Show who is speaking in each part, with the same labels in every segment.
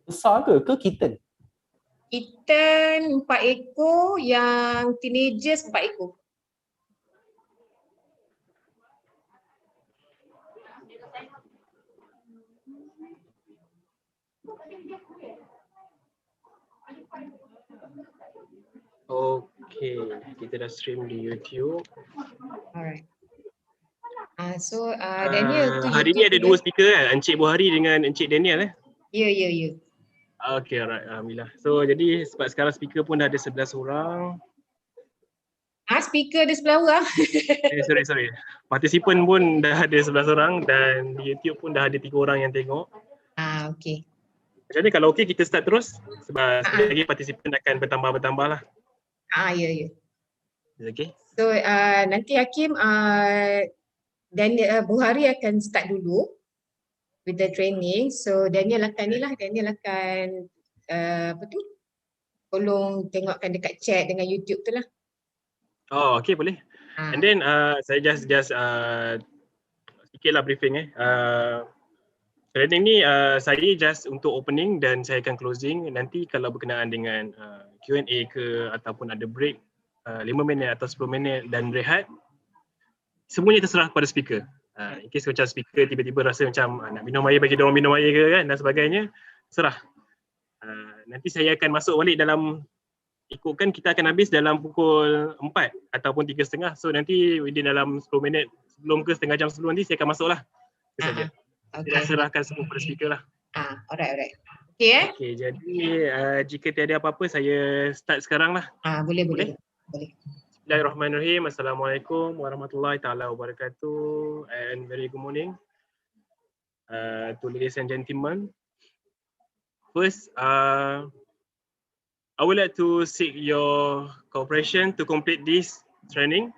Speaker 1: Besar ke kitten?
Speaker 2: Kitten 4 ekor, yang teenagers 4 ekor.
Speaker 3: Okay, kita dah stream di YouTube.
Speaker 2: Alright. Daniel tu
Speaker 3: hari
Speaker 2: YouTube
Speaker 3: ni ada
Speaker 2: dia.
Speaker 3: 2 speaker kan, Encik Buhari dengan Encik Daniel
Speaker 2: Ya.
Speaker 3: Okay, alright, alhamdulillah. So jadi sebab sekarang speaker pun dah ada 11 orang.
Speaker 2: Speaker ada 11 orang.
Speaker 3: Sorry. Participant pun dah ada 11 orang dan di YouTube pun dah ada 3 orang yang tengok.
Speaker 2: Okay.
Speaker 3: Macam ni kalau okey kita start terus sebab sekejap lagi participant akan bertambah lah.
Speaker 2: Ya.
Speaker 3: Okay.
Speaker 2: So nanti Hakim Daniel Buhari akan start dulu with the training. So Daniel akan tolong tengokkan dekat chat dengan YouTube tu lah.
Speaker 3: Oh, okay, boleh. And then saya just sikitlah briefing training ni saya just untuk opening dan saya akan closing. Nanti kalau berkenaan dengan Q&A ke ataupun ada break 5 minit atau 10 minit dan rehat, semuanya terserah pada speaker. In case macam speaker tiba-tiba rasa macam nak minum air, bagi dia orang minum air ke kan dan sebagainya, serah. Nanti saya akan masuk balik dalam, ikutkan kita akan habis dalam pukul 4 ataupun 3.30. So nanti within dalam 10 minit sebelum ke setengah jam sebelum nanti saya akan masuk lah. Itu saja. Saya serahkan semua pada speaker lah.
Speaker 2: Alright. Okay.
Speaker 3: Okay, jadi jika tiada apa-apa saya start sekarang lah.
Speaker 2: Boleh.
Speaker 3: Bismillahirrahmanirrahim. Assalamualaikum warahmatullahi taala wabarakatuh and very good morning to ladies and gentlemen. First, I would like to seek your cooperation to complete this training.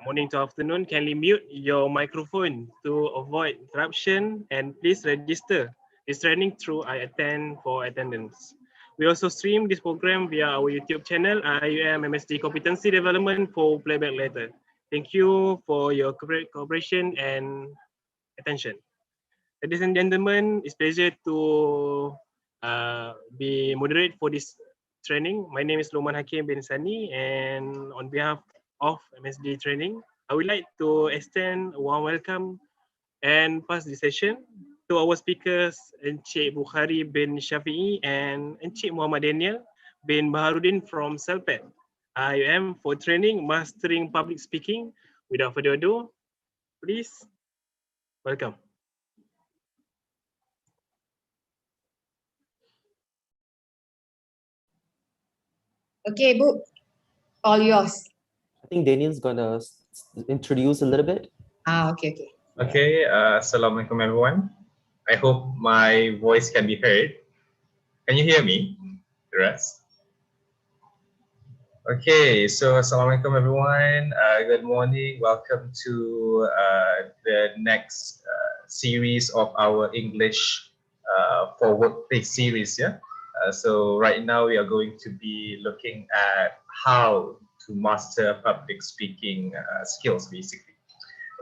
Speaker 3: Morning to afternoon, kindly mute your microphone to avoid interruption and please register this training through I attend for attendance. We also stream this program via our YouTube channel, IUM MSD Competency Development for playback later. Thank you for your cooperation and attention. Ladies and gentlemen, it's a pleasure to be moderate for this training. My name is Luman Hakim bin Sani, and on behalf of MSD Training, I would like to extend a warm welcome and pass the session to our speakers, Encik Bukhari bin Shafi'i and Encik Muhammad Daniel bin Baharudin from Selpet, IUM for training mastering public speaking. Without further ado, please welcome.
Speaker 2: Okay, Bu, all yours.
Speaker 1: I think Daniel's gonna introduce a little bit.
Speaker 2: Okay.
Speaker 4: Okay, Assalamualaikum everyone. I hope my voice can be heard. Can you hear me, the rest? Okay, so Assalamualaikum everyone. Good morning. Welcome to the next series of our English for Workplace series. So right now we are going to be looking at how to master public speaking skills, basically.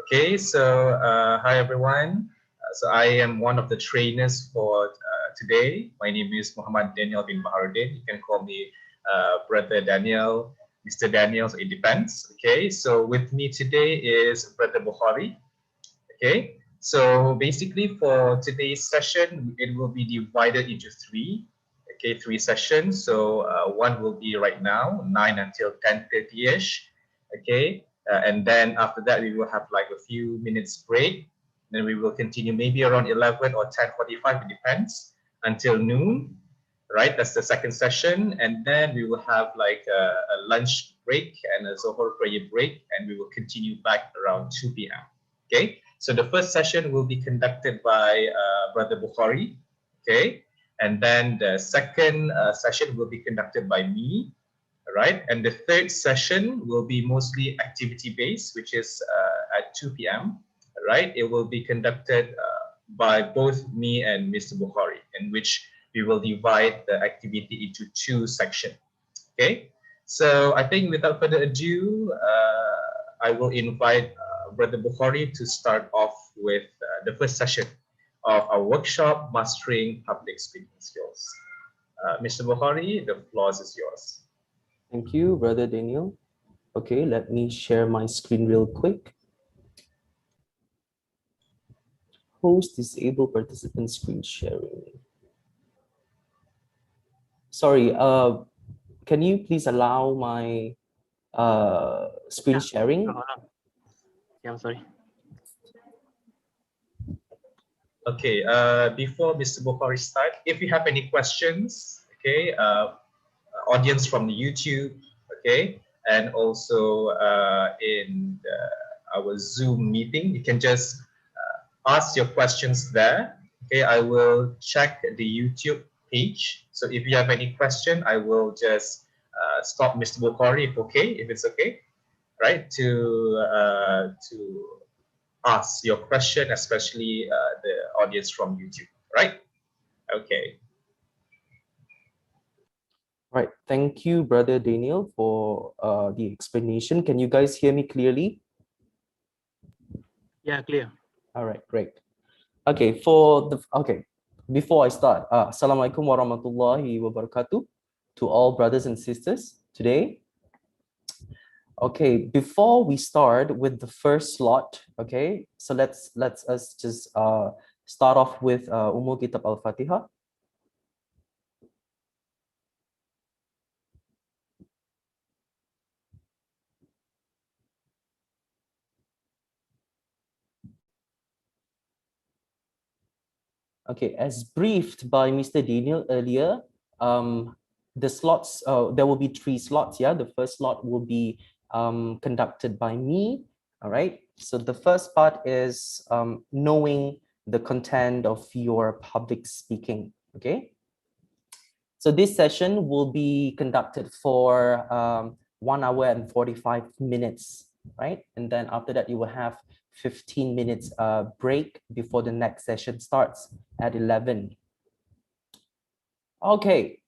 Speaker 4: Okay, so hi everyone. So I am one of the trainers for today. My name is Muhammad Daniel bin Baharudin. You can call me Brother Daniel, Mr. Daniel, so it depends. Okay, so with me today is Brother Bukhari. Okay, so basically for today's session, it will be divided into 3 sessions. So one will be right now, 9 until 10:30ish. Okay, and then after that, we will have like a few minutes break. Then we will continue maybe around 11 or 10:45, it depends, until noon, right? That's the second session. And then we will have like a lunch break and a Zohar prayer break, and we will continue back around 2 p.m. Okay, so the first session will be conducted by Brother Bukhari, okay? And then the second session will be conducted by me, right? And the third session will be mostly activity-based, which is at 2 p.m., right? It will be conducted by both me and Mr. Bukhari, in which we will divide the activity into 2 sections, okay? So I think without further ado, I will invite Brother Bukhari to start off with the first session of our workshop, Mastering Public Speaking Skills. Mr. Bukhari, the floor is yours.
Speaker 1: Thank you, Brother Daniel. Okay, let me share my screen real quick. Host disable participant screen sharing. Sorry, can you please allow my screen sharing?
Speaker 3: Hold on. Yeah, I'm sorry.
Speaker 4: Okay, before Mr. Bukhari start, if you have any questions, okay, audience from the YouTube, okay, and also in our Zoom meeting, you can just ask your questions there. Okay, I will check the YouTube page. So if you have any question, I will just stop Mr. Bukhari if it's okay, right? To ask your question, especially the audience from YouTube, right? Okay.
Speaker 1: Right, thank you, Brother Daniel, for the explanation. Can you guys hear me clearly?
Speaker 3: Yeah, clear.
Speaker 1: All right, great. Okay, before I start, Assalamualaikum warahmatullahi wabarakatuh to all brothers and sisters today. Okay, before we start with the first slot, okay, so let's us just start off with Umul Kitab Al-Fatihah. Okay, as briefed by Mr. Daniel earlier, the slots, there will be 3 slots, yeah? The first slot will be conducted by me, all right? So the first part is knowing the content of your public speaking, okay? So this session will be conducted for 1 hour and 45 minutes, right? And then after that, you will have 15 minutes break before the next session starts at 11. Okay,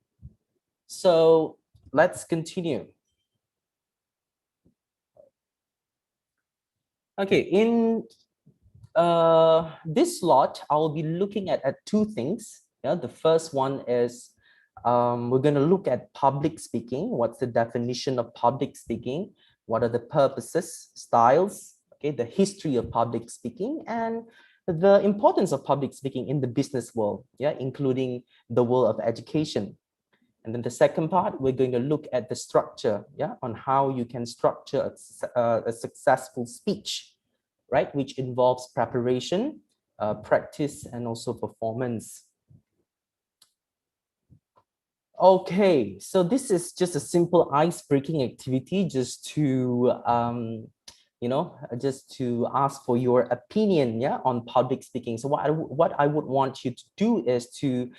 Speaker 1: so let's continue. Okay, in this slot, I'll be looking at 2 things. Yeah, the first one is we're going to look at public speaking. What's the definition of public speaking? What are the purposes, styles, okay, the history of public speaking, and the importance of public speaking in the business world, yeah, including the world of education. And then the second part, we're going to look at the structure, yeah, on how you can structure a successful speech, right, which involves preparation, practice, and also performance. Okay, so this is just a simple ice-breaking activity just to, just to ask for your opinion, yeah, on public speaking. So what I would want you to do is to,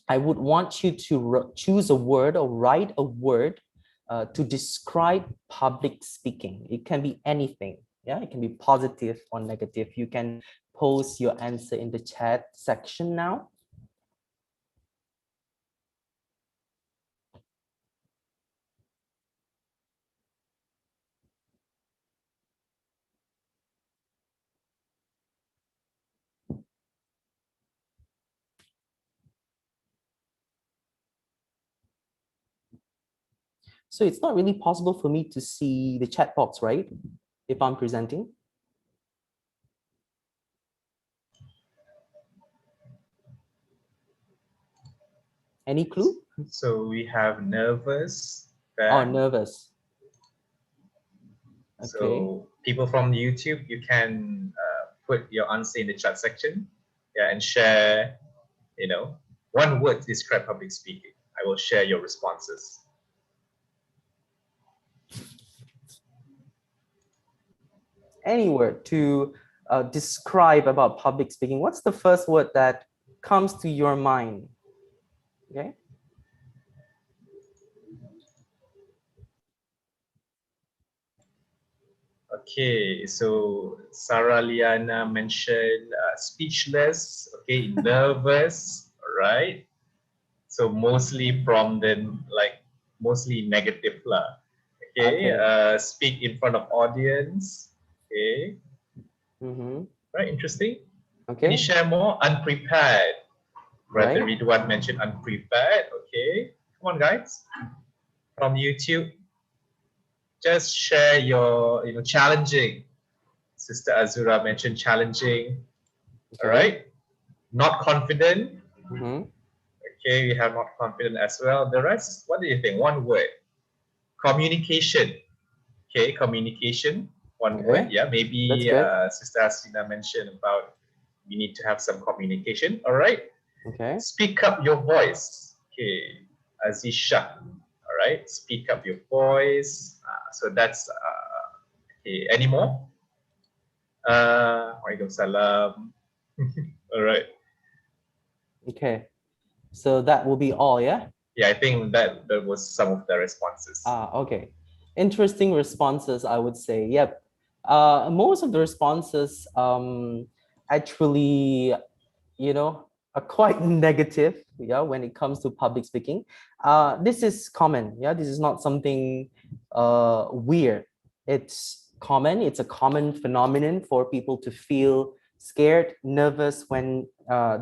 Speaker 1: I would want you to choose a word or write a word to describe public speaking. It can be anything, yeah, it can be positive or negative. You can post your answer in the chat section now. So it's not really possible for me to see the chat box, right? If I'm presenting. Any clue?
Speaker 4: So we have nervous.
Speaker 1: Oh, nervous. Okay.
Speaker 4: So people from YouTube, you can put your answer in the chat section, yeah, and share, one word to describe public speaking. I will share your responses.
Speaker 1: Any word to describe about public speaking. What's the first word that comes to your mind? Okay.
Speaker 4: Okay, so Sarah Liana mentioned speechless, okay, nervous, right? So mostly from the, mostly negative lah. Okay, speak in front of audience, okay.
Speaker 1: Mm-hmm.
Speaker 4: Right, interesting. Can you
Speaker 1: Okay.
Speaker 4: share more? Unprepared. Brother
Speaker 1: Right.
Speaker 4: Ridwan mentioned unprepared. Okay. Come on, guys. From YouTube, just share your, challenging. Sister Azura mentioned challenging. All
Speaker 1: Okay.
Speaker 4: right. Not confident.
Speaker 1: Mm-hmm.
Speaker 4: Okay, we have not confident as well. The rest, what do you think? One word. Communication. Okay, communication. One word.
Speaker 1: Okay.
Speaker 4: Yeah,
Speaker 1: That's
Speaker 4: maybe
Speaker 1: good.
Speaker 4: Sister Asina mentioned about you need to have some communication. All right.
Speaker 1: Okay.
Speaker 4: Speak up your voice. Okay, Azisha. All right, speak up your voice. So that's okay. Any more? Waalaikumsalam. All right.
Speaker 1: Okay. So that will be all, yeah?
Speaker 4: Yeah, I think that was some of the responses.
Speaker 1: Okay. Interesting responses, I would say. Yep. Most of the responses actually, are quite negative, yeah, when it comes to public speaking. This is common, yeah. This is not something weird. It's common. It's a common phenomenon for people to feel scared, nervous when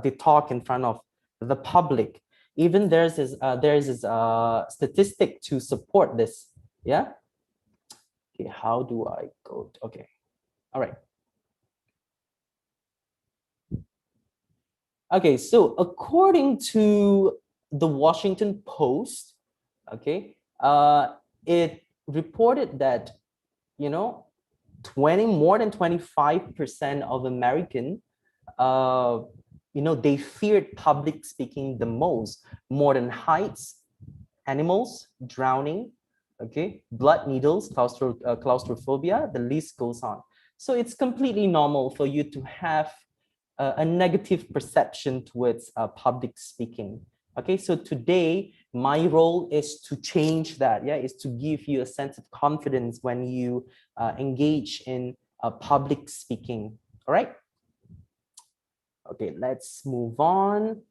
Speaker 1: they talk in front of the public. Even there's this statistic to support this. Yeah. Okay. How do I go? Okay. All right. Okay, so according to the Washington Post, okay, it reported that, 25% of American, they feared public speaking the most, more than heights, animals, drowning, okay, blood needles, claustrophobia, the list goes on. So it's completely normal for you to have a negative perception towards public speaking. Okay, so today my role is to change that. Yeah, is to give you a sense of confidence when you engage in public speaking. All right. Okay, let's move on.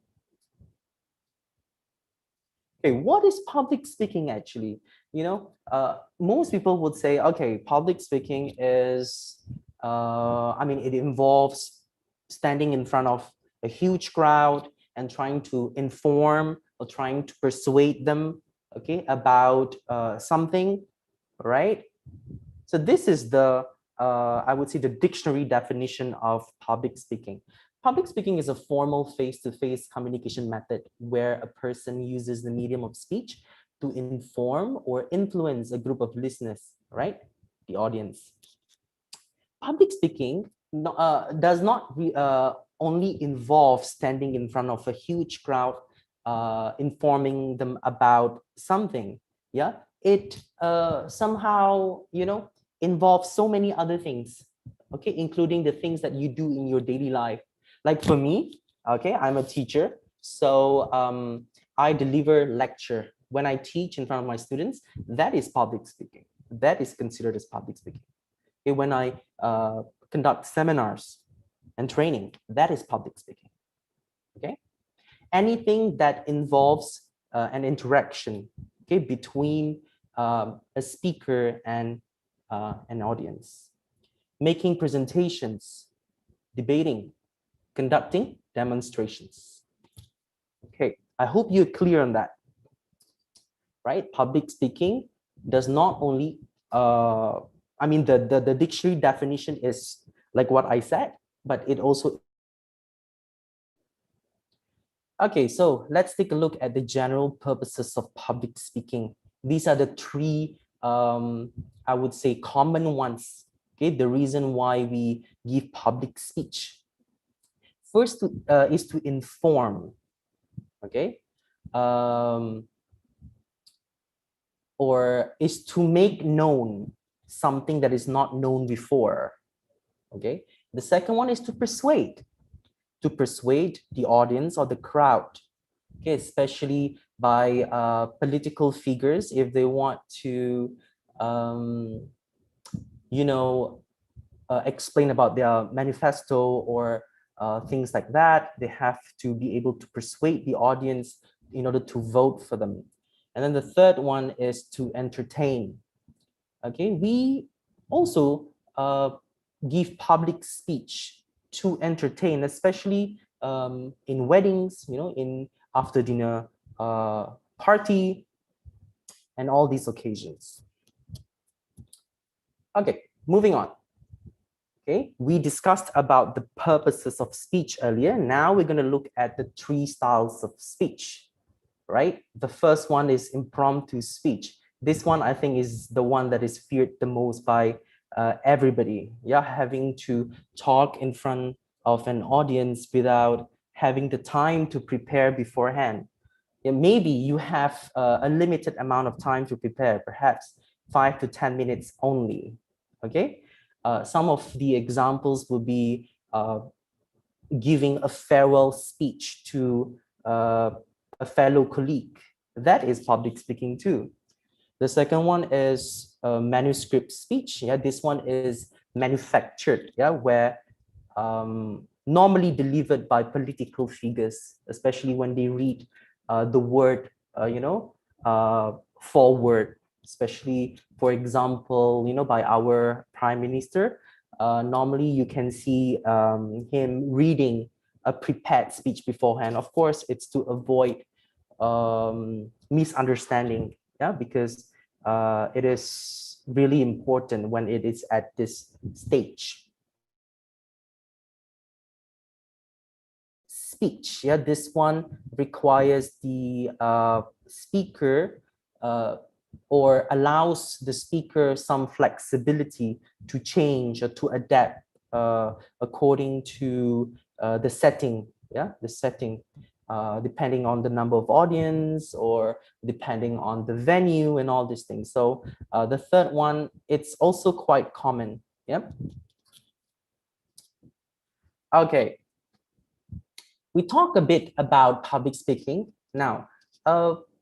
Speaker 1: Okay, what is public speaking actually? Most people would say, okay, public speaking is, it involves standing in front of a huge crowd and trying to inform or trying to persuade them, okay, about something, right? So this is the, I would say, the dictionary definition of public speaking. Public speaking is a formal face-to-face communication method where a person uses the medium of speech to inform or influence a group of listeners, right? The audience. Public speaking does not only involve standing in front of a huge crowd, informing them about something. Yeah, it somehow, involves so many other things, okay, including the things that you do in your daily life. Like for me, okay, I'm a teacher, so I deliver lecture. When I teach in front of my students, that is public speaking. That is considered as public speaking. Okay, when I conduct seminars and training, that is public speaking. Okay, anything that involves an interaction, okay, between a speaker and an audience, making presentations, debating, conducting demonstrations. Okay, I hope you're clear on that, right? Public speaking does not only, the dictionary definition is like what I said, but it also. Okay, so let's take a look at the general purposes of public speaking. These are the three, I would say, common ones. Okay, the reason why we give public speech. First is to inform. Okay, or is to make known something that is not known before. Okay, the second one is to persuade the audience or the crowd, okay, especially by political figures if they want to explain about their manifesto or things like that. They have to be able to persuade the audience in order to vote for them. And then the third one is to entertain. Okay, we also give public speech to entertain, especially in weddings, in after dinner party and all these occasions. Okay, moving on. Okay, we discussed about the purposes of speech earlier. Now we're going to look at the 3 styles of speech, right? The first one is impromptu speech. This one, I think, is the one that is feared the most by everybody. Yeah, having to talk in front of an audience without having the time to prepare beforehand. Yeah, maybe you have a limited amount of time to prepare, perhaps 5 to 10 minutes only. Okay. Some of the examples would be giving a farewell speech to a fellow colleague. That is public speaking too. The second one is manuscript speech. Yeah, this one is manufactured. Yeah, where normally delivered by political figures, especially when they read the word, forward, especially, for example, by our Prime Minister. Normally, you can see him reading a prepared speech beforehand. Of course, it's to avoid misunderstanding, yeah, because it is really important when it is at this stage. Speech, yeah, this one requires the speaker or allows the speaker some flexibility to change or to adapt according to the setting, yeah, the setting, depending on the number of audience or depending on the venue and all these things. So the third one, it's also quite common, yeah. Okay, we talk a bit about public speaking. Now,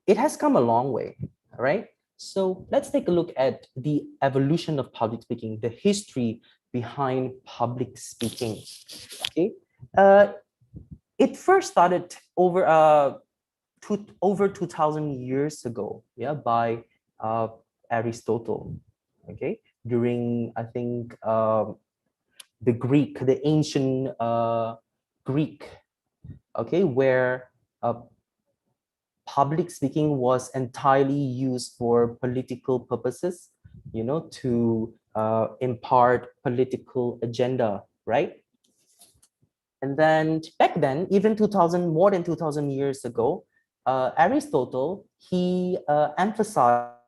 Speaker 1: it has come a long way, right? So let's take a look at the evolution of public speaking, the history behind public speaking. Okay, it first started over 2,000 years ago, yeah, by Aristotle. Okay, during, I think, the ancient Greek, okay, where public speaking was entirely used for political purposes, to impart political agenda, right? And then back then, even more than 2,000 years ago, Aristotle, he emphasized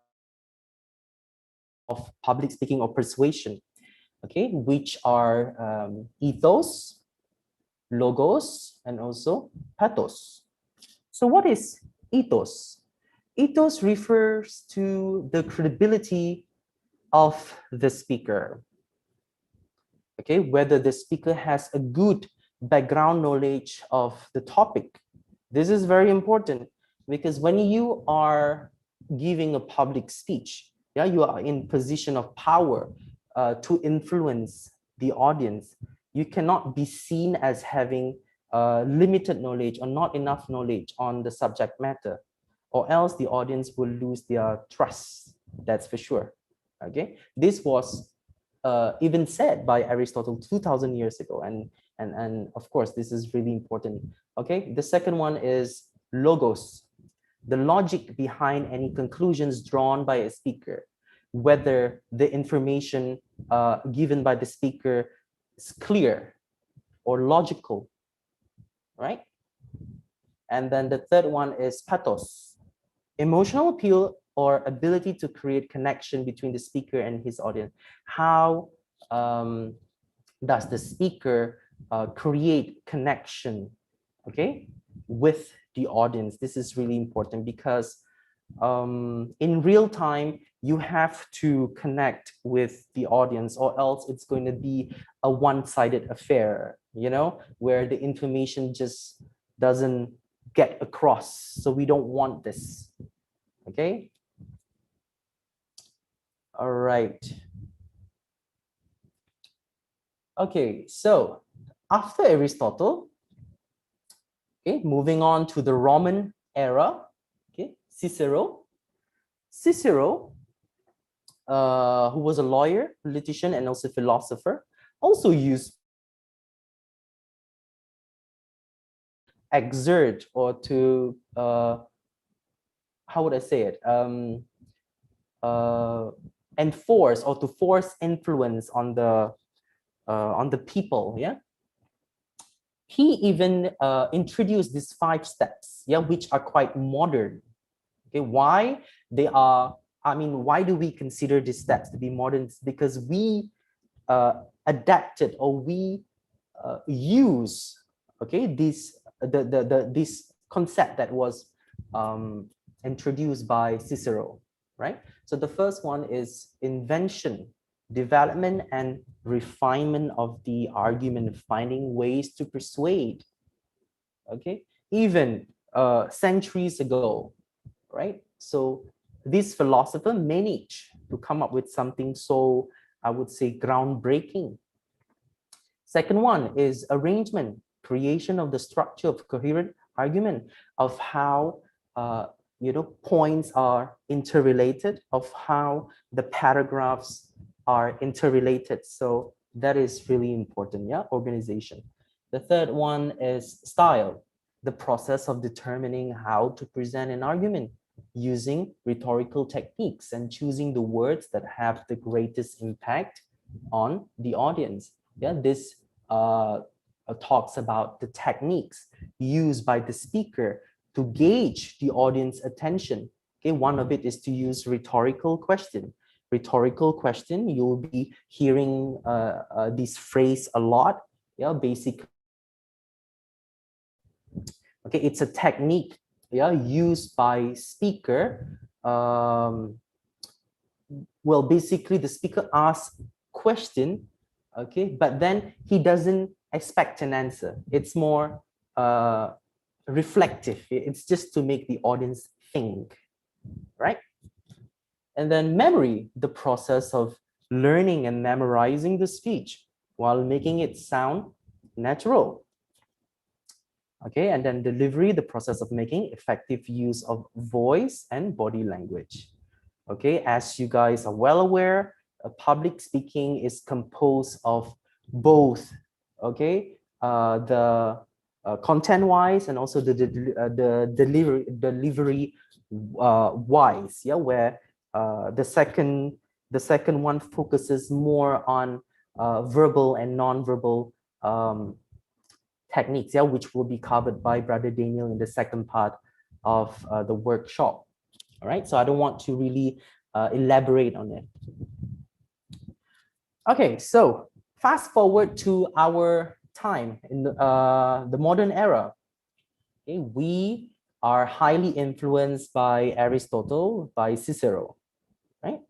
Speaker 1: of public speaking or persuasion, okay, which are ethos, logos, and also pathos. So what is ethos? Ethos refers to the credibility of the speaker. Okay, whether the speaker has a good background knowledge of the topic. This is very important because when you are giving a public speech, yeah, you are in position of power to influence the audience. You cannot be seen as having limited knowledge or not enough knowledge on the subject matter, or else the audience will lose their trust. That's for sure. Okay, this was even said by Aristotle 2,000 years ago, and of course this is really important. Okay, the second one is logos, the logic behind any conclusions drawn by a speaker, whether the information given by the speaker is clear or logical, right? And then the third one is pathos, emotional appeal or ability to create connection between the speaker and his audience. How does the speaker create connection, okay, with the audience? This is really important because in real time, you have to connect with the audience, or else it's going to be a one-sided affair, where the information just doesn't get across. So we don't want this. Okay. All right. Okay, so after Aristotle, okay, moving on to the Roman era, okay, Cicero, who was a lawyer, politician, and also philosopher, also used exert or to how would I say it, enforce or to force influence on the people. Yeah, he even introduced these 5 steps, yeah, which are quite modern. Okay, why they are? I mean, why do we consider these steps to be modern? It's because we adapted or we use, okay, this concept that was introduced by Cicero, right? So the first one is invention, development and refinement of the argument, finding ways to persuade. Okay, even centuries ago, right? So this philosopher managed to come up with something so, I would say, groundbreaking. Second one is arrangement, creation of the structure of coherent argument, of how points are interrelated, of how the paragraphs are interrelated. So that is really important, yeah, organization. The third one is style, the process of determining how to present an argument using rhetorical techniques and choosing the words that have the greatest impact on the audience. Yeah, this talks about the techniques used by the speaker to gauge the audience attention. Okay, one of it is to use rhetorical question. Rhetorical question, you'll be hearing this phrase a lot. Yeah, basically, okay, it's a technique, yeah, used by speaker. Well, basically, the speaker asks question, okay, but then he doesn't expect an answer. It's more reflective. It's just to make the audience think, right? And then memory, the process of learning and memorizing the speech while making it sound natural. Okay, and then delivery, the process of making effective use of voice and body language. Okay, as you guys are well aware, public speaking is composed of both, okay, the content-wise and also the delivery wise, yeah, where the second one focuses more on verbal and non-verbal techniques, yeah, which will be covered by Brother Daniel in the second part of the workshop. All right, so I don't want to really elaborate on it. Okay, so fast forward to our time in the modern era. Okay, we are highly influenced by Aristotle, by Cicero, right?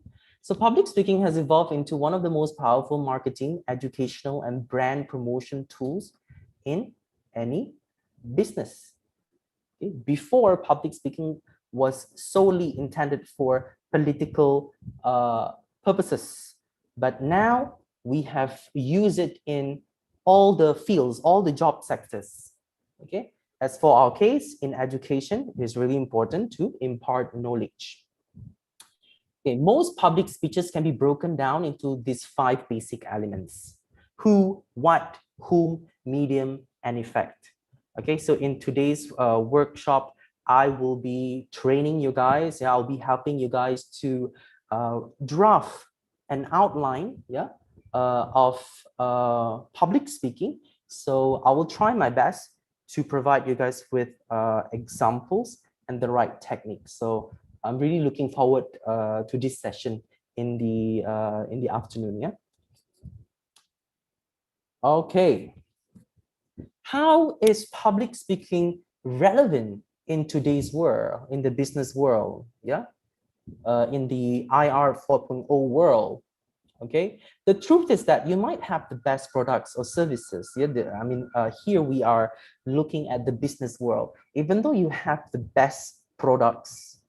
Speaker 1: So public speaking has evolved into one of the most powerful marketing, educational, and brand promotion tools in any business. Okay? Before, public speaking was solely intended for political purposes, but now we have used it in all the fields, all the job sectors. Okay. As for our case, in education, it is really important to impart knowledge. Okay, most public speeches can be broken down into these 5 basic elements: who, what, whom, medium, and effect. Okay, so in today's workshop, I will be training you guys. Yeah, I'll be helping you guys to draft an outline, yeah, of public speaking. So I will try my best to provide you guys with examples and the right techniques. So I'm really looking forward to this session in the afternoon. Yeah. Okay. How is public speaking relevant in today's world, in the business world? Yeah. In the IR 4.0 world. Okay. The truth is that you might have the best products or services. Yeah. Here we are looking at the business world. Even though you have the best products,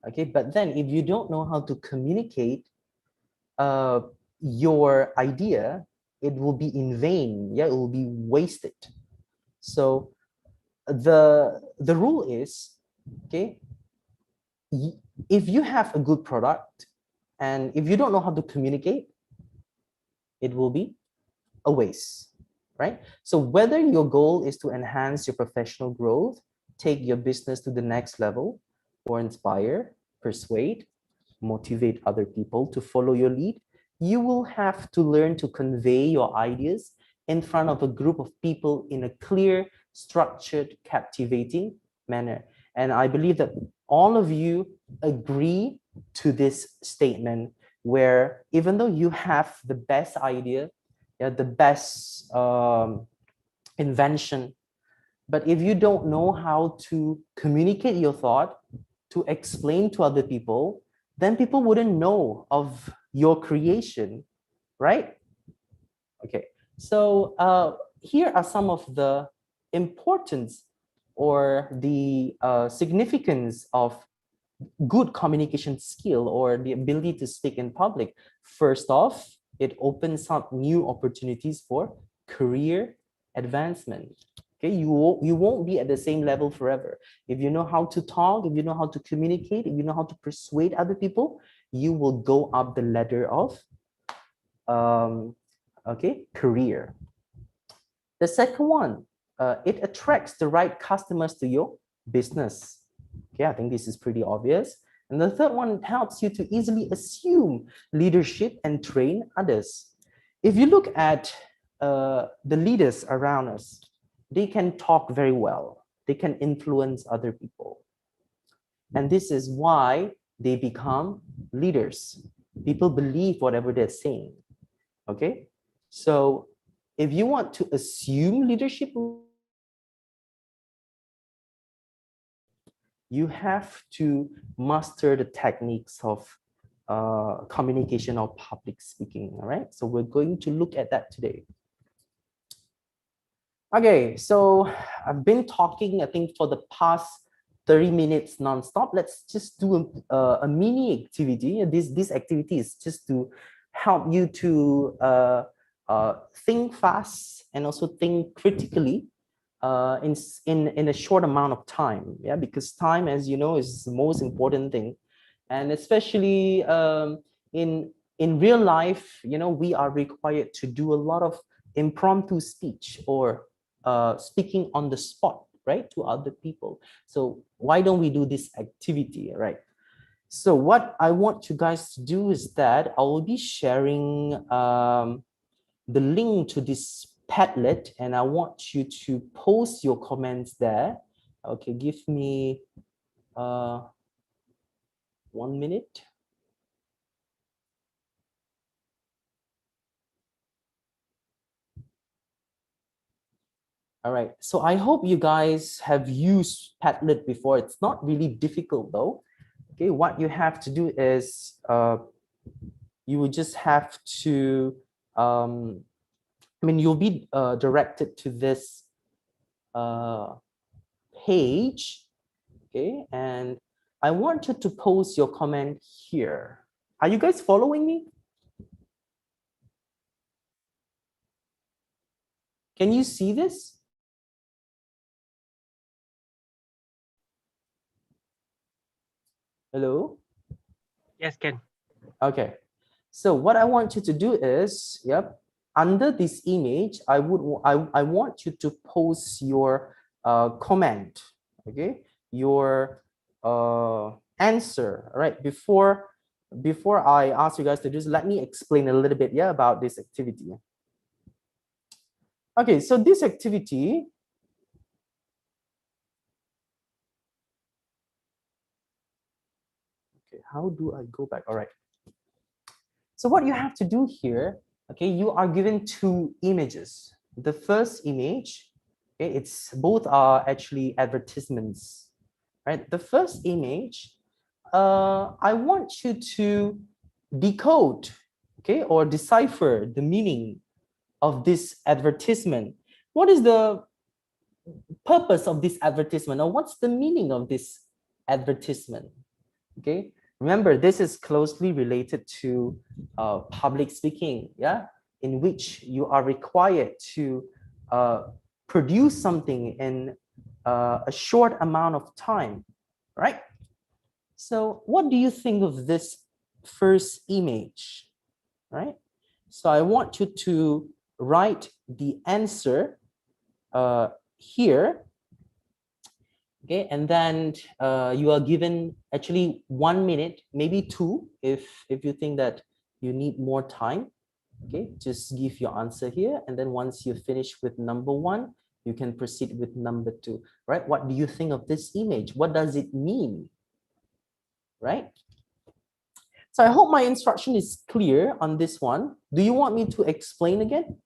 Speaker 1: okay, but then if you don't know how to communicate your idea, it will be in vain. Yeah, it will be wasted. So the rule is, okay, if you have a good product and if you don't know how to communicate, it will be a waste, right? So whether your goal is to enhance your professional growth, take your business to the next level, or inspire, persuade, motivate other people to follow your lead, you will have to learn to convey your ideas in front of a group of people in a clear, structured, captivating manner. And I believe that all of you agree to this statement, where even though you have the best idea, yeah, the best invention, but if you don't know how to communicate your thought, to explain to other people, then people wouldn't know of your creation, right? Okay, so here are some of the importance or the significance of good communication skill or the ability to speak in public. First off, it opens up new opportunities for career advancement. Okay, you won't be at the same level forever. If you know how to talk, if you know how to communicate, if you know how to persuade other people, you will go up the ladder of career. The second one, it attracts the right customers to your business. Okay, I think this is pretty obvious. And the third one, it helps you to easily assume leadership and train others. If you look at the leaders around us, they can talk very well. They can influence other people. And this is why they become leaders. People believe whatever they're saying. Okay, so if you want to assume leadership, you have to master the techniques of communication or public speaking. All right, so we're going to look at that today. Okay, so I've been talking, I think, for the past 30 minutes nonstop. Let's just do a mini activity. This activity is just to help you to think fast and also think critically in a short amount of time. Yeah, because time, as you know, is the most important thing, and especially in real life, you know, we are required to do a lot of impromptu speech or speaking on the spot, right, to other people. So why don't we do this activity, right? So what I want you guys to do is that I will be sharing the link to this Padlet, and I want you to post your comments there. Okay, give me 1 minute. All right, so I hope you guys have used Padlet before. It's not really difficult though. Okay, what you have to do is you will just have to, you'll be directed to this page, okay? And I want you to post your comment here. Are you guys following me? Can you see this? Hello?
Speaker 3: Yes, Ken.
Speaker 1: Okay. So what I want you to do is, under this image, I want you to post your comment, okay? Your answer, all right? Before I ask you guys to do this, let me explain a little bit, about this activity. Okay, so this activity, okay, how do I go back? All right. So what you have to do here, okay, you are given two images. The first image, okay, it's both are actually advertisements, right? The first image, I want you to decode, okay, or decipher the meaning of this advertisement. What is the purpose of this advertisement, or what's the meaning of this advertisement? Okay, remember, this is closely related to public speaking, in which you are required to produce something in a short amount of time, right? So what do you think of this first image, right? So I want you to write the answer here. Okay, and then you are given actually 1 minute, maybe 2, if you think that you need more time. Okay, just give your answer here, and then once you finish with number 1, you can proceed with number 2. Right? What do you think of this image? What does it mean? Right? So I hope my instruction is clear on this one. Do you want me to explain again?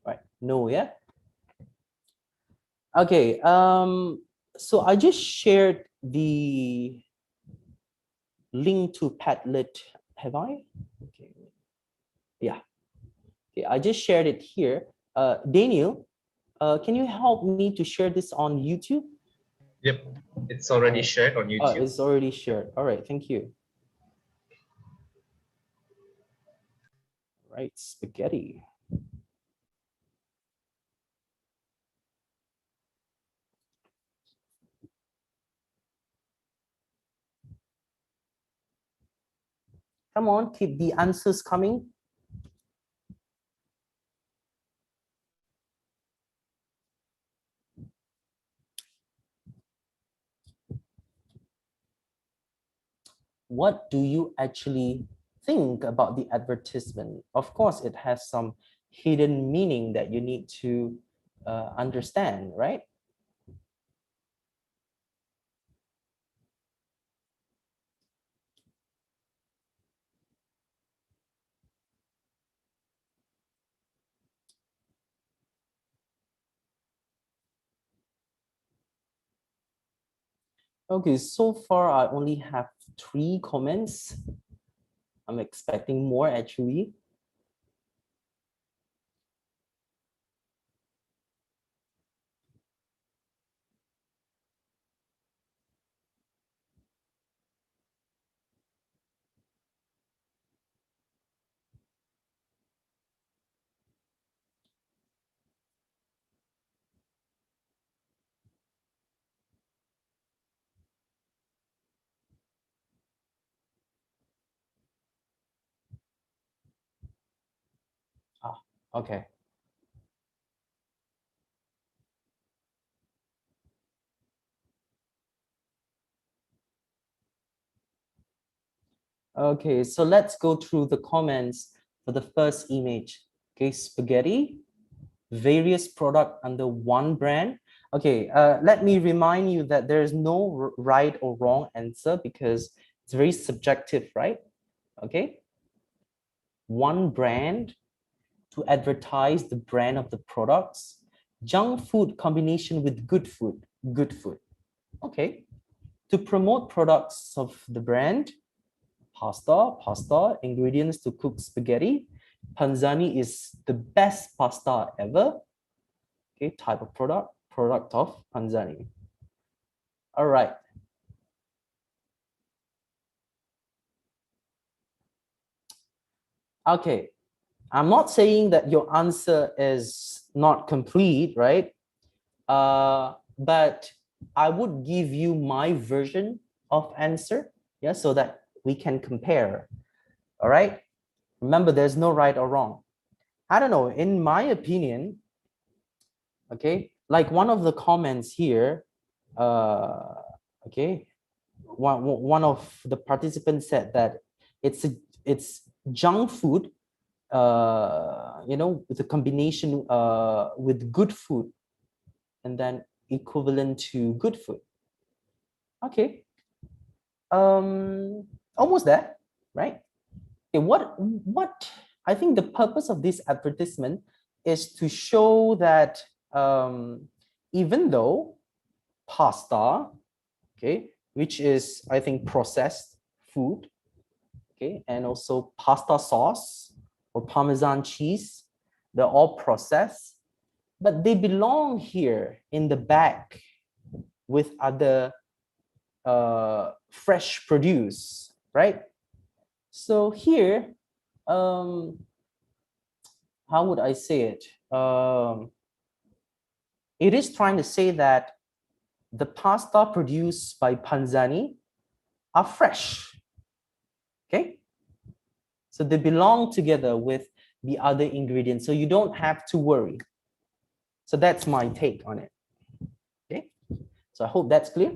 Speaker 1: Right? No, yeah. Okay. So I just shared the link to Padlet. Have I? Okay. Yeah. Okay. I just shared it here. Daniel, can you help me to share this on YouTube?
Speaker 4: Yep, it's already
Speaker 1: Alright.
Speaker 4: shared on YouTube.
Speaker 1: It's already shared. All right. Thank you. Right. Spaghetti. Come on, keep the answers coming. What do you actually think about the advertisement? Of course, it has some hidden meaning that you need to understand, right? Okay, so far I only have 3 comments. I'm expecting more actually. Ah, okay. Okay, so let's go through the comments for the first image. Okay, spaghetti, various product under one brand. Okay, let me remind you that there is no right or wrong answer because it's very subjective, right? Okay, one brand to advertise the brand of the products, junk food combination with good food, good food. Okay, to promote products of the brand, pasta, ingredients to cook spaghetti. Panzani is the best pasta ever. Okay, type of product of Panzani. All right. Okay, I'm not saying that your answer is not complete, right? But I would give you my version of answer, yeah, so that we can compare. All right. Remember, there's no right or wrong. I don't know. In my opinion, okay, like one of the comments here, okay, one of the participants said that it's junk food, you know, with a combination with good food, and then equivalent to good food. Okay, almost there, right? Okay, what I think the purpose of this advertisement is to show that even though pasta, okay, which is I think processed food, okay, and also pasta sauce or Parmesan cheese, they're all processed, but they belong here in the bag with other fresh produce, right? So here, how would I say it? It is trying to say that the pasta produced by Panzani are fresh, Okay, so they belong together with the other ingredients, so you don't have to worry. So that's my take on it. Okay, so I hope that's clear.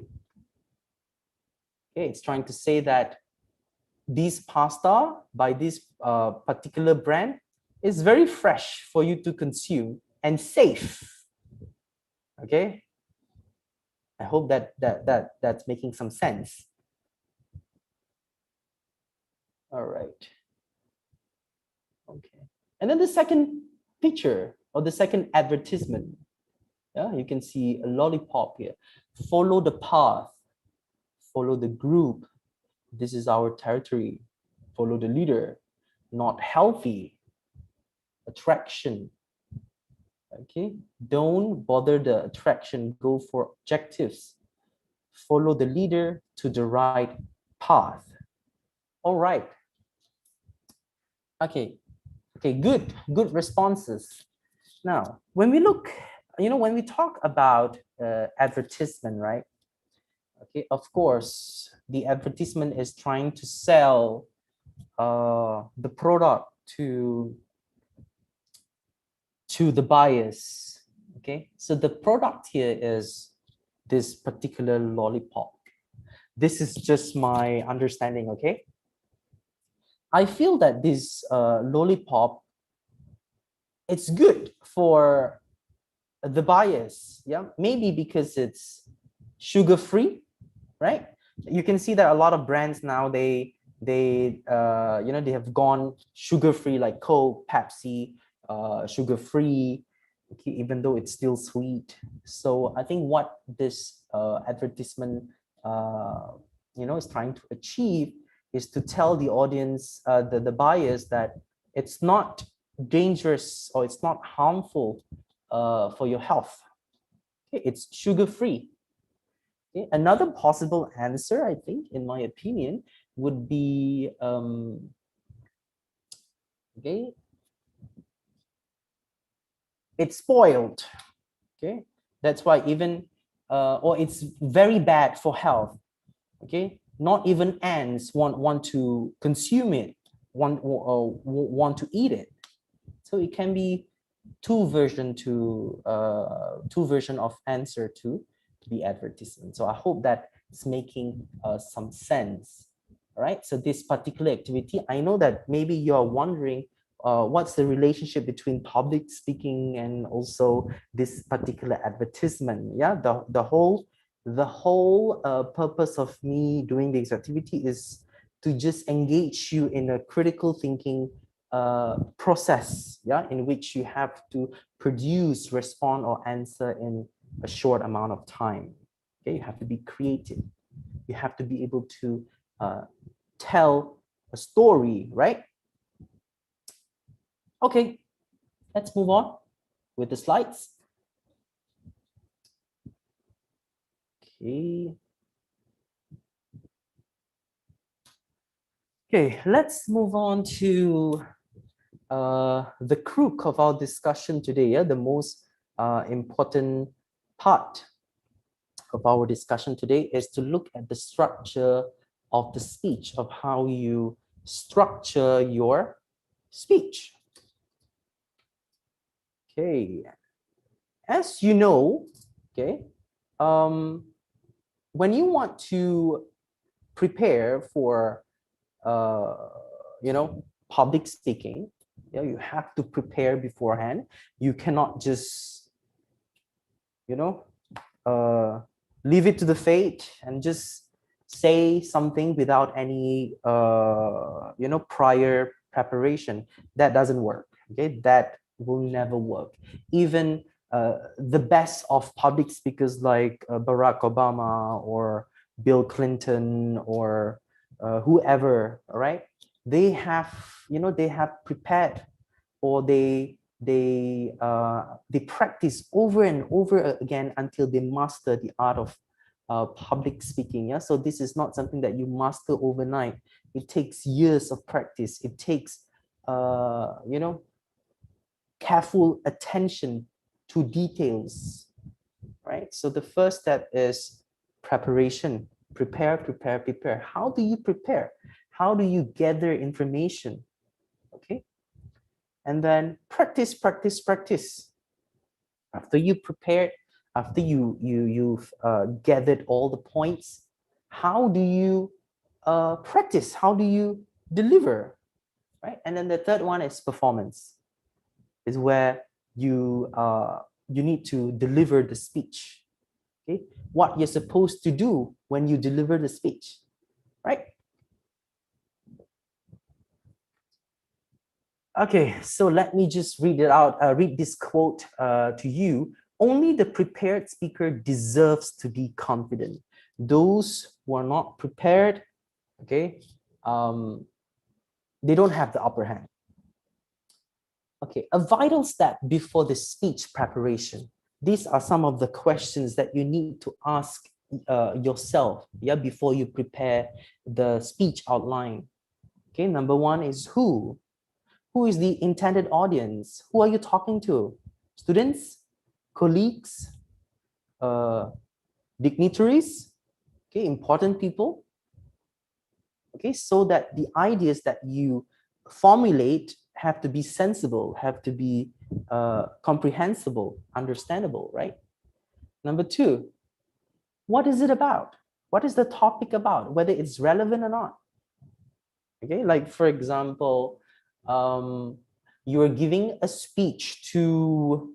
Speaker 1: Okay, it's trying to say that this pasta by this particular brand is very fresh for you to consume and safe. Okay, I hope that's making some sense. All right. Okay, and then the second picture or the second advertisement, yeah, you can see a lollipop here. Follow the path, follow the group. This is our territory. Follow the leader. Not healthy. Attraction. Okay, don't bother the attraction, go for objectives. Follow the leader to the right path. All right. Okay, good responses. Now, when we look, when we talk about advertisement, right? Okay, of course, the advertisement is trying to sell the product to the buyers. Okay, so the product here is this particular lollipop. This is just my understanding. Okay, I feel that this lollipop, it's good for the buyers. Yeah, maybe because it's sugar free, right? You can see that a lot of brands now, they have gone sugar free, like Coke, Pepsi, sugar free, okay, even though it's still sweet. So I think what this advertisement is trying to achieve is to tell the audience, the buyers, that it's not dangerous or it's not harmful for your health. Okay, it's sugar free. Okay, another possible answer, I think, in my opinion, would be okay, it's spoiled. Okay, that's why even or it's very bad for health. Okay, not even ants want to consume it, want to eat it. So it can be two version of answer to the advertisement. So I hope that it's making some sense. All right, so this particular activity, I know that maybe you're wondering what's the relationship between public speaking and also this particular advertisement. Yeah, the whole purpose of me doing this activity is to just engage you in a critical thinking process, yeah, in which you have to produce, respond, or answer in a short amount of time. Okay, you have to be creative. You have to be able to tell a story, right? Okay, let's move on with the slides. Okay. Okay, let's move on to the crook of our discussion today, yeah, the most important part of our discussion today is to look at the structure of the speech, of how you structure your speech. Okay, as you know, okay, when you want to prepare for public speaking, you have to prepare beforehand. You cannot just leave it to the fate and just say something without any prior preparation. That doesn't work. Okay, that will never work. Even the best of public speakers like Barack Obama or Bill Clinton or whoever, all right, they have prepared, or they practice over and over again until they master the art of public speaking. Yeah, so this is not something that you master overnight. It takes years of practice. It takes careful attention to details, right? So the first step is preparation. Prepare. How do you prepare? How do you gather information? Okay. And then practice, practice, practice. After you prepared, after you've gathered all the points, how do you practice? How do you deliver? Right. And then the third one is performance, is where you need to deliver the speech. Okay, what you're supposed to do when you deliver the speech, right? Okay, so let me just read it out. Read this quote to you. Only the prepared speaker deserves to be confident. Those who are not prepared, okay, they don't have the upper hand. Okay, a vital step before the speech preparation. These are some of the questions that you need to ask yourself, yeah, before you prepare the speech outline. Okay, number one is who? Who is the intended audience? Who are you talking to? Students, colleagues, dignitaries, okay, important people. Okay, so that the ideas that you formulate have to be sensible, have to be comprehensible, understandable, right? Number two, what is it about? What is the topic about, whether it's relevant or not? Okay, like for example, you are giving a speech to,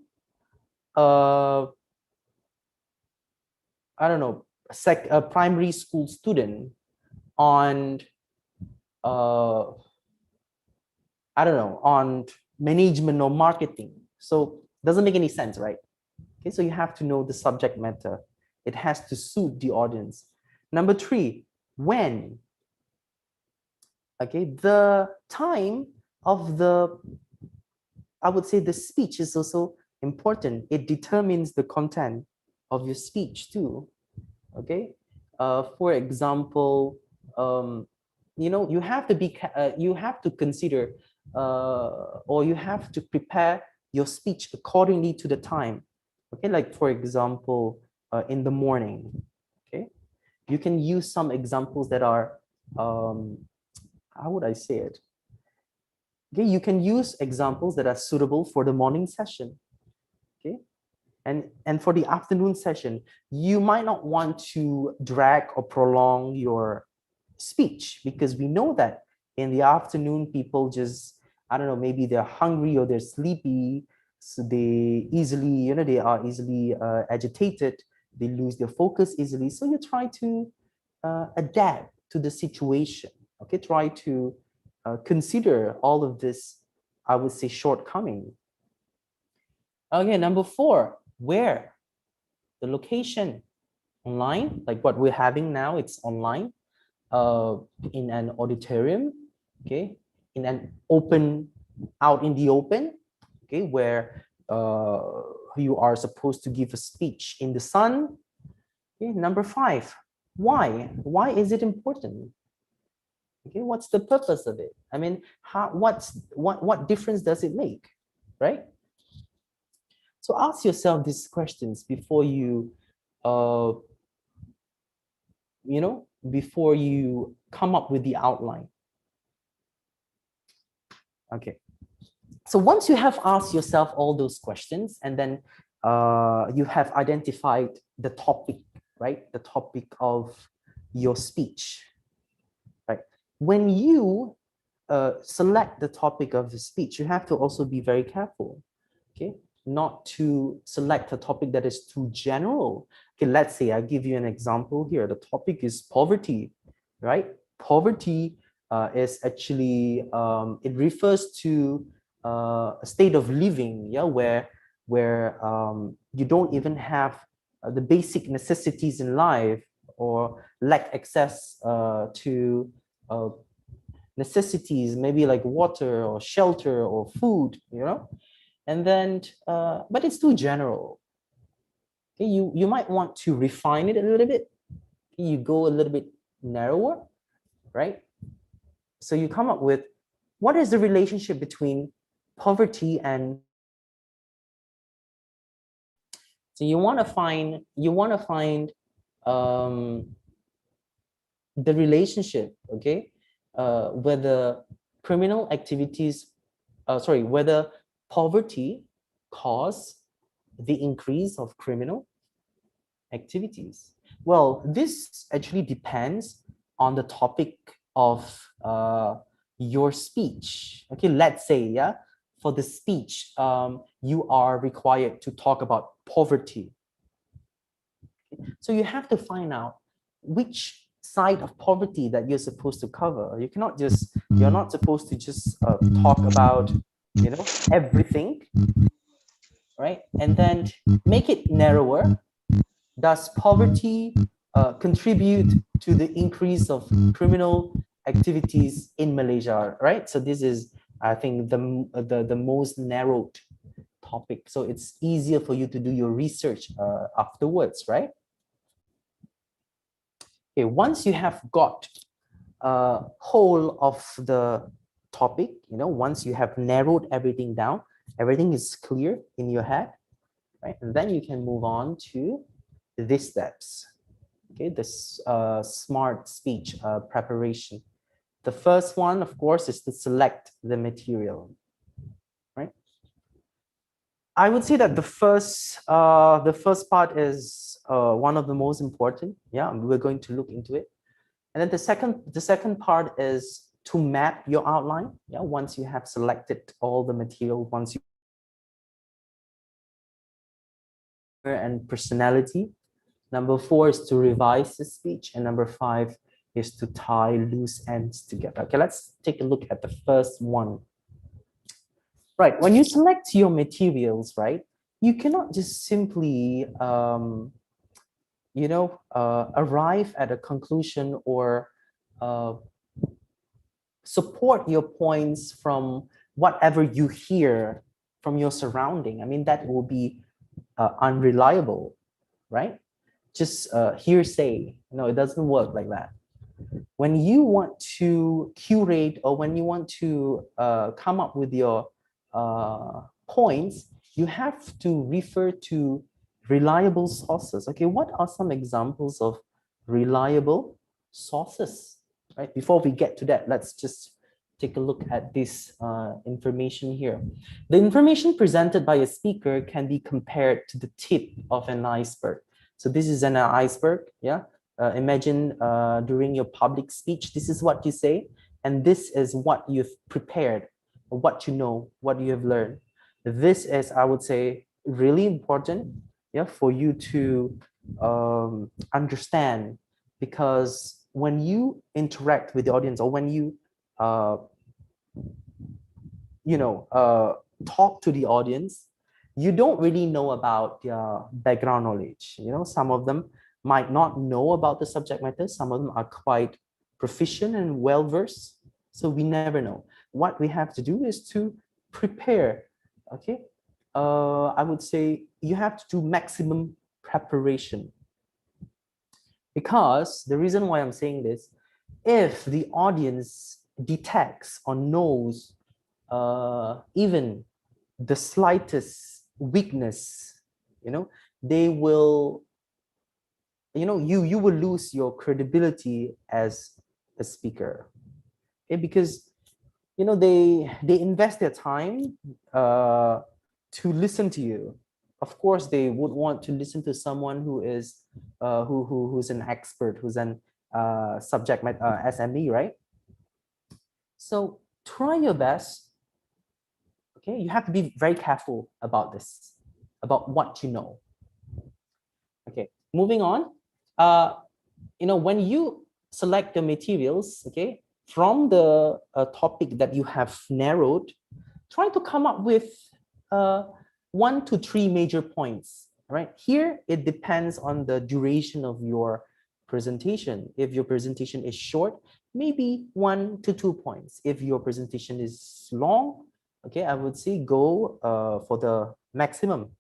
Speaker 1: I don't know, a primary school student on, I don't know, on management or marketing. So it doesn't make any sense, right? Okay, so you have to know the subject matter. It has to suit the audience. Number three, when? Okay, the time of the, I would say the speech is also important. It determines the content of your speech too. Okay, for example, you have to be, you have to consider, or you have to prepare your speech accordingly to the time. Okay, like for example, in the morning. Okay, you can use some examples that are, how would I say it? Okay, you can use examples that are suitable for the morning session. Okay, and for the afternoon session, you might not want to drag or prolong your speech, because we know that in the afternoon people just, I don't know, maybe they're hungry or they're sleepy, so they easily, they are easily agitated, they lose their focus easily. So you try to adapt to the situation. Okay, try to consider all of this, I would say, shortcoming. Okay, number four, where? The location. Online, like what we're having now, it's online, in an auditorium, okay, in an open, out in the open, okay, where you are supposed to give a speech in the sun. Okay, number five, why? Why is it important? Okay, what's the purpose of it? I mean, what difference does it make, right? So ask yourself these questions before you, before you come up with the outline. Okay. So once you have asked yourself all those questions, and then you have identified the topic, right? The topic of your speech, right? When you select the topic of the speech, you have to also be very careful, okay? Not to select a topic that is too general. Okay, let's say I give you an example here. The topic is poverty, right? Poverty is actually, it refers to a state of living, yeah, where you don't even have the basic necessities in life, or lack access to necessities, maybe like water or shelter or food, and then, but it's too general. Okay, you might want to refine it a little bit. You go a little bit narrower, right? So you come up with, what is the relationship between poverty and, so you want to find the relationship, okay, whether criminal activities, whether poverty cause the increase of criminal activities. Well, this actually depends on the topic of your speech. Okay, let's say, yeah, for the speech, you are required to talk about poverty. So you have to find out which side of poverty that you're supposed to cover. You're not supposed to just talk about, everything, right? And then make it narrower. Does poverty contribute to the increase of criminal activities in Malaysia, right? So this is, I think, the most narrowed topic. So it's easier for you to do your research afterwards, right? Okay, once you have got a whole of the topic, once you have narrowed everything down, everything is clear in your head, right? And then you can move on to these steps. Okay, this smart speech preparation. The first one, of course, is to select the material, right? I would say that the first part is one of the most important. Yeah, we're going to look into it. And then the second part is to map your outline. Yeah, once you have selected all the material, once you and personality. Number 4 is to revise the speech, and number 5 is to tie loose ends together. Okay, let's take a look at the first one. Right, when you select your materials, right, you cannot just simply arrive at a conclusion or support your points from whatever you hear from your surrounding. I mean, that will be unreliable, right? Just hearsay. No, it doesn't work like that. When you want to curate or when you want to come up with your points, you have to refer to reliable sources. Okay, what are some examples of reliable sources? Right, before we get to that, let's just take a look at this information here. The information presented by a speaker can be compared to the tip of an iceberg. So this is an iceberg, yeah? Imagine during your public speech, this is what you say, and this is what you've prepared, what you know, what you have learned. This is, I would say, really important, yeah, for you to understand, because when you interact with the audience or when you talk to the audience, you don't really know about their background knowledge. Some of them might not know about the subject matter. Some of them are quite proficient and well-versed. So we never know. What we have to do is to prepare, okay? I would say you have to do maximum preparation. Because the reason why I'm saying this, if the audience detects or knows even the slightest weakness, they will, you will lose your credibility as a speaker. Okay? Because they invest their time to listen to you. Of course, they would want to listen to someone who is who's an expert, who's an subject matter SME, right? So try your best. Okay, you have to be very careful about this, about what you know. Okay, moving on. When you select the materials, okay, from the topic that you have narrowed, try to come up with 1 to 3 major points. Right here, it depends on the duration of your presentation. If your presentation is short, maybe 1 to 2 points. If your presentation is long, okay, I would say go for the maximum,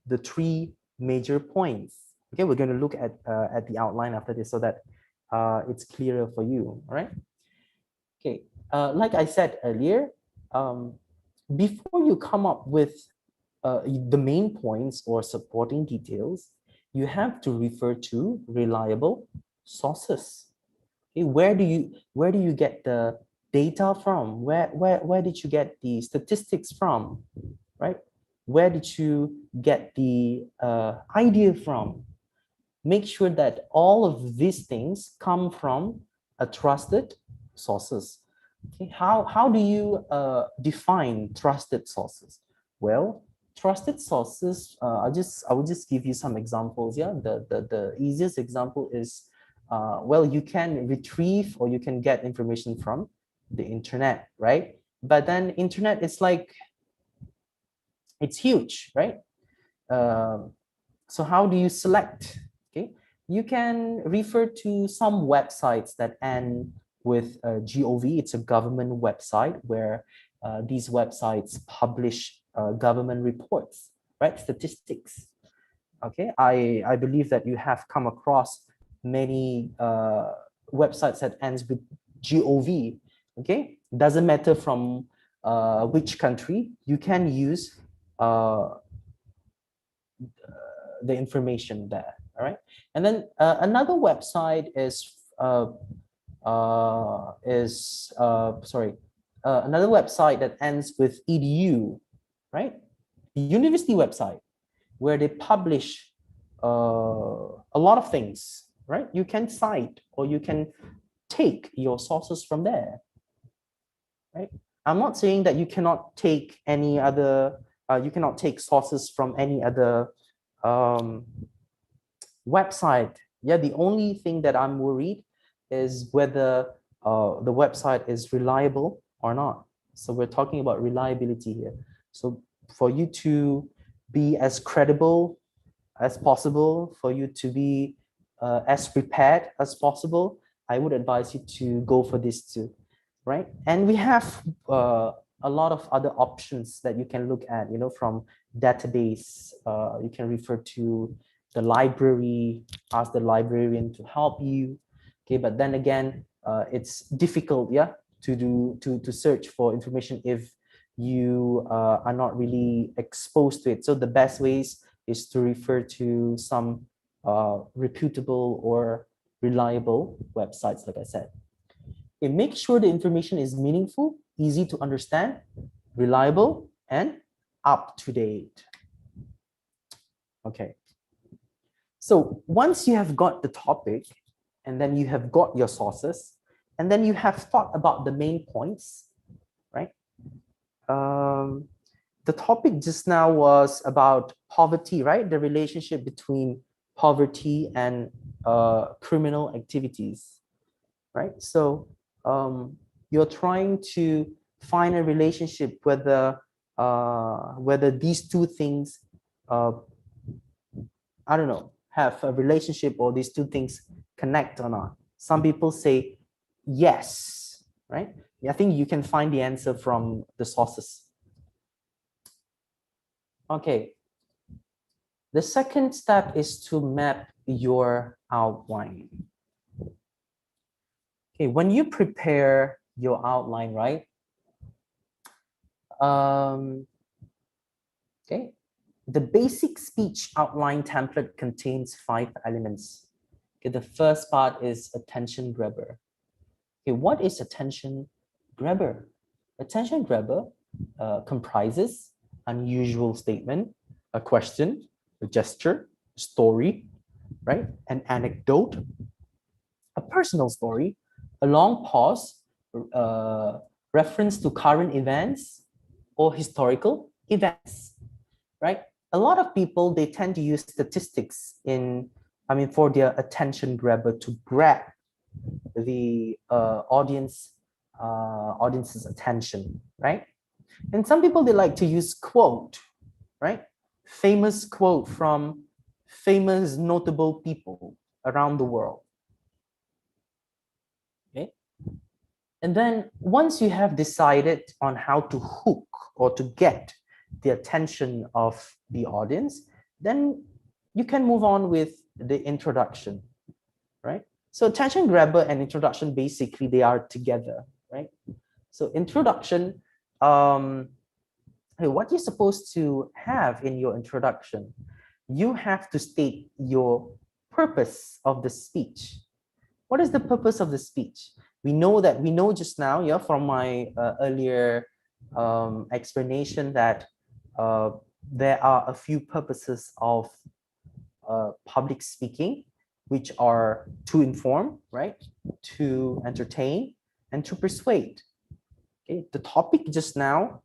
Speaker 1: the 3 major points. Okay, we're going to look at the outline after this so that it's clearer for you. All right. Okay, like I said earlier, before you come up with the main points or supporting details, you have to refer to reliable sources. Okay, where do you get the data from? Where did you get the statistics from? Right? Where did you get the idea from? Make sure that all of these things come from a trusted sources. Okay, how do you define trusted sources? Well, trusted sources, I will just give you some examples. Yeah, the easiest example is, well, you can retrieve or you can get information from the internet, right? But then internet is like, it's huge, right? So how do you select? Okay, you can refer to some websites that end with gov. It's a government website where these websites publish government reports, right? Statistics. Okay, I believe that you have come across many websites that ends with gov. Okay, doesn't matter from which country, you can use the information there. All right, and then another website is another website that ends with edu, right? University website where they publish a lot of things, right? You can cite or you can take your sources from there, right? I'm not saying that you cannot take any other, you cannot take sources from any other website. Yeah, the only thing that I'm worried is whether the website is reliable or not. So we're talking about reliability here. So for you to be as credible as possible, for you to be as prepared as possible, I would advise you to go for this too, right? And we have a lot of other options that you can look at, you know, from database. You can refer to the library, ask the librarian to help you. Okay, but then again, it's difficult, yeah, to search for information if you are not really exposed to it. So the best ways is to refer to some reputable or reliable websites, like I said. And make sure the information is meaningful, easy to understand, reliable, and up to date. Okay. So once you have got the topic, and then you have got your sources, and then you have thought about the main points, right? The topic just now was about poverty, right? The relationship between poverty and criminal activities, right? So you're trying to find a relationship whether these two things, I don't know, have a relationship or these two things connect or not. Some people say yes, right? I think you can find the answer from the sources. Okay. The second step is to map your outline. Okay, when you prepare your outline, right? Okay, the basic speech outline template contains 5 elements. Okay, the first part is attention grabber. Okay, what is attention grabber? Attention grabber comprises unusual statement, a question, a gesture, story, right? An anecdote, a personal story, a long pause, reference to current events or historical events, right? A lot of people, they tend to use statistics for their attention grabber to grab the audience's attention, right? And some people, they like to use quote, right? Famous quote from famous notable people around the world. Okay. And then once you have decided on how to hook or to get the attention of the audience, then you can move on with the introduction, right? So attention grabber and introduction, basically they are together, right? So introduction, what you're supposed to have in your introduction, you have to state your purpose of the speech. What is the purpose of the speech? We know just now, yeah, from my earlier explanation that there are a few purposes of public speaking, which are to inform, right, to entertain, and to persuade. Okay, the topic just now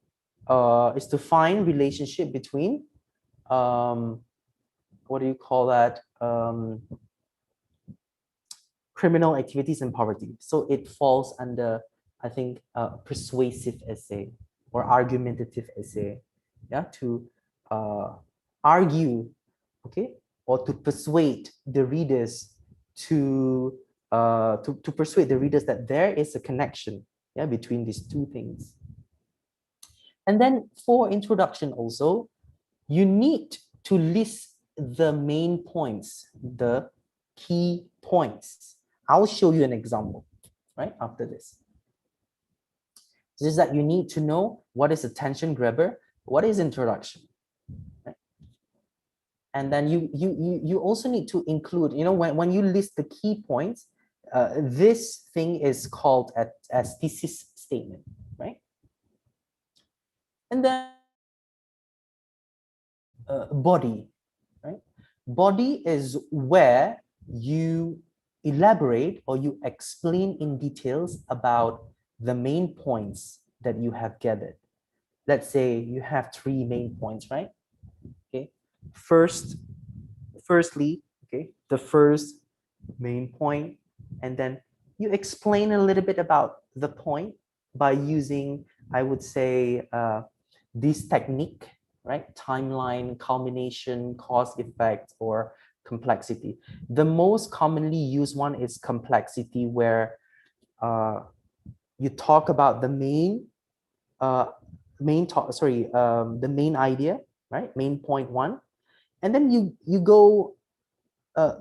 Speaker 1: is to find relationship between what do you call that? Criminal activities and poverty. So it falls under, I think, persuasive essay or argumentative essay. Yeah, to argue, okay, or to persuade the readers to persuade the readers that there is a connection, yeah, between these two things. And then for introduction also, you need to list the main points, the key points. I'll show you an example, right, after this. This is that you need to know what is attention grabber, what is introduction, right? And then you also need to include, you know, when you list the key points, this thing is called as thesis statement, right? And then body, right? Body is where you elaborate or you explain in details about the main points that you have gathered. Let's say you have 3 main points, right? Okay. Firstly, okay, the first main point, and then you explain a little bit about the point by using, I would say, this technique, right? Timeline, culmination, cause, effect, or complexity. The most commonly used one is complexity, where you talk about the the main idea, right? Main point 1, and then you go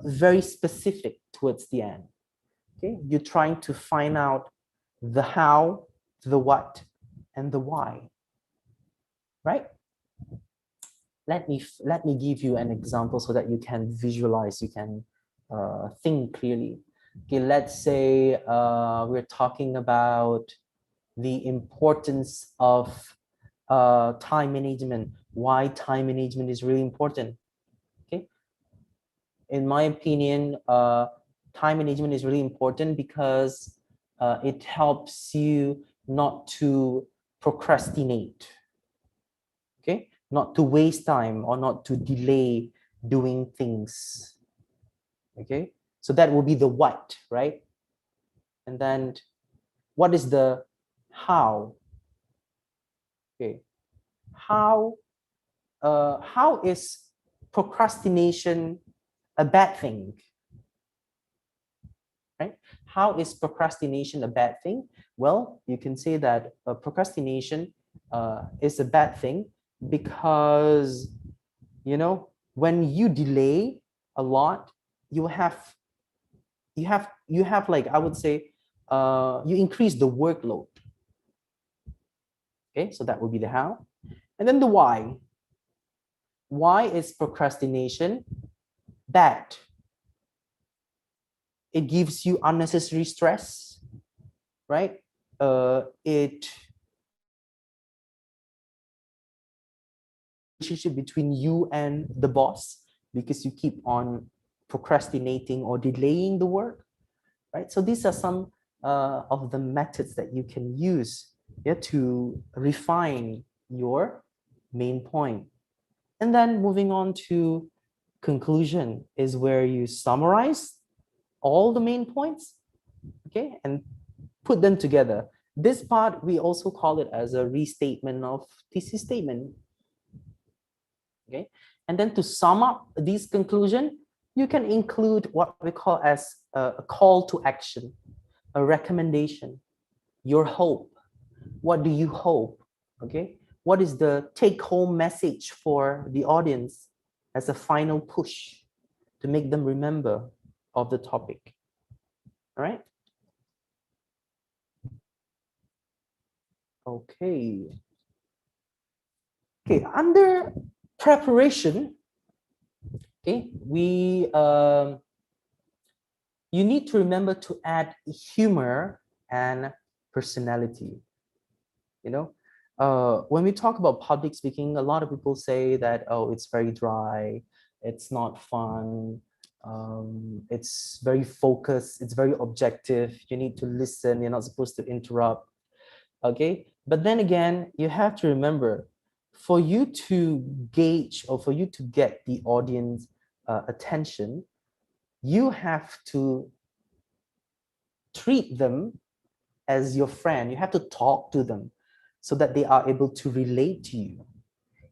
Speaker 1: very specific towards the end. Okay, you're trying to find out the how, the what, and the why, right? Let me give you an example so that you can visualize, you can think clearly. Okay, let's say we're talking about the importance of time management, why time management is really important. Okay, in my opinion, time management is really important because it helps you not to procrastinate, okay, not to waste time or not to delay doing things. Okay, so that will be the what, right? And then what is the how? Okay, how is procrastination a bad thing, right? How is procrastination a bad thing? Well, you can say that procrastination is a bad thing because, you know, when you delay a lot, you have like, I would say, you increase the workload. Okay, so that would be the how. And then the why. Why is procrastination bad? It gives you unnecessary stress, right? It relationship between you and the boss because you keep on procrastinating or delaying the work, right? So these are some of the methods that you can use, yeah, to refine your main point. And then moving on to conclusion is where you summarize all the main points, okay, and put them together. This part, we also call it as a restatement of thesis statement. Okay, and then to sum up these conclusion, you can include what we call as a call to action, a recommendation, your hope. What do you hope? Okay, what is the take-home message for the audience as a final push to make them remember of the topic? All right. Okay. Okay, under preparation, okay, we you need to remember to add humor and personality. You know, when we talk about public speaking, a lot of people say that, oh, it's very dry, it's not fun, it's very focused, it's very objective, you need to listen, you're not supposed to interrupt. Okay, but then again, you have to remember, for you to gauge or for you to get the audience attention, you have to treat them as your friend. You have to talk to them so that they are able to relate to you.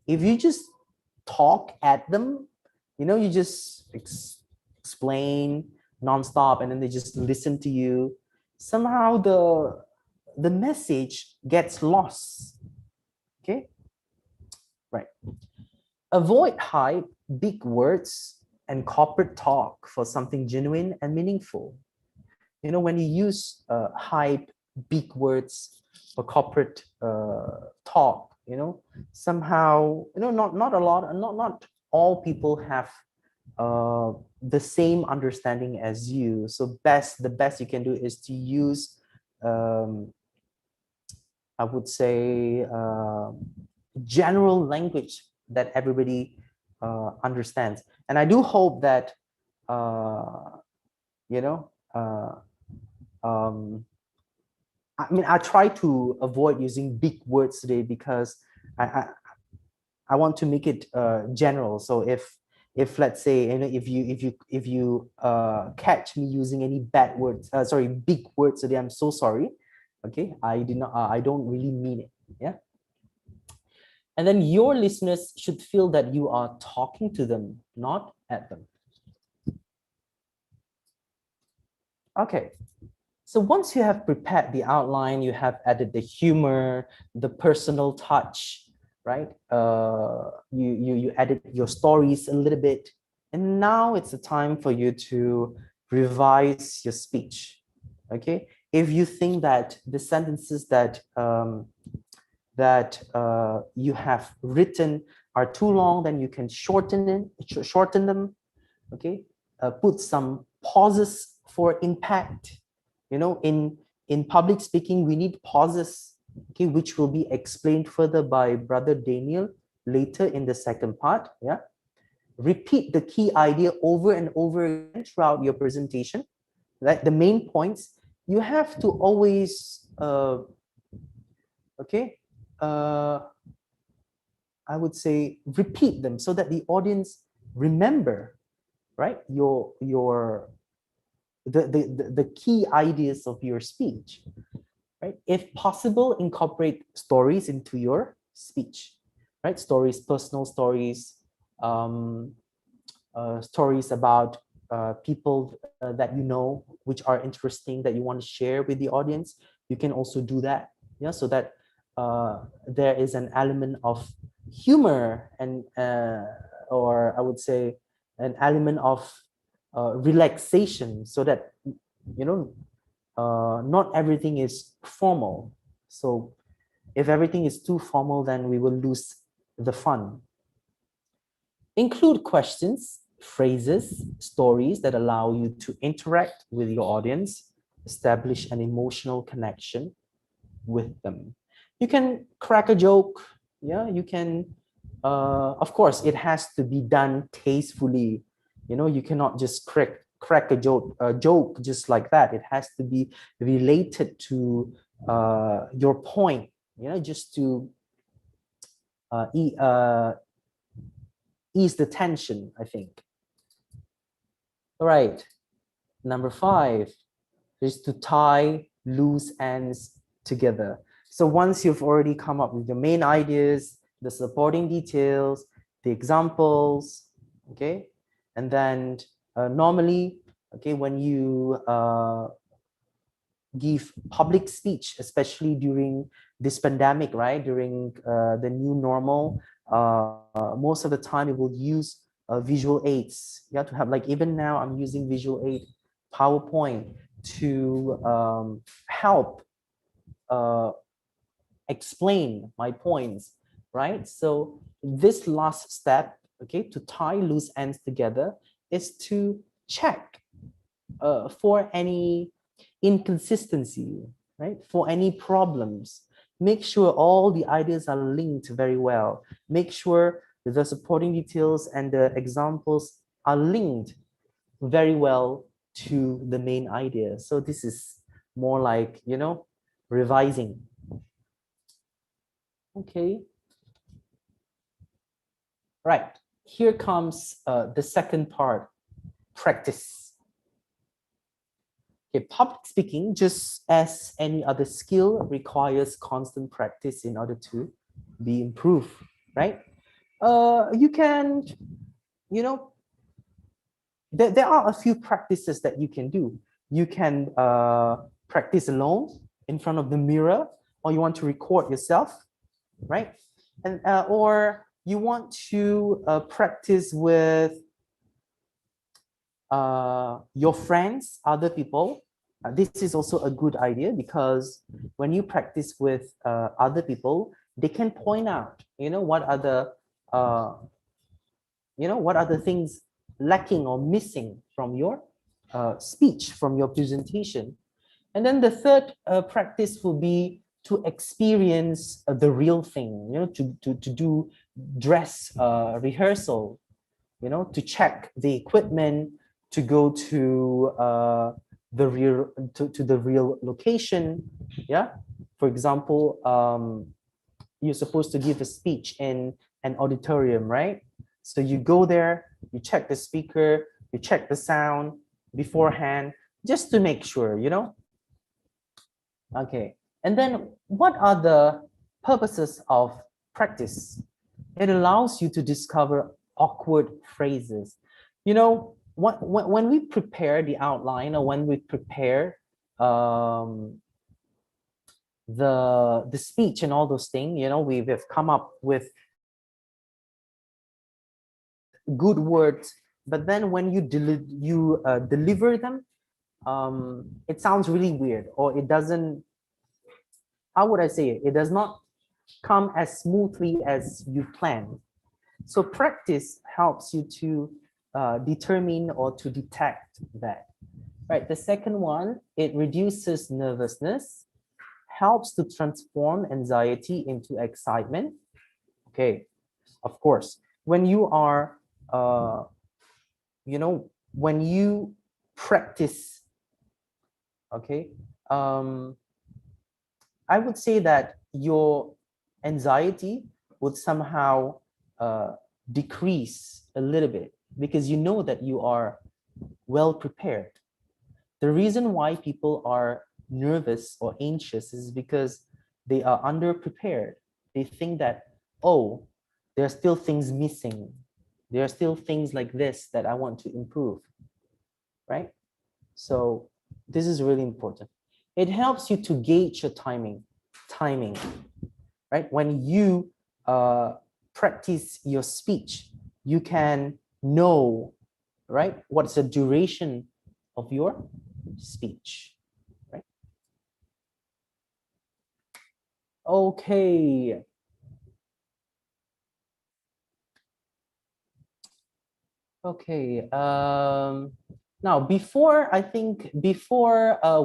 Speaker 1: If you just talk at them, you just explain nonstop and then they just listen to you, somehow the message gets lost. Okay, right. Avoid hype, big words, and corporate talk for something genuine and meaningful. When you use hype, big words, or corporate talk, somehow, not a lot, not all people have the same understanding as you. So the best you can do is to use, I would say, general language that everybody understands. And I do hope that, you know, I mean, I try to avoid using big words today because I want to make it general. So if let's say, if you catch me using any bad words, sorry, big words today, I'm so sorry. Okay, I don't really mean it. Yeah. And then your listeners should feel that you are talking to them, not at them. Okay. So once you have prepared the outline, you have added the humor, the personal touch, right? You added your stories a little bit, and now it's the time for you to revise your speech. Okay, if you think that the sentences that you have written are too long, then you can shorten them. Okay, put some pauses for impact. In public speaking, we need pauses, okay, which will be explained further by Brother Daniel later in the second part. Yeah, repeat the key idea over and over again throughout your presentation. Right, the main points you have to always, okay, I would say repeat them so that the audience remember, right, the key ideas of your speech, right? If possible, incorporate stories into your speech, right? Stories, personal stories, stories about people that you know, which are interesting, that you want to share with the audience. You can also do that, yeah, so that there is an element of humor and or I would say an element of relaxation, so that not everything is formal. So if everything is too formal, then we will lose the fun. Include questions, phrases, stories that allow you to interact with your audience, establish an emotional connection with them. You can crack a joke. Yeah, you can, of course, it has to be done tastefully. You cannot just crack a joke just like that. It has to be related to your point, just to ease the tension, I think. All right, number 5 is to tie loose ends together. So once you've already come up with the main ideas, the supporting details, the examples, okay, and then normally, okay, when you give public speech, especially during this pandemic, right, during the new normal, most of the time it will use visual aids. You have to have, like, even now I'm using visual aid, PowerPoint, to help explain my points, right? So this last step, okay, to tie loose ends together, is to check for any inconsistency, right? For any problems, make sure all the ideas are linked very well. Make sure the supporting details and the examples are linked very well to the main idea. So this is more like, you know, revising. Okay. Right. Here comes the second part, practice. Okay, public speaking, just as any other skill, requires constant practice in order to be improved, right? You can, you know, there are a few practices that you can do. You can practice alone in front of the mirror, or you want to record yourself, right? And or you want to practice with your friends, other people. This is also a good idea, because when you practice with other people, they can point out, you know, what are the what are the things lacking or missing from your speech, from your presentation. And then the third practice will be to experience the real thing, you know, to do dress rehearsal, you know, to check the equipment, to go to the real location. Yeah, for example, you're supposed to give a speech in an auditorium, right? So you go there, you check the speaker, you check the sound beforehand, just to make sure, you know. Okay, and then what are the purposes of practice? It allows you to discover awkward phrases. You know, when we prepare the outline, or when we prepare the speech and all those things, you know, we've come up with good words, but then when you deliver them, it sounds really weird, or it doesn't, how would I say it? It does not come as smoothly as you plan. So practice helps you to determine or to detect that. Right. The second one, it reduces nervousness, helps to transform anxiety into excitement. Okay. Of course, when you are, you know, when you practice, okay, I would say that your anxiety would somehow decrease a little bit, because you know that you are well prepared. The reason why people are nervous or anxious is because they are underprepared. They think that, oh, there are still things missing. There are still things like this that I want to improve, right? So this is really important. It helps you to gauge your timing, right? When you practice your speech, you can know, right, what's the duration of your speech, right? Okay. Okay. Now, before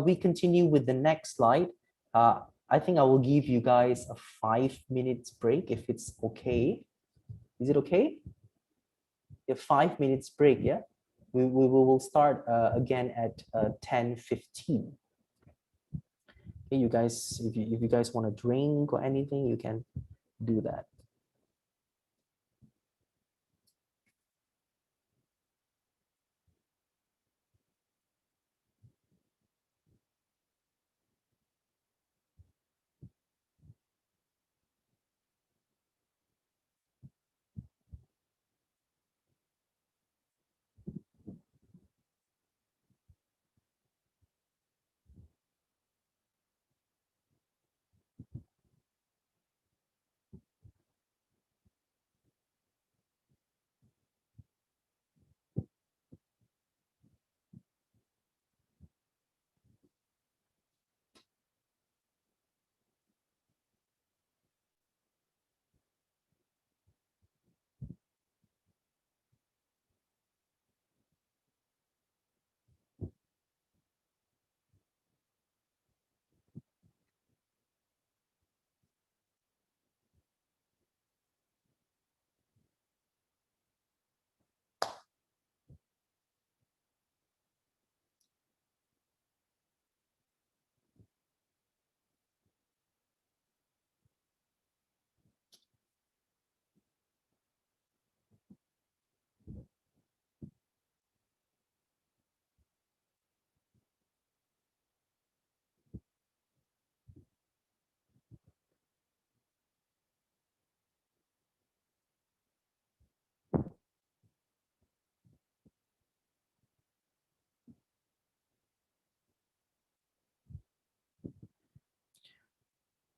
Speaker 1: we continue with the next slide, I think I will give you guys a 5 minutes break, if it's okay. Is it okay? A 5 minutes break, yeah? We will start again at 10:15. Okay, you guys, if you guys want to drink or anything, you can do that.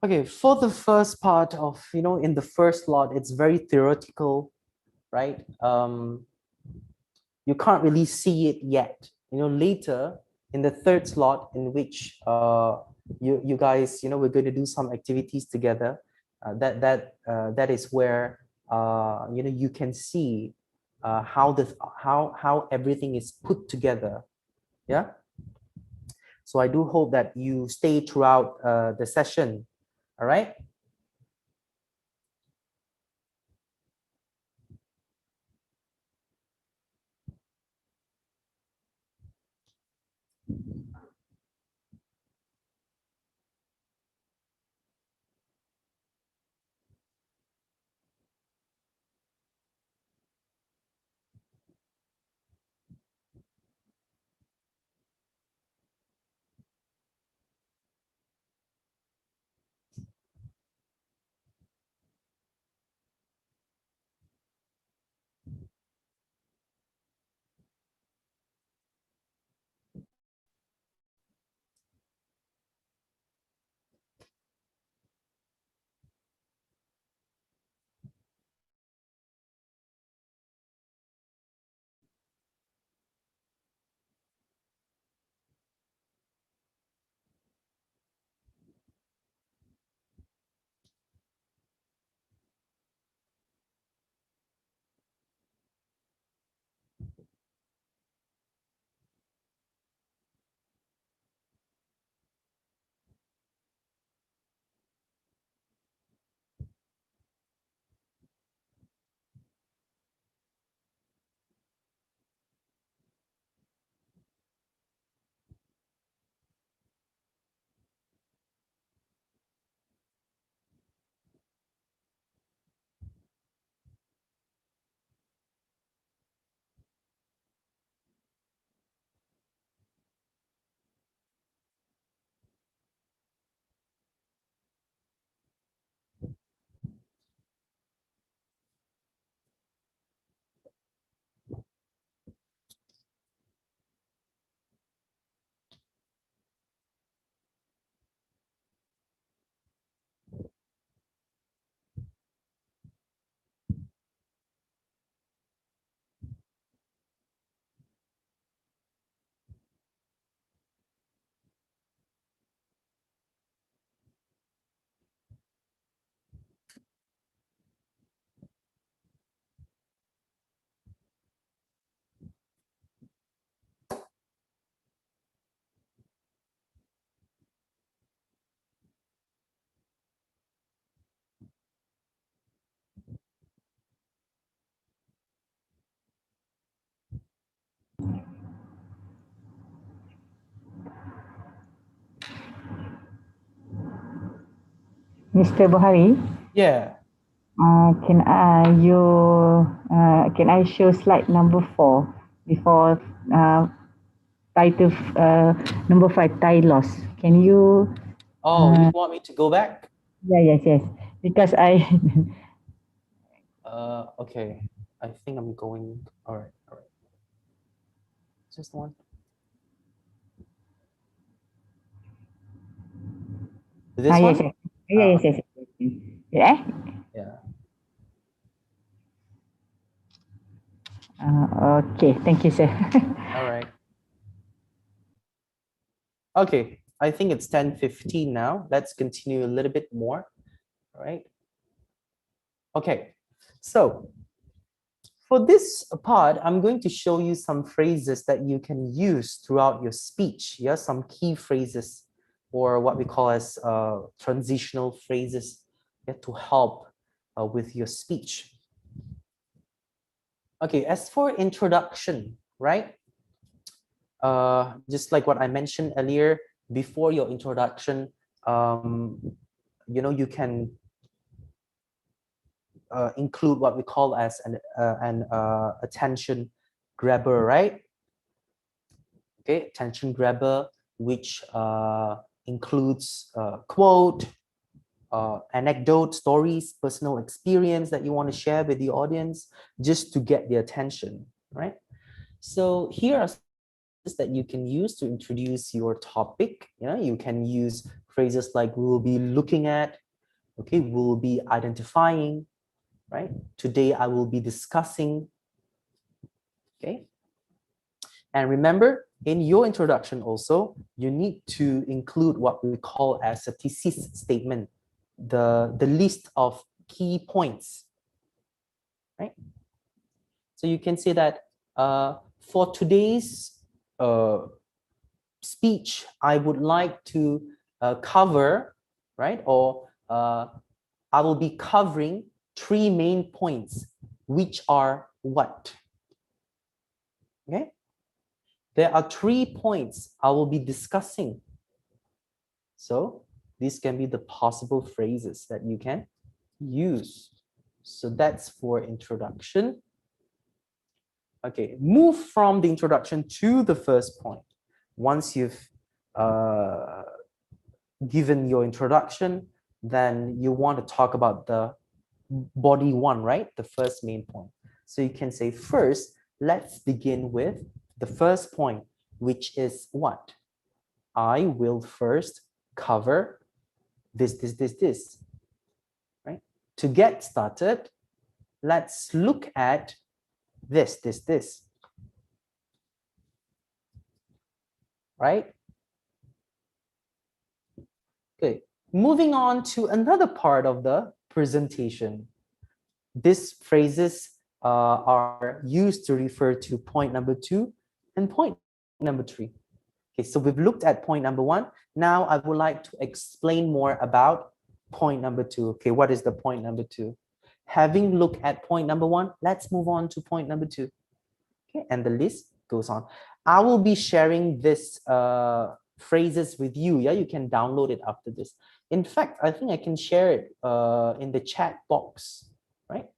Speaker 1: Okay, for the first part of, in the first lot, it's very theoretical, right? You can't really see it yet. Later in the third slot, in which you guys, we're going to do some activities together. That is where you can see how everything is put together. Yeah. So I do hope that you stay throughout the session. All right.
Speaker 5: Mr. Buhari,
Speaker 1: Yeah.
Speaker 5: can I show slide number 4 before title number 5 tie loss? Can you?
Speaker 1: Oh, you want me to go back?
Speaker 5: Yeah, yes. Because I.
Speaker 1: Okay. I think I'm going. All right. Just one. This
Speaker 5: yes.
Speaker 1: one?
Speaker 5: Yes. Yeah.
Speaker 1: Yeah.
Speaker 5: Okay. Thank you, sir.
Speaker 1: All right. Okay. I think it's 10:15 now. Let's continue a little bit more. All right. Okay. So for this part, I'm going to show you some phrases that you can use throughout your speech. Yeah, some key phrases, or what we call as transitional phrases, yeah, to help with your speech. Okay, as for introduction, right? Just like what I mentioned earlier, before your introduction, you can include what we call as an attention grabber, right? Okay, attention grabber, which includes quote, anecdote, stories, personal experience that you want to share with the audience, just to get the attention, right? So here are that you can use to introduce your topic. You can use Phrases like we will be looking at, okay, we will be identifying, right? Today I will be discussing, okay? And remember, in your introduction also, you need to include what we call as a thesis statement, the list of key points, right? So you can say that for today's speech, I would like to cover, right? Or I will be covering 3 main points, which are what? Okay? There are 3 points I will be discussing. So these can be the possible phrases that you can use. So that's for introduction. Okay, move from the introduction to the first point. Once you've given your introduction, then you want to talk about the body 1, right? The first main point. So you can say first, let's begin with the first point, which is what? I will first cover this, right? To get started, let's look at this, right? Okay, moving on to another part of the presentation. These phrases are used to refer to point number 2 and point number 3. Okay, so we've looked at point number 1. Now I would like to explain more about point number 2. Okay, what is the point number 2? Having looked at point number 1, let's move on to point number 2. Okay, and the list goes on. I will be sharing this phrases with you. Yeah, you can download it after this. In fact, I think I can share it in the chat box, right?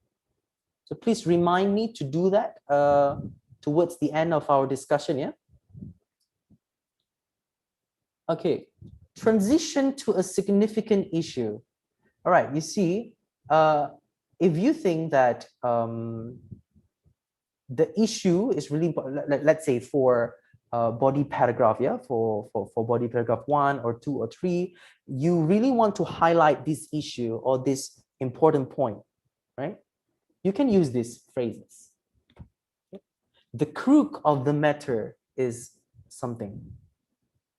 Speaker 1: So please remind me to do that towards the end of our discussion, yeah? Okay, transition to a significant issue. All right, you see, if you think that the issue is really important, let's say for body paragraph, yeah, for body paragraph 1 or 2 or 3, you really want to highlight this issue or this important point, right? You can use these phrases. The crook of the matter is something.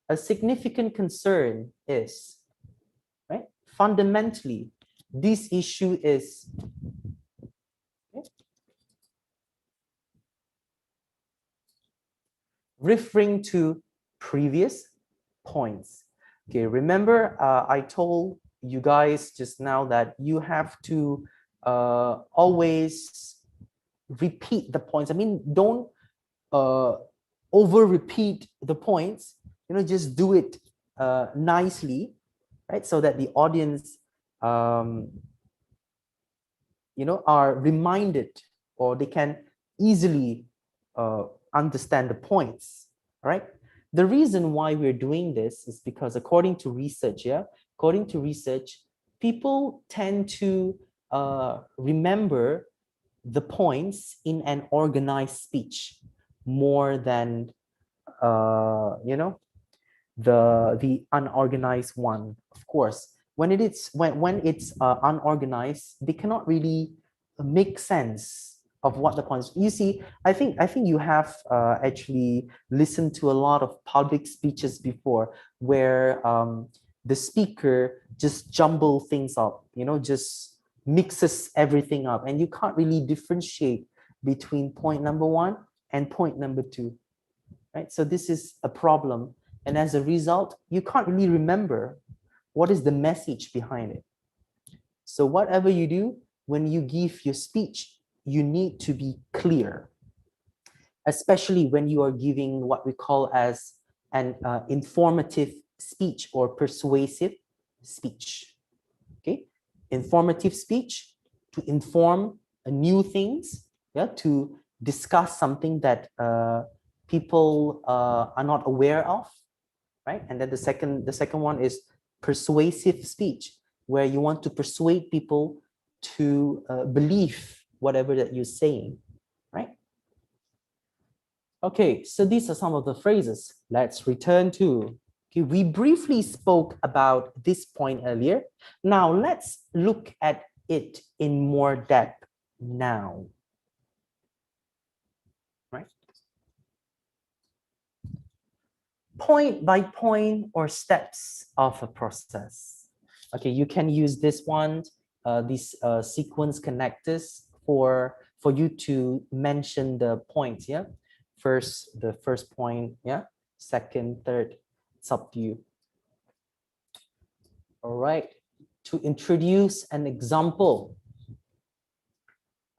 Speaker 1: A significant concern is, right? Fundamentally, this issue is, okay, referring to previous points. Okay, remember I told you guys just now that you have to always repeat the points. I mean, don't over repeat the points, you know, just do it nicely, right? So that the audience, you know, are reminded or they can easily understand the points, right? The reason why we're doing this is because according to research, yeah, according to research, people tend to remember the points in an organized speech more than you know, the unorganized one. Of course, when it's unorganized, they cannot really make sense of what the points. You see, I think you have actually listened to a lot of public speeches before where the speaker just jumble things up, you know, just mixes everything up, and you can't really differentiate between point number 1 and point number 2, right? So this is a problem, and as a result, you can't really remember what is the message behind it. So whatever you do, when you give your speech, you need to be clear, especially when you are giving what we call as an informative speech or persuasive speech. Okay, informative speech, to inform new things, yeah, to discuss something that people are not aware of, right? And then the second one is persuasive speech, where you want to persuade people to believe whatever that you're saying, right? Okay, so these are some of the phrases. Let's return to, Okay, we briefly spoke about this point earlier. Now let's look at it in more depth now. Right? Point by point or steps of a process. Okay, you can use this one, these sequence connectors for you to mention the points. Yeah, the first point. Yeah, second, third. It's up to you. All right, to introduce an example.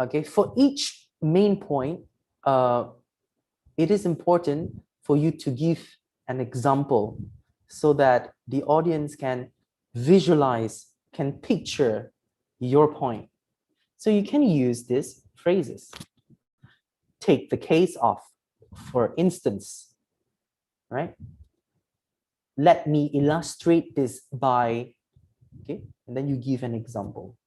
Speaker 1: Okay, for each main point, it is important for you to give an example so that the audience can visualize, can picture your point. So you can use these phrases. Take the case of, for instance, right? Let me illustrate this by, okay, and then you give an example.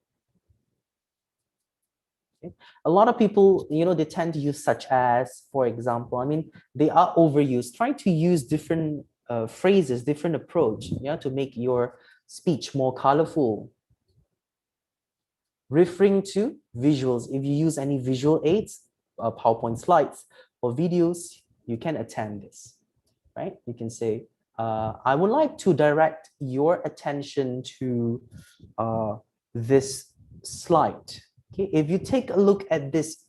Speaker 1: Okay. A lot of people, they tend to use such as, for example. I mean, they are overused. Try to use different phrases, different approach, yeah, to make your speech more colorful. Referring to visuals, if you use any visual aids, PowerPoint slides or videos, you can attend this, right? You can say, I would like to direct your attention to this slide. Okay, if you take a look at this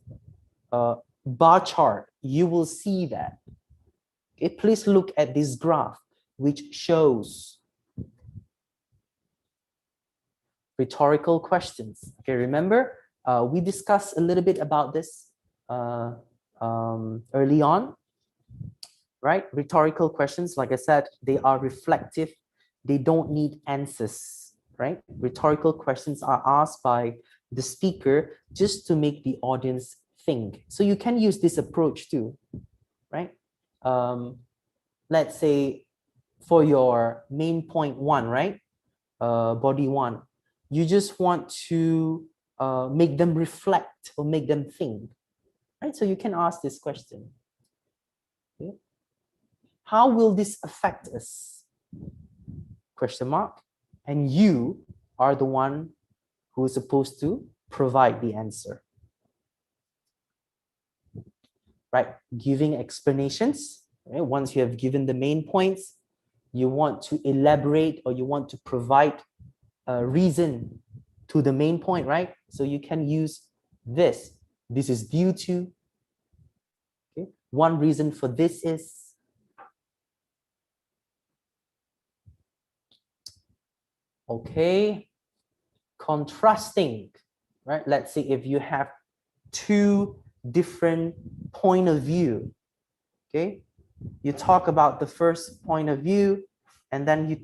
Speaker 1: bar chart, you will see that. Okay, please look at this graph, which shows rhetorical questions. Okay, remember, we discussed a little bit about this early on, right? Rhetorical questions, like I said, they are reflective. They don't need answers, right? Rhetorical questions are asked by the speaker just to make the audience think. So you can use this approach too, right? Let's say for your main point one, right? Body one, you just want to make them reflect or make them think, right? So you can ask this question. Okay. How will this affect us? Question mark. And you are the one who is supposed to provide the answer. Right? Giving explanations. Right? Once you have given the main points, you want to elaborate or you want to provide a reason to the main point, right? So you can use this. This is due to. Okay? One reason for this is. Okay. Contrasting, right? Let's say if you have two different point of view, okay? You talk about the first point of view, and then you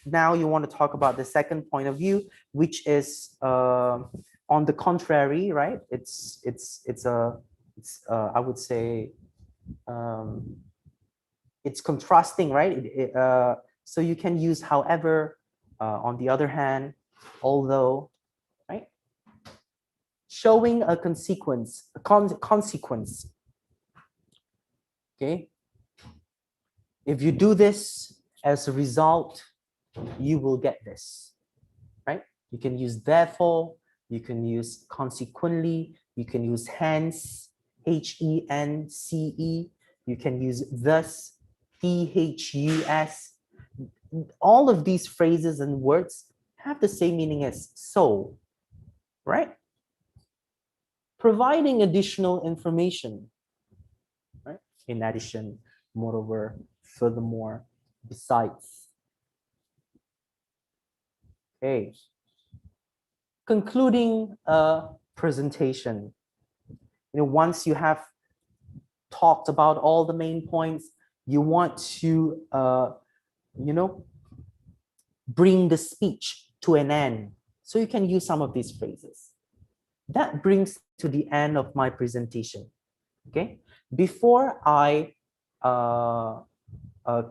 Speaker 1: now you want to talk about the second point of view, which is on the contrary, right? It's I would say it's contrasting, right? So you can use however, on the other hand, although, right? Showing a consequence, consequence. Okay. If you do this, as a result, you will get this, right? You can use therefore, you can use consequently, you can use hence, HENCE, you can use thus, THUS. All of these phrases and words have the same meaning as so, right? Providing additional information, right? In addition, moreover, furthermore, besides. Okay. Concluding a presentation. Once you have talked about all the main points, you want to, bring the speech to an end. So you can use some of these phrases. That brings to the end of my presentation. Okay. Before I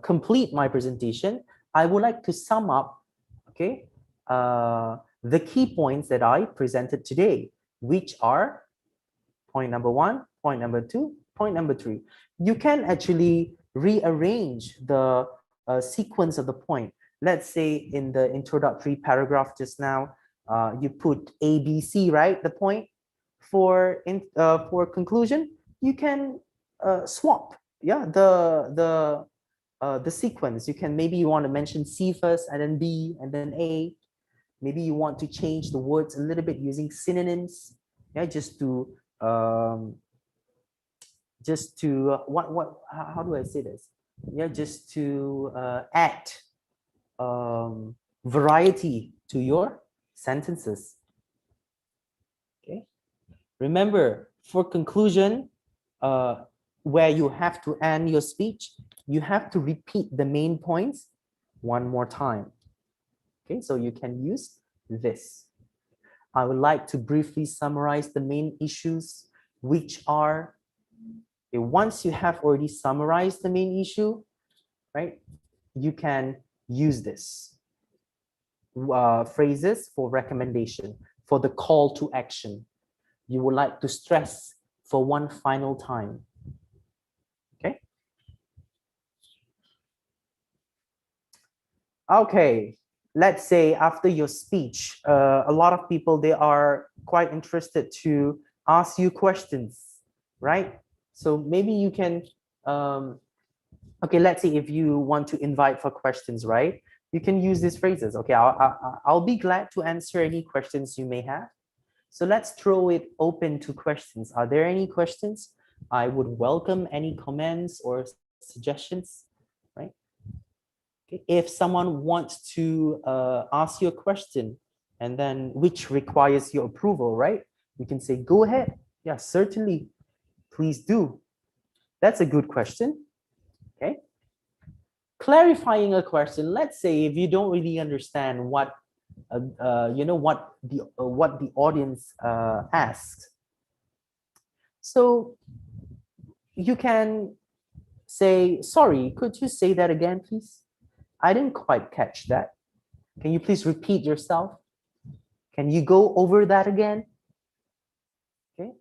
Speaker 1: complete my presentation, I would like to sum up, okay, the key points that I presented today, which are point number 1, point number 2, point number 3. You can actually rearrange the sequence of the point. Let's say in the introductory paragraph just now, you put A, B, C, right? The point for conclusion, you can swap, yeah, the sequence. You can, maybe you want to mention C first and then B and then A. Maybe you want to change the words a little bit using synonyms, yeah, just to how do I say this? Yeah, just to add variety to your sentences. Okay. Remember, for conclusion, where you have to end your speech, you have to repeat the main points one more time. Okay, so you can use this. I would like to briefly summarize the main issues, which are, once you have already summarized the main issue, right, you can use this phrases for recommendation, for the call to action. You would like to stress for one final time. Okay. Okay. Let's say after your speech, a lot of people, they are quite interested to ask you questions, right? So maybe you can, okay, let's say if you want to invite for questions, right? You can use these phrases. Okay, I'll be glad to answer any questions you may have. So let's throw it open to questions. Are there any questions? I would welcome any comments or suggestions, right? Okay. If someone wants to ask you a question and then which requires your approval, right? You can say, go ahead. Yeah, certainly. Please do. That's a good question. Okay. Clarifying a question. Let's say if you don't really understand what what the audience asked. So you can say, sorry, could you say that again, please? I didn't quite catch that. Can you please repeat yourself? Can you go over that again? Okay.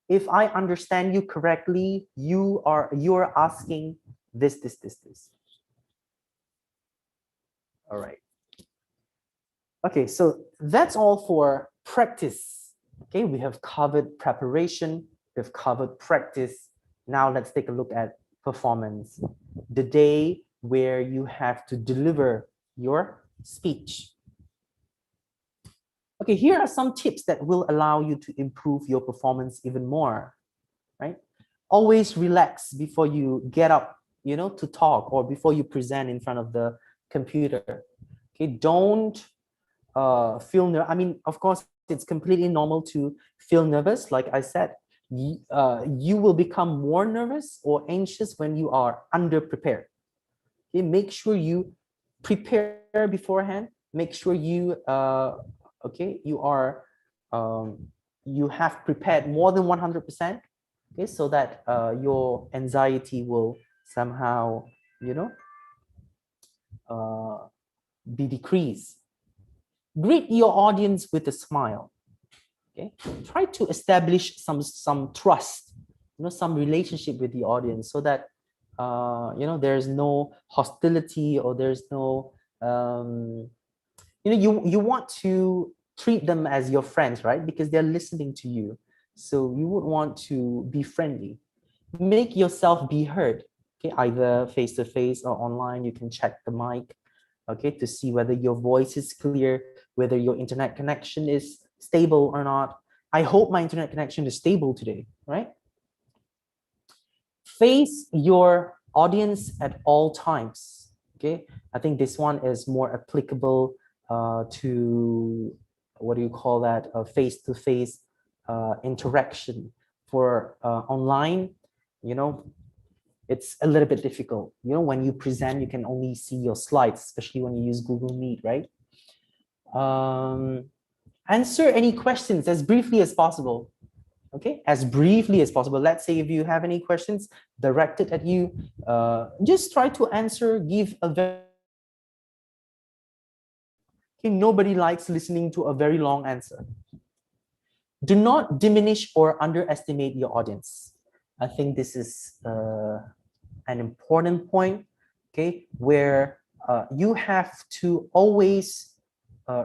Speaker 1: If I understand you correctly, you are asking this. All right. Okay, so that's all for practice. Okay, we have covered preparation, we've covered practice. Now let's take a look at performance. The day where you have to deliver your speech. Okay, here are some tips that will allow you to improve your performance even more, right? Always relax before you get up, to talk, or before you present in front of the computer. Okay, don't feel nervous. I mean, of course, it's completely normal to feel nervous. Like I said, you will become more nervous or anxious when you are underprepared. Okay, make sure you prepare beforehand. Make sure you you have prepared more than 100%. Okay, so that your anxiety will somehow, be decreased. Greet your audience with a smile. Okay, try to establish some trust, some relationship with the audience, so that there's no hostility, or there's no you want to treat them as your friends, right? Because they're listening to you, so you would want to be friendly. Make yourself be heard. Okay, either face to face or online. You can check the mic, okay, to see whether your voice is clear, whether your internet connection is stable or not. I hope my internet connection is stable today, right? Face your audience at all times. Okay, I think this one is more applicable to, what do you call that, face-to-face interaction. For online, it's a little bit difficult. When you present, you can only see your slides, especially when you use Google Meet, right? Answer any questions as briefly as possible. Okay, as briefly as possible. Let's say if you have any questions directed at you, just try to answer, give a very... Okay, nobody likes listening to a very long answer. Do not diminish or underestimate your audience. I think this is an important point. okay, where you have to always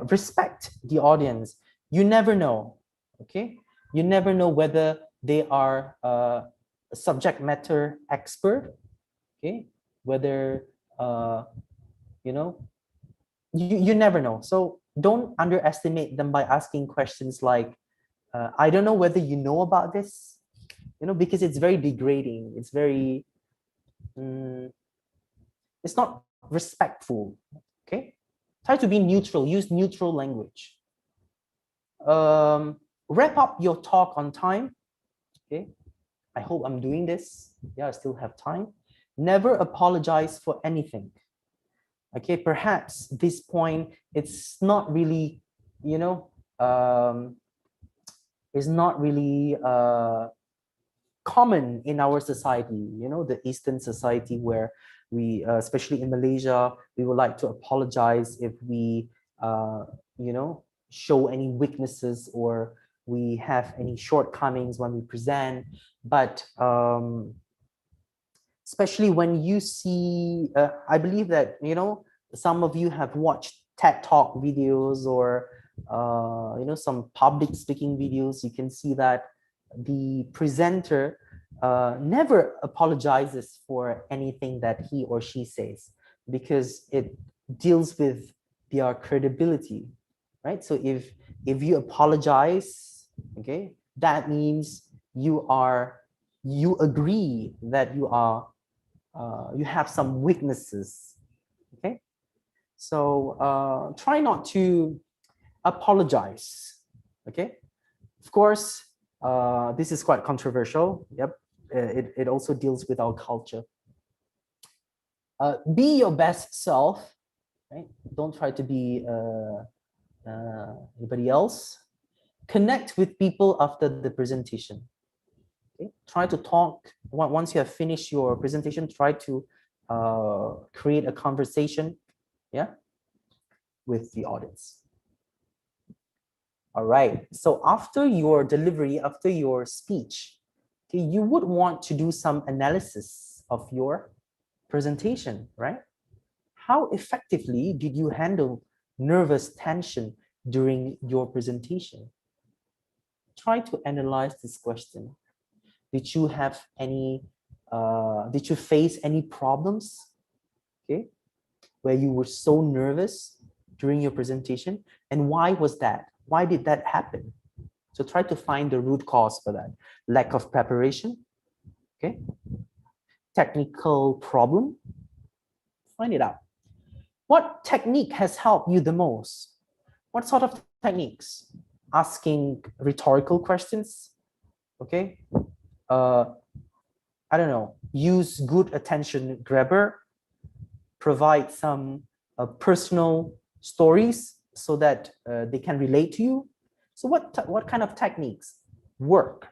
Speaker 1: respect the audience. You never know, okay? You never know whether they are a subject matter expert, okay? Whether, you know, you never know. So don't underestimate them by asking questions like, I don't know whether you know about this, you know, because it's very degrading. It's very, it's not respectful, okay? Try to be neutral, use neutral language. Wrap up your talk on time, okay? I hope I'm doing this. Yeah, I still have time. Never apologize for anything. Okay, perhaps this point, it's not really, you know, is not really common in our society, you know, the Eastern society where we, especially in Malaysia, we would like to apologize if we, you know, show any weaknesses or we have any shortcomings when we present. But especially when you see, I believe that, you know, some of you have watched TED Talk videos or, you know, some public speaking videos. You can see that the presenter never apologizes for anything that he or she says because it deals with their credibility, right? So if you apologize, okay, that means you agree that you have some weaknesses, okay? So try not to apologize, okay? Of course, this is quite controversial. Yep, it also deals with our culture. Be your best self, right? Don't try to be anybody else. Connect with people after the presentation. Okay? Try to talk, once you have finished your presentation, try to create a conversation, yeah, with the audience. All right, so after your delivery, after your speech, okay, you would want to do some analysis of your presentation, right? How effectively did you handle nervous tension during your presentation? Try to analyze this question. Did you have any, did you face any problems, okay, where you were so nervous during your presentation? And why was that? Why did that happen? So try to find the root cause for that. Lack of preparation, okay? Technical problem, find it out. What technique has helped you the most? What sort of techniques? Asking rhetorical questions, okay? I don't know, use good attention grabber, provide some personal stories so that they can relate to you. So what kind of techniques work?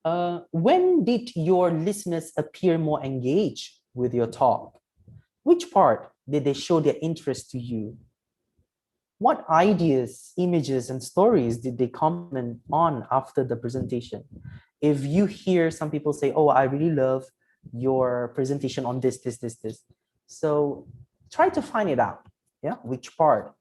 Speaker 1: When did your listeners appear more engaged with your talk? Which part did they show their interest to you? What ideas, images, and stories did they comment on after the presentation? If you hear some people say, oh, I really love your presentation on this. So try to find it out, yeah, which part.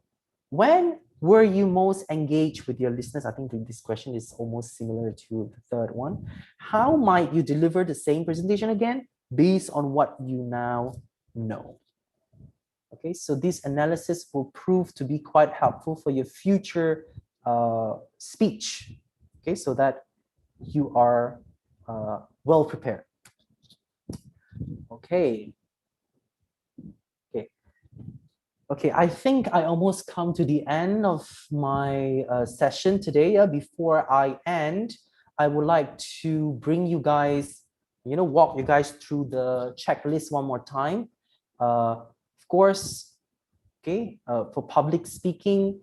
Speaker 1: When were you most engaged with your listeners? I think this question is almost similar to the third one. How might you deliver the same presentation again based on what you now know? Okay, so this analysis will prove to be quite helpful for your future speech, okay, so that you are well prepared. Okay. Okay, I think I almost come to the end of my session today. Before I end, I would like to bring you guys, you know, walk you guys through the checklist one more time. Of course, okay, for public speaking,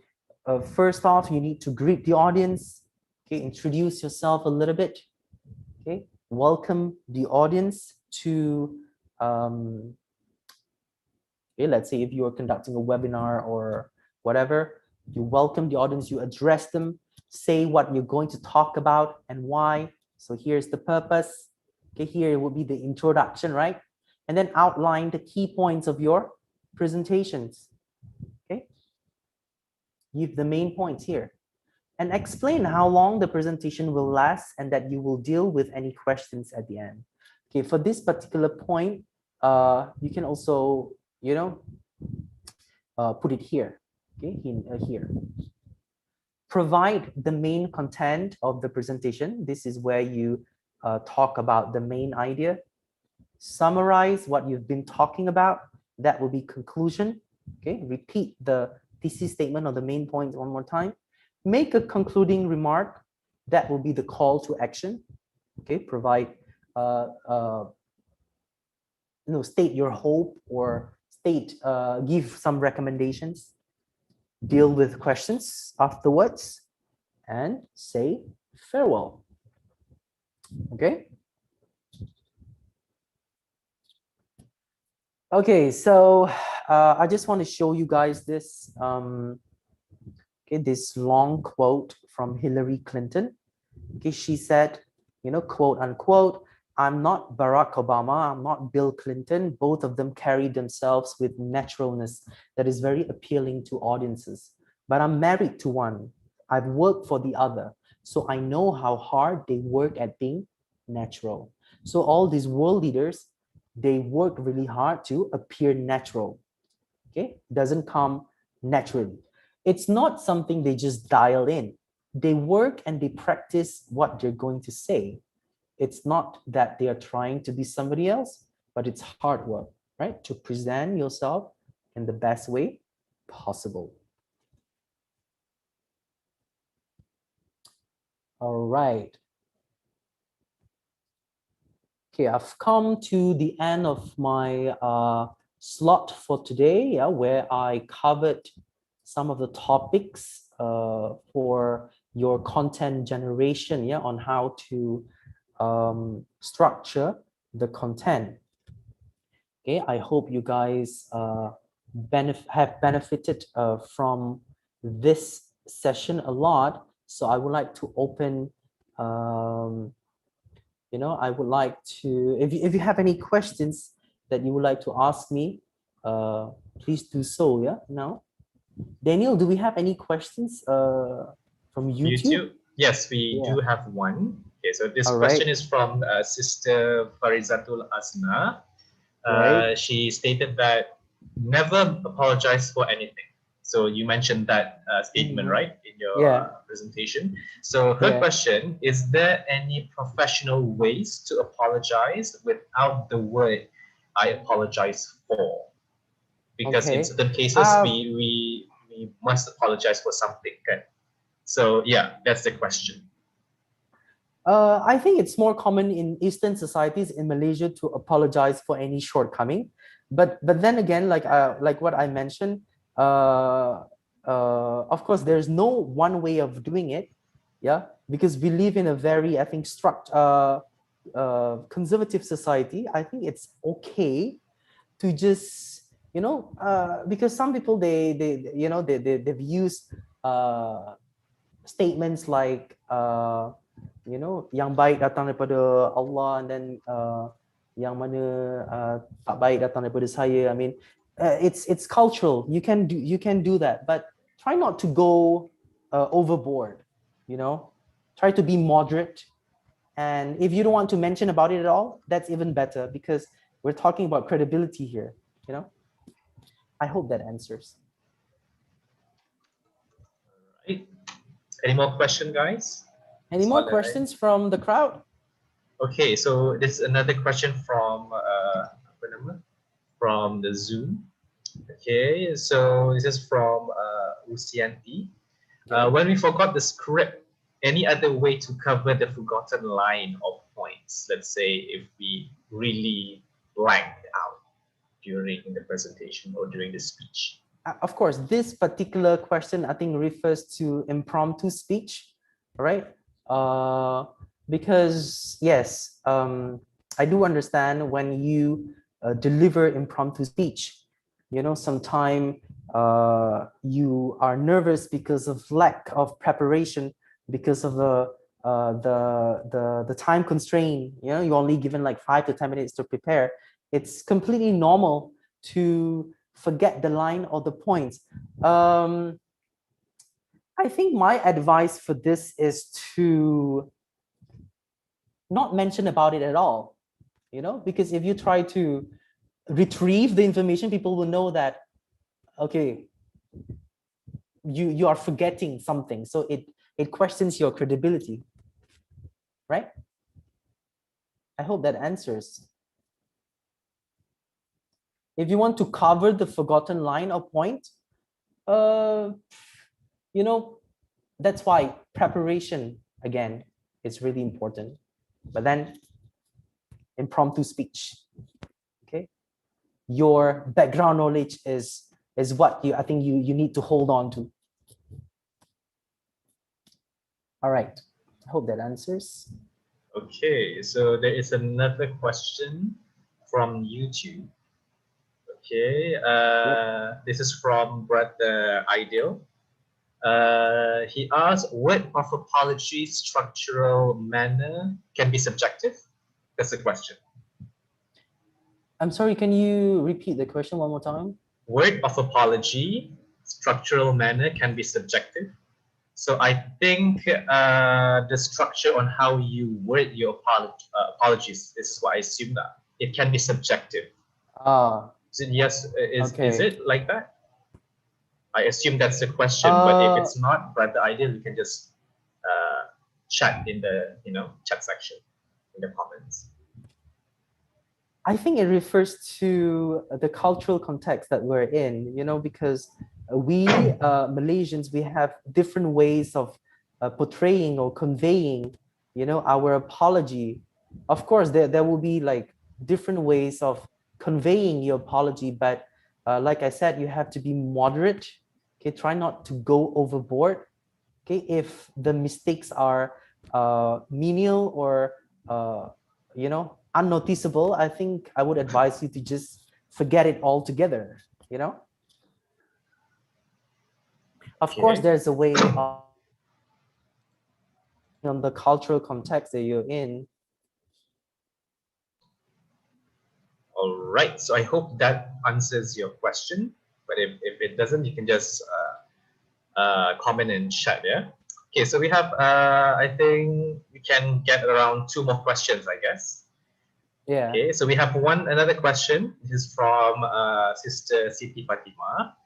Speaker 1: first off, you need to greet the audience, okay, introduce yourself a little bit, okay, welcome the audience to, okay, let's say if you are conducting a webinar or whatever, you welcome the audience, you address them, say what you're going to talk about and why. So here's the purpose. Okay, here will be the introduction, right? and then outline the key points of your presentations. Okay, give the main points here and explain how long the presentation will last and that you will deal with any questions at the end. Okay, for this particular point, you can also, you know, put it here. Okay, here. Provide the main content of the presentation. This is where you talk about the main idea. Summarize what you've been talking about. That will be conclusion. Okay, repeat the thesis statement or the main points one more time. Make a concluding remark. That will be the call to action. Okay, provide, state your hope or give some recommendations. Deal with questions afterwards and say farewell. Okay. Okay, so I just want to show you guys this this long quote from Hillary Clinton. Okay, she said, quote unquote, "I'm not Barack Obama, I'm not Bill Clinton. Both of them carry themselves with naturalness that is very appealing to audiences. But I'm married to one. I've worked for the other. So I know how hard they work at being natural." So all these world leaders, they work really hard to appear natural. Okay, doesn't come naturally. It's not something they just dial in. They work and they practice what they're going to say. It's not that they are trying to be somebody else, but it's hard work, right? To present yourself in the best way possible. All right. Okay, I've come to the end of my slot for today, where I covered some of the topics for your content generation, on how to structure the content. Okay, I hope you guys have benefited from this session a lot. So I would like to open, I would like to, if you have any questions that you would like to ask me, please do so, now. Daniel, do we have any questions from YouTube?
Speaker 4: Yes, we do have one. Okay, so this
Speaker 1: All
Speaker 4: question
Speaker 1: right.
Speaker 4: is from Sister Farizatul Asna.
Speaker 1: Right.
Speaker 4: She stated that never apologize for anything. So you mentioned that statement, right, in your presentation. So her question is: there any professional ways to apologize without the word "I apologize for"? Because in certain cases, we must apologize for something. Okay? So yeah, that's the question.
Speaker 1: I think it's more common in Eastern societies in Malaysia to apologize for any shortcoming, but then again, like what I mentioned, of course, there's no one way of doing it, because we live in a very, I think, conservative society. I think it's okay to just, because some people they've used statements like yang baik datang daripada Allah, and then yang mana tak baik datang daripada saya. I mean, it's cultural. You can do that, but try not to go overboard. Try to be moderate, and if you don't want to mention about it at all, that's even better, because we're talking about credibility here. I hope that answers.
Speaker 4: Right. Any more questions, guys?
Speaker 1: Any more questions from the crowd?
Speaker 4: Okay, so this is another question from the Zoom. Okay, so this is from Usianti. When we forgot the script, any other way to cover the forgotten line or points? Let's say if we really blanked out during the presentation or during the speech.
Speaker 1: Of course, this particular question, I think, refers to impromptu speech, right? Because yes, I do understand when you deliver impromptu speech, sometimes you are nervous because of lack of preparation, because of the time constraint. You're only given like 5 to 10 minutes to prepare, It's completely normal to forget the line or the points. I think my advice for this is to not mention about it at all, because if you try to retrieve the information, people will know that, okay, you are forgetting something. So it questions your credibility, right? I hope that answers. If you want to cover the forgotten line or point, that's why preparation, again, is really important. But then impromptu speech, okay? Your background knowledge is what I think you need to hold on to. All right, I hope that answers.
Speaker 4: Okay, so there is another question from YouTube. Okay, this is from Brother Ideal. He asked, word of apology structural manner can be subjective? That's the question.
Speaker 1: I'm sorry, can you repeat the question one more time?
Speaker 4: Word of apology structural manner can be subjective. So I think the structure on how you word your apologies is what I assume that it can be subjective. Is it yes? Is it like that? I assume that's the question, but if it's not, but the idea, you can just chat in the chat section in the comments.
Speaker 1: I think it refers to the cultural context that we're in, because we Malaysians, we have different ways of portraying or conveying, our apology. Of course, there will be like different ways of conveying your apology, but like I said, you have to be moderate. Okay, try not to go overboard. Okay, if the mistakes are menial or unnoticeable, I think I would advise you to just forget it altogether. Of course, there's a way of on the cultural context that you're in.
Speaker 4: All right, so I hope that answers your question. But if it doesn't, you can just comment in chat, yeah? Okay, so we have, I think we can get around 2 more questions, I guess.
Speaker 1: Yeah.
Speaker 4: Okay, so we have another question. This is from Sister Siti Fatima.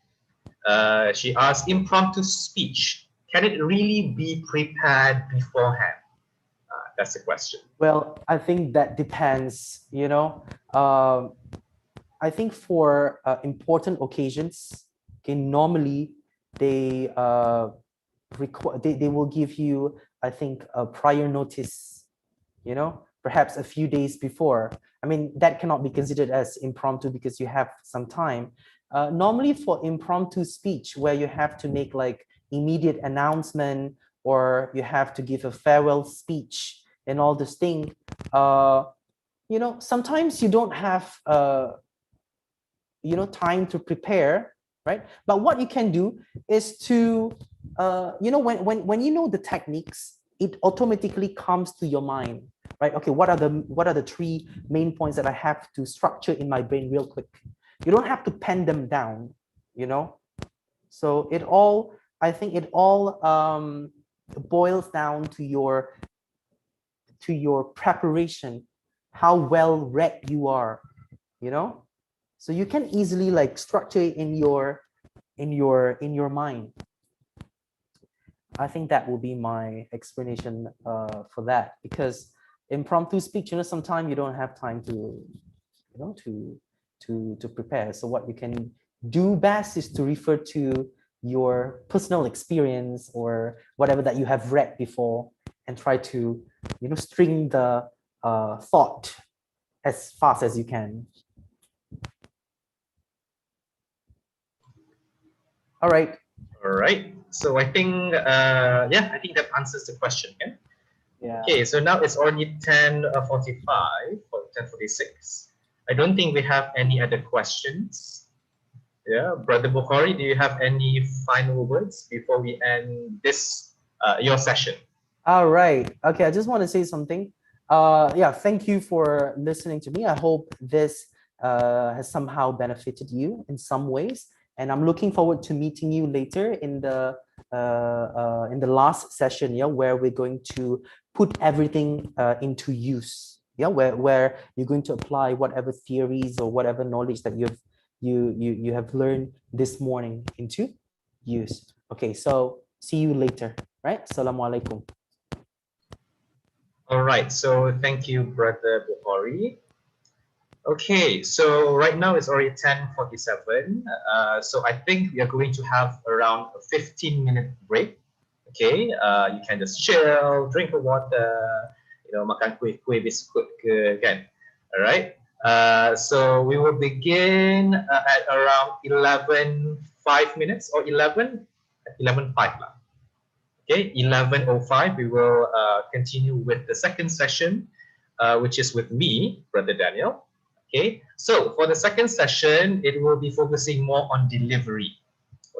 Speaker 4: She asked, impromptu speech, can it really be prepared beforehand? That's the question.
Speaker 1: Well, I think that depends, I think for important occasions, okay, normally they they will give you, I think, a prior notice, perhaps a few days before. I mean, that cannot be considered as impromptu because you have some time. Normally for impromptu speech, where you have to make like immediate announcement or you have to give a farewell speech and all this thing, sometimes you don't have time to prepare, right? But what you can do is to when you know the techniques, it automatically comes to your mind, right? Okay, what are the 3 main points that I have to structure in my brain real quick? You don't have to pen them down, so I think it all boils down to your preparation, how well read you are, so you can easily like structure it in your mind. I think that will be my explanation for that, because impromptu speech, sometimes you don't have time to to prepare. So what you can do best is to refer to your personal experience or whatever that you have read before and try to string the thought as fast as you can. All right.
Speaker 4: All right. So I think, I think that answers the question.
Speaker 1: Yeah.
Speaker 4: Okay, so now it's already 10:45 or 10:46. I don't think we have any other questions. Yeah, Brother Bukhari, do you have any final words before we end this your session?
Speaker 1: All right. Okay, I just want to say something. Yeah, thank you for listening to me. I hope this has somehow benefited you in some ways. And I'm looking forward to meeting you later in the last session, yeah, where we're going to put everything into use, yeah, where you're going to apply whatever theories or whatever knowledge that you have learned this morning into use. Okay, so see you later, right? Assalamualaikum.
Speaker 4: All right, so thank you, Brother Bukhari. Okay, so right now it's already 10:47. So I think we are going to have around a 15-minute break. Okay, you can just chill, drink a water, makan kuih-kuih biskut ke kan. All right. So we will begin at around 11:05 minutes or 11:05 lah. Okay, 11:05 we will continue with the second session, which is with me, Brother Daniel. Okay, so for the second session, it will be focusing more on delivery.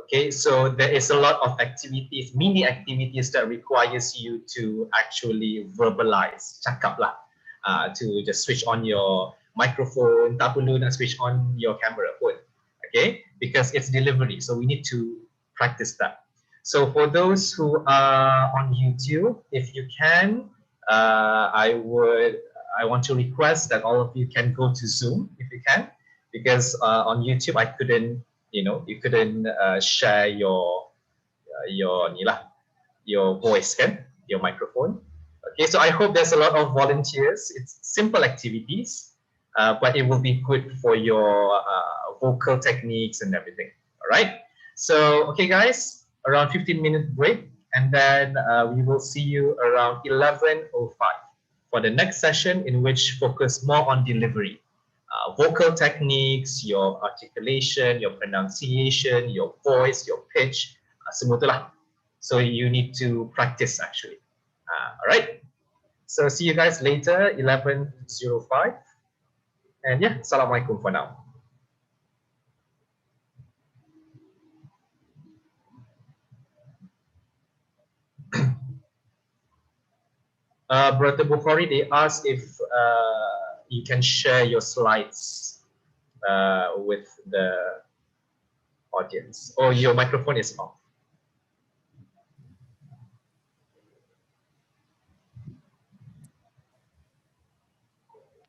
Speaker 4: Okay, so there is a lot of activities, mini activities that requires you to actually verbalize, cakap lah, to just switch on your microphone, tak perlu nak switch on your camera pun. Okay, because it's delivery, so we need to practice that. So for those who are on YouTube, if you can, I want to request that all of you can go to Zoom if you can, because on YouTube I couldn't, you couldn't share your voice, kan, your microphone. Okay, so I hope there's a lot of volunteers. It's simple activities, but it will be good for your vocal techniques and everything. All right. So okay, guys, around 15-minute break, and then we will see you around 11:05 for the next session, in which focus more on delivery, vocal techniques, your articulation, your pronunciation, your voice, your pitch, semua tu lah. So you need to practice actually. All right. So see you guys later, 11:05. And yeah, Assalamualaikum for now. Brother Bukhari, they asked if you can share your slides with the audience, or your microphone is off.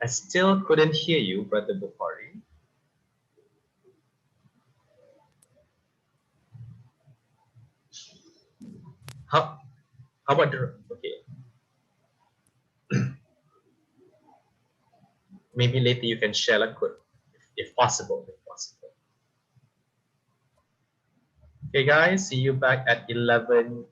Speaker 4: I still couldn't hear you, Brother Bukhari. How about the, okay. Maybe later you can share a code, if possible, Okay, guys, see you back at 11:05.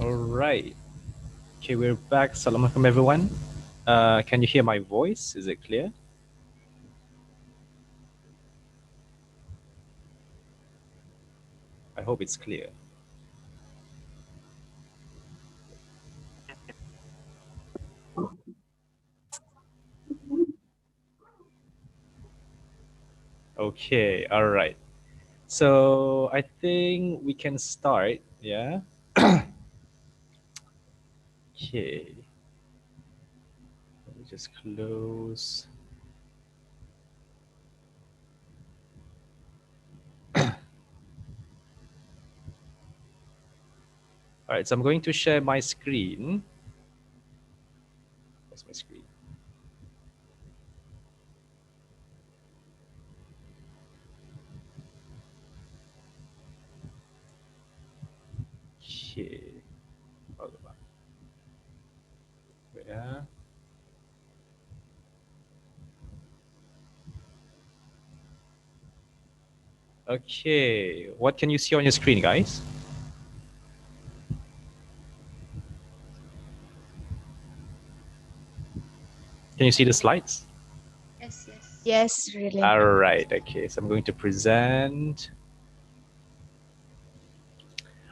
Speaker 6: All right. Okay, we're back. Assalamualaikum, everyone. Can you hear my voice? Is it clear? I hope it's clear. Okay, all right. So I think we can start, yeah? Okay. Let me just close. All right, so I'm going to share my screen. Where's my screen? Okay. Hold on. Yeah. Okay, what can you see on your screen, guys? Can you see the slides?
Speaker 2: Yes, yes.
Speaker 7: Yes, really.
Speaker 6: All right, okay, so I'm going to present.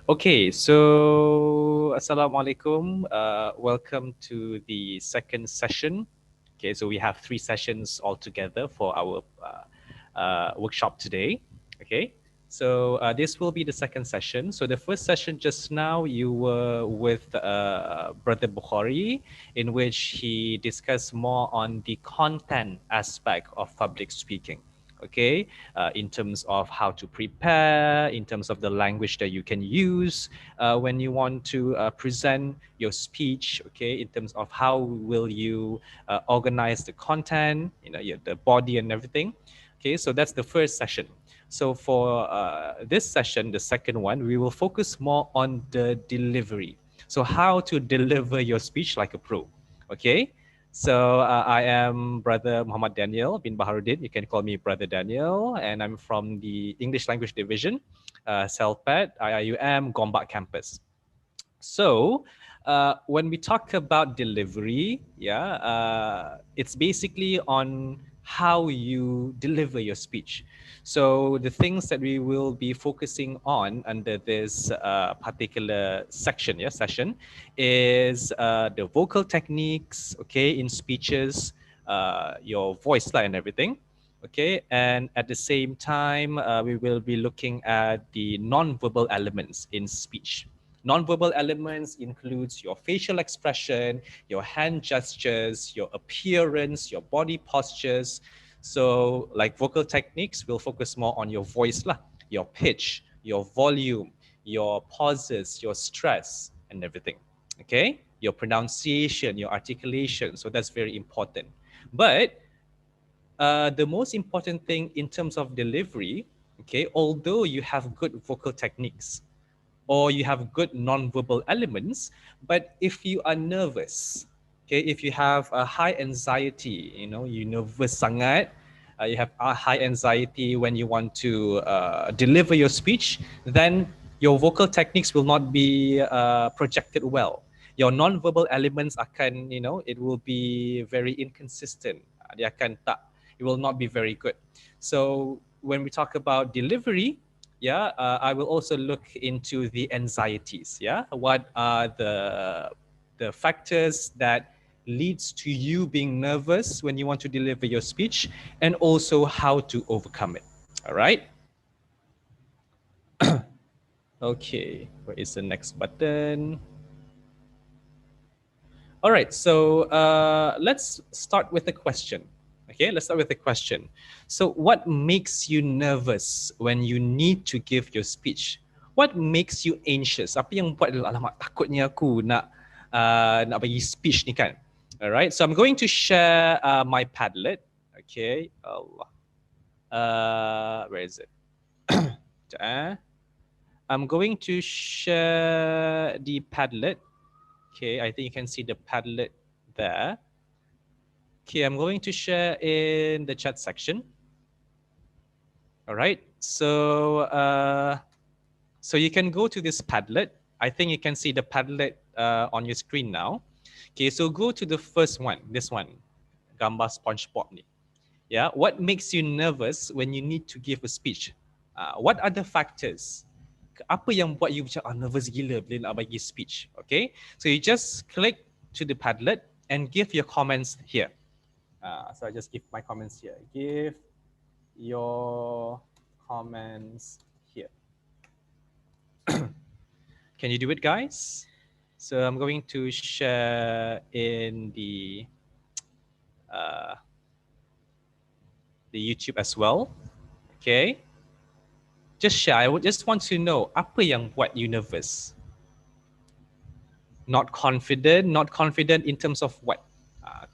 Speaker 6: Okay, so Assalamualaikum. Welcome to the second session. Okay, so we have 3 sessions altogether for our workshop today. Okay, so this will be the second session. So the first session just now, you were with Brother Bukhari, in which he discussed more on the content aspect of public speaking. Okay, in terms of how to prepare, in terms of the language that you can use when you want to present your speech, okay, in terms of how will you organize the content, you know, the body and everything. Okay, so that's the first session. So for this session, the second one, we will focus more on the delivery. So how to deliver your speech like a pro, okay? So I am Brother Muhammad Daniel bin Baharudin. You can call me Brother Daniel, and I'm from the English Language Division, CELPAD, IIUM, Gombak campus. So when we talk about delivery, yeah, it's basically on how you deliver your speech. So the things that we will be focusing on under this particular section, yeah, session, is the vocal techniques, okay, in speeches, your voice line and everything. Okay, and at the same time, we will be looking at the non-verbal elements in speech. Non-verbal elements includes your facial expression, your hand gestures, your appearance, your body postures. So like vocal techniques, we'll focus more on your voice lah, your pitch, your volume, your pauses, your stress and everything. Okay, your pronunciation, your articulation. So that's very important. But the most important thing in terms of delivery, okay, although you have good vocal techniques, or you have good non-verbal elements, but if you are nervous, okay, if you have a high anxiety, you know, you nervous sangat, you have a high anxiety when you want to deliver your speech, then your vocal techniques will not be projected well. Your non-verbal elements akan, you know, it will be very inconsistent. Dia akan tak, it will not be very good. So when we talk about delivery, yeah, I will also look into the anxieties. Yeah, what are the factors that leads to you being nervous when you want to deliver your speech, and also how to overcome it. All right. Okay, where is the next button? All right, so let's start with a question. Okay, let's start with a question. So what makes you nervous when you need to give your speech? What makes you anxious? Apa yang buat, alamak, takutnya aku nak bagi speech ni kan? All right, so I'm going to share my Padlet. Okay, Allah. Where is it? I'm going to share the Padlet. Okay, I think you can see the Padlet there. Okay, I'm going to share in the chat section. All right, so so you can go to this Padlet. I think you can see the Padlet on your screen now. Okay, so go to the first one, this one, gambar SpongeBob ni. Yeah, what makes you nervous when you need to give a speech? What are the factors? Apa yang buat you macam nervous gila bila nak bagi speech? Okay, so you just click to the Padlet and give your comments here. So I just give my comments here. Give your comments here. Can you do it, guys? So I'm going to share in the YouTube as well. Okay. Just share. I would just want to know apa yang buat you nervous? Not confident in terms of what?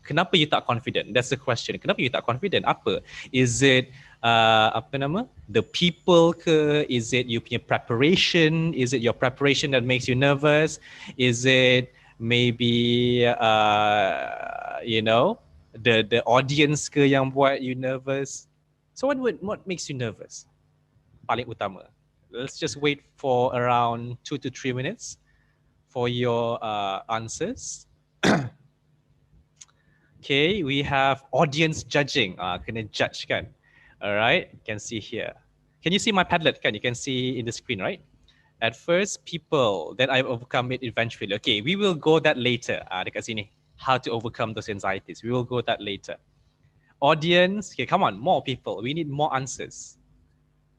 Speaker 6: Kenapa you tak confident? That's the question. Kenapa you tak confident? Apa? Is it apa nama? The people ke? Is it you punya preparation? Is it your preparation that makes you nervous? Is it maybe you know, the audience ke yang buat you nervous? So what makes you nervous? Paling utama. Let's just wait for around 2 to 3 minutes for your answers. Okay, we have audience judging. Kena judge kan? All right, you can see here. Can you see my Padlet kan? You can see in the screen, right? At first, people, then I overcome it eventually. Okay, we will go that later. Dekat sini, how to overcome those anxieties. We will go that later. Audience, okay, come on, more people. We need more answers.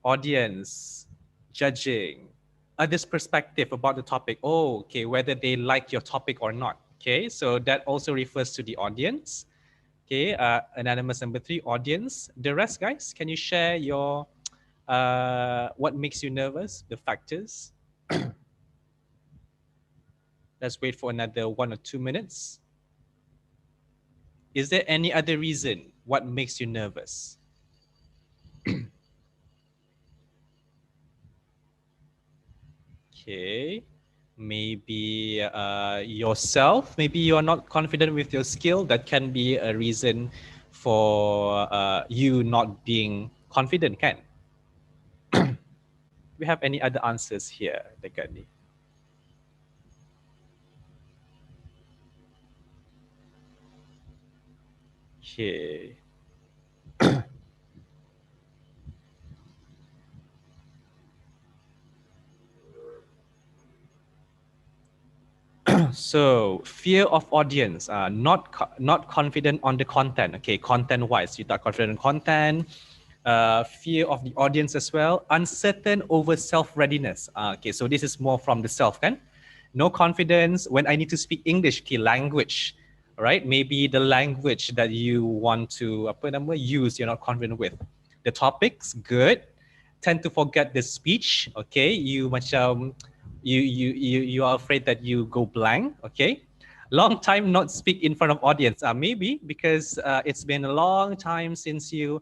Speaker 6: Audience, judging, others' perspective about the topic. Oh, okay, whether they like your topic or not. Okay, so that also refers to the audience. Okay, anonymous number 3, audience. The rest, guys, can you share your what makes you nervous, the factors? Let's wait for another 1 or 2 minutes. Is there any other reason what makes you nervous? Okay, maybe yourself, maybe you are not confident with your skill. That can be a reason for you not being confident, kan? We have any other answers here, dekat ni? Okay. So fear of audience, not confident on the content. Okay, content wise, you tak confident in content. Fear of the audience as well. Uncertain over self-readiness. Okay, so this is more from the self, kan? No confidence when I need to speak English, okay, language, right? Maybe the language that you want to use, you're not confident with. The topics, good. Tend to forget the speech, okay? You macam, you are afraid that you go blank, okay? Long time not speak in front of audience, maybe because it's been a long time since you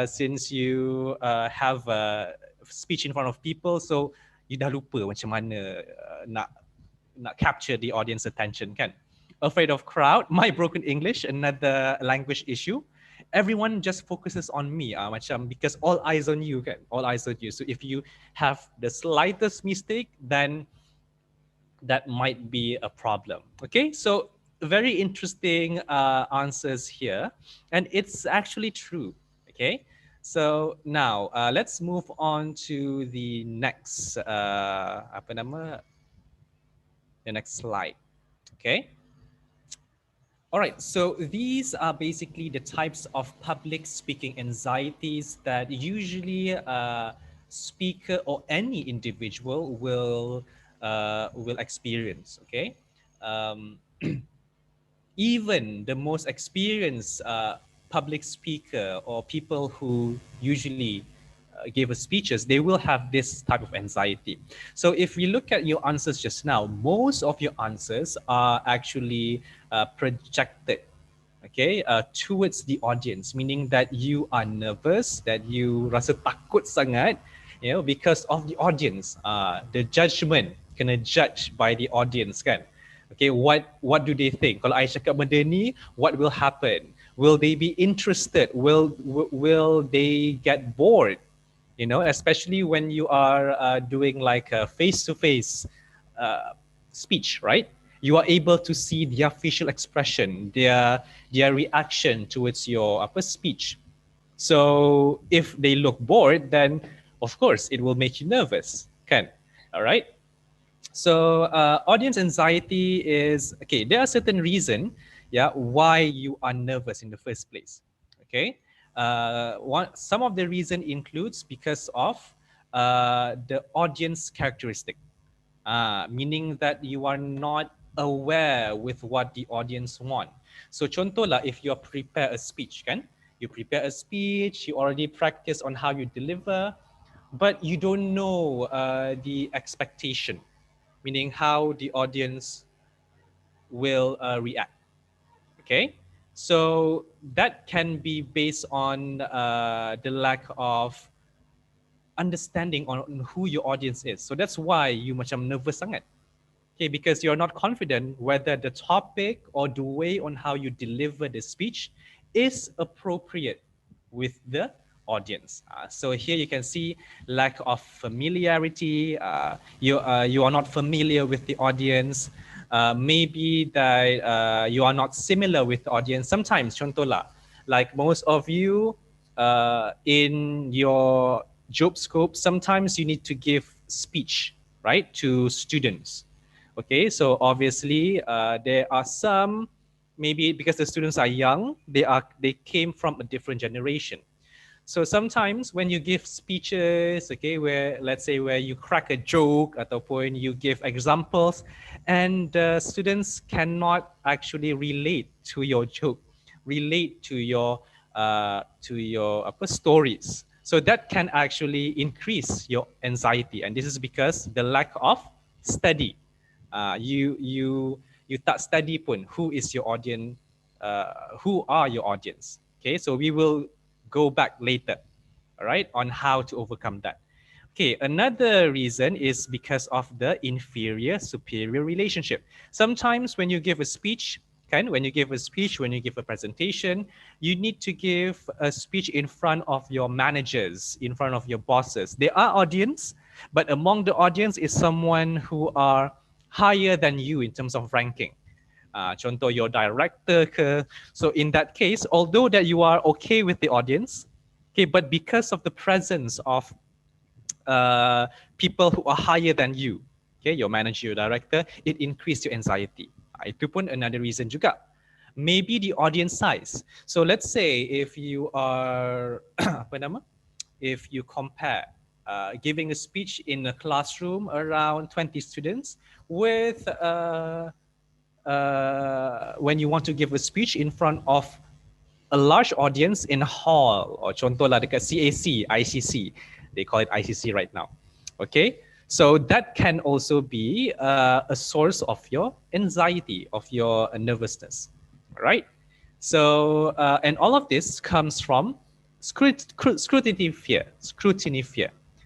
Speaker 6: since you have a speech in front of people, so you dah lupa macam mana nak capture the audience attention, kan? Afraid of crowd, my broken English, another language issue. Everyone just focuses on me, macam because all eyes on you, kan? All eyes on you. So if you have the slightest mistake, then that might be a problem. Okay, so very interesting answers here, and it's actually true. Okay, so now let's move on to the next the next slide. Okay. All right, so these are basically the types of public speaking anxieties that usually a speaker or any individual will experience. Okay, even the most experienced public speaker or people who usually give speeches, they will have this type of anxiety. So if we look at your answers just now, most of your answers are actually projected, okay, towards the audience, meaning that you are nervous, that you rasa takut sangat, you know, because of the audience. The judgment, kena judge by the audience, kan? Okay, what do they think? Kalau I cakap benda ni, what will happen? Will they be interested? Will they get bored? you know, especially when you are doing like a face-to-face speech, right? You are able to see their facial expression, their reaction towards your upper speech. So if they look bored, then of course it will make you nervous. Can, all right? So audience anxiety is, okay, there are certain reasons, yeah, why you are nervous in the first place. Okay, some of the reason includes because of the audience characteristic, meaning that you are not aware with what the audience want. So contoh lah, if you prepare a speech, kan, you prepare a speech, you already practice on how you deliver, but you don't know the expectation, meaning how the audience will react. Okay, so that can be based on the lack of understanding on who your audience is. So that's why you macam nervous sangat. Okay, because you're not confident whether the topic or the way on how you deliver the speech is appropriate with the audience. So here you can see lack of familiarity. You are not familiar with the audience. Maybe that you are not similar with the audience. Sometimes, contoh lah, like most of you in your job scope, sometimes you need to give speech, right, to students. Okay, so obviously there are some, maybe because the students are young, they came from a different generation. So sometimes when you give speeches, okay, where let's say where you crack a joke ataupun you give examples, and students cannot actually relate to your joke, relate to your stories. So that can actually increase your anxiety, and this is because the lack of study. You tak study pun who is your audience, who are your audience. Okay, so we will go back later, all right, on how to overcome that. Okay, another reason is because of the inferior superior relationship. Sometimes when you give a speech, when you give a presentation, you need to give a speech in front of your managers, in front of your bosses. They are audience, but among the audience is someone who are higher than you in terms of ranking. Contoh your director ke. So in that case, although that you are okay with the audience, okay, but because of the presence of people who are higher than you, okay, your manager, your director, it increased your anxiety. Itu pun another reason juga. Maybe the audience size. So let's say if you are apa nama? If you compare giving a speech in a classroom around 20 students with when you want to give a speech in front of a large audience in a hall, or contoh lah dekat CAC, ICC, they call it ICC right now. Okay, so that can also be a source of your anxiety, of your nervousness. All right, so and all of this comes from scrutiny fear.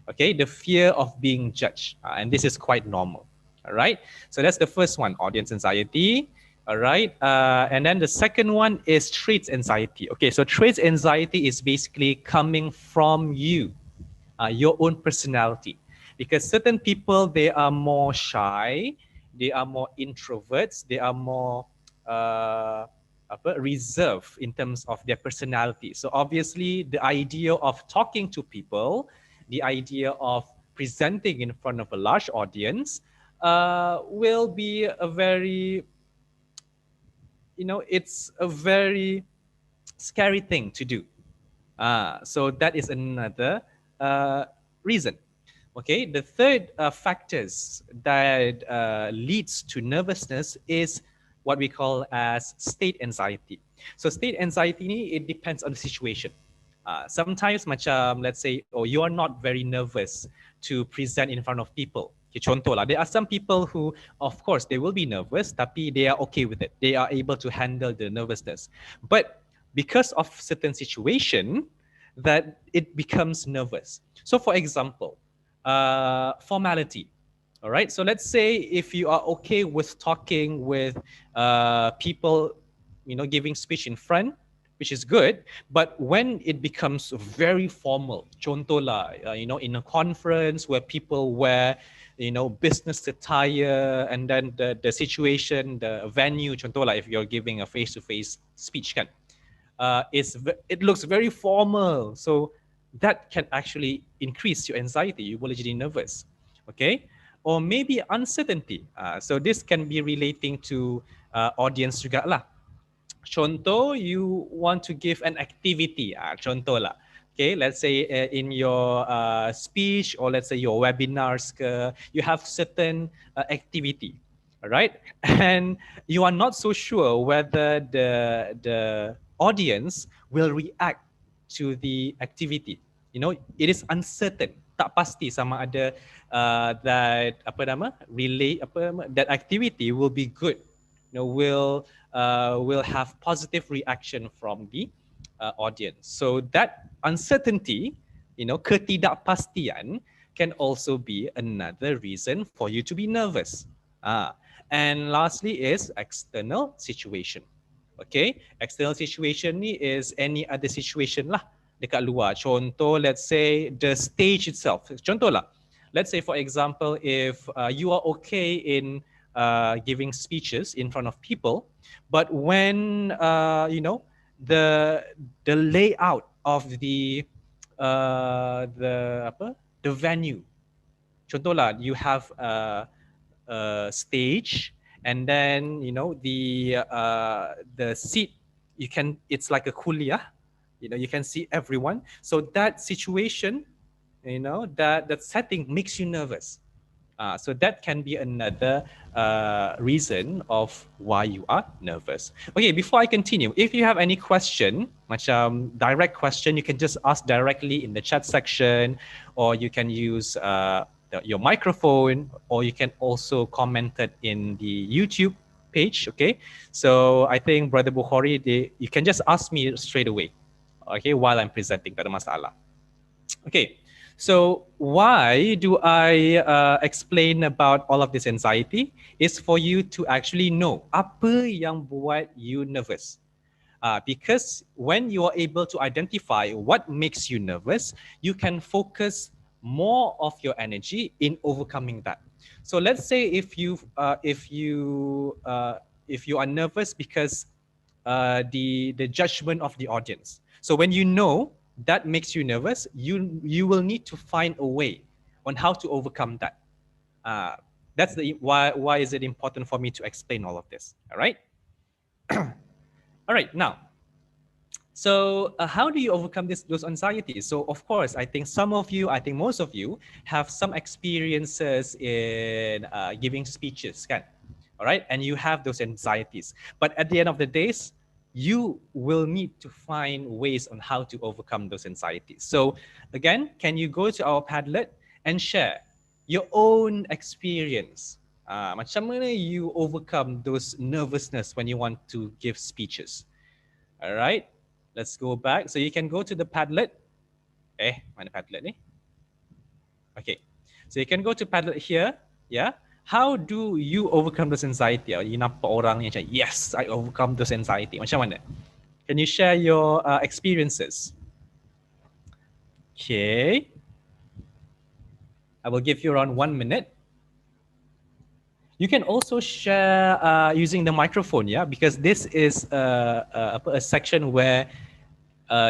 Speaker 6: Okay, the fear of being judged, and this is quite normal. All right, so that's the first one, audience anxiety. All right, and then the second one is traits anxiety. Okay, so traits anxiety is basically coming from you, your own personality, because certain people, they are more shy, they are more introverts, they are more reserved in terms of their personality. So obviously the idea of talking to people, the idea of presenting in front of a large audience will be a very, it's a very scary thing to do. So that is another reason. Okay, the third factors that leads to nervousness is what we call as state anxiety. So state anxiety, it depends on the situation. Sometimes macam, let's say, oh, you are not very nervous to present in front of people. Okay, contoh lah, there are some people who, of course, they will be nervous, tapi they are okay with it. They are able to handle the nervousness. But because of certain situation, that it becomes nervous. So for example, formality. All right, so let's say if you are okay with talking with people, giving speech in front which is good. But when it becomes very formal, contoh lah, you know, in a conference where people wear, you know, business attire, and then the situation, the venue, contoh lah, if you're giving a face-to-face speech kan, it looks very formal. So that can actually increase your anxiety. You boleh jadi nervous, okay? Or maybe uncertainty. So this can be relating to audience juga lah. Contoh, you want to give an activity. Contoh lah. Okay, let's say in your speech, or let's say your webinars, you have certain activity, all right? And you are not so sure whether the audience will react to the activity. You know, it is uncertain. Tak pasti sama ada that apa nama that activity will be good. You know, will have positive reaction from the audience. So that uncertainty, you know, ketidakpastian, can also be another reason for you to be nervous. And lastly is external situation. Okay, external situation ni is any other situation lah dekat luar. Contoh, let's say the stage itself. Contoh lah, let's say for example, if you are okay in giving speeches in front of people, but when you know, the layout of the venue. Contoh lah, you have a stage, and then you know the seat, it's like a kuliah, you know, you can see everyone. So that situation, you know, that setting makes you nervous. So that can be another reason of why you are nervous. Okay, before I continue, if you have any question, macam direct question, you can just ask directly in the chat section, or you can use your microphone, or you can also comment it in the YouTube page. Okay, so I think Brother Bukhari, you can just ask me straight away, okay, while I'm presenting, tak ada masalah. Okay. So why do I explain about all of this anxiety? Is for you to actually know apa yang buat you nervous. Because when you are able to identify what makes you nervous, you can focus more of your energy in overcoming that. So let's say if you are nervous because the judgment of the audience. So when you know that makes you nervous, you will need to find a way on how to overcome that. That's why is it important for me to explain all of this. All right. All right, now, so how do you overcome those anxieties? So of course, I think some of you, I think most of you have some experiences in giving speeches, kan? All right, and you have those anxieties. But at the end of the days, you will need to find ways on how to overcome those anxieties. So again, can you go to our Padlet and share your own experience? Macam mana you overcome those nervousness when you want to give speeches? All right, let's go back. So you can go to the Padlet. Mana Padlet ni? Okay, so you can go to Padlet here. Yeah. How do you overcome this anxiety? You nampak orang yang macam, yes, I overcome this anxiety. Macam mana? Can you share your experiences? Okay. I will give you around 1 minute. You can also share using the microphone, yeah, because this is a section where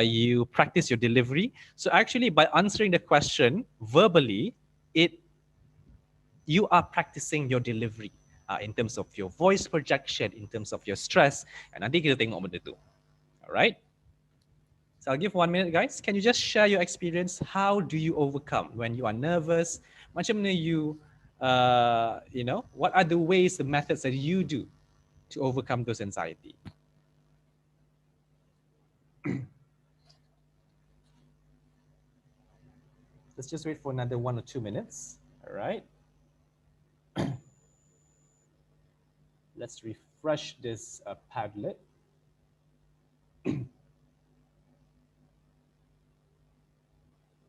Speaker 6: you practice your delivery. So actually, by answering the question verbally, you are practicing your delivery in terms of your voice projection, in terms of your stress, and nanti kita tengok benda tu. All right. So I'll give 1 minute, guys. Can you just share your experience? How do you overcome when you are nervous? Macam mana you know, what are the ways, the methods that you do to overcome those anxiety? Let's just wait for another 1 or 2 minutes. All right. Let's refresh this Padlet.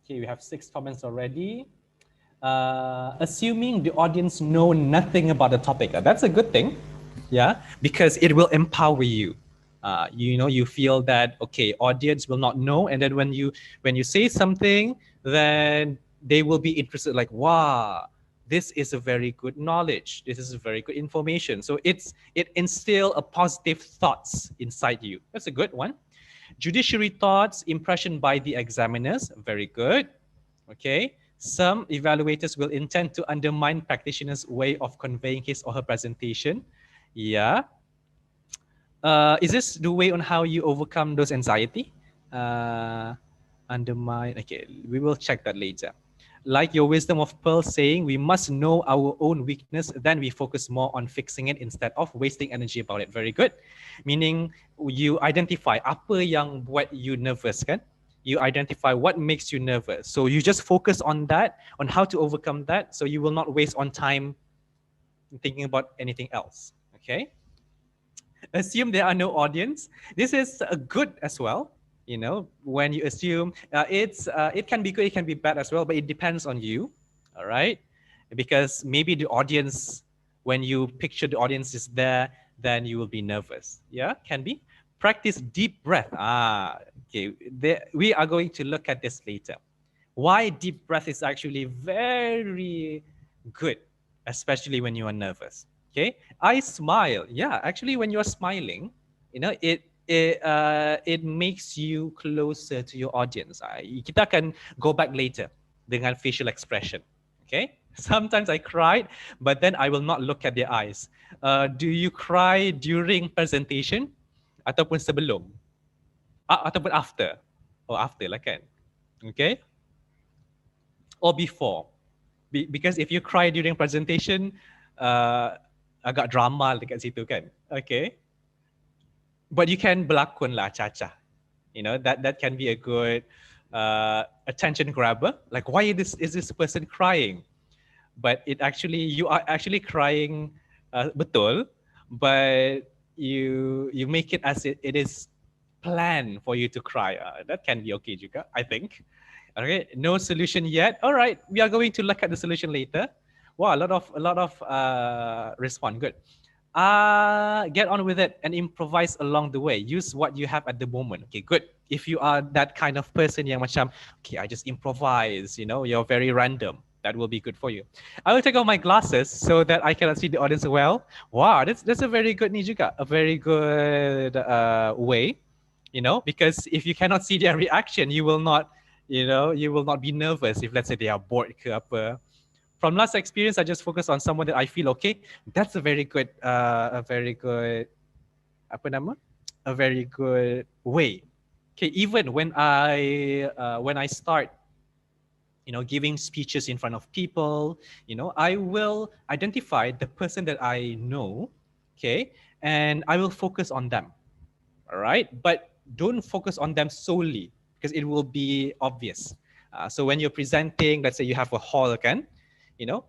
Speaker 6: Okay, we have 6 comments already. Assuming the audience know nothing about the topic. That's a good thing, yeah, because it will empower you. You know, you feel that, okay, audience will not know. And then when you say something, then they will be interested, like, wow, this is a very good knowledge. This is a very good information. So it instill a positive thoughts inside you. That's a good one. Judiciary thoughts, impression by the examiners, very good. Okay. Some evaluators will intend to undermine practitioner's way of conveying his or her presentation. Yeah. Is this the way on how you overcome those anxiety? Undermine. Okay, we will check that later. Like your wisdom of pearl saying, we must know our own weakness, then we focus more on fixing it instead of wasting energy about it. Very good. Meaning you identify apa yang buat you nervous, kan? You identify what makes you nervous. So you just focus on that, on how to overcome that, so you will not waste on time thinking about anything else. Okay. Assume there are no audience. This is good as well. You know, when you assume it can be good, it can be bad as well, but it depends on you. All right, because maybe the audience, when you picture the audience is there, then you will be nervous. Yeah, can be. Practice deep breath. Okay. We are going to look at this later. Why deep breath is actually very good, especially when you are nervous. Okay, I smile. Yeah, actually, when you're smiling, you know, it makes you closer to your audience. Kita akan go back later dengan facial expression. Okay, sometimes I cried, but then I will not look at their eyes. Do you cry during presentation ataupun sebelum? Ataupun after? Or after lah kan? Okay, or before? Because if you cry during presentation, agak drama dekat situ kan. Okay. But you can berlakon lah, Caca. You know, that can be a good attention grabber. Like, why is this person crying? But you are actually crying betul, but you make it as it is planned for you to cry. That can be okay juga, I think. Okay, no solution yet. All right, we are going to look at the solution later. Wow, a lot of response. Good. Get on with it and improvise along the way. Use what you have at the moment. Okay, good. If you are that kind of person yang macam, okay, I just improvise, you know, you're very random. That will be good for you. I will take off my glasses so that I cannot see the audience well. Wow, that's a very good ni juga. A very good way, you know, because if you cannot see their reaction, you will not be nervous if, let's say, they are bored ke apa. From last experience, I just focus on someone that I feel, okay, that's a very good way. Okay, even when I start, you know, giving speeches in front of people, you know, I will identify the person that I know, okay, and I will focus on them. All right, but don't focus on them solely because it will be obvious. So when you're presenting, let's say you have a hall again, you know,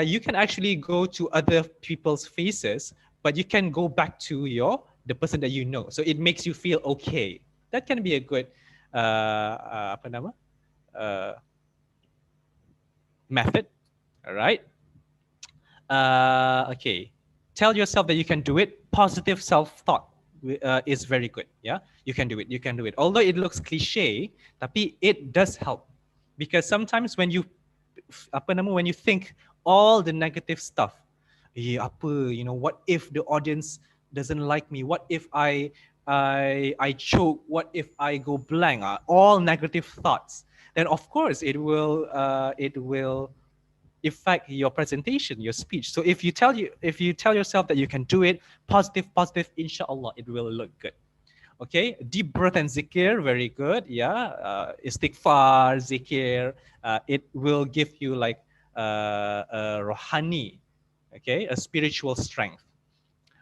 Speaker 6: you can actually go to other people's faces, but you can go back to the person that you know. So it makes you feel okay. That can be a good method. All right. Okay. Tell yourself that you can do it. Positive self-thought is very good. Yeah, you can do it. You can do it. Although it looks cliche, tapi it does help because sometimes when you think all the negative stuff, you know, what if the audience doesn't like me? What if I choke? What if I go blank? All negative thoughts. Then of course it will affect your presentation, your speech. So if you tell yourself that you can do it, positive, inshallah, it will look good. Okay, deep breath and zikir, very good. Yeah, istighfar, zikir, it will give you like a rohani, okay, a spiritual strength.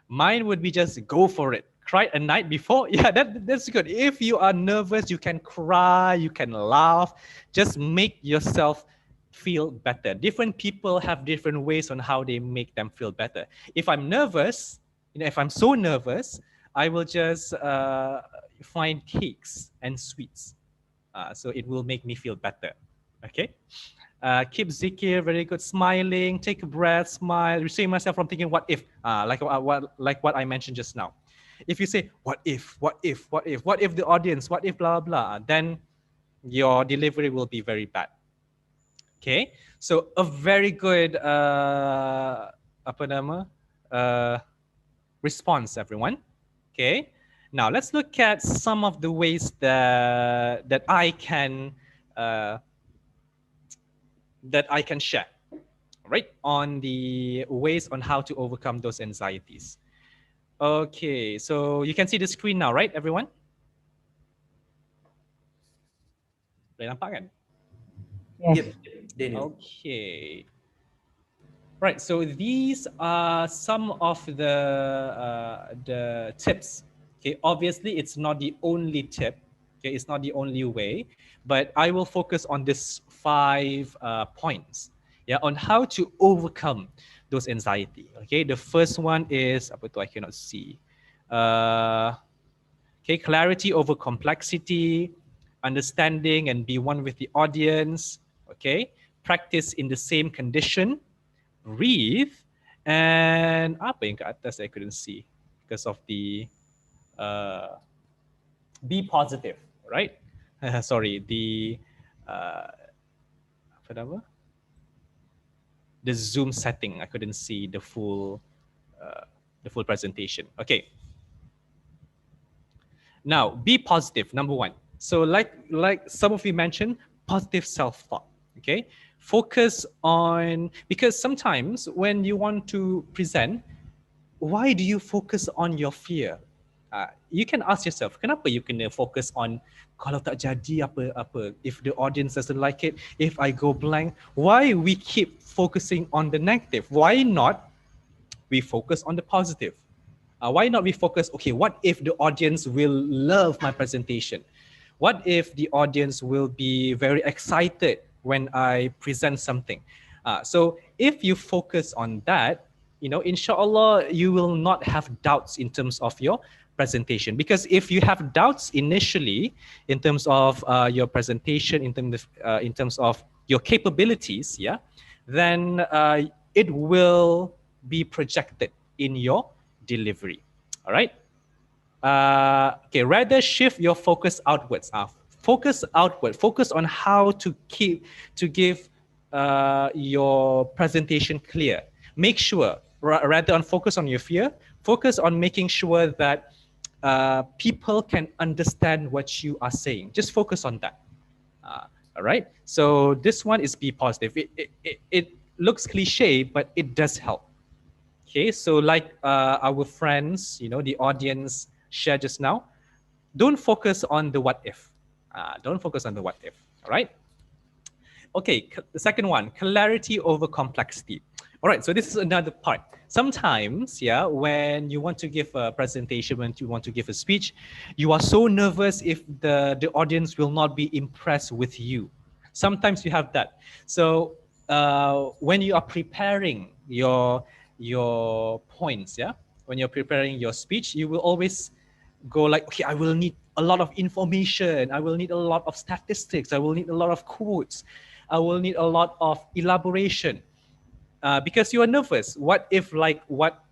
Speaker 6: Mine would be just go for it. Cry a night before. Yeah, that's good. If you are nervous, you can cry, you can laugh. Just make yourself feel better. Different people have different ways on how they make them feel better. If I'm nervous, you know, if I'm so nervous, I will just find cakes and sweets. So it will make me feel better. Okay. Keep zikir, very good. Smiling, take a breath, smile, restrain myself from thinking what if, like what I mentioned just now. If you say, what if the audience, what if blah, blah, then your delivery will be very bad. Okay, so a very good response, everyone. Okay, now let's look at some of the ways that I can share, right, on the ways on how to overcome those anxieties. Okay, so you can see the screen now, right, everyone? Boleh nampak kan?
Speaker 5: Yes.
Speaker 1: Yep, Daniel.
Speaker 6: Okay. Right, so these are some of the tips. Okay, obviously it's not the only tip. Okay, it's not the only way, but I will focus on this 5 points. Yeah, on how to overcome those anxiety. Okay, the first one is apa tu, I cannot see. Okay, clarity over complexity, understanding and be one with the audience. Okay, practice in the same condition, breathe, and apa yang kat atas I couldn't see because of the be positive, right? Sorry, the apa nama? The Zoom setting, I couldn't see the full presentation. Okay. Now, be positive, number one. So like some of you mentioned, positive self-thought, okay? Focus on, because sometimes when you want to present, why do you focus on your fear? You can ask yourself, kenapa you kena focus on kalau tak jadi apa-apa, if the audience doesn't like it, if I go blank, why we keep focusing on the negative? Why not we focus on the positive? Why not we focus, okay, what if the audience will love my presentation? What if the audience will be very excited when I present something? So if you focus on that, you know, inshallah, you will not have doubts in terms of your presentation. Because if you have doubts initially in terms of your presentation, in terms of your capabilities, yeah, then it will be projected in your delivery. All right. Okay. Rather shift your focus outwards. Focus outward. Focus on how to give your presentation clear. Make sure, rather than focus on your fear, focus on making sure that people can understand what you are saying. Just focus on that. All right. So this one is be positive. It looks cliche, but it does help. Okay, so like our friends, you know, the audience shared just now, don't focus on the what if. Don't focus on the what if, all right? Okay, the second one, clarity over complexity. All right, so this is another part. Sometimes, yeah, when you want to give a presentation, when you want to give a speech, you are so nervous if the audience will not be impressed with you. Sometimes you have that. So when you are preparing your points, yeah, when you're preparing your speech, you will always go like, okay, I will need a lot of information, I will need a lot of statistics, I will need a lot of quotes, I will need a lot of elaboration, because you are nervous. What if, like, what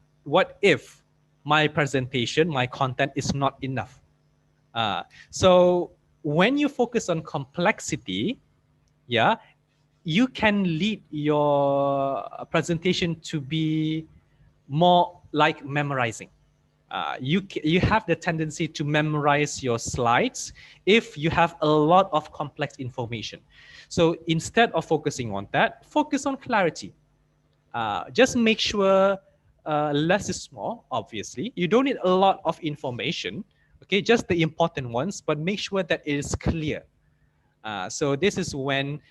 Speaker 6: if my presentation, my content is not enough? So when you focus on complexity, yeah, you can lead your presentation to be more like memorizing. You have the tendency to memorize your slides if you have a lot of complex information. So instead of focusing on that, focus on clarity. Just make sure less is more, obviously. You don't need a lot of information, okay, just the important ones, but make sure that it is clear. So this is when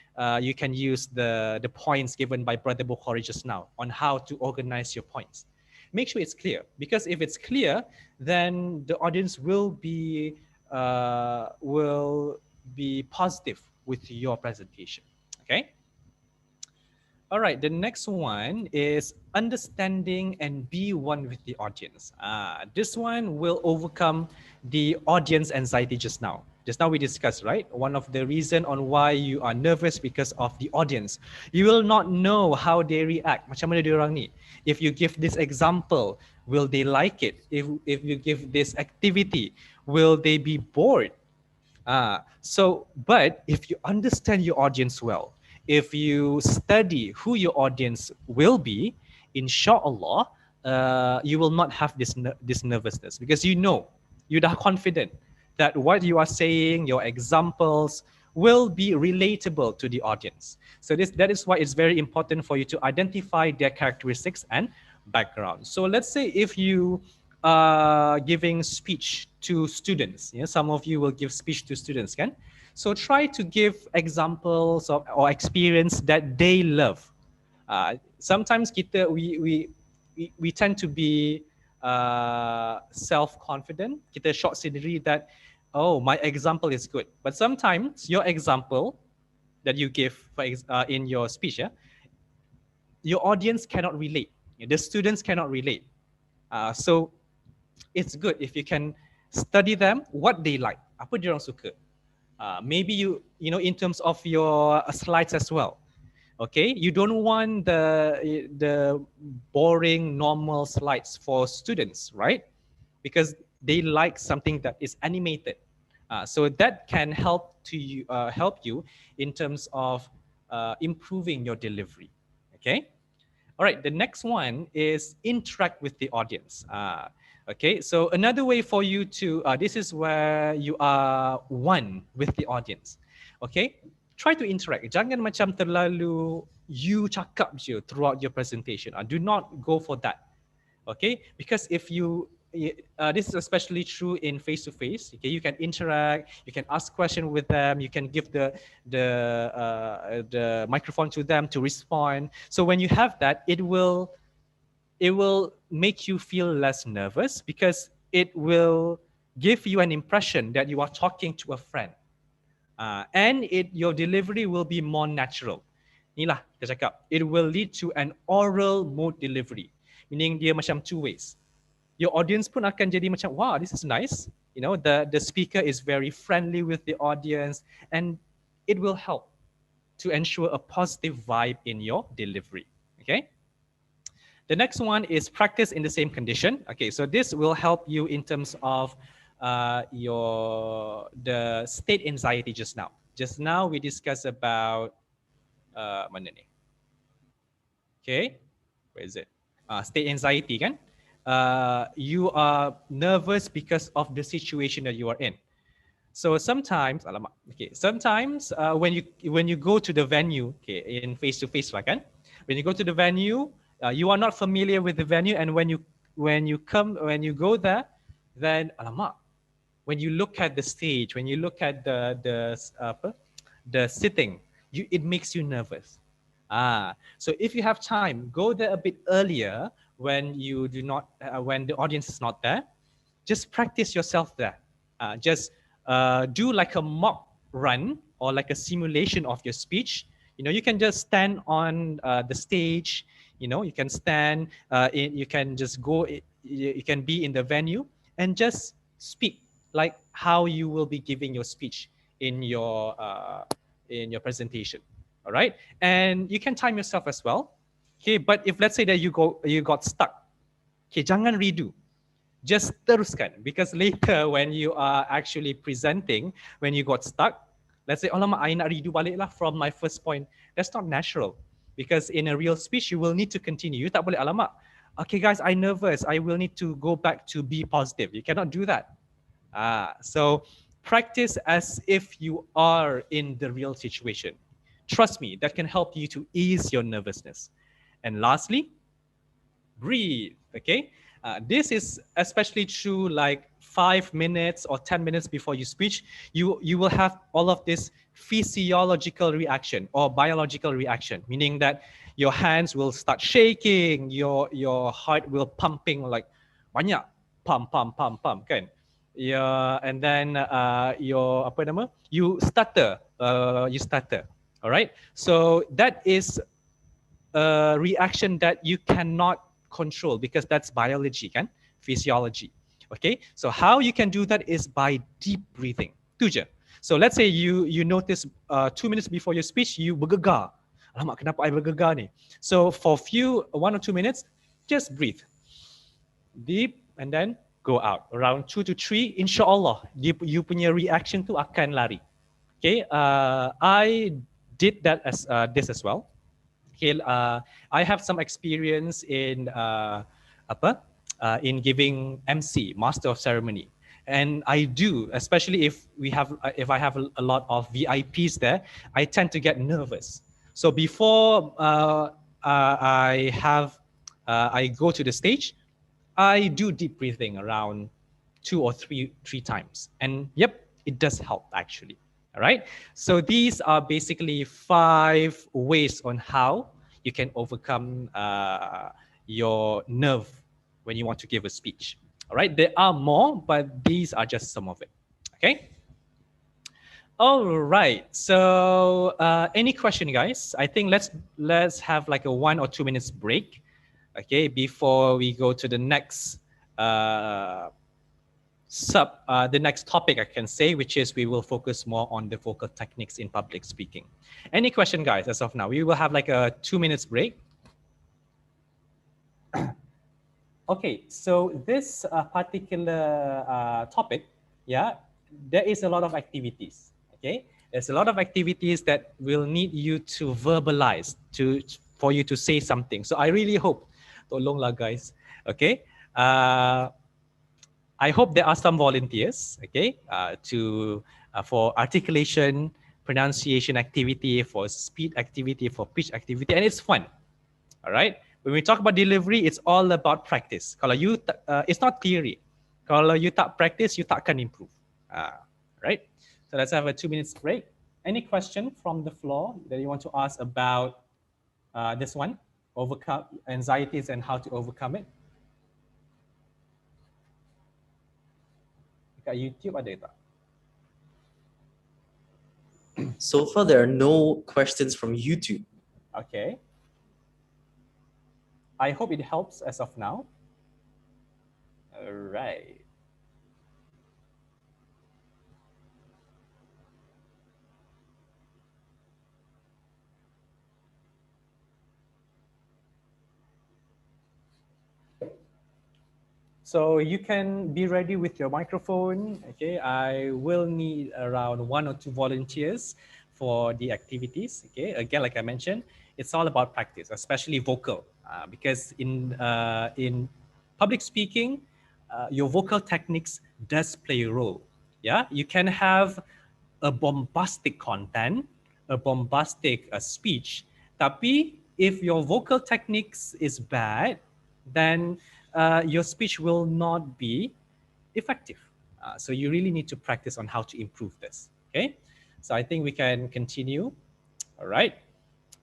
Speaker 6: you can use the points given by Brother Bukhari just now on how to organize your points. Make sure it's clear, because if it's clear, then the audience will be positive with your presentation. Okay. All right, the next one is understanding and be one with the audience. This one will overcome the audience anxiety just now. Just now we discussed, right? One of the reason on why you are nervous because of the audience. You will not know how they react. Macam mana diorang ni? If you give this example, will they like it? If you give this activity, will they be bored? But if you understand your audience well, if you study who your audience will be, inshallah, you will not have this nervousness, because you know, you are confident that what you are saying, your examples will be relatable to the audience. So that is why it's very important for you to identify their characteristics and background. So let's say if you giving speech to students. Some of you will give speech to students, kan? So try to give examples of or experience that they love. Sometimes we tend to be self-confident. Kita shock sendiri that, oh, my example is good. But sometimes your example that you give in your speech, your audience cannot relate. The students cannot relate. So it's good if you can study them, what they like, apa dia orang suka. Maybe you know, in terms of your slides as well. Okay, you don't want the boring normal slides for students, right? Because they like something that is animated. So that can help you in terms of improving your delivery. Okay. All right, the next one is interact with the audience. Okay, so another way for you to, this is where you are one with the audience. Okay, try to interact. Jangan macam terlalu you cakap je throughout your presentation. Do not go for that. Okay, because if you, this is especially true in face-to-face. Okay, you can interact, you can ask questions with them, you can give the microphone to them to respond. So when you have that, it will make you feel less nervous, because it will give you an impression that you are talking to a friend, and your delivery will be more natural. Inilah kita cakap, it will lead to an oral mode delivery, meaning dia macam two ways. Your audience pun akan jadi macam, wow, this is nice. You know, the speaker is very friendly with the audience, and it will help to ensure a positive vibe in your delivery. Okay. The next one is practice in the same condition. Okay, so this will help you in terms of the state anxiety just now. Just now we discussed about mana ni? Okay, where is it? State anxiety, kan? You are nervous because of the situation that you are in. So sometimes, sometimes when you go to the venue, okay, in face-to-face, lah, kan? When you go to the venue, you are not familiar with the venue, and when you go there, then when you look at the stage, when you look at the sitting, it makes you nervous. So if you have time, go there a bit earlier when you do not, when the audience is not there. Just practice yourself there. Just do like a mock run or like a simulation of your speech. You know, you can just stand on the stage. You know, you can stand. You can just go. You can be in the venue and just speak like how you will be giving your speech in your presentation. All right, and you can time yourself as well. Okay, but if let's say that you got stuck, okay, jangan redo. Just teruskan, because later when you are actually presenting, when you got stuck, let's say, alamak, I nak redo balik lah from my first point. That's not natural, because in a real speech, you will need to continue. You tak boleh, alamak, okay guys, I'm nervous. I will need to go back to be positive. You cannot do that. So practice as if you are in the real situation. Trust me, that can help you to ease your nervousness. And lastly, breathe, okay? This is especially true like 5 minutes or 10 minutes before you speech. You will have all of this physiological reaction or biological reaction, meaning that your hands will start shaking, your heart will pumping like banyak, pump, kan? Yeah, and then you stutter, all right? So that is a reaction that you cannot control, because that's biology, kan? Physiology. Okay, so how you can do that is by deep breathing. Tu je. So let's say you notice 2 minutes before your speech, you bergegar. Alamak, kenapa I bergegar ni? So for 1 or 2 minutes, just breathe. Deep and then go out. Around 2 to 3, insyaAllah, you punya reaction tu akan lari. Okay, I did that as this as well. Okay, I have some experience in in giving MC, Master of Ceremony, and I do, especially if I have a lot of VIPs there, I tend to get nervous. So before I go to the stage, I do deep breathing around 2 or 3 times, and yep, it does help actually. All right. So these are basically 5 ways on how you can overcome your nerve when you want to give a speech. All right. There are more, but these are just some of it. Okay. All right. So any question, guys? I think let's have like a 1 or 2 minutes break. Okay, before we go to the next the next topic I can say, which is we will focus more on the vocal techniques in public speaking. Any question, guys, as of now? We will have like a 2 minutes break. Okay, so this particular topic, yeah, there is a lot of activities, okay? There's a lot of activities that will need you to verbalize, for you to say something. So I really hope, tolonglah guys, okay? I hope there are some volunteers, okay, for articulation, pronunciation activity, for speed activity, for pitch activity, and it's fun. All right. When we talk about delivery, it's all about practice. Kalau you, it's not theory. Kalau you tak practice, you takkan improve. Right. So let's have a 2 minutes break. Any question from the floor that you want to ask about this one? Overcome anxieties and how to overcome it. Kat YouTube ada tak?
Speaker 1: So far, there are no questions from YouTube.
Speaker 6: Okay. I hope it helps as of now. All right. So you can be ready with your microphone. Okay, I will need around 1 or 2 volunteers for the activities. Okay, again, like I mentioned, it's all about practice, especially vocal, because in public speaking, your vocal techniques does play a role. Yeah, you can have a bombastic content, a bombastic speech, tapi if your vocal techniques is bad, then your speech will not be effective. So you really need to practice on how to improve this. Okay, so I think we can continue. All right.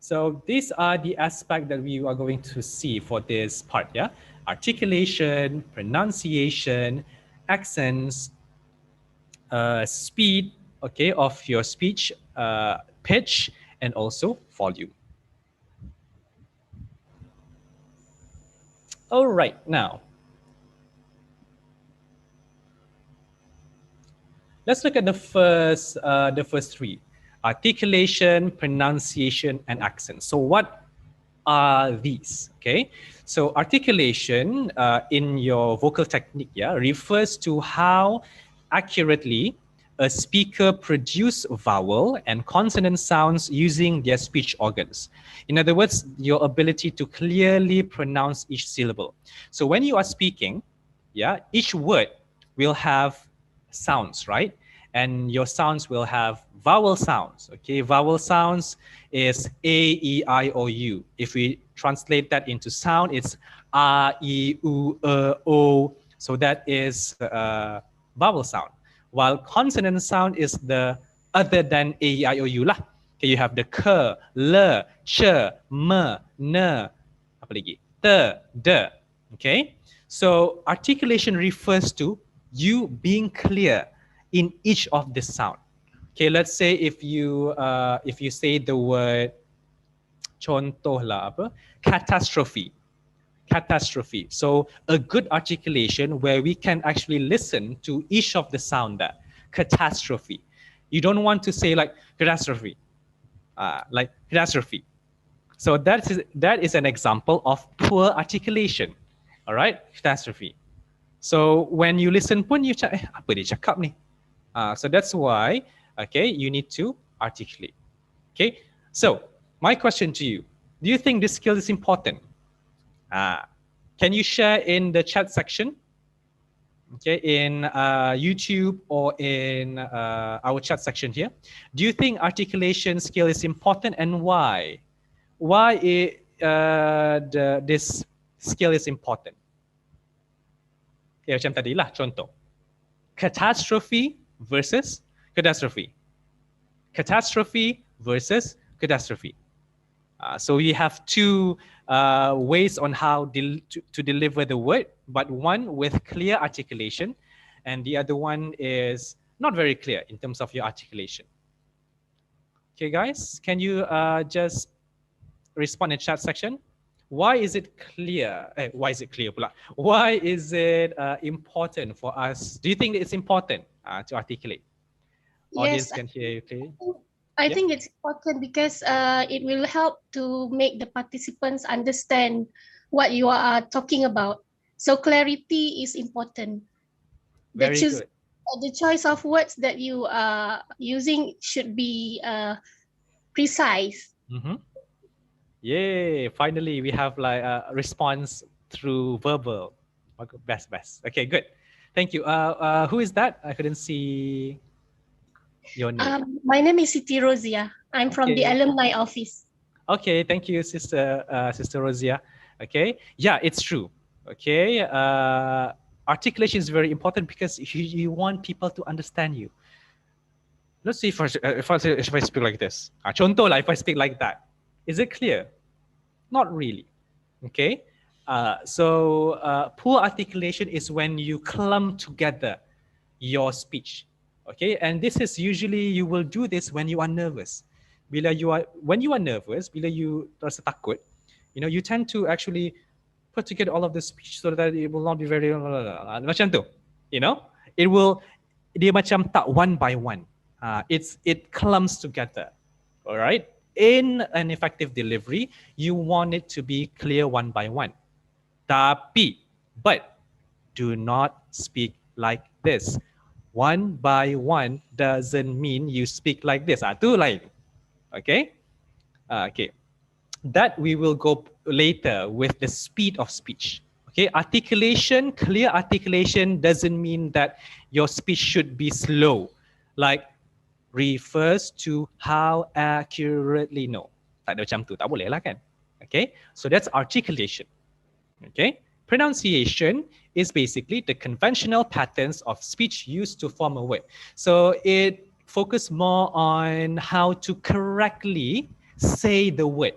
Speaker 6: So these are the aspects that we are going to see for this part. Yeah, articulation, pronunciation, accents, speed, okay, of your speech, pitch, and also volume. All right, now let's look at the first 3: articulation, pronunciation, and accent. So what are these? Okay, so articulation in your vocal technique, yeah, refers to how accurately a speaker produce vowel and consonant sounds using their speech organs. In other words, your ability to clearly pronounce each syllable. So when you are speaking, yeah, each word will have sounds, right? And your sounds will have vowel sounds. Okay, vowel sounds is A, E, I, O, U. If we translate that into sound, it's A, E, U, E, O. So that is vowel sound. While consonant sound is the other than A, E, I, O, U lah. Okay, you have the K, L, Ch, M, N, apa lagi? T, D. Okay, so articulation refers to you being clear in each of the sound. Okay, let's say if you say the word, contoh lah apa, catastrophe. Catastrophe. So a good articulation where we can actually listen to each of the sound there. Catastrophe. You don't want to say like catastrophe, like catastrophe. So that is an example of poor articulation. All right, catastrophe. So when you listen pun you cakap, apa dia cakap ni? So that's why, okay, you need to articulate. Okay, so my question to you, do you think this skill is important? Can you share in the chat section? Okay, in YouTube or in our chat section here. Do you think articulation skill is important and why? Why this skill is important? Okay, macam tadi lah contoh. Catastrophe versus catastrophe. Catastrophe versus catastrophe. So we have two ways on how to deliver the word, but one with clear articulation and the other one is not very clear in terms of your articulation. Okay, guys, can you just respond in chat section? Why is it clear? Why is it clear pula? Why is it important for us? Do you think it's important to articulate? Audience
Speaker 7: Yes,
Speaker 6: can hear you clearly.
Speaker 7: I
Speaker 6: Yeah.
Speaker 7: think it's important because it will help to make the participants understand what you are talking about. So clarity is important.
Speaker 6: Very good.
Speaker 7: The choice of words that you are using should be precise.
Speaker 6: Mm-hmm. Yay! Finally, we have like a response through verbal. Best. Okay, good. Thank you. Who is that? I couldn't see your name.
Speaker 7: My name is Siti Rozia. I'm from the
Speaker 6: Okay.
Speaker 7: alumni office.
Speaker 6: Okay, thank you, Sister Rozia. Okay, yeah, it's true. Okay, articulation is very important because you want people to understand you. Let's see if I speak like this. Contoh lah, if I speak like that, is it clear? Not really. Okay, so poor articulation is when you clump together your speech. Okay, and this is usually you will do this when you are nervous. When you are nervous, bila you rasa takut, you tend to actually put together all of the speech so that it will not be very macam tu. It will dia macam tak one by one. It clumps together. All right. In an effective delivery, you want it to be clear one by one. But do not speak like this. One by one doesn't mean you speak like this. Tu lain. Okay. Okay. That we will go later with the speed of speech. Okay. Articulation, clear articulation doesn't mean that your speech should be slow. Like refers to how accurately. No. Tak ada macam tu. Tak boleh lah kan. Okay. So that's articulation. Okay. Pronunciation is basically the conventional patterns of speech used to form a word. So it focuses more on how to correctly say the word.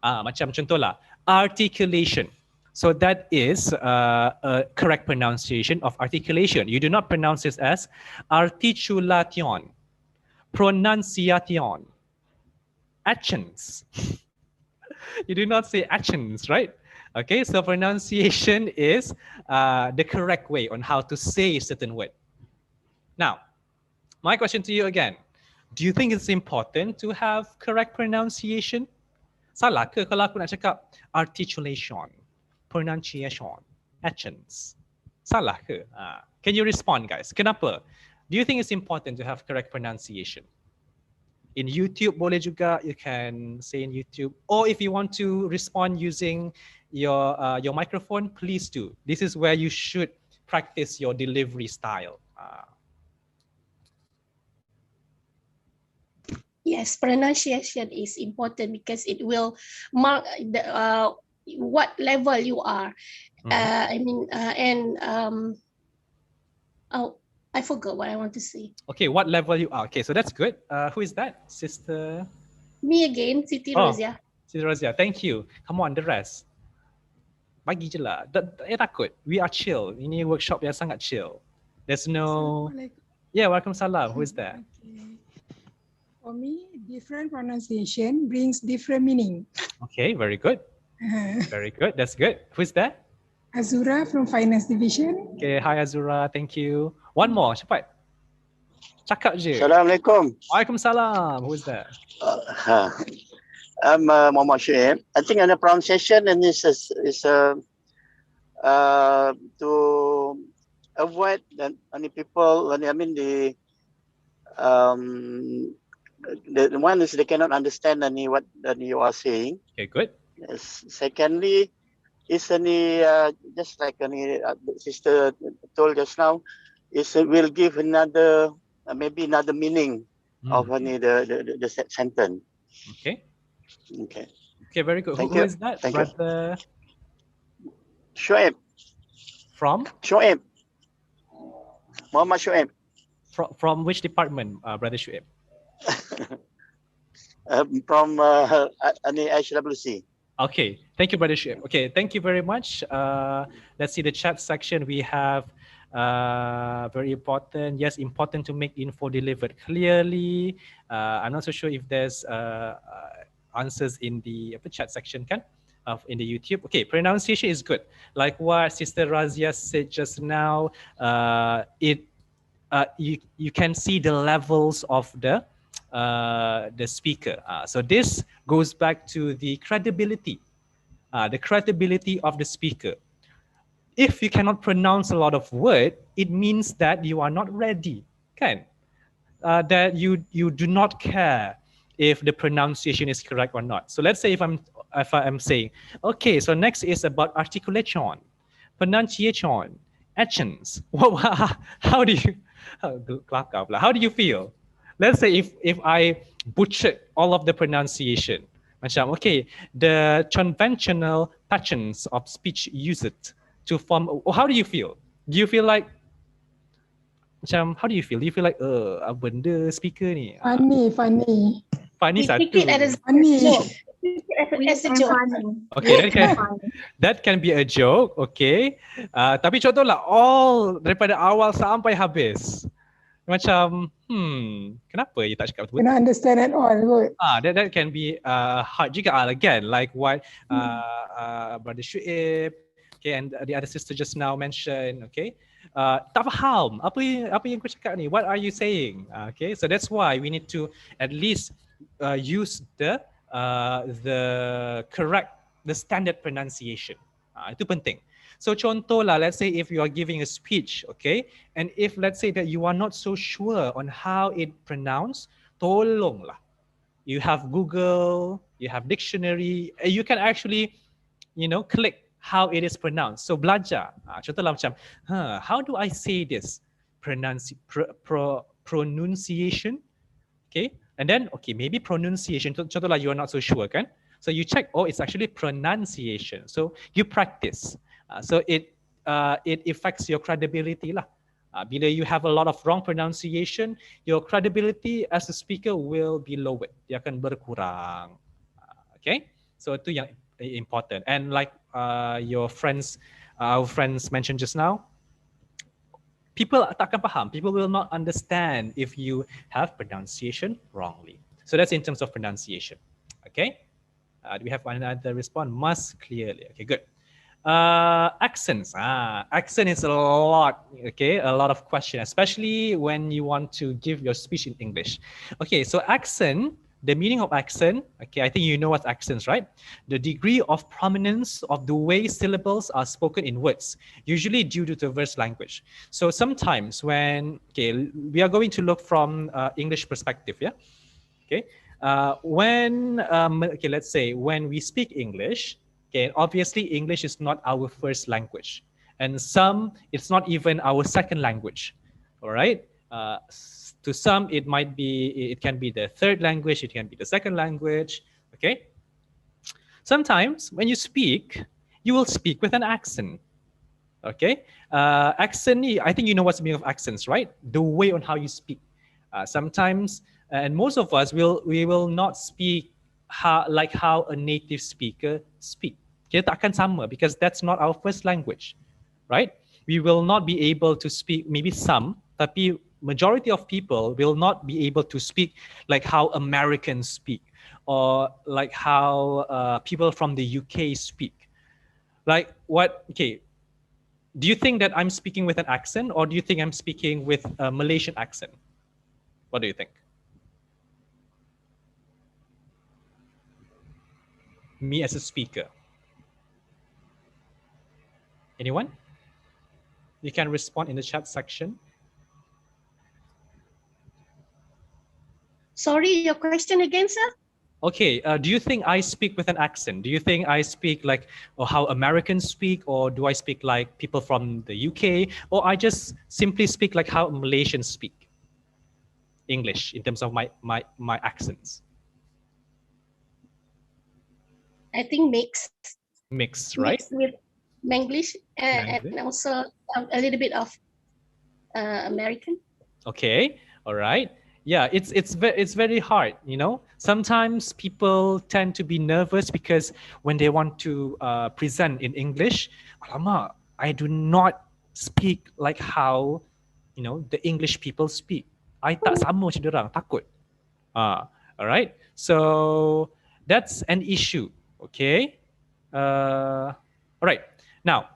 Speaker 6: Macam contoh lah, articulation. So that is a correct pronunciation of articulation. You do not pronounce this as articulation, pronunciation, actions. You do not say actions, right? Okay, so pronunciation is the correct way on how to say a certain word. Now, my question to you again, do you think it's important to have correct pronunciation? Salah ke kalau aku nak cakap articulation, pronunciation, actions? Salah ke? Can you respond, guys? Kenapa? Do you think it's important to have correct pronunciation? In YouTube boleh juga, you can say in YouTube, or if you want to respond using your microphone, please do. This is where you should practice your delivery style.
Speaker 7: Yes, pronunciation is important because it will mark the what level you are. Oh, I forgot what I want to say.
Speaker 6: Okay, what level you are. Okay, so that's good. Who is that? Sister?
Speaker 7: Me again, Siti Rozia.
Speaker 6: Sister Rozia, thank you. Come on, the rest. Bagi je lah. Takut. We are chill. Ini workshop yang sangat chill. There's no... Yeah, Waalaikumsalam. Who is that?
Speaker 8: Okay. For me, different pronunciation brings different meaning.
Speaker 6: Okay, very good. Very good. That's good. Who is that?
Speaker 8: Azura from Finance Division.
Speaker 6: Okay, hi Azura. Thank you. One more, cepat. Cakap je.
Speaker 9: Assalamualaikum.
Speaker 6: Waalaikumsalam. Who's that?
Speaker 9: I'm Muhammad Shuaib. I think the pronunciation and this is to avoid that any people. I mean the one is they cannot understand any what you are saying.
Speaker 6: Okay, good.
Speaker 9: Yes. Secondly, is any just like any sister told just now, is will give another maybe another meaning of any the sentence.
Speaker 6: Okay.
Speaker 9: Okay.
Speaker 6: Okay, very good.
Speaker 9: Thank
Speaker 6: Who
Speaker 9: you.
Speaker 6: is that?
Speaker 9: Thank you.
Speaker 6: Brother
Speaker 9: Shuaib.
Speaker 6: from?
Speaker 9: Shuaib. Muhammad Shuaib.
Speaker 6: From which department, Brother Shuaib?
Speaker 9: From HWC.
Speaker 6: Okay, thank you, Brother Shuaib. Okay, thank you very much. Let's see the chat section. We have very important. Yes, important to make info delivered clearly. I'm not so sure if there's answers in the chat section, kan? In the YouTube. Okay, pronunciation is good. Like what Sister Razia said just now, you can see the levels of the speaker. So this goes back to the credibility of the speaker. If you cannot pronounce a lot of word, it means that you are not ready, kan? That you do not care if the pronunciation is correct or not. So let's say if I am saying, okay, so next is about articulation, pronunciation, actions. How do you feel? Let's say if I butchered all of the pronunciation, macam okay, the conventional patterns of speech used to form. How do you feel? Do you feel like macam how do you feel? Do you feel like apa benda speaker ni?
Speaker 8: Funny.
Speaker 6: Funny satu.
Speaker 7: Take it as a
Speaker 8: Funny.
Speaker 7: joke. As a joke.
Speaker 6: Okay, that can be a joke. Okay, tapi contohlah all daripada awal sampai habis. Macam kenapa you tak cakap betul?
Speaker 8: Cannot understand at all. Good.
Speaker 6: That can be hard juga. Again, like what Brother Shuaib, okay, and the other sister just now mentioned. Okay, tak faham apa yang kau cakap ni. What are you saying? Okay, so that's why we need to at least use the correct, the standard pronunciation. Itu penting. So contoh lah, let's say if you are giving a speech, okay, and if let's say that you are not so sure on how it pronounced, tolonglah. You have Google, you have dictionary, you can actually, click how it is pronounced. So belajar. Contohlah macam, how do I say this? Pronunciation, okay, and then okay, maybe pronunciation. Contohlah you are not so sure, kan? So you check, it's actually pronunciation. So you practice. So it affects your credibility lah. Bila you have a lot of wrong pronunciation, your credibility as a speaker will be lowered. Dia akan berkurang. Okay, so itu yang important. And like our friends mentioned just now, people takkan faham. People will not understand if you have pronunciation wrongly. So that's in terms of pronunciation. Okay, do we have another response? Must clearly. Okay, good. Accents. Accent is a lot of questions, especially when you want to give your speech in English. Okay, so accent, the meaning of accent, okay, I think you know what accents, right? The degree of prominence of the way syllables are spoken in words, usually due to diverse language. So sometimes when, okay, we are going to look from English perspective, yeah? Okay, let's say when we speak English, okay, obviously English is not our first language, and it's not even our second language. All right. To some, it can be the third language, it can be the second language. Okay. Sometimes when you speak, you will speak with an accent. Okay. Accent, I think you know what's the meaning of accents, right? The way on how you speak. Sometimes, and most of us we will not speak like how a native speaker speak. Kita tak akan sama because that's not our first language, right? We will not be able to speak, maybe some, tapi majority of people will not be able to speak like how Americans speak or like how people from the UK speak. Like what, okay, do you think that I'm speaking with an accent or do you think I'm speaking with a Malaysian accent? What do you think? Me as a speaker. Anyone? You can respond in the chat section.
Speaker 7: Sorry, your question again, sir?
Speaker 6: Okay, do you think I speak with an accent? Do you think I speak like or how Americans speak, or do I speak like people from the UK, or I just simply speak like how Malaysians speak English in terms of my accents?
Speaker 7: I think mixed
Speaker 6: Right?
Speaker 7: with Manglish and
Speaker 6: Manglish.
Speaker 7: also a little bit of American.
Speaker 6: Okay, all right. Yeah, it's very hard, you know. Sometimes people tend to be nervous because when they want to present in English, alamak, I do not speak like how, you know, the English people speak. I tak sama macam dorang, takut. All right. So that's an issue. Okay. All right. Now,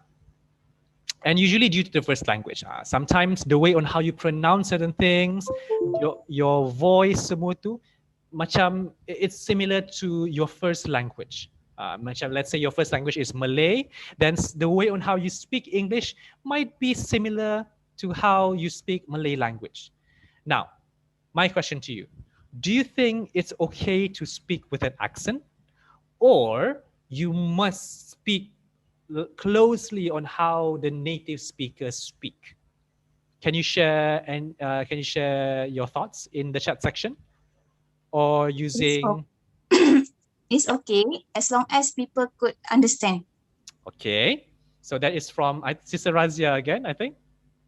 Speaker 6: and usually due to the first language, sometimes the way on how you pronounce certain things, your voice semua tu, macam it's similar to your first language. Macam let's say your first language is Malay, then the way on how you speak English might be similar to how you speak Malay language. Now, my question to you, do you think it's okay to speak with an accent, or you must speak closely on how the native speakers speak? Can you share your thoughts in the chat section, or using?
Speaker 10: It's okay as long as people could understand.
Speaker 6: Okay, so that is from Sister Razia again, I think.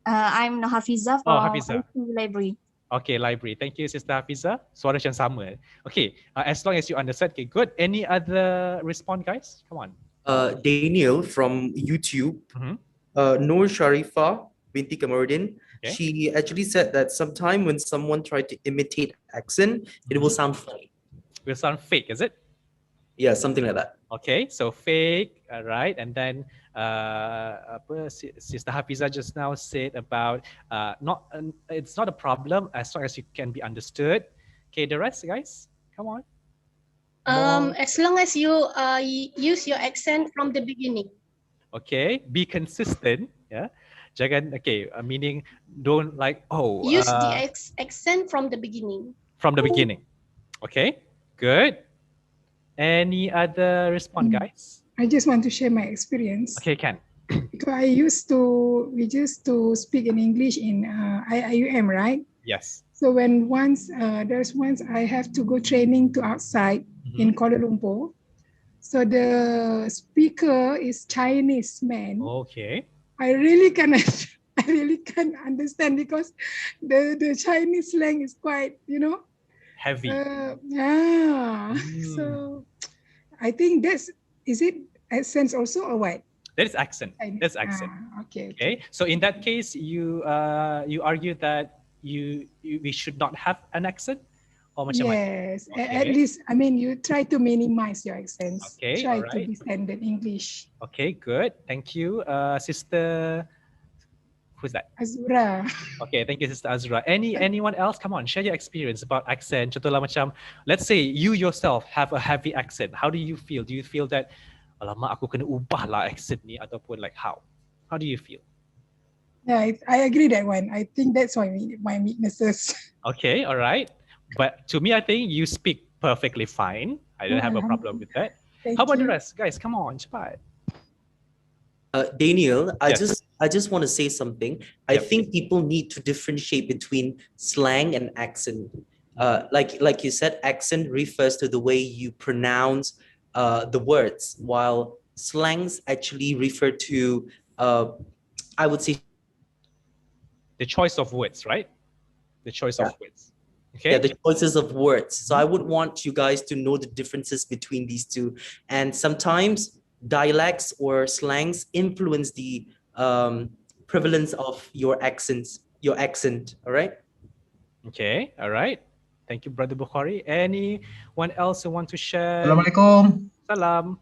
Speaker 10: I'm Hafiza from
Speaker 6: Hafiza.
Speaker 10: library.
Speaker 6: Okay, library. Thank you, Sister Hafiza. Suara macam sama. Okay, as long as you understand. Okay, good. Any other response, guys? Come on.
Speaker 1: Daniel from YouTube, Noor Sharifa binti Kamarudin, she actually said that sometime when someone tried to imitate accent, it will sound funny.
Speaker 6: Will sound fake, is it?
Speaker 1: Yeah, something like that.
Speaker 6: Okay, so fake, right? And then Sister Hafiza just now said about it's not a problem as long as you can be understood. Okay, the rest, guys, come on.
Speaker 7: As long as you use your accent from the beginning.
Speaker 6: Okay, be consistent. Yeah, jangan meaning don't like
Speaker 7: use the accent from the beginning.
Speaker 6: From the beginning. Okay, good. Any other response, guys?
Speaker 8: I just want to share my experience.
Speaker 6: Okay, Ken.
Speaker 8: Because we used to speak in English in IUM, right?
Speaker 6: Yes.
Speaker 8: So when there's once I have to go training to outside in Kuala Lumpur. So the speaker is Chinese man.
Speaker 6: Okay.
Speaker 8: I really can't understand because the Chinese slang is quite,
Speaker 6: heavy.
Speaker 8: So I think is it accent also or what?
Speaker 6: That is accent. That's accent. Okay. So in that case, you argue that we should not have an accent, or
Speaker 8: yes. At least you try to minimize your accents.
Speaker 6: Okay.
Speaker 8: Try to be standard English.
Speaker 6: Okay. Good. Thank you, Sister. Who's that?
Speaker 8: Azura.
Speaker 6: Okay, thank you, Sister Azura. Anyone else? Come on, share your experience about accent. Contohlah macam, let's say you yourself have a heavy accent. How do you feel? Do you feel that, alamak, aku kena ubah lah accent ni, ataupun like how? How do you feel?
Speaker 8: Yeah, I agree that one. I think that's my weaknesses.
Speaker 6: Okay, all right. But to me, I think you speak perfectly fine. I don't have a problem with that. How about the rest? Guys, come on, cepat.
Speaker 1: Daniel, yes. I just want to say something. I think people need to differentiate between slang and accent. Like you said, accent refers to the way you pronounce the words, while slangs actually refer to, I would say,
Speaker 6: the choice of words, right? The choice of words. Okay.
Speaker 1: Yeah, the choices of words. So I would want you guys to know the differences between these two. And sometimes dialects or slangs influence the prevalence of your accent. All right.
Speaker 6: Okay. All right. Thank you, Brother Bukhari. Anyone else who want to share?
Speaker 11: Assalamualaikum.
Speaker 6: Salam.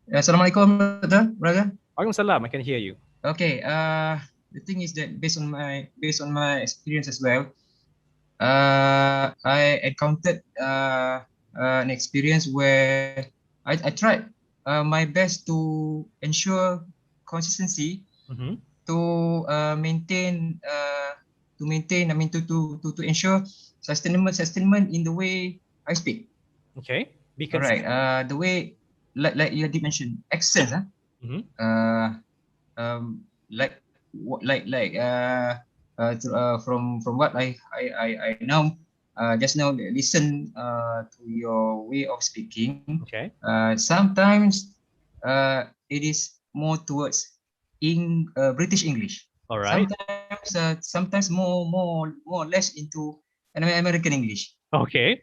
Speaker 11: Assalamualaikum, brother.
Speaker 6: Waalaikumsalam. I can hear you.
Speaker 11: Okay. The thing is that based on my experience as well, I encountered an experience where I tried my best to ensure consistency to maintain. I mean to ensure sustainment in the way I speak.
Speaker 6: Okay. Be
Speaker 11: All right.
Speaker 6: consistent.
Speaker 11: The way like you did mention accents. Like from what I now just now listen to your way of speaking.
Speaker 6: Okay.
Speaker 11: Sometimes it is more towards in British English.
Speaker 6: All right.
Speaker 11: Sometimes more or less into an American English.
Speaker 6: Okay.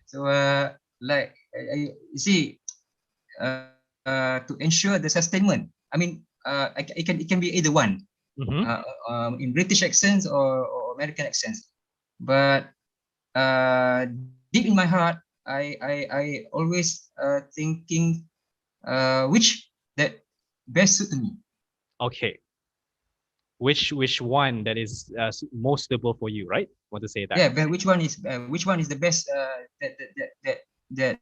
Speaker 11: So like you see, to ensure the sustainment. I mean, it can be either one, in British accents or American accents. But deep in my heart, I always thinking which that best suit me.
Speaker 6: Okay. Which one that is most suitable for you, right? Want to say that?
Speaker 11: Yeah, but which one is the best that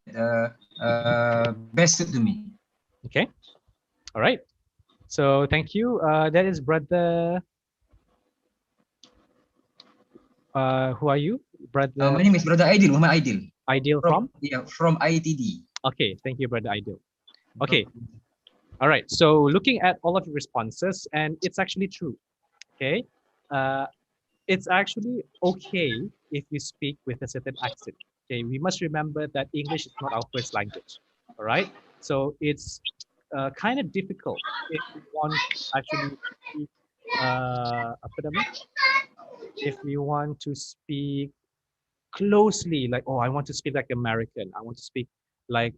Speaker 11: best suit to me?
Speaker 6: Okay. All right. So thank you. That is brother. Who are you, brother?
Speaker 11: My name is Brother Aidil. Muhammad Aidil.
Speaker 6: Ideal from?
Speaker 11: Yeah, from ITD.
Speaker 6: Okay, thank you, brother Ideal. Okay. All right. So looking at all of your responses, and it's actually true. Okay. It's actually okay if you speak with a certain accent. Okay. We must remember that English is not our first language. All right. So it's kind of difficult if you want to actually speak apa nama? If you want to speak closely, like, oh, I want to speak like American, I want to speak like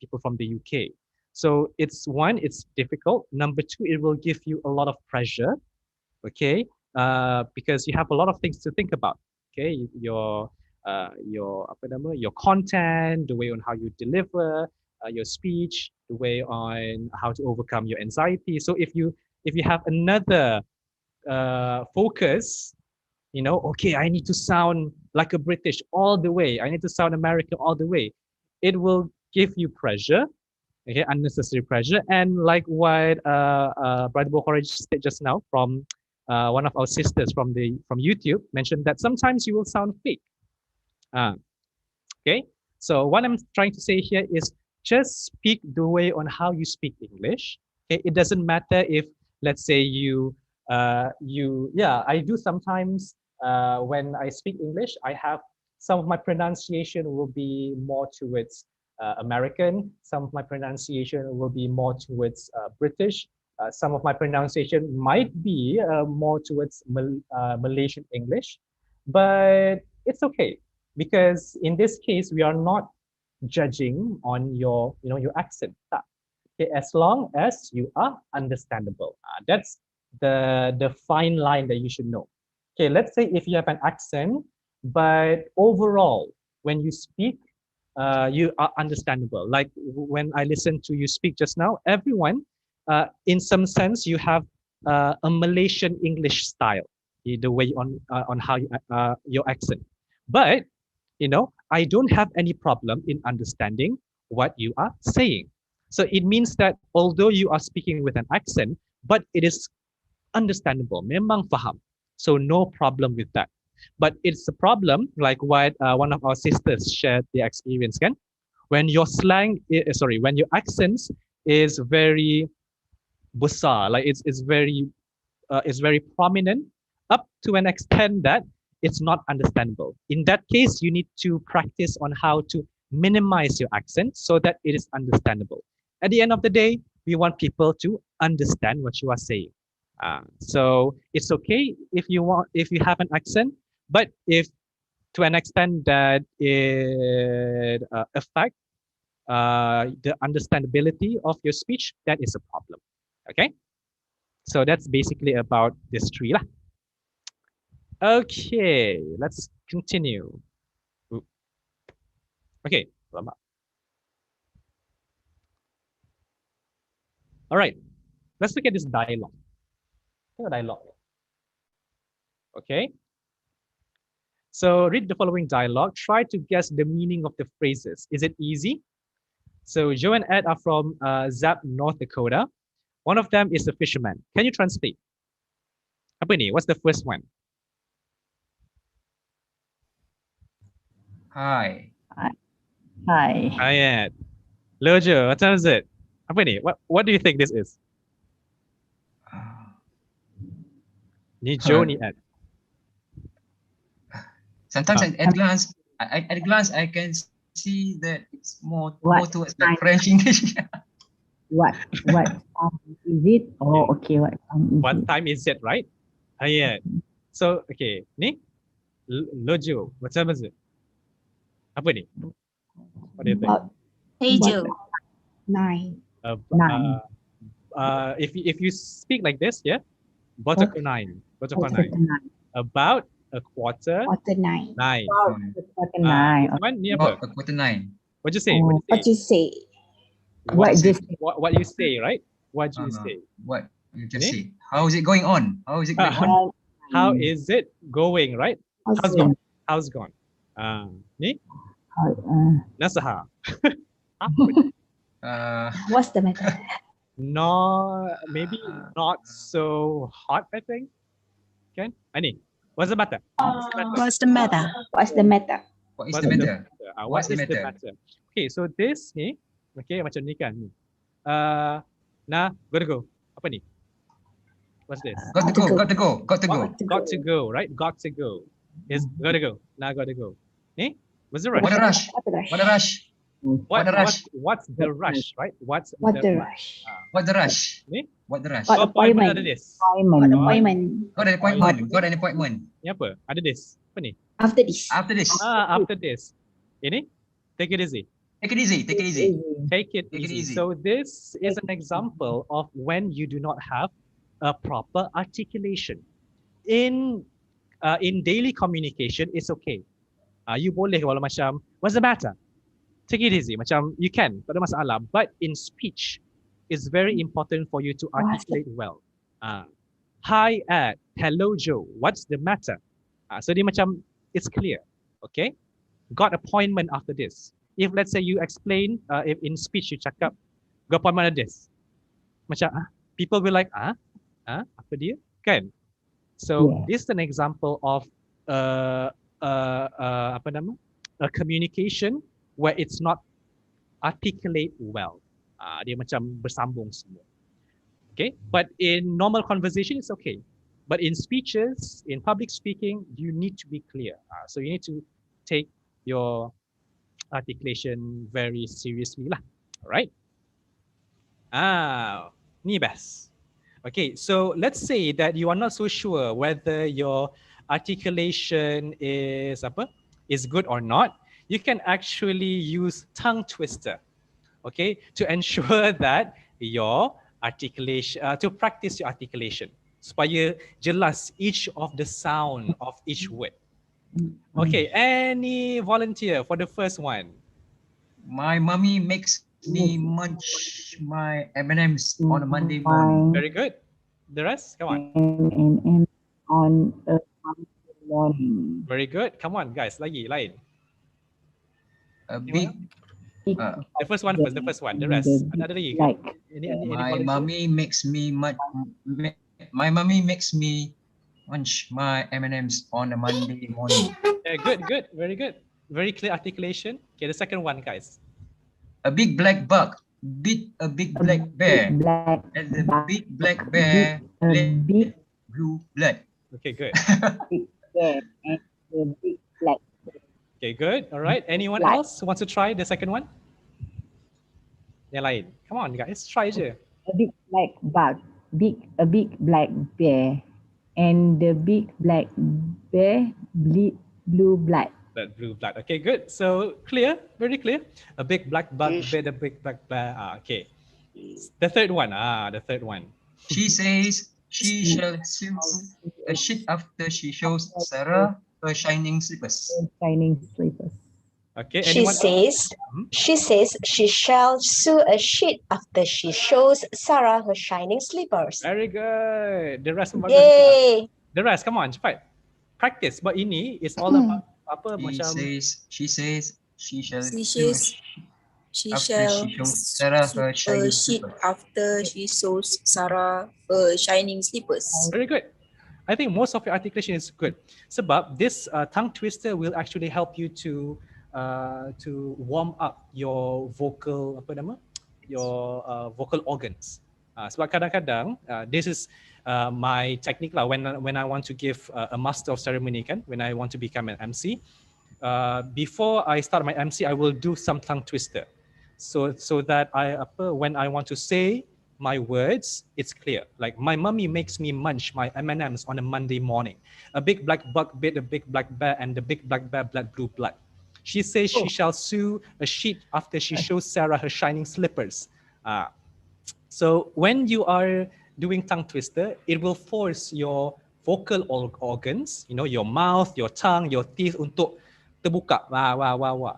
Speaker 6: people from the UK. So it's difficult. Number two, it will give you a lot of pressure, okay, because you have a lot of things to think about, okay, your apa nama, your content, the way on how you deliver your speech, the way on how to overcome your anxiety. So if you have another focus, you know, okay, I need to sound like a British all the way, I need to sound American all the way, it will give you pressure, okay, unnecessary pressure. And like what Brother Bukhari said just now from one of our sisters from YouTube mentioned that sometimes you will sound fake. Okay, so what I'm trying to say here is just speak the way on how you speak English. Okay, it doesn't matter if, let's say, yeah, I do sometimes when I speak English, I have some of my pronunciation will be more towards American, some of my pronunciation will be more towards British, some of my pronunciation might be more towards Malaysian English, but it's okay because in this case we are not judging on your your accent. Okay, as long as you are understandable, that's the fine line that you should know. Okay, let's say if you have an accent, but overall when you speak, you are understandable. Like when I listened to you speak just now, everyone, in some sense, you have a Malaysian English style, the way on how you, your accent. But I don't have any problem in understanding what you are saying. So it means that although you are speaking with an accent, but it is understandable, memang faham. So no problem with that. But it's a problem, like what one of our sisters shared the experience, kan? When your when your accents is very besar, like it's very prominent up to an extent that it's not understandable. In that case, you need to practice on how to minimize your accent so that it is understandable. At the end of the day, we want people to understand what you are saying. So it's okay if you have an accent, but if to an extent that it affects the understandability of your speech, that is a problem. Okay, so that's basically about this tree lah. Okay, let's continue. Okay, lama. All right, let's look at this dialogue. Tengok dialogue. Okay. So read the following dialogue. Try to guess the meaning of the phrases. Is it easy? So Joe and Ed are from Zap, North Dakota. One of them is a fisherman. Can you translate? Apa ni? What's the first one?
Speaker 11: Hi.
Speaker 5: Hi.
Speaker 6: Hi, Ed. Lojo, what time is it? Apa ni? What do you think this is? Ni Joe, ni Ed.
Speaker 11: Sometimes at glance, at a glance, I can see that it's more towards like French English.
Speaker 5: What time is it? Oh, okay.
Speaker 6: What time is it, right? Yeah. So, okay. Ni? Lojo, what time is it? Apa ni? What do you think?
Speaker 10: Hey Joe.
Speaker 5: 9.
Speaker 6: If you speak like this, yeah? About a 9. About a quarter 9.
Speaker 5: Wow, quarter 9.
Speaker 6: Ni apa?
Speaker 11: About a quarter 9.
Speaker 6: What you say?
Speaker 5: What you say?
Speaker 6: What you say, right? What you say?
Speaker 11: What you just say? How is it going on? How is it going on?
Speaker 6: How is it going, right? How's gone? How's gone? Ni? Nasaha.
Speaker 5: What's the matter?
Speaker 6: No, maybe not so hot, I think. Okay. Ani, what's the matter?
Speaker 5: What's the matter? What's the matter?
Speaker 11: What is the matter?
Speaker 6: What is the matter? Okay, so this ni, okay, macam ni kan. Gotta go. Apa ni? What's this?
Speaker 11: Got to go.
Speaker 6: Got to go, right? Got to go. Is gotta go. Gotta go. Eh? What's the rush?
Speaker 11: What a rush.
Speaker 6: What's the rush, right? What's
Speaker 5: the rush?
Speaker 11: What the rush?
Speaker 6: Eh?
Speaker 11: What the rush?
Speaker 6: Appointment ada this.
Speaker 5: Appointment.
Speaker 11: Got an appointment.
Speaker 6: Ni apa? Ada this. Apa ni?
Speaker 5: After this.
Speaker 11: After this.
Speaker 6: Ini? Take it easy.
Speaker 11: Take it easy.
Speaker 6: Take it easy. So this is an example of when you do not have a proper articulation. In daily communication, it's okay. You boleh kalau macam, what's the matter? Take it easy. Macam you can, tak ada masalah. But in speech, it's very important for you to articulate well. Hi Ed, hello Joe, what's the matter? So dia macam, it's clear. Okay? Got appointment after this. If let's say you explain, if in speech you cakap, got appointment after this. Macam, people will like, apa dia? Kan? So this is an example of apa nama? A communication where it's not articulate well. Dia macam bersambung semua. Okay? But in normal conversation, it's okay. But in speeches, in public speaking, you need to be clear. So you need to take your articulation very seriously lah. Alright? Ni best. Okay, so let's say that you are not so sure whether your articulation is good or not. You can actually use tongue twister, okay, to ensure that your articulation, to practice your articulation, supaya jelas each of the sound of each word. Okay, any volunteer for the first one?
Speaker 11: My mommy makes me munch my M&Ms on a Monday morning.
Speaker 6: Very good. The rest, come on.
Speaker 5: On a Monday morning.
Speaker 6: Very good. Come on, guys. Lagi, lain.
Speaker 11: A big.
Speaker 6: The first one first. The first one. The rest. Ada lagi.
Speaker 11: My mommy makes me munch my M&Ms on a Monday morning.
Speaker 6: Good. Very good. Very clear articulation. Okay, the second one, guys.
Speaker 11: A big black bug beat a big black bear, and the big black bear bled blue blood.
Speaker 6: Okay, good.
Speaker 5: Big bear and the big black.
Speaker 6: Okay, good. All right. Anyone else who wants to try the second one? Yang lain. Come on, guys. Try je.
Speaker 5: A big black bug, a big black bear, and the big black bear bleed blue blood.
Speaker 6: That blue blood. Okay, good. So clear, very clear. A big black bug bit a big black bear. Okay. The third one. The third one.
Speaker 11: She says she shall swim a shit after she shows Sarah her shining slippers.
Speaker 6: Okay.
Speaker 12: She says she shall sew a sheet after she shows Sarah her shining slippers.
Speaker 6: Very good. The rest.
Speaker 12: Yay!
Speaker 6: The rest. Come on, cepat. practice. But ini is all about apa macam
Speaker 11: She says she shall
Speaker 13: She
Speaker 11: do a
Speaker 13: says she
Speaker 11: after
Speaker 13: shall
Speaker 11: she shows Sarah her shining
Speaker 13: sheet
Speaker 11: slippers.
Speaker 13: after she shows Sarah her shining slippers.
Speaker 6: Very good. I think most of your articulation is good. Sebab this tongue twister will actually help you to warm up your vocal your vocal organs. Sebab kadang-kadang this is my technique lah when I want to give a master of ceremony kan, when I want to become an MC. Before I start my MC, I will do some tongue twister, so that when I want to say my words, it's clear. Like my mummy makes me munch my M&Ms on a Monday morning. A big black buck bit a big black bear, and the big black bear bled blue blood. She says she shall sew a sheet after she shows Sarah her shining slippers. So when you are doing tongue twister, it will force your vocal organs, your mouth, your tongue, your teeth untuk terbuka.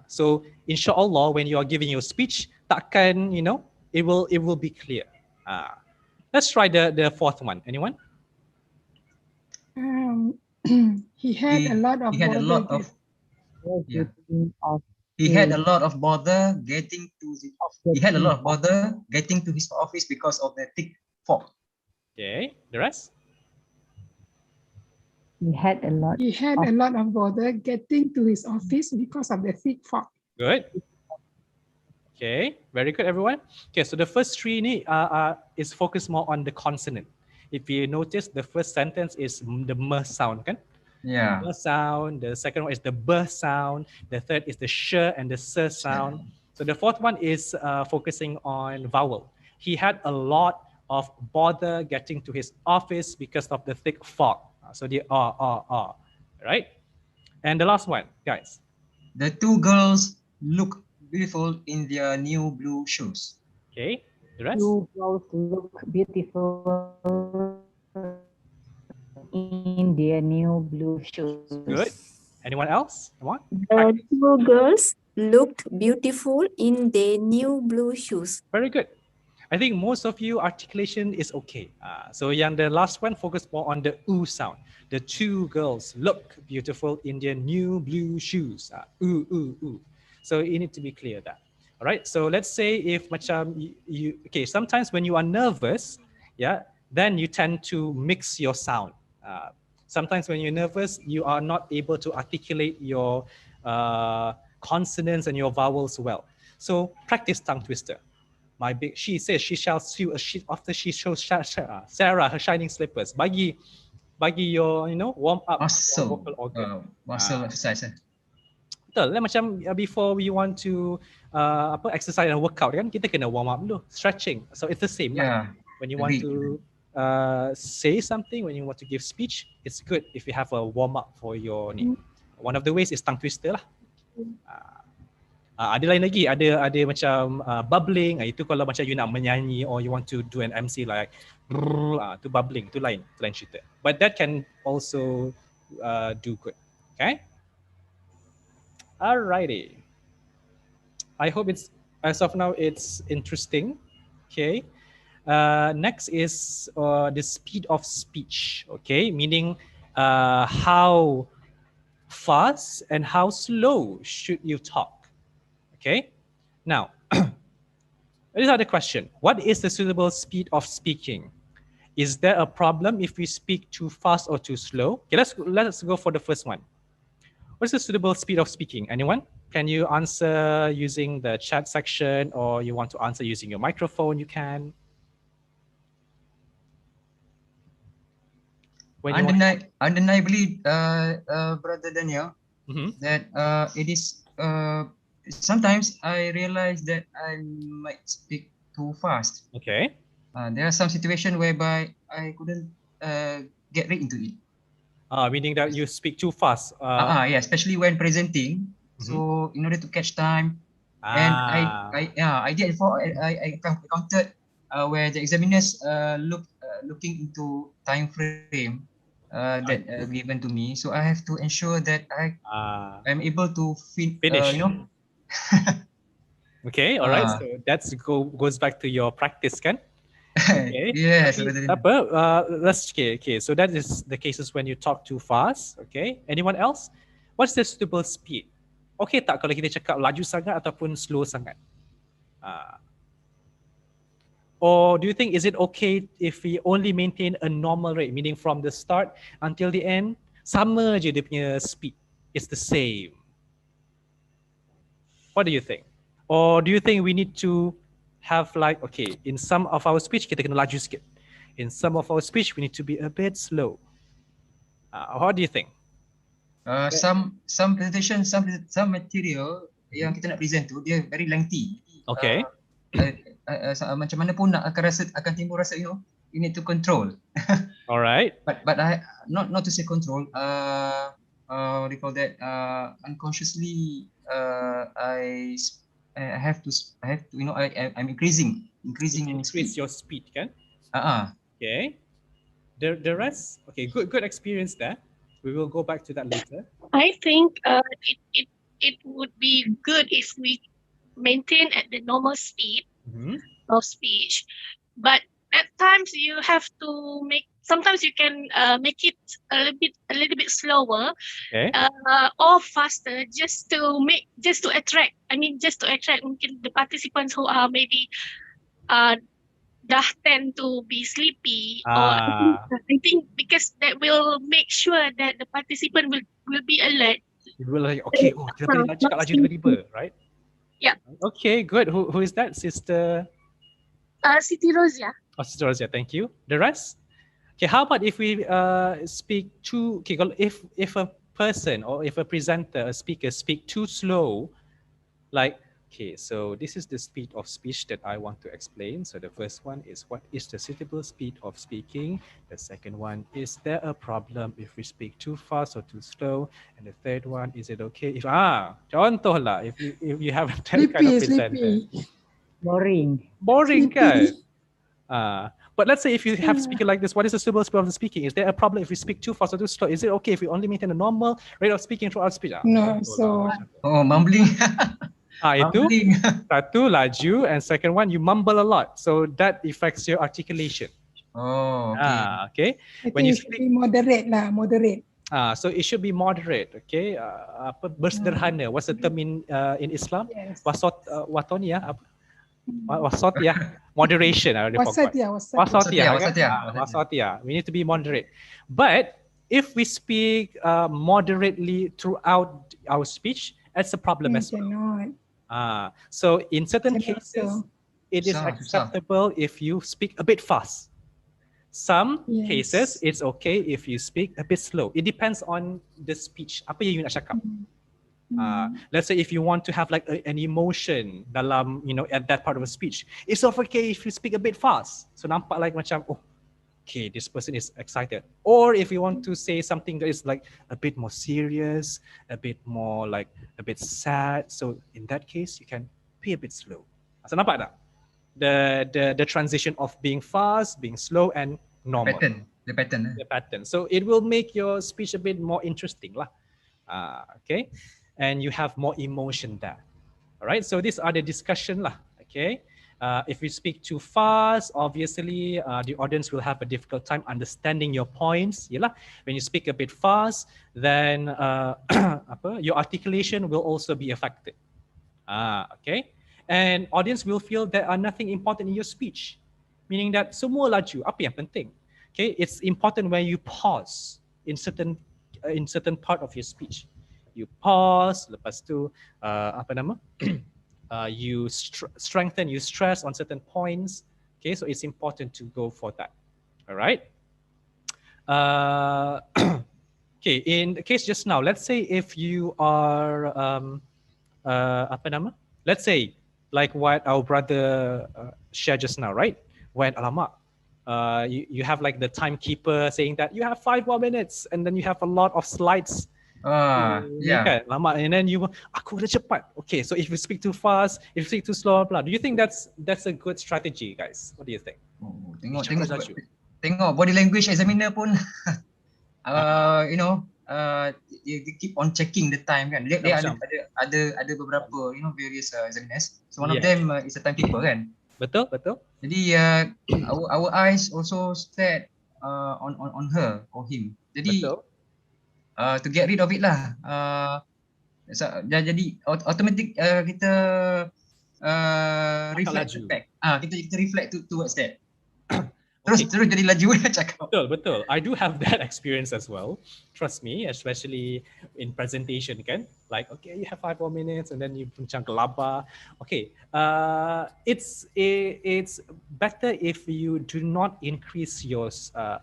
Speaker 6: So inshallah, when you are giving your speech, takkan, it will be clear. Let's try the fourth one. Anyone?
Speaker 8: He had a lot of bother.
Speaker 11: He had a lot of bother getting to his office because of the thick fog.
Speaker 6: Okay, the rest?
Speaker 8: He had a lot of bother getting to his office because of the thick fog.
Speaker 6: Good. Okay, very good, everyone. Okay, so the first three is focused more on the consonant. If you notice, the first sentence is the m sound, kan?
Speaker 11: Yeah.
Speaker 6: The m sound. The second one is the b sound. The third is the sh and the s sound. So the fourth one is focusing on vowel. He had a lot of bother getting to his office because of the thick fog. So the right? And the last one, guys.
Speaker 11: The two girls look beautiful in their new blue shoes.
Speaker 6: Okay, the rest?
Speaker 5: Two girls look beautiful in their new blue shoes.
Speaker 6: Good. Anyone else? Come on.
Speaker 13: The two girls looked beautiful in their new blue shoes.
Speaker 6: Very good. I think most of you articulation is okay. So yang the last one focus more on the oo sound. The two girls look beautiful in their new blue shoes. Oo, oo, oo. So you need to be clear that. All right. So let's say if macam okay, sometimes when you are nervous, then you tend to mix your sound. Sometimes when you're nervous, you are not able to articulate your consonants and your vowels well. So practice tongue twister. She says she shall sew a sheet after she shows Sarah her shining slippers. Bagi your warm up your vocal organ.
Speaker 11: Muscle exercise.
Speaker 6: Betul. Macam before we want to exercise and workout kan, kita kena warm up dulu, stretching. So it's the same.
Speaker 11: Yeah.
Speaker 6: When you want to say something, when you want to give speech, it's good if you have a warm up for your ni. One of the ways is tongue twister lah. Ada lain lagi, ada macam bubbling. Itu kalau macam you nak menyanyi or you want to do an MC like tu bubbling, tu lain cerita. But that can also do good. Okay? Alrighty. I hope it's as of now it's interesting. Okay. Next is the speed of speech. Okay, meaning how fast and how slow should you talk. Okay, now, these are the question. What is the suitable speed of speaking? Is there a problem if we speak too fast or too slow? Okay, let's go for the first one. What is the suitable speed of speaking? Anyone? Can you answer using the chat section, or you want to answer using your microphone? You can.
Speaker 11: Undeniably, Brother Daniel, that it is sometimes I realize that I might speak too fast.
Speaker 6: Okay.
Speaker 11: There are some situations whereby I couldn't get right into it.
Speaker 6: Meaning that you speak too fast.
Speaker 11: Yeah, especially when presenting. So in order to catch time, and I did before. I encountered where the examiners looking into time frame that given to me. So I have to ensure that I'm able to finish.
Speaker 6: Okay, all right. So that's goes back to your practice, kan? Okay.
Speaker 11: Yes.
Speaker 6: Tapi, apa? Let's okay. So that is the cases when you talk too fast. Okay. Anyone else? What's the suitable speed? Okay tak kalau kita cakap laju sangat ataupun slow sangat? Or do you think is it okay if we only maintain a normal rate, meaning from the start until the end, sama je dia punya speed, it's the same? What do you think? Or do you think we need to have like, okay, in some of our speech kita kena laju sikit. In some of our speech we need to be a bit slow. What do you think?
Speaker 11: Some presentation, some material yang kita nak present tu dia very lengthy.
Speaker 6: Okay.
Speaker 11: Macam mana pun akan timbul rasa, you need to control.
Speaker 6: Alright.
Speaker 11: But I not to say control. What do you call that? Unconsciously, I have to I'm increasing
Speaker 6: increase your speed, kan? Okay. The rest, okay, good experience there. We will go back to that later.
Speaker 7: I think it would be good if we maintain at the normal speed of speech, but at times you have to sometimes you can make it a little bit slower, or faster, just to attract mungkin the participants who are maybe dah tend to be sleepy, or I think because that will make sure that the participant will be alert.
Speaker 6: You will like, okay, kita boleh cakap laju tiba-tiba, right?
Speaker 7: Yeah.
Speaker 6: Okay, good. Who is that, Sister?
Speaker 7: Siti Rozia.
Speaker 6: Oh, Sister Rozia, thank you. The rest? Okay, how about if we speak too, okay, if a person or if a presenter, a speaker speak too slow, like, okay, so this is the speed of speech that I want to explain. So the first one is, what is the suitable speed of speaking? The second one, is there a problem if we speak too fast or too slow? And the third one, is it okay if contoh lah, if you have that kind of presenter. Boring kan? But let's say if you have speaker like this, what is the suitable speed of the speaking? Is there a problem if we speak too fast or too slow? Is it okay if we only maintain a normal rate of speaking throughout speech?
Speaker 8: No, so
Speaker 11: mumbling.
Speaker 6: Itu satu, laju, and second one, you mumble a lot, so that affects your articulation. Okay.
Speaker 8: When you speak, moderate.
Speaker 6: So it should be moderate. Okay. Bersederhana. What's the term in Islam? Yes. Watonia. Wasatiyah. Moderation. Wasatiyah. We need to be moderate. But if we speak moderately throughout our speech, that's a problem as well. So in certain cases, it is acceptable if you speak a bit fast. Some cases, it's okay if you speak a bit slow. It depends on the speech. Apa yang you nak cakap? Let's say if you want to have like an emotion dalam, at that part of a speech, it's okay if you speak a bit fast. So nampak like macam, okay, this person is excited. Or if you want to say something that is like a bit more serious, a bit more like a bit sad, so in that case you can be a bit slow. So nampak tak? The transition of being fast, being slow, and normal.
Speaker 11: The pattern.
Speaker 6: So it will make your speech a bit more interesting lah. Okay, and you have more emotion there. All right. So these are the discussion lah. Okay. If you speak too fast, obviously the audience will have a difficult time understanding your points. Yalah. When you speak a bit fast, then your articulation will also be affected. Okay. And audience will feel there are nothing important in your speech, meaning that semua laju, apa yang penting? Okay, it's important when you pause in certain part of your speech. You pause, lepas tu you strengthen, you stress on certain points. Okay, so it's important to go for that. All right. Okay, in the case just now, let's say if you are let's say like what our brother shared just now, right? When alamak, you have like the timekeeper saying that you have 5 more minutes, and then you have a lot of slides. Lama, and then aku dah cepat. Okay, so if you speak too fast, if you speak too slow, do you think that's a good strategy, guys? What do you think?
Speaker 11: Tengok body language examiner pun they keep on checking the time kan. Dia ada beberapa various examiners. So one of them is a timekeeper kan.
Speaker 6: Betul, betul.
Speaker 11: Jadi our eyes also stared on her or him. Jadi
Speaker 6: Betul.
Speaker 11: To get rid of it lah. Jadi automatic kita reflect
Speaker 6: laju.
Speaker 11: back. Kita reflect towards that. Terus jadi laju cakap.
Speaker 6: Betul. I do have that experience as well. Trust me, especially in presentation kan. Like, okay, you have 5 more minutes and then you puncang kelabah. Okay, it's better if you do not increase your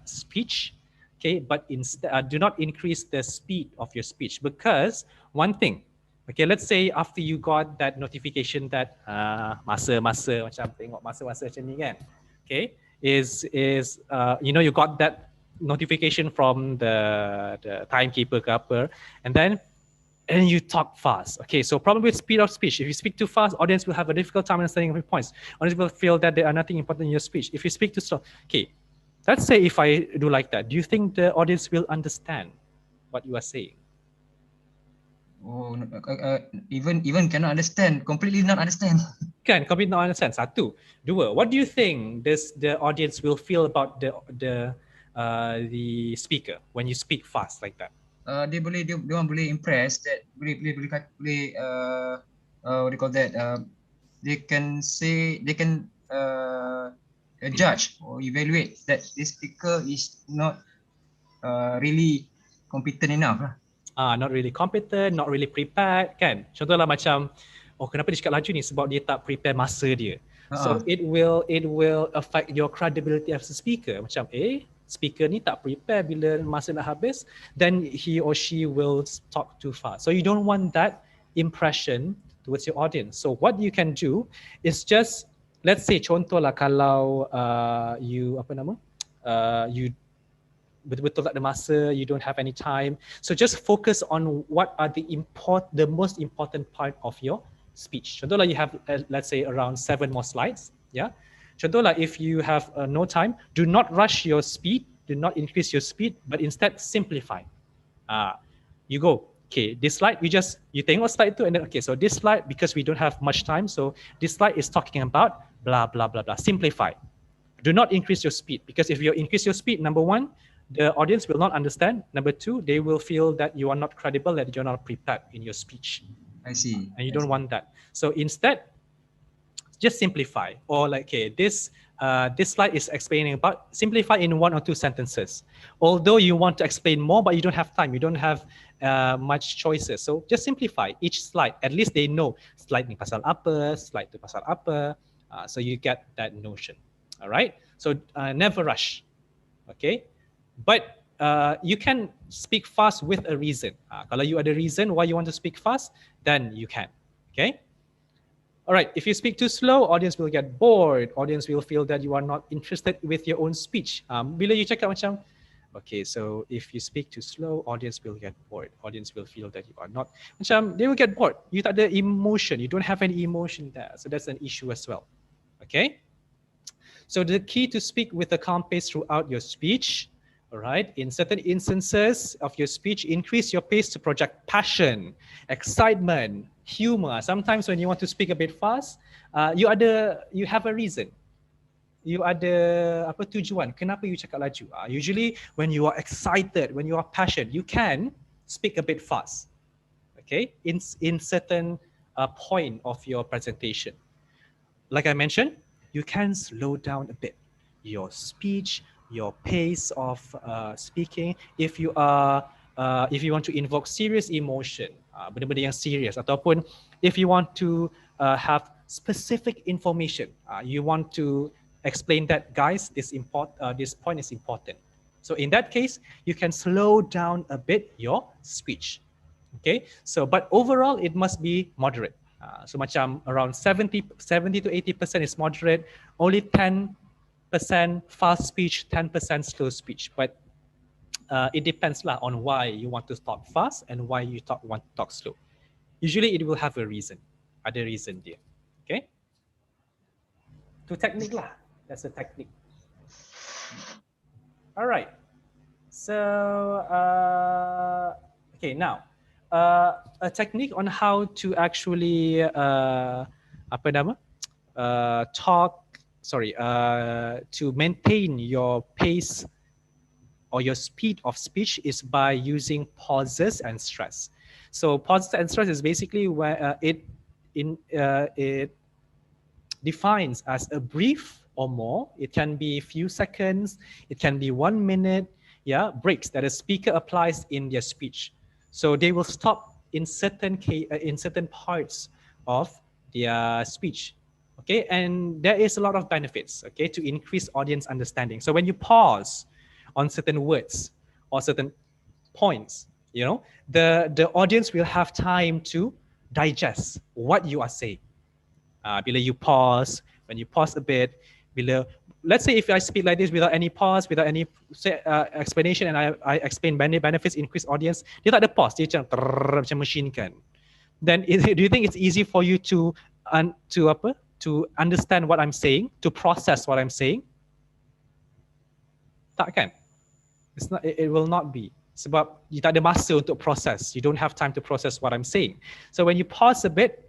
Speaker 6: speech. Okay, but instead do not increase the speed of your speech, because one thing, okay, let's say after you got that notification that masa-masa macam tengok masa-masa macam ni kan, okay, is you got that notification from the timekeeper ke apa, and you talk fast. Okay, so problem with speed of speech. If you speak too fast, audience will have a difficult time understanding of your points. Audience will feel that there are nothing important in your speech. If you speak too slow, okay, let's say if I do like that, do you think the audience will understand what you are saying?
Speaker 11: Oh, even cannot understand, completely not understand.
Speaker 6: Can completely not understand. Satu, dua. What do you think the audience will feel about the speaker when you speak fast like that?
Speaker 11: Dia orang boleh impress that boleh what do you call that? They can judge or evaluate that this speaker is not really competent enough lah.
Speaker 6: Not really competent, not really prepared kan. Contohlah macam, oh kenapa dia cakap laju ni, sebab dia tak prepare masa dia. So it will affect your credibility as a speaker. Macam speaker ni tak prepare, bila masa nak habis, then he or she will talk too fast. So you don't want that impression towards your audience. So what you can do is just, let's say contohlah kalau you betul-betul tak ada masa, you don't have any time. So just focus on what are the most important part of your speech. Contohlah you have let's say around 7 more slides. Yeah. Contohlah if you have no time, do not rush your speed, do not increase your speed, but instead simplify. You go, okay, this slide you tengok slide tu, and then okay, so this slide, because we don't have much time, so this slide is talking about blah blah blah blah. Simplify. Do not increase your speed, because if you increase your speed, number one, the audience will not understand. Number two, they will feel that you are not credible, that you're not prepared in your speech.
Speaker 11: I see.
Speaker 6: And you don't want that. So instead, just simplify. Or like, okay, this slide is explaining about, simplify in 1 or 2 sentences. Although you want to explain more, but you don't have time, you don't have much choices. So just simplify each slide. At least they know slide ni pasal apa, slide tu pasal apa. So you get that notion. All right. So never rush. Okay. But you can speak fast with a reason. Kalau you ada reason why you want to speak fast, then you can. Okay. All right. If you speak too slow, audience will get bored. Audience will feel that you are not interested with your own speech. Bila you cakap macam, okay, so if you speak too slow, audience will get bored. Audience will feel that you are not, macam they will get bored. You tak ada emotion. You don't have any emotion there. So that's an issue as well. Okay. So the key to speak with a calm pace throughout your speech. All right. In certain instances of your speech, increase your pace to project passion, excitement, humor. Sometimes when you want to speak a bit fast, you have a reason. You ada apa tujuan? Kenapa you cakap laju? Usually when you are excited, when you are passionate, you can speak a bit fast. Okay. In certain point of your presentation, like I mentioned, you can slow down a bit your speech, your pace of speaking. If you want to invoke serious emotion, benda-benda yang serious, ataupun if you want to have specific information, you want to explain that, guys, this point is important. So in that case, you can slow down a bit your speech. Okay, so but overall it must be moderate. So macam around 70 to 80% is moderate, only 10% fast speech, 10% slow speech. But it depends lah on why you want to talk fast and why you want to talk slow. Usually it will have a reason. Ada reason dia. Okay. To technique lah. That's a technique. All right. So okay, now a technique on how to actually talk to maintain your pace or your speed of speech is by using pauses and stress. So pauses and stress is basically where it defines as a brief or more. It can be a few seconds, it can be 1 minute, yeah, breaks that a speaker applies in their speech. So they will stop in certain parts of their speech. Okay, and there is a lot of benefits, okay, to increase audience understanding. So when you pause on certain words or certain points, you know, the audience will have time to digest what you are saying. Bila you pause, when you pause a bit, bila, let's say if I speak like this without any pause, without any explanation, and I explain benefits, increase audience, dia tak ada pause, dia macam machine kan. Then do you think it's easy for you to understand what I'm saying, to process what I'm saying? Tak kan? It's not. It will not be. Sebab you tak ada masa untuk process. You don't have time to process what I'm saying. So when you pause a bit,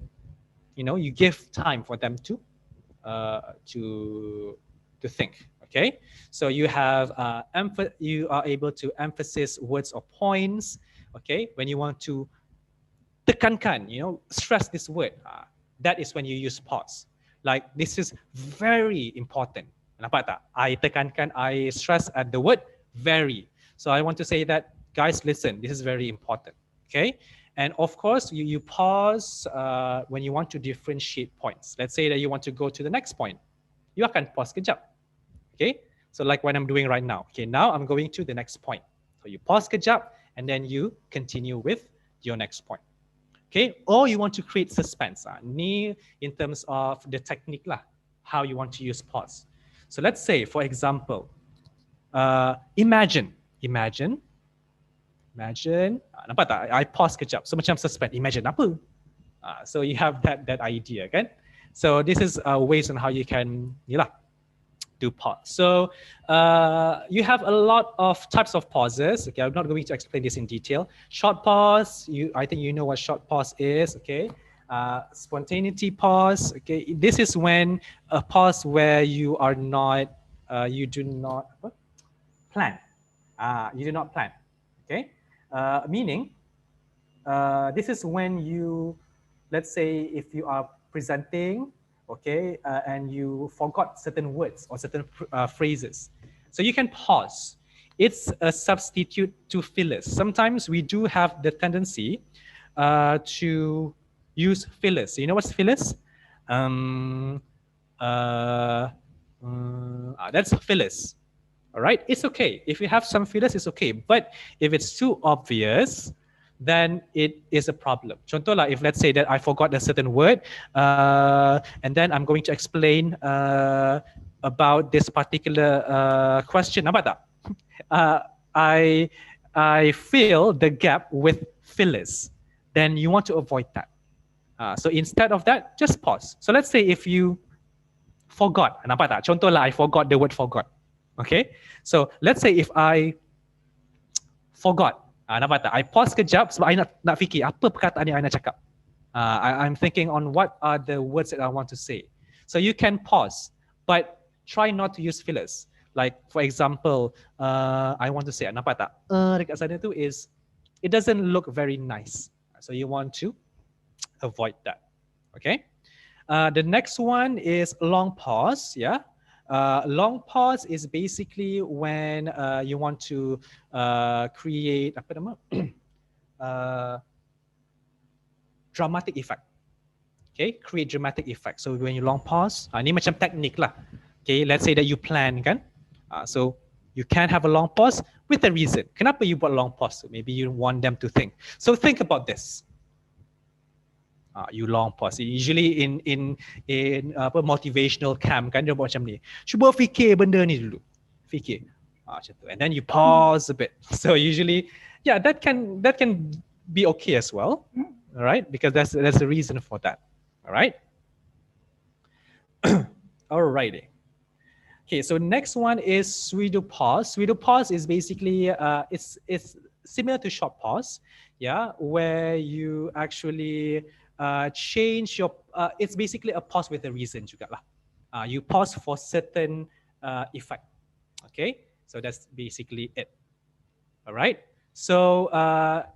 Speaker 6: you know, you give time for them to think. Okay, so you have you are able to emphasize words or points. Okay, when you want to tekankan, you know, stress this word, that is when you use pause. Like, this is very important. Nampak tak? I tekankan, I stress at the word very. So I want to say that, guys, listen, this is very important. Okay, and of course you pause when you want to differentiate points. Let's say that you want to go to the next point, you akan pause kejap. Okay, so like what I'm doing right now. Okay, now I'm going to the next point. So you pause kejap and then you continue with your next point. Okay, or you want to create suspense. Ni in terms of the technique lah, how you want to use pause. So let's say, for example, imagine, nampak tak? I pause kejap. So macam suspense. Imagine apa? So you have that idea, kan? So this is ways on how you can do pause. So you have a lot of types of pauses. Okay, I'm not going to explain this in detail. Short pause. I think you know what short pause is. Okay. Spontaneity pause. Okay, this is when a pause where you are not, you do not plan. You do not plan. Okay. Meaning, this is when you, let's say if you are presenting, okay, and you forgot certain words or certain phrases. So you can pause. It's a substitute to fillers. Sometimes we do have the tendency to use fillers. You know what's fillers? That's fillers. All right, it's okay. If you have some fillers, it's okay. But if it's too obvious, then it is a problem. Contoh lah, if let's say that I forgot a certain word, and then I'm going to explain about this particular question. Nampak tak? I fill the gap with fillers. Then you want to avoid that. So instead of that, just pause. So let's say if you forgot, nampak tak? Contoh lah, I forgot the word forgot. Okay, so let's say if I forgot, nampak tak? I pause kejap sebab I nak fikir apa perkataan yang I nak cakap. I'm thinking on what are the words that I want to say. So you can pause, but try not to use fillers. Like for example, I want to say, nampak tak? Dekat sana tu is, it doesn't look very nice. So you want to avoid that. Okay. The next one is long pause. Yeah. Long pause is basically when you want to create apa nama? Dramatic effect. Okay, create dramatic effect. So when you long pause, ni macam teknik lah. Okay, let's say that you plan kan. So you can have a long pause with a reason. Kenapa you buat long pause? Maybe you want them to think. So think about this. You long pause. Usually in apa motivational camp kan dia buat macam ni. Cuba fikir benda ni dulu. Fikir. Macam tu. And then you pause a bit. So usually, yeah, that can be okay as well. All right, because that's a reason for that. All right. Alrighty. Okay, so next one is pseudo pause. Pseudo pause is basically it's similar to short pause, yeah, where you actually change your, it's basically a pause with a reason juga lah. You pause for certain effect. Okay, so that's basically it. All right. So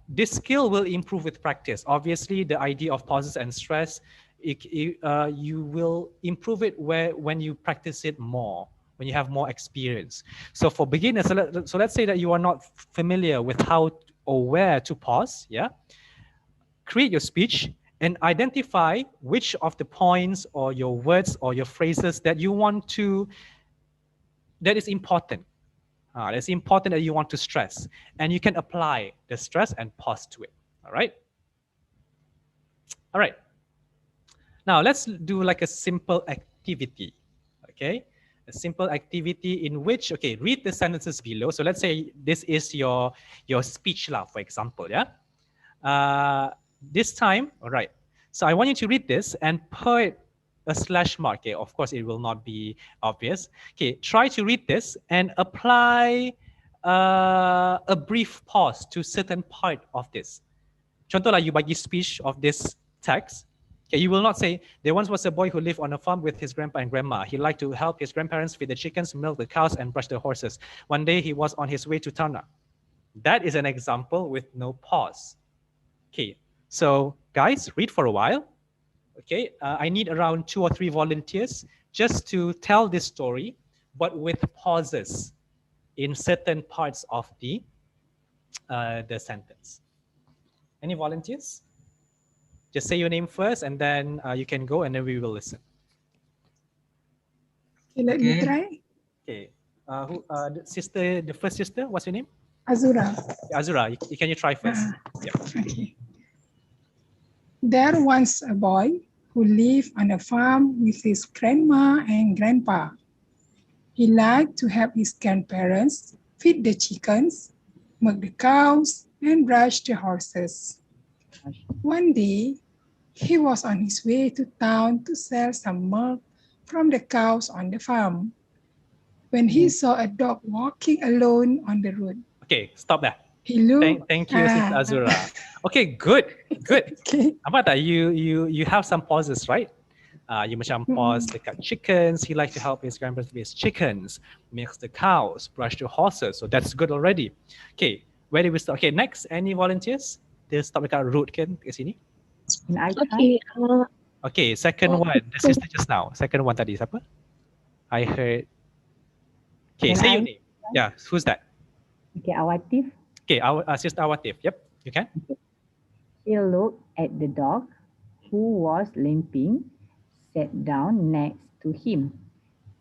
Speaker 6: this skill will improve with practice. Obviously, the idea of pauses and stress, you will improve it when you practice it more, when you have more experience. So for beginners, so let's say that you are not familiar with how or where to pause. Yeah. Create your speech and identify which of the points or your words or your phrases that you want to, that is important. That's important that you want to stress, and you can apply the stress and pause to it. All right. All right. Now let's do like a simple activity. Okay. A simple activity in which, okay, read the sentences below. So let's say this is your speech lah, for example. Yeah. This time, all right. So I want you to read this and put a slash mark. Okay, of course, it will not be obvious. Okay, try to read this and apply a brief pause to certain part of this. Contoh lah, you bagi speech of this text. Okay, you will not say, there once was a boy who lived on a farm with his grandpa and grandma. He liked to help his grandparents feed the chickens, milk the cows, and brush the horses. One day he was on his way to town. That is an example with no pause. Okay, so guys, read for a while. Okay, I need around 2 or 3 volunteers just to tell this story, but with pauses in certain parts of the sentence. Any volunteers? Just say your name first, and then you can go, and then we will listen.
Speaker 8: Okay, let me try.
Speaker 6: Okay, the first sister, what's your name?
Speaker 8: Azura.
Speaker 6: Azura, can you try first? Yeah.
Speaker 8: Okay. There was a boy who lived on a farm with his grandma and grandpa. He liked to help his grandparents feed the chickens, milk the cows, and brush the horses. One day, he was on his way to town to sell some milk from the cows on the farm when he saw a dog walking alone on the road.
Speaker 6: Okay, stop there.
Speaker 8: He looked.
Speaker 6: Thank you, Sister Azura. Okay, good.
Speaker 8: Okay.
Speaker 6: Nampak tak? You have some pauses, right? You macam pause dekat chickens. He likes to help his grandparents with his chickens, milks the cows, brush the horses. So that's good already. Okay, where do we start? Okay, next, any volunteers? They'll stop dekat road kan kat sini.
Speaker 7: Okay.
Speaker 6: Okay, second one. The sister just now. Second one tadi siapa? I heard. Okay, say your name. Yeah, who's that?
Speaker 5: Okay, Awatif.
Speaker 6: Okay, our Sister Awatif. Yep, you can.
Speaker 5: She looked at the dog who was limping, sat down next to him,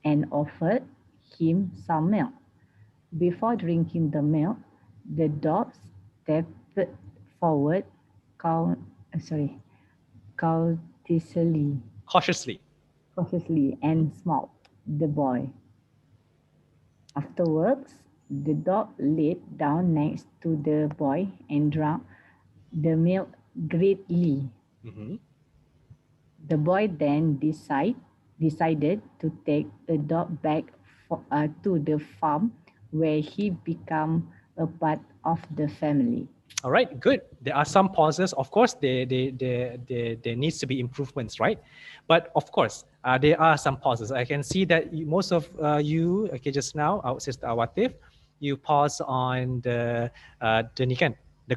Speaker 5: and offered him some milk. Before drinking the milk, the dog stepped forward cautiously and smoked the boy. Afterwards, the dog laid down next to the boy and drank the milk greedily. The boy then decided to take the dog back to the farm where he became a part of the family.
Speaker 6: All right, good. There are some pauses. Of course, there needs to be improvements, right? But of course, there are some pauses. I can see that most of you, okay, just now, our Sister Awatif, you pause on the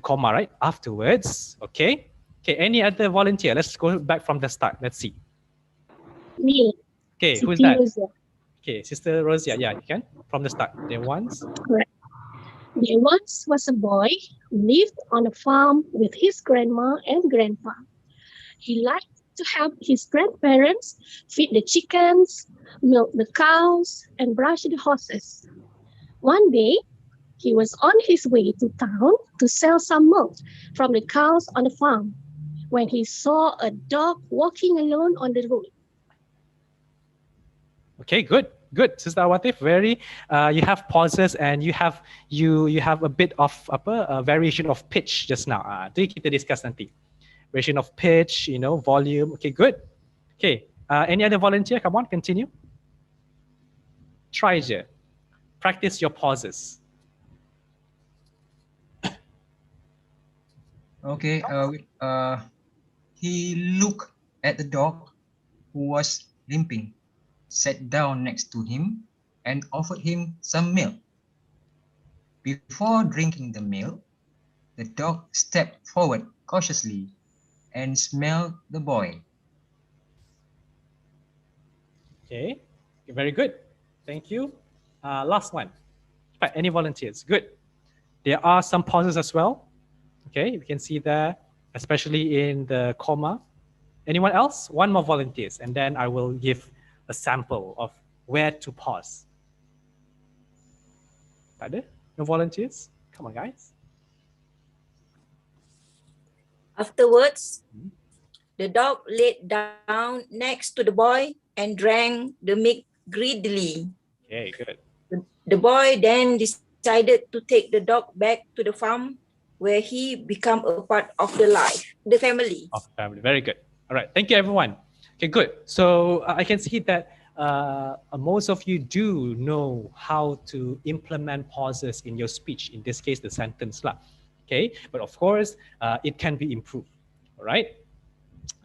Speaker 6: comma, right? Afterwards, okay. Okay, any other volunteer? Let's go back from the start. Let's see.
Speaker 7: Me.
Speaker 6: Okay, who's that? Okay, Sister Rosia. Yeah, you can. From the start. There once.
Speaker 7: Correct. There once was a boy who lived on a farm with his grandma and grandpa. He liked to help his grandparents feed the chickens, milk the cows, and brush the horses. One day, he was on his way to town to sell some milk from the cows on the farm when he saw a dog walking alone on the road.
Speaker 6: Okay, good. Sister Awatif, very. You have pauses and you have a bit of a variation of pitch just now. Itu kita discuss nanti. Variation of pitch, volume. Okay, good. Okay, any other volunteer? Come on, continue. Try je. Practice your pauses.
Speaker 11: Okay. He looked at the dog who was limping. sat down next to him and offered him some milk. Before drinking the milk, the dog stepped forward cautiously and smelled the boy.
Speaker 6: Okay, very good. Thank you. Last one. Right, any volunteers? Good. There are some pauses as well. Okay, you can see there, especially in the comma. Anyone else? One more volunteers, and then I will give a sample of where to pause. Tak ada? No volunteers? Come on, guys.
Speaker 14: Afterwards, the dog laid down next to the boy and drank the milk greedily.
Speaker 6: Okay, good.
Speaker 14: The boy then decided to take the dog back to the farm where he became a part of the family.
Speaker 6: Of family, very good. All right, thank you, everyone. Okay, good. So I can see that most of you do know how to implement pauses in your speech. In this case, the sentence lah. Okay, but of course, it can be improved. All right.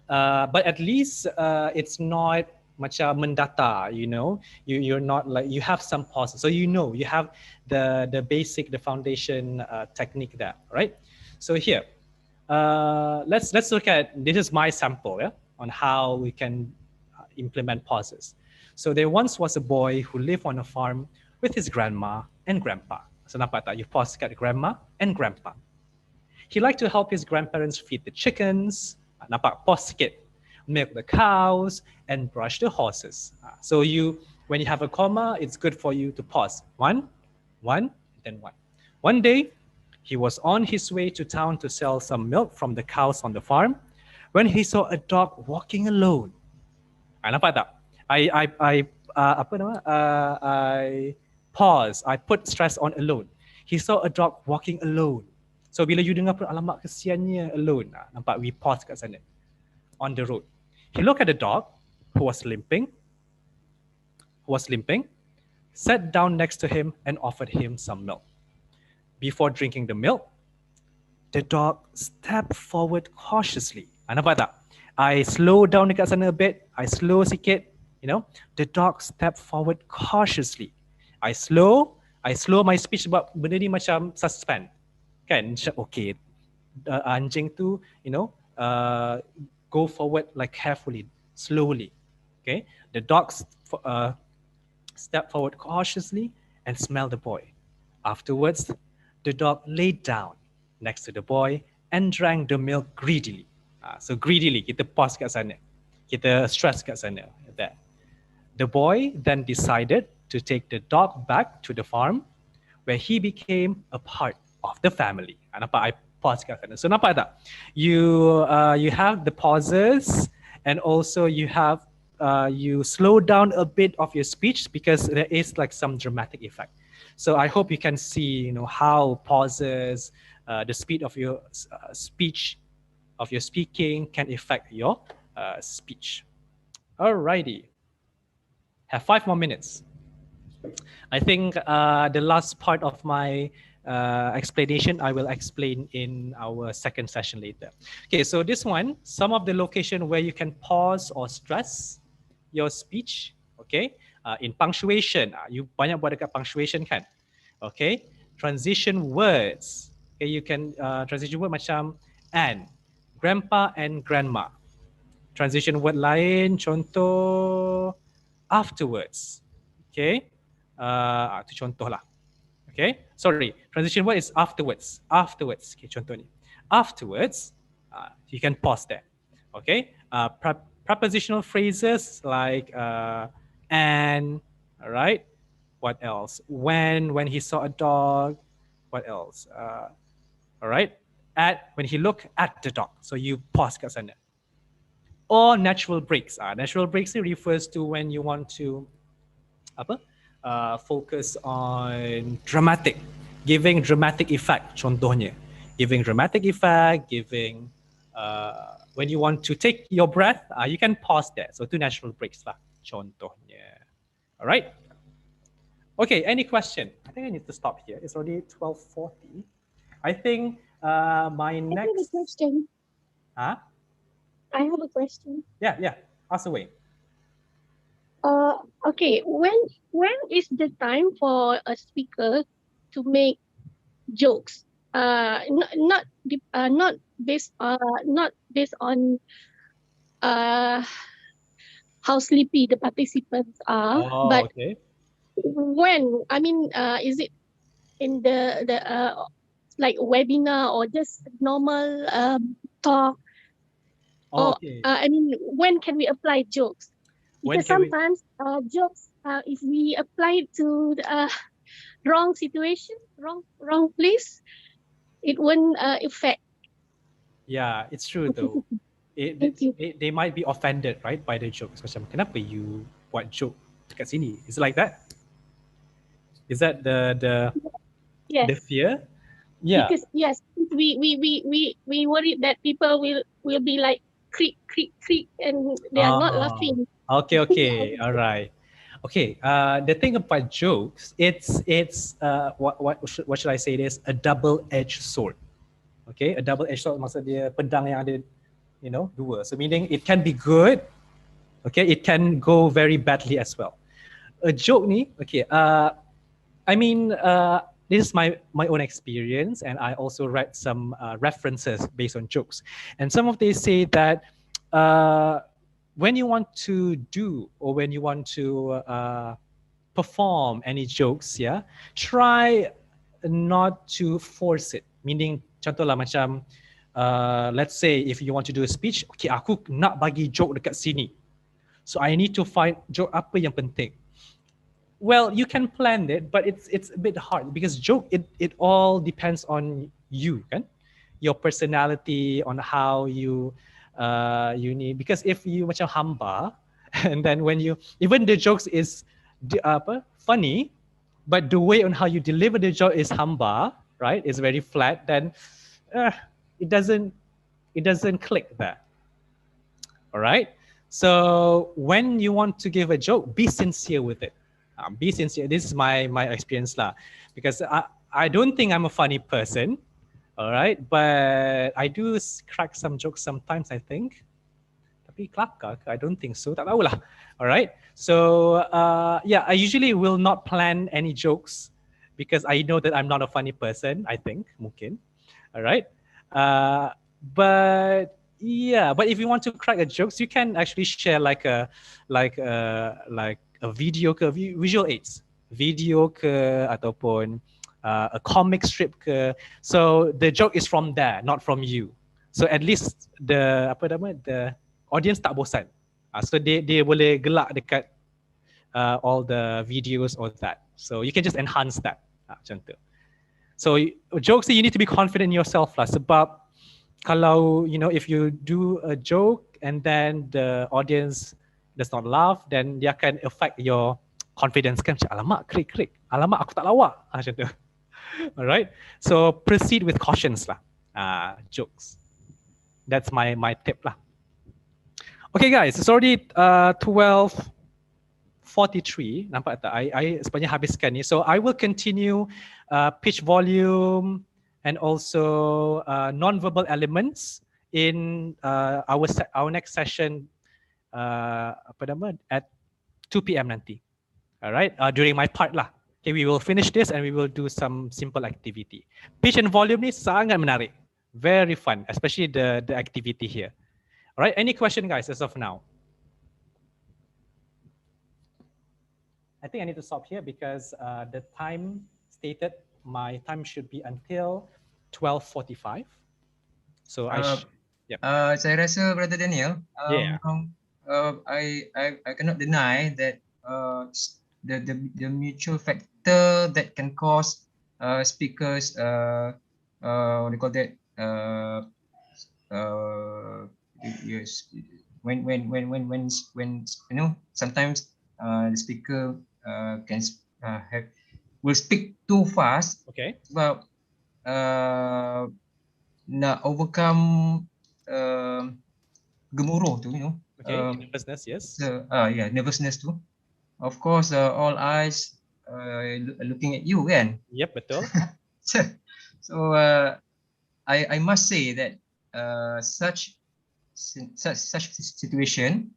Speaker 6: But at least it's not macam mendata, you know, you're not like, you have some pauses. So you know, you have the basic, the foundation technique there, right? So here, let's look at, this is my sample, yeah, on how we can implement pauses. So there once was a boy who lived on a farm with his grandma and grandpa. So nampak tak, you pause kat grandma and grandpa. He liked to help his grandparents feed the chickens, nampak, pause sikit, milk the cows, and brush the horses. So when you have a comma, it's good for you to pause. One, then one. One day, he was on his way to town to sell some milk from the cows on the farm when he saw a dog walking alone. Nampak tak? I pause, I put stress on alone. He saw a dog walking alone. So bila you dengar pun, alamak kesiannya alone. Nampak, we pause kat sana. On the road. He looked at the dog who was limping, sat down next to him and offered him some milk. Before drinking the milk, the dog stepped forward cautiously. Nampak tak? I slow down dekat sana a bit, I slow sikit, you know. The dog stepped forward cautiously. I slow my speech sebab benda ni macam suspend. Kan, okay, anjing tu, you know, go forward like carefully, slowly. Okay, the dog stepped forward cautiously and smelled the boy. Afterwards, the dog laid down next to the boy and drank the milk greedily. So greedily, kita pause kat sana, kita stress kat sana. That the boy then decided to take the dog back to the farm, where he became a part of the family. Nampak, I pause kat sana. So nampak tak? You have the pauses, and also you have you slow down a bit of your speech because there is like some dramatic effect. So I hope you can see, you know, how pauses, the speed of your speech, of your speaking can affect your speech. Alrighty. Have 5 more minutes. I think the last part of my explanation, I will explain in our second session later. Okay, so this one, some of the location where you can pause or stress your speech, okay? In punctuation, you banyak buat dekat punctuation kan? Okay, transition words. Okay, you can transition word macam and, grandpa and grandma. Transition word lain, contoh afterwards. Okay, itu contoh lah. Okay, sorry, transition word is afterwards. Afterwards, okay, contoh ni. Afterwards, you can pause there. Okay, prepositional phrases like and, all right. What else? When he saw a dog. What else? All right. When he looked at the dog. So you pause kat sana. Or natural breaks. Natural breaks refers to when you want to focus on dramatic, giving dramatic effect. Contohnya, giving dramatic effect, giving when you want to take your breath, you can pause there. So two natural breaks lah. Contohnya. All right. Okay, any question? I think I need to stop here. It's already 12:40. I think my next...
Speaker 15: I have a question.
Speaker 6: Huh?
Speaker 15: I have a question.
Speaker 6: Yeah, ask away.
Speaker 7: Okay. When is the time for a speaker to make jokes? Not based on uh how sleepy the participants are,
Speaker 6: Oh,
Speaker 7: but
Speaker 6: okay.
Speaker 7: when, I mean, is it in the like webinar or just normal talk,
Speaker 6: Oh,
Speaker 7: or
Speaker 6: okay.
Speaker 7: I mean, when can we apply jokes?
Speaker 6: When
Speaker 7: Because
Speaker 6: can we?
Speaker 7: sometimes jokes, if we apply it to the wrong situation, wrong place, it won't affect.
Speaker 6: Yeah, it's true though.
Speaker 7: Thank you.
Speaker 6: They might be offended, right, by the jokes. Macam, kenapa you buat joke dekat sini? Is it like that? Is that the
Speaker 7: Yes,
Speaker 6: fear? Yeah.
Speaker 7: because yes, we worried that people will be like creak creak creak and they are not
Speaker 6: Oh,
Speaker 7: laughing.
Speaker 6: okay, okay, all right. Okay, the thing about jokes, it's what should I say this? A double-edged sword. Okay, a double-edged sword maksud dia pedang yang ada, dua. So meaning it can be good, okay, it can go very badly as well. A joke ni, okay, I mean, this is my own experience, and I also read some references based on jokes. And some of they say that when you want to do or when you want to perform any jokes, yeah, try not to force it. Meaning, contohlah macam, let's say if you want to do a speech, okay, aku nak bagi joke dekat sini. So I need to find joke apa yang penting. Well, you can plan it, but it's a bit hard because joke it all depends on you, kan? Your personality, on how you need. Because if you macam hamba, and then when you even the jokes is funny, but the way on how you deliver the joke is hamba, right? It's very flat. Then it doesn't click there. All right. So when you want to give a joke, be sincere with it. Be sincere. This is my experience lah, because I don't think I'm a funny person. All right, but I do crack some jokes sometimes, I think. Tapi kelakar ke? I don't think so. Tak tahulah. All right. So yeah, I usually will not plan any jokes because I know that I'm not a funny person. I think mungkin. All right. But yeah, but if you want to crack a jokes, you can actually share like a video ke visual aids, video ke ataupun a comic strip ke. So the joke is from there, not from you. So at least the audience tak bosan. So they boleh gelak dekat all the videos or that. So you can just enhance that. Macam tu. So jokes, you need to be confident in yourself lah. Sebab kalau if you do a joke and then the audience does not laugh, then dia akan affect your confidence kan. Macam alamak krik, alamak aku tak lawak. Macam tu. Alright. So proceed with cautions lah. Jokes. That's my tip lah. Okay guys, it's already 12:43. Nampak tak? I sebenarnya habiskan ni. So I will continue pitch volume and also non-verbal elements in our next session at 2 p.m. nanti. All right, during my part lah. Okay, we will finish this and we will do some simple activity. Pitch and volume ni sangat menarik. Very fun, especially the activity here. All right, any question guys as of now? I think I need to stop here because the time stated, my time should be until 12:45. So
Speaker 11: saya rasa Brother Daniel,
Speaker 6: yeah.
Speaker 11: I cannot deny that the mutual factor that can cause speakers what do you call that yes, when sometimes the speaker will speak too fast.
Speaker 6: Okay.
Speaker 11: Sebab nak overcome gemuruh tu,
Speaker 6: Okay, nervousness, yes.
Speaker 11: Yeah, nervousness tu. Of course, all eyes looking at you, kan?
Speaker 6: Yep, betul.
Speaker 11: So I must say that such situation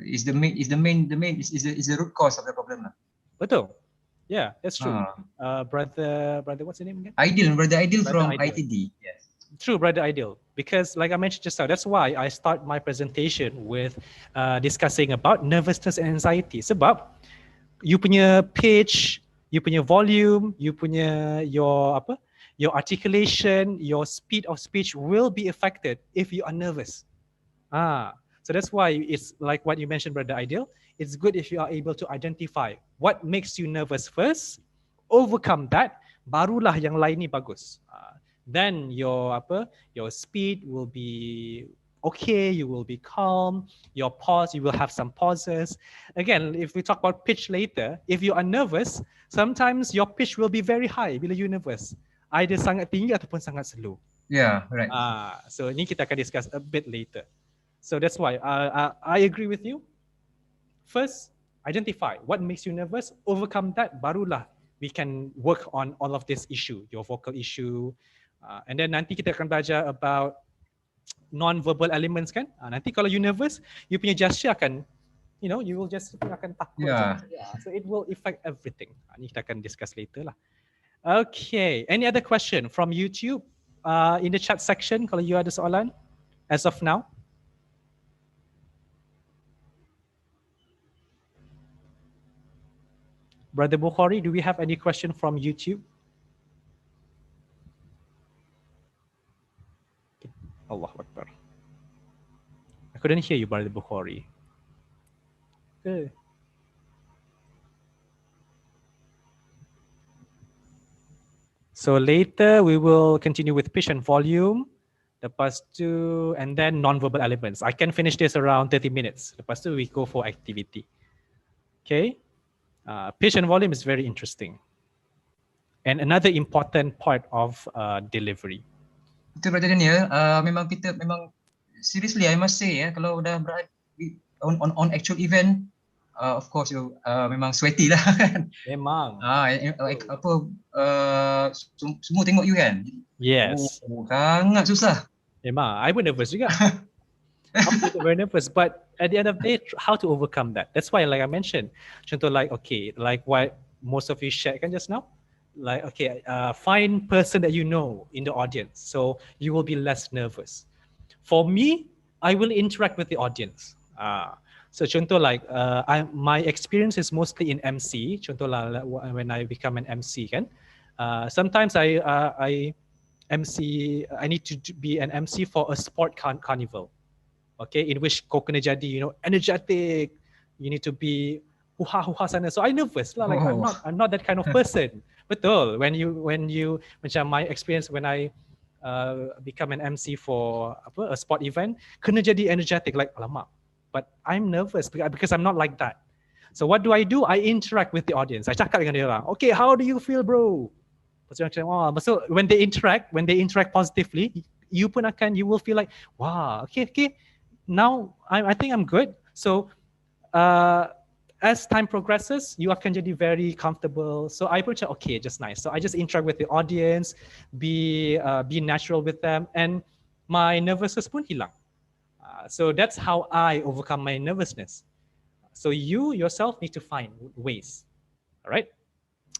Speaker 11: is the root cause of the problem lah.
Speaker 6: Betul. Yeah, that's true. Brother, what's the name again?
Speaker 11: Brother Ideal from
Speaker 6: Ideal.
Speaker 11: ITD. Yes.
Speaker 6: True, Brother Ideal. Because like I mentioned just now, that's why I start my presentation with discussing about nervousness and anxiety. Sebab you punya pitch, you punya volume, your articulation, your speed of speech will be affected if you are nervous. So that's why it's like what you mentioned, Brother Ideal. It's good if you are able to identify what makes you nervous first, overcome that, barulah yang lain ni bagus. Then your speed will be okay, you will be calm, your pause, you will have some pauses. Again, if we talk about pitch later, if you are nervous, sometimes your pitch will be very high bila you nervous. Either sangat tinggi ataupun sangat slow.
Speaker 11: Yeah, right.
Speaker 6: So ni kita akan discuss a bit later. So that's why I agree with you. First, identify what makes you nervous, overcome that, barulah we can work on all of this issue, your vocal issue. And then nanti kita akan belajar about non-verbal elements kan. Nanti kalau you nervous, you punya gesture akan, you will just akan takut.
Speaker 11: Yeah.
Speaker 6: So it will affect everything. Ni kita akan discuss later lah. Okay, any other question from YouTube in the chat section kalau you ada soalan as of now? Brother Bukhari, do we have any question from YouTube? Allah Akbar. I couldn't hear you, Brother Bukhari. Good. So later we will continue with pitch and volume. Lepas tu, and then non-verbal elements. I can finish this around 30 minutes. Lepas tu we go for activity. Okay. Pitch and volume is very interesting. And another important part of delivery.
Speaker 11: Betul Brother Daniel, memang seriously I must say kalau dah berada on actual event, of course you memang sweaty lah kan.
Speaker 6: Memang.
Speaker 11: Semua tengok you kan.
Speaker 6: Yes.
Speaker 11: Sangat susah.
Speaker 6: Memang, I pun nervous juga. I'm very nervous, but at the end of the day, how to overcome that? That's why, like I mentioned, contoh like what most of you shared kan just now, like find person that you know in the audience, so you will be less nervous. For me, I will interact with the audience. So contoh like my experience is mostly in MC. Contoh lah when I become an MC kan, sometimes I need to be an MC for a sport carnival. Okay, in which kau kena jadi, energetic. You need to be huha sana. So I nervous lah. Like I'm not that kind of person. Betul. When you macam my experience when I become an MC for a sport event, kena jadi energetic. Like alamak. But I'm nervous because I'm not like that. So what do? I interact with the audience. I cakap dengan dia orang. Okay, how do you feel, bro? So when they interact positively, you will feel like, wow, okay. Now I think I'm good. So as time progresses, you akan jadi very comfortable. So I approach it, okay, just nice. So I just interact with the audience, be natural with them, and my nervousness pun hilang. So that's how I overcome my nervousness. So you yourself need to find ways. All right.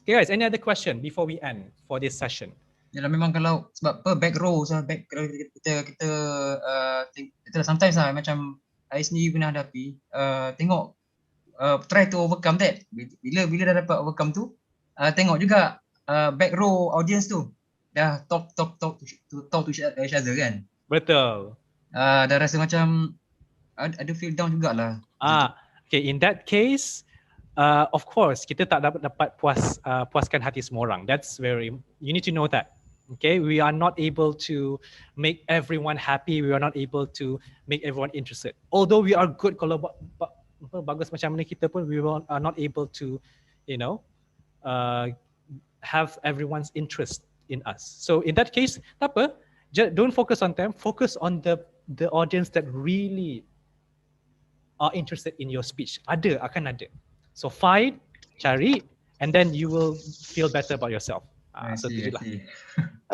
Speaker 6: Okay guys, any other question before we end for this session?
Speaker 11: Yalah memang kalau sebab back row kalau kita sometimes lah macam I sendiri pernah hadapi tengok try to overcome that bila dah dapat overcome tu tengok juga back row audience tu dah talk to each other kan.
Speaker 6: Betul.
Speaker 11: Dah rasa macam ada feel down jugalah.
Speaker 6: Okay, in that case of course kita tak dapat puaskan hati semua orang. That's you need to know that. Okay, we are not able to make everyone happy. We are not able to make everyone interested. Although we are good, kalau bagus macam mana kita pun, we are not able to, have everyone's interest in us. So in that case, tak apa, don't focus on them. Focus on the audience that really are interested in your speech. Akan ada. So find, cari, and then you will feel better about yourself. So itulah.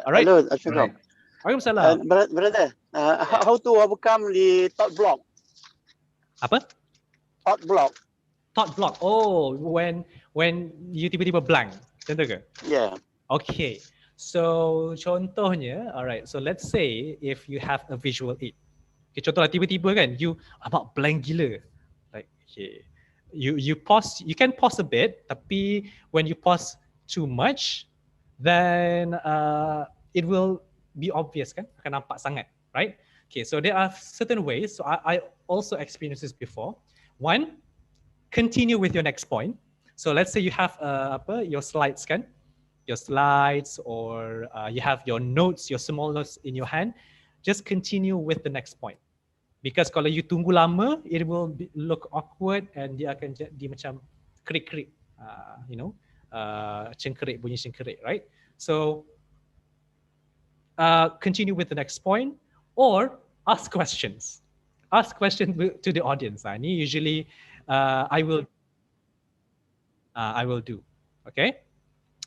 Speaker 6: Alright.
Speaker 9: Hello, Ashok.
Speaker 6: Waalaikumsalam.
Speaker 9: Brother, how to overcome the thought block?
Speaker 6: Apa?
Speaker 9: Thought block.
Speaker 6: Thought block. Oh, when you tiba-tiba blank. Contoh ke?
Speaker 9: Yeah.
Speaker 6: Okay. So contohnya, alright. So let's say if you have a visual aid. Okay, contohlah tiba-tiba kan you abang blank gila. Like okay. You pause, you can pause a bit, tapi when you pause too much, then it will be obvious kan, akan nampak sangat, right? Okay, so there are certain ways. So I also experienced this before. One, continue with your next point. So let's say you have your slides kan, your slides, or you have your notes, your small notes in your hand. Just continue with the next point. Because kalau you tunggu lama, it will look awkward and dia akan jadi macam kerik-kerik, cengkerik, bunyi cengkerik, right? So continue with the next point or ask questions. Ask questions to the audience. Ini usually I will do. Okay,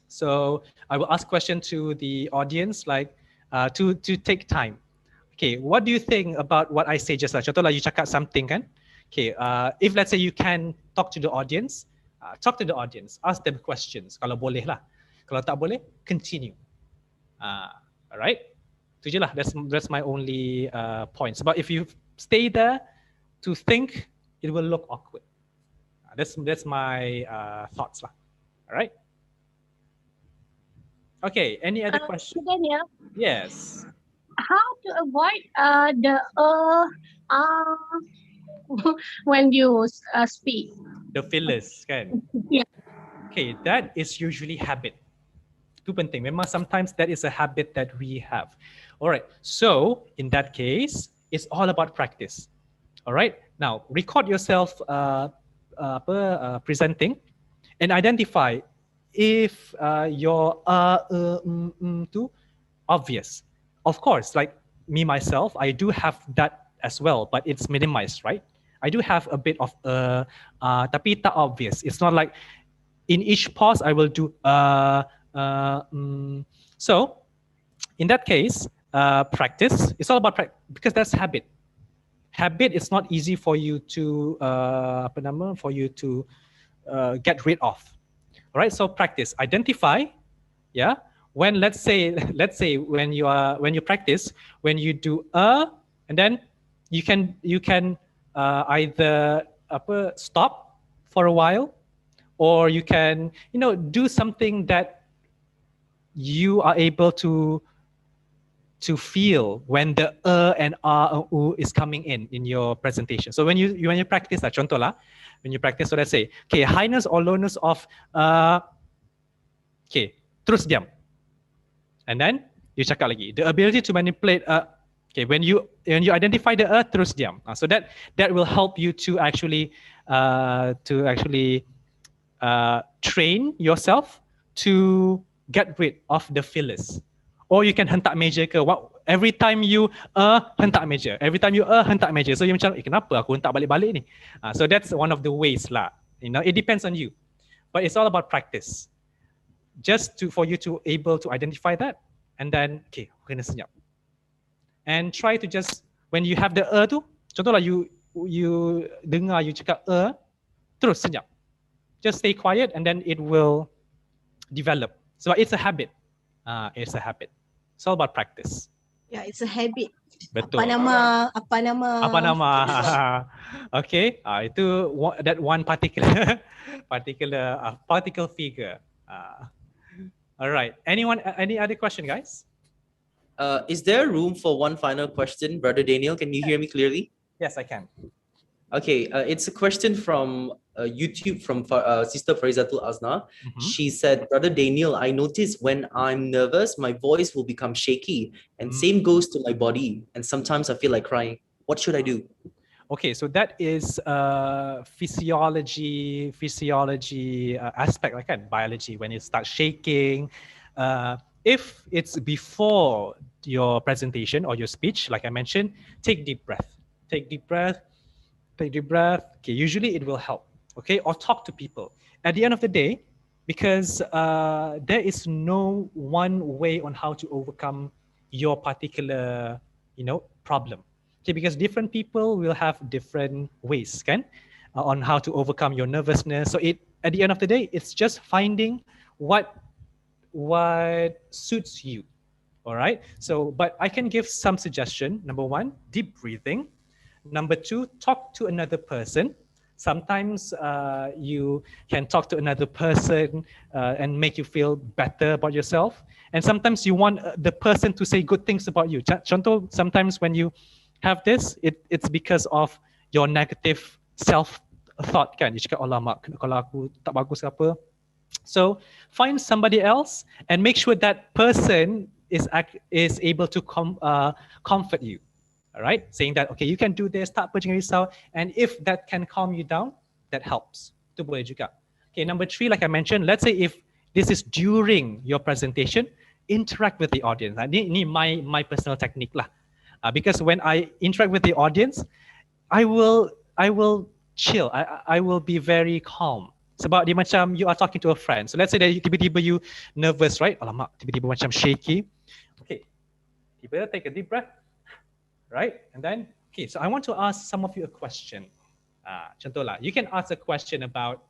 Speaker 6: so I will ask question to the audience, like to take time. Okay, what do you think about what I say just now? Contohlah you cakap something kan? Okay, if let's say you can talk to the audience, talk to the audience, ask them questions. Kalau boleh lah. Kalau tak boleh, continue. Alright, itu je lah. That's my only points. But if you stay there to think, it will look awkward. That's my thoughts lah. Alright. Okay, any other questions?
Speaker 7: Daniel,
Speaker 6: Yes.
Speaker 7: how to avoid the when you speak?
Speaker 6: The fillers kan?
Speaker 7: Yeah.
Speaker 6: Okay, that is usually habit. Itu penting. Memang sometimes that is a habit that we have. All right. So in that case, it's all about practice. All right. Now record yourself presenting and identify if your too obvious. Of course, like me myself, I do have that as well, but it's minimized, right? I do have a bit of tapi tak obvious. It's not like in each pause I will do So in that case, practice. It's all about practice because that's habit. Habit is not easy for you to get rid of. All right. So practice. Identify. Yeah. When let's say when you practice, when you do and then you can either stop for a while, or you can do something that you are able to feel when the and u is coming in your presentation. So when you practice lah, contoh lah, when you practice, so let's say okay, highness or lowness of okay, terus diam. And then you cakap lagi. The ability to manipulate okay, when you identify the terus diam. So that will help you to actually train yourself to get rid of the fillers. Or you can hentak meja ke. Every time you hentak meja. Every time you hentak meja. So you macam, kenapa aku hentak balik-balik ni? So that's one of the ways lah. It depends on you. But it's all about practice. Just for you to able to identify that, and then okay, kena senyap. And try to just when you have the tu, contohlah you dengar you cakap terus senyap. Just stay quiet and then it will develop. So it's a habit. It's a habit. It's all about practice.
Speaker 14: Yeah, it's a habit.
Speaker 6: Betul.
Speaker 14: Apa nama?
Speaker 6: Okay, itu that one particular figure. All right. Any other question, guys?
Speaker 1: Is there room for one final question, Brother Daniel? Can you hear me clearly?
Speaker 6: Yes, I can.
Speaker 1: Okay, it's a question from YouTube from Sister Farizatul Azna. She said, Brother Daniel, I notice when I'm nervous, my voice will become shaky, and same goes to my body. And sometimes I feel like crying. What should I do?
Speaker 6: Okay, so that is physiology aspect, like biology. When it starts shaking, if it's before your presentation or your speech, like I mentioned, take deep breath. Take deep breath. Okay, usually it will help. Okay, or talk to people. At the end of the day, because there is no one way on how to overcome your particular, problem. Okay, because different people will have different ways, kan? on how to overcome your nervousness. So at the end of the day, it's just finding what suits you. All right. So, but I can give some suggestion. Number one, deep breathing. Number two, talk to another person. Sometimes you can talk to another person and make you feel better about yourself. And sometimes you want the person to say good things about you. Contoh, sometimes when you have this, it's because of your negative self-thought kan. You cakap, alamak, kalau aku tak bagus ke apa. So find somebody else and make sure that person is able to comfort you. All right, saying that, okay, you can do this, tak apa, jangan risau. And if that can calm you down, that helps. Itu boleh juga. Okay, number three, like I mentioned, let's say if this is during your presentation, interact with the audience. Ini my personal technique lah. Because when I interact with the audience, I will chill. I will be very calm. Sebab dia macam you are talking to a friend. So let's say that tiba-tiba you nervous, right? Alamak, tiba-tiba macam shaky. Okay, tiba take a deep breath. Right? And then, okay, so I want to ask some of you a question. Contohlah, you can ask a question about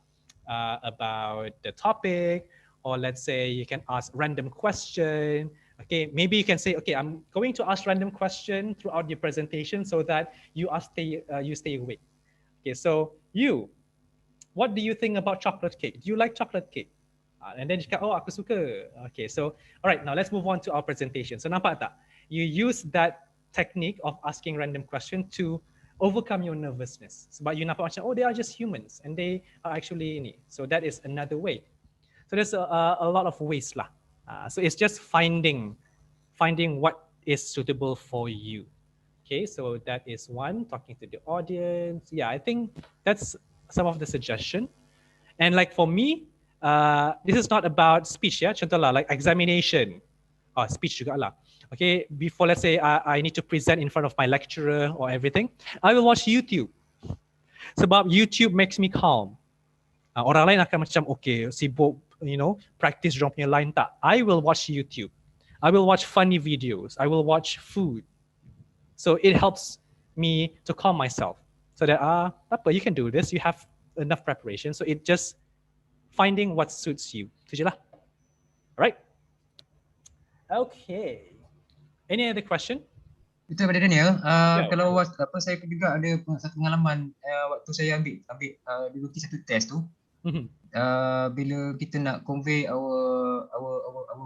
Speaker 6: the topic, or let's say you can ask random question. Okay, maybe you can say, okay, I'm going to ask random question throughout your presentation so that you stay awake. Okay, so what do you think about chocolate cake? Do you like chocolate cake? And then you cakap, oh, aku suka. Okay, so all right, now let's move on to our presentation. So nampak tak? You use that technique of asking random question to overcome your nervousness. Sebab you nampak macam, oh, they are just humans and they are actually ini. So that is another way. So there's a lot of ways lah. So it's just finding what is suitable for you. Okay, so that is one, talking to the audience. Yeah, I think that's some of the suggestion. And like for me, this is not about speech, yeah. Contohlah, like examination. Speech juga lah. Okay, before let's say I need to present in front of my lecturer or everything, I will watch YouTube. Sebab YouTube makes me calm. Orang lain akan macam, okay, sibuk, practice dorang punya line tak. I will watch YouTube. I will watch funny videos. I will watch food. So it helps me to calm myself. So that, apa, you can do this. You have enough preparation. So it just finding what suits you. Itu je lah. All right. Okay. Any other question?
Speaker 11: Betul pada Daniel. Kalau saya juga ada satu pengalaman waktu saya ambil diluti satu test tu. Bila kita nak convey our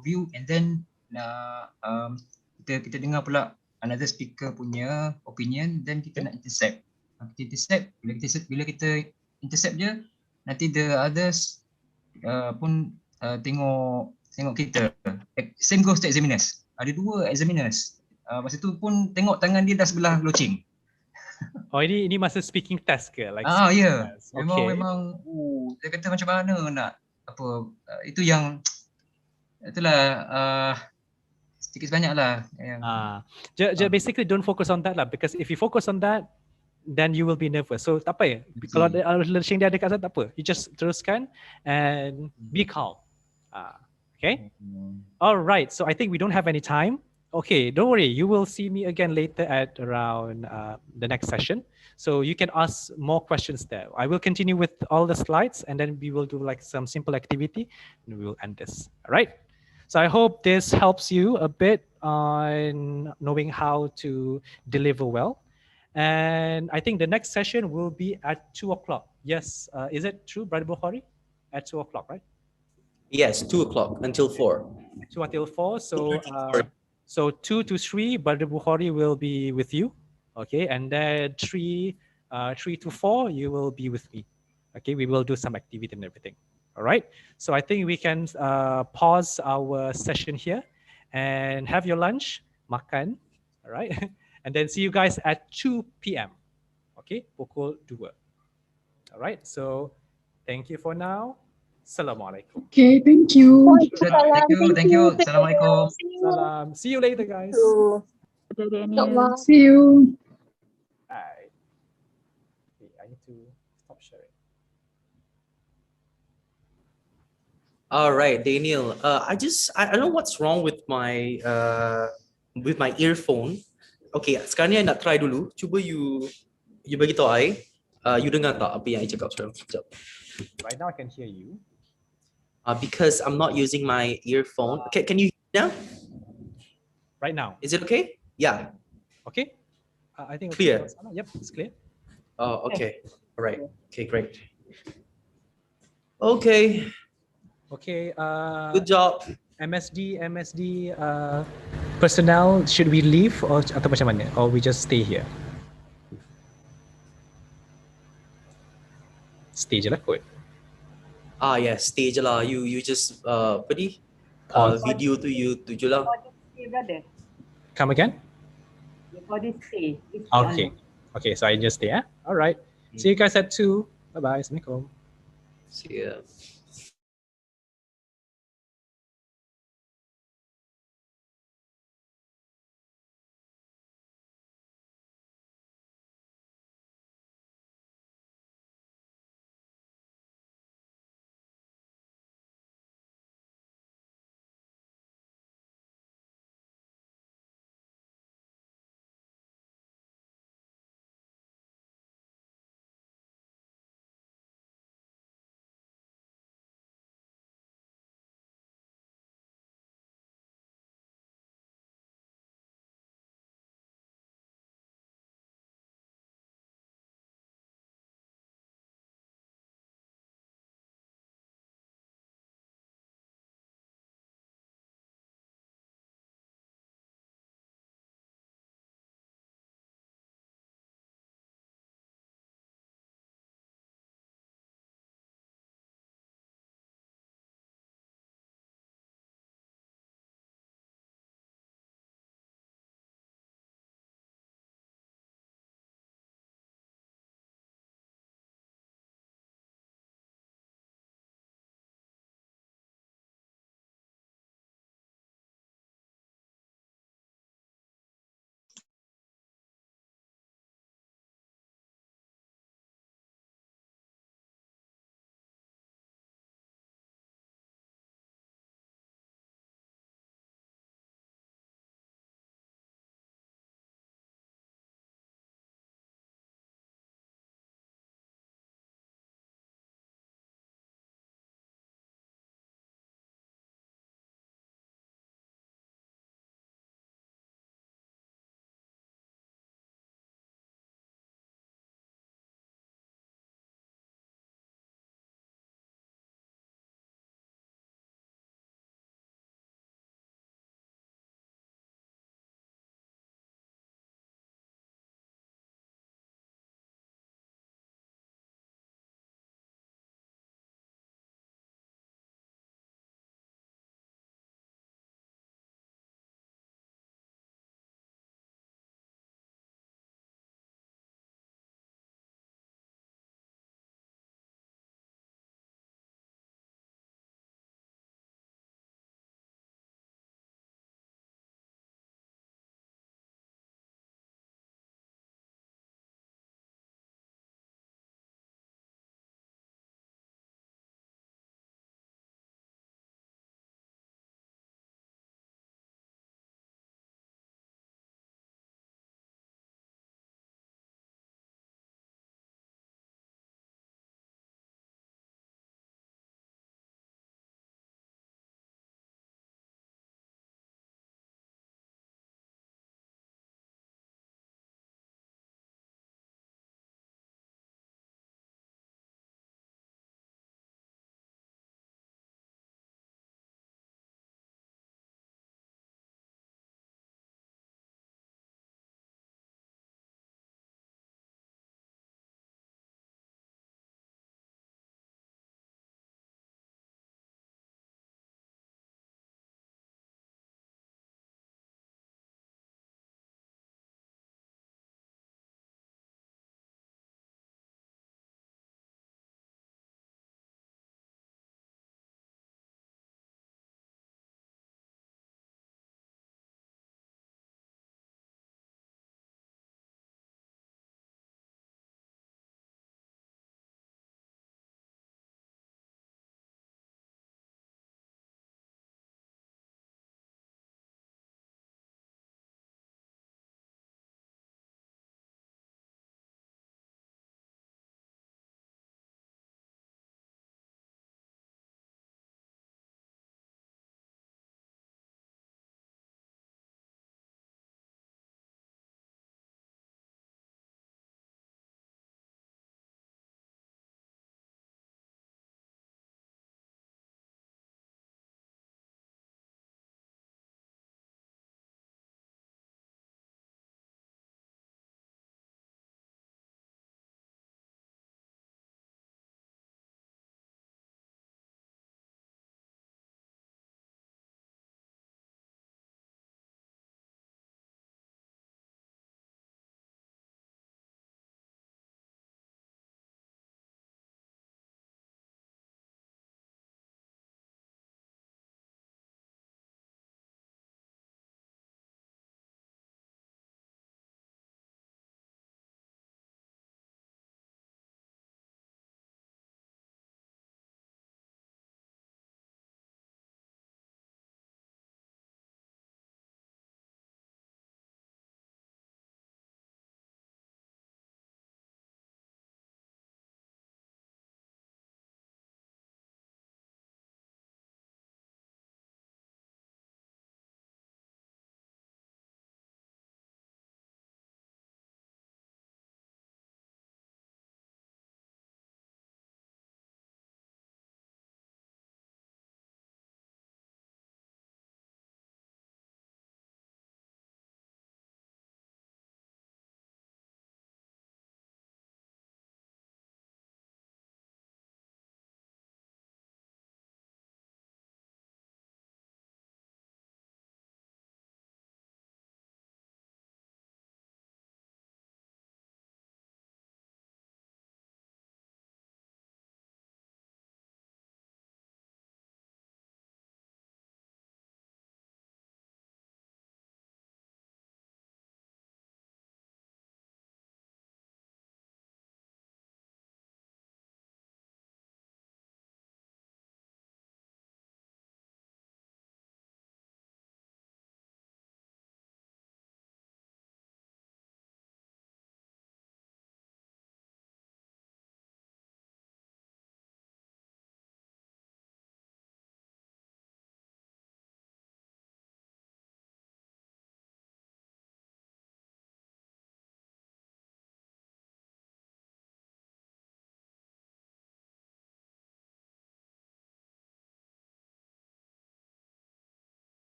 Speaker 11: view and then kita dengar pula another speaker punya opinion, then kita nak intercept. Bila kita intercept je, nanti the others pun tengok kita. Same goes to examiners. Ada dua examiners. Masa tu pun tengok tangan dia dah sebelah loceng.
Speaker 6: Oh, ini masa speaking test ke? Like
Speaker 11: ya.
Speaker 6: Okay.
Speaker 11: Memang dia kata macam mana nak apa itu yang itulah sedikit banyak lah yang
Speaker 6: basically don't focus on that lah, because if you focus on that then you will be nervous. So tak apa ya. Kalau loceng dia ada kat sana tak apa. You just teruskan and be calm. Okay. All right. So I think we don't have any time. Okay, don't worry. You will see me again later at around the next session. So you can ask more questions there. I will continue with all the slides and then we will do like some simple activity and we will end this. All right. So I hope this helps you a bit on knowing how to deliver well. And I think the next session will be at 2 o'clock. Yes. Is it true, Brother Bukhari? At 2 o'clock, right?
Speaker 1: Yes, 2 o'clock until 4.
Speaker 6: 2 until 4. So 2 to 3, Brother Bukhari will be with you. Okay, and then 3 to 4, you will be with me. Okay, we will do some activity and everything. All right. So I think we can pause our session here and have your lunch, makan. All right, and then see you guys at 2 p.m. Okay, pukul 2. All right. So thank you for now. Assalamualaikum.
Speaker 8: Okay, thank you.
Speaker 11: Thank you. Assalamualaikum.
Speaker 6: Salam. See you later, guys.
Speaker 8: See you.
Speaker 6: Bye. Okay, I need to stop sharing.
Speaker 1: All right, Daniel. I don't know what's wrong with my earphone. Okay, sekarang ni I nak try dulu. Cuba you bagi tahu I. You dengar tak apa yang I cakap sekarang? Sekejap.
Speaker 6: Right now I can hear you.
Speaker 1: Because I'm not using my earphone. Okay, can you hear now?
Speaker 6: Right now.
Speaker 1: Is it okay? Yeah.
Speaker 6: Okay. I think
Speaker 1: Clear.
Speaker 6: Okay. Yep, it's clear.
Speaker 1: Oh, okay. All right. Okay, great. Okay.
Speaker 6: Okay.
Speaker 1: Good job.
Speaker 6: MSD personnel, should we leave or atau macam mana? Or we just stay here? Stay je lah kot.
Speaker 1: Yeah, stay je lah. You just apa ni?
Speaker 6: Pause.
Speaker 1: Video tu you tu je lah.
Speaker 5: Brother,
Speaker 6: Come again?
Speaker 5: for this stay.
Speaker 6: Okay. Okay, so I just stay. All right. See you guys at 2. Bye-bye. Assalamualaikum.
Speaker 1: See ya.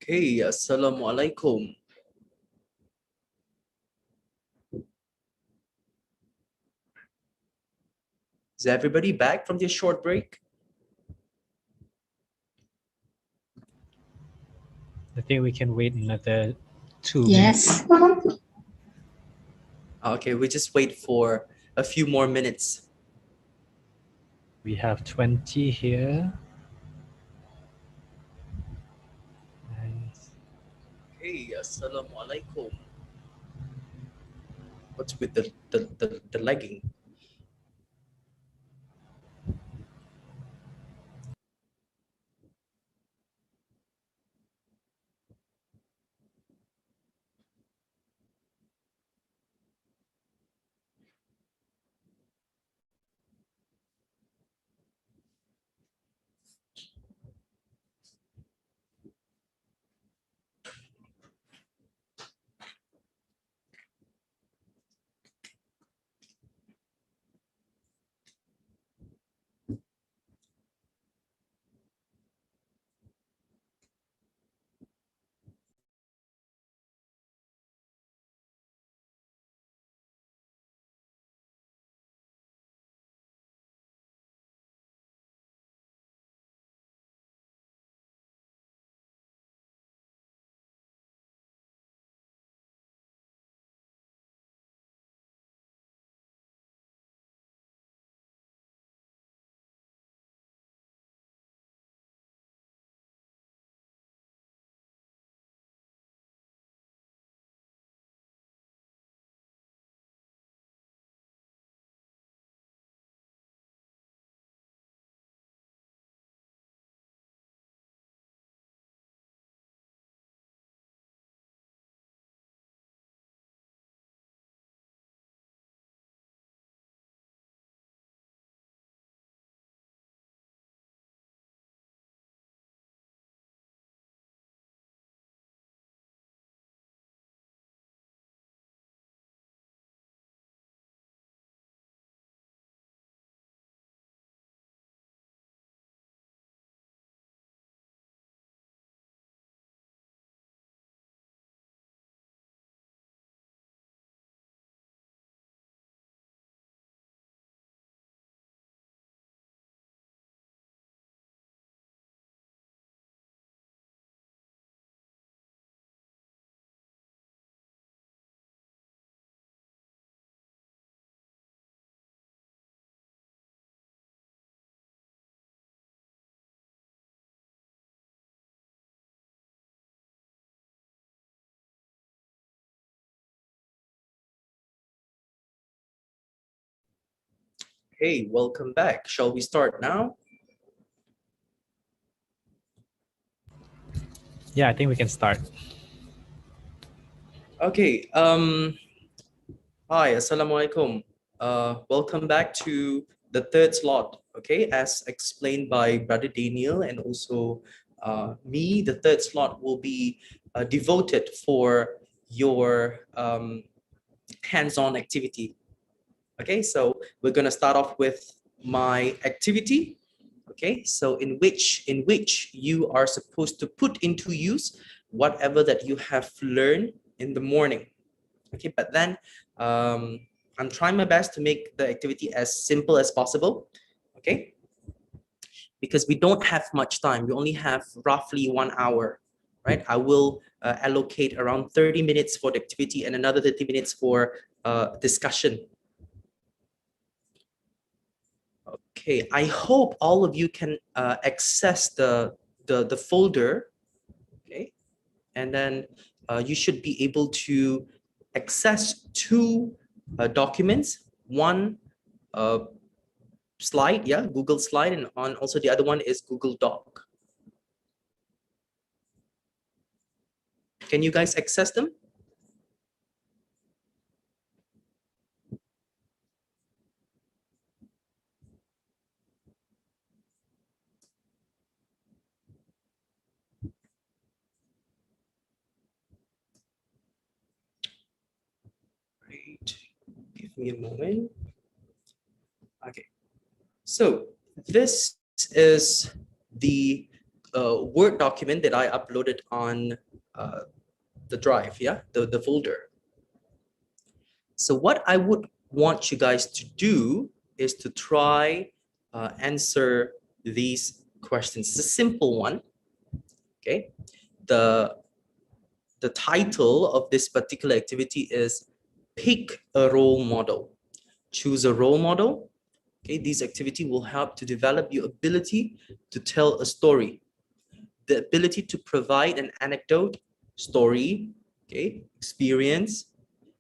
Speaker 1: Okay, assalamu alaikum. Is everybody back from their short break?
Speaker 6: I think we can wait another 2
Speaker 8: Yes.
Speaker 6: minutes.
Speaker 1: Okay, we just wait for a few more minutes.
Speaker 6: We have 20 here.
Speaker 1: Okay, assalamu alaikum. What's with the lagging? Hey, welcome back. Shall we start now?
Speaker 6: Yeah, I think we can start.
Speaker 1: Okay. Hi, assalamu alaikum. Welcome back to the third slot. Okay, as explained by Brother Daniel and also me, the third slot will be devoted for your hands-on activity. Okay, so we're gonna start off with my activity. Okay, so in which you are supposed to put into use whatever that you have learned in the morning. Okay, but then I'm trying my best to make the activity as simple as possible. Okay, because we don't have much time. We only have roughly 1 hour, right? I will allocate around 30 minutes for the activity and another 30 minutes for discussion. Okay, I hope all of you can access the folder. Okay, and then you should be able to access two documents. One slide, yeah, Google slide, and on also the other one is Google Doc. Can you guys access them? Great. Give me a moment. Okay. So this is the Word document that I uploaded on the drive, yeah, the folder. So what I would want you guys to do is to try answer these questions. It's a simple one, okay? The title of this particular activity is pick a role model. Choose a role model. Okay, this activity will help to develop your ability to tell a story. The ability to provide an anecdote, story, okay, experience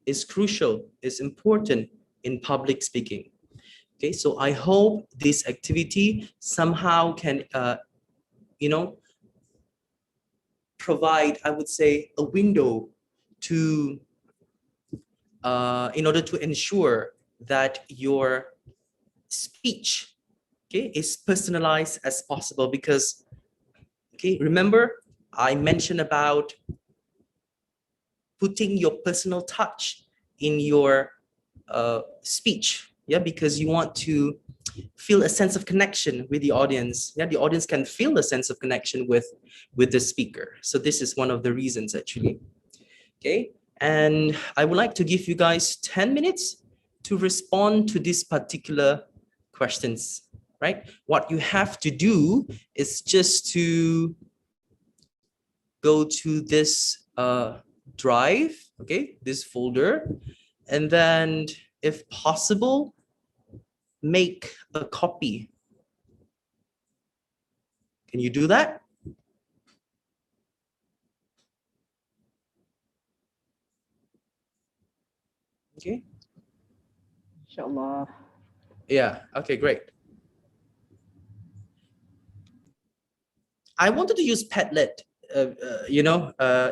Speaker 1: is crucial, is important in public speaking. Okay, so I hope this activity somehow can, provide, I would say, a window to, in order to ensure that your speech, okay, is personalized as possible. Because, okay, remember I mentioned about putting your personal touch in your speech, yeah, because you want to feel a sense of connection with the audience. Yeah, the audience can feel a sense of connection with the speaker. So this is one of the reasons, actually. Okay, and I would like to give you guys 10 minutes to respond to these particular questions, right? What you have to do is just to go to this drive, okay, this folder, and then if possible, make a copy. Can you do that? Okay.
Speaker 5: Inshallah.
Speaker 1: Yeah, okay, great. I wanted to use Padlet,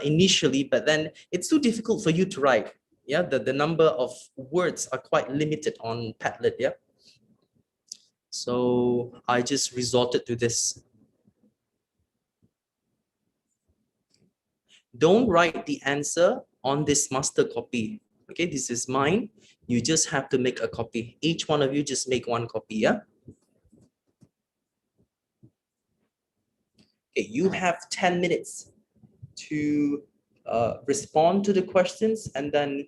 Speaker 1: initially, but then it's too difficult for you to write. Yeah, the number of words are quite limited on Padlet, yeah. So I just resorted to this. Don't write the answer on this master copy. Okay, this is mine. You just have to make a copy. Each one of you just make one copy, yeah? Okay, you have 10 minutes to respond to the questions, and then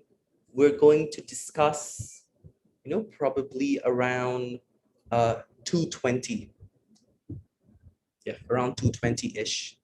Speaker 1: we're going to discuss, probably around 2:20. Yeah, around 2:20-ish.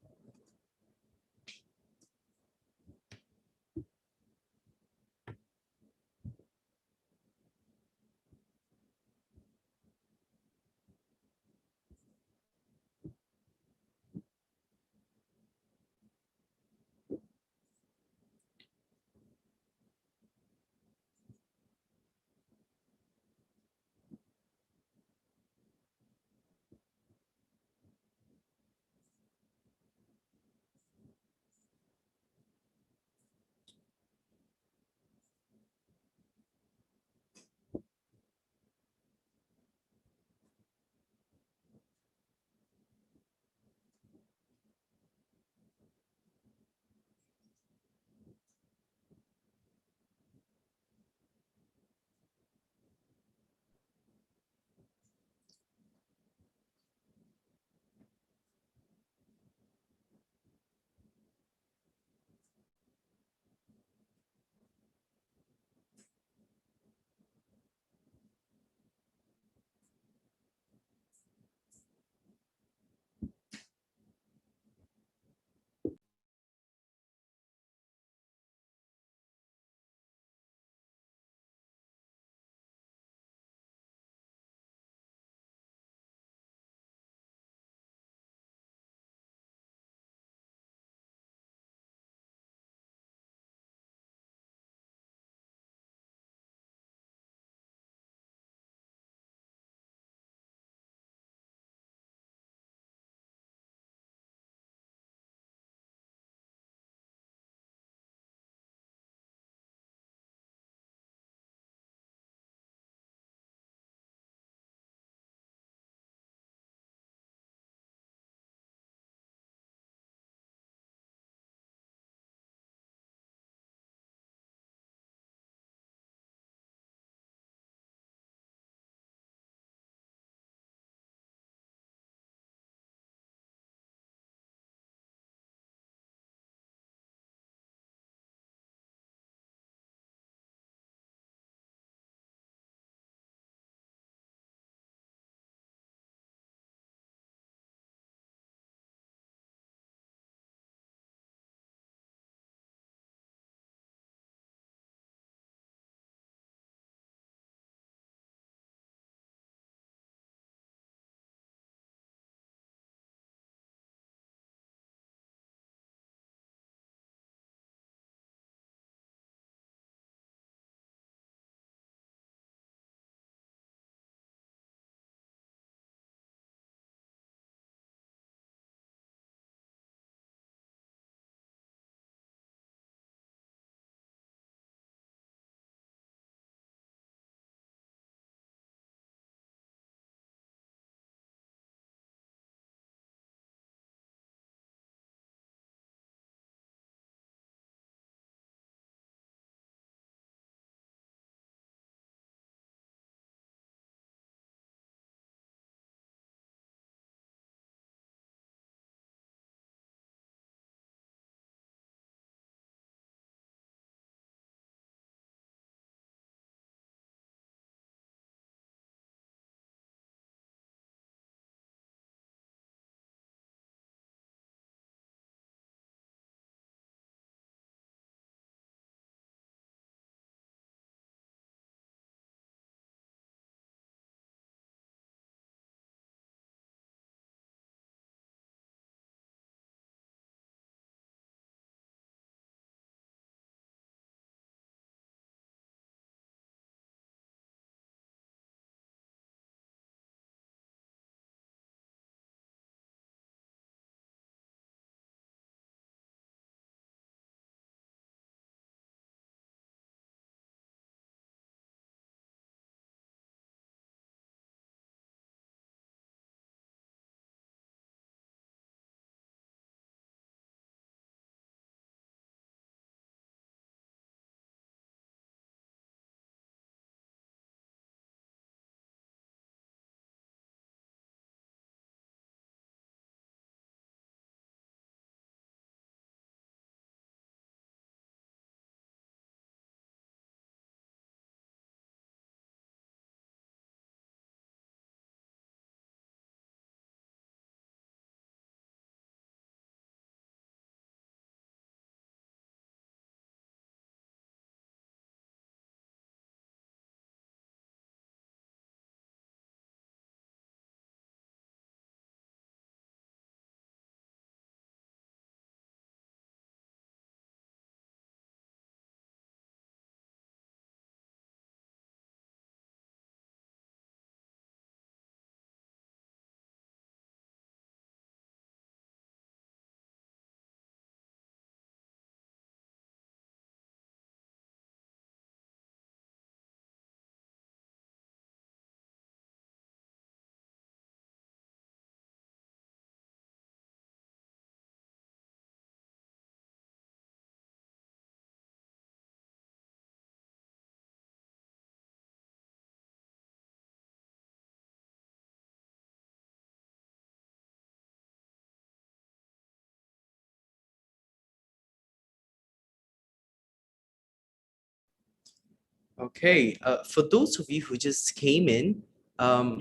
Speaker 1: Okay, for those of you who just came in,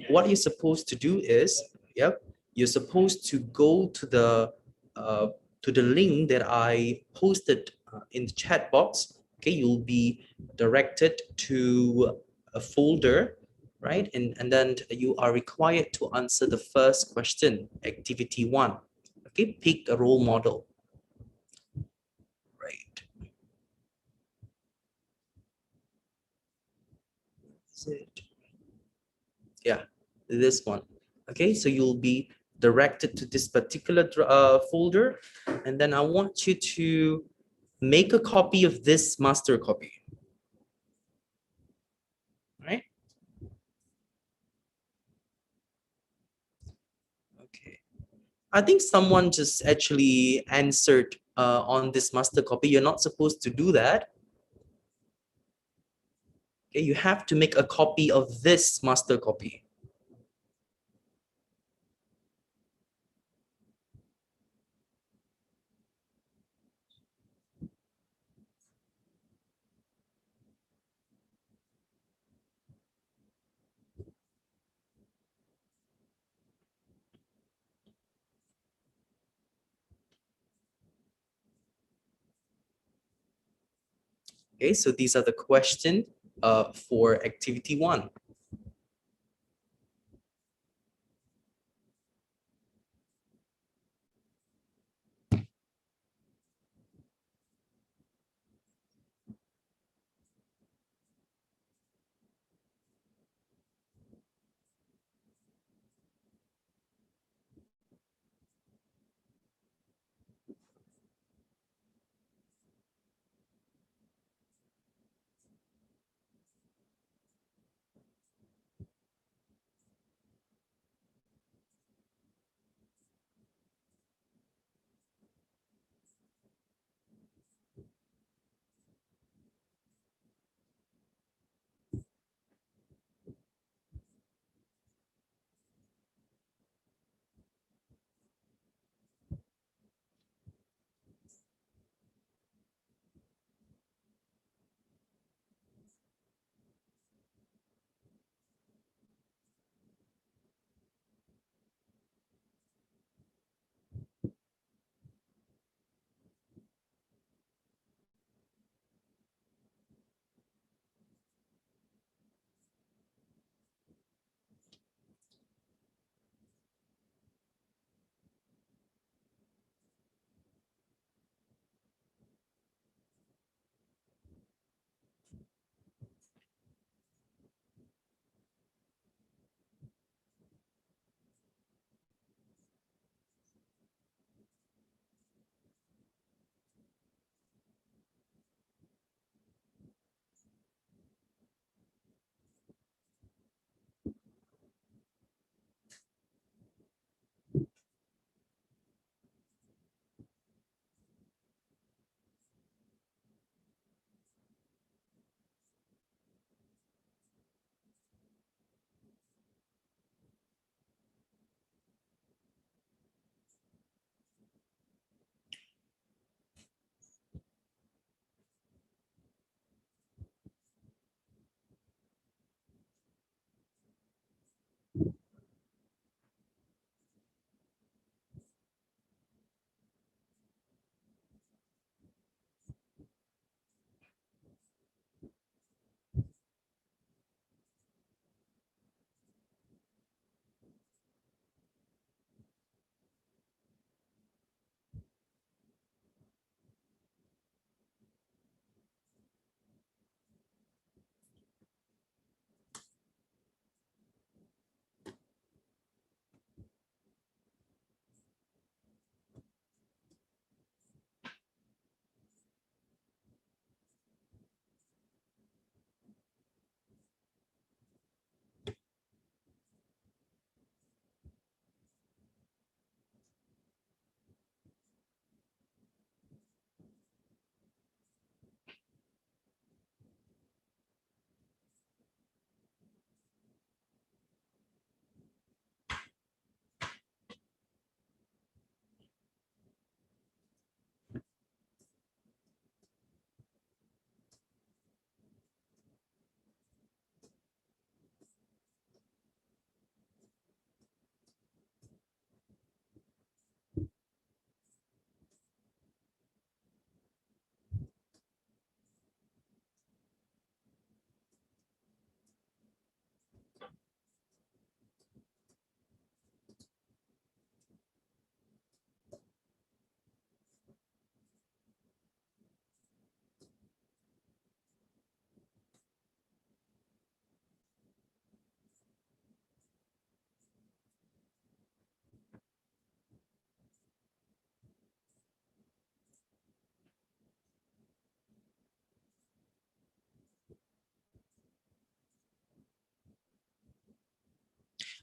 Speaker 1: what you're supposed to do is, yep, you're supposed to go to the link that I posted in the chat box. Okay, you'll be directed to a folder, right? And then you are required to answer the first question, activity 1. Okay, pick a role model. Right. Is it? Yeah, this one. Okay, so you'll be directed to this particular folder, and then I want you to make a copy of this master copy. Right? Okay. I think someone just actually answered on this master copy. You're not supposed to do that. Okay, you have to make a copy of this master copy. Okay, so these are the questions for activity 1.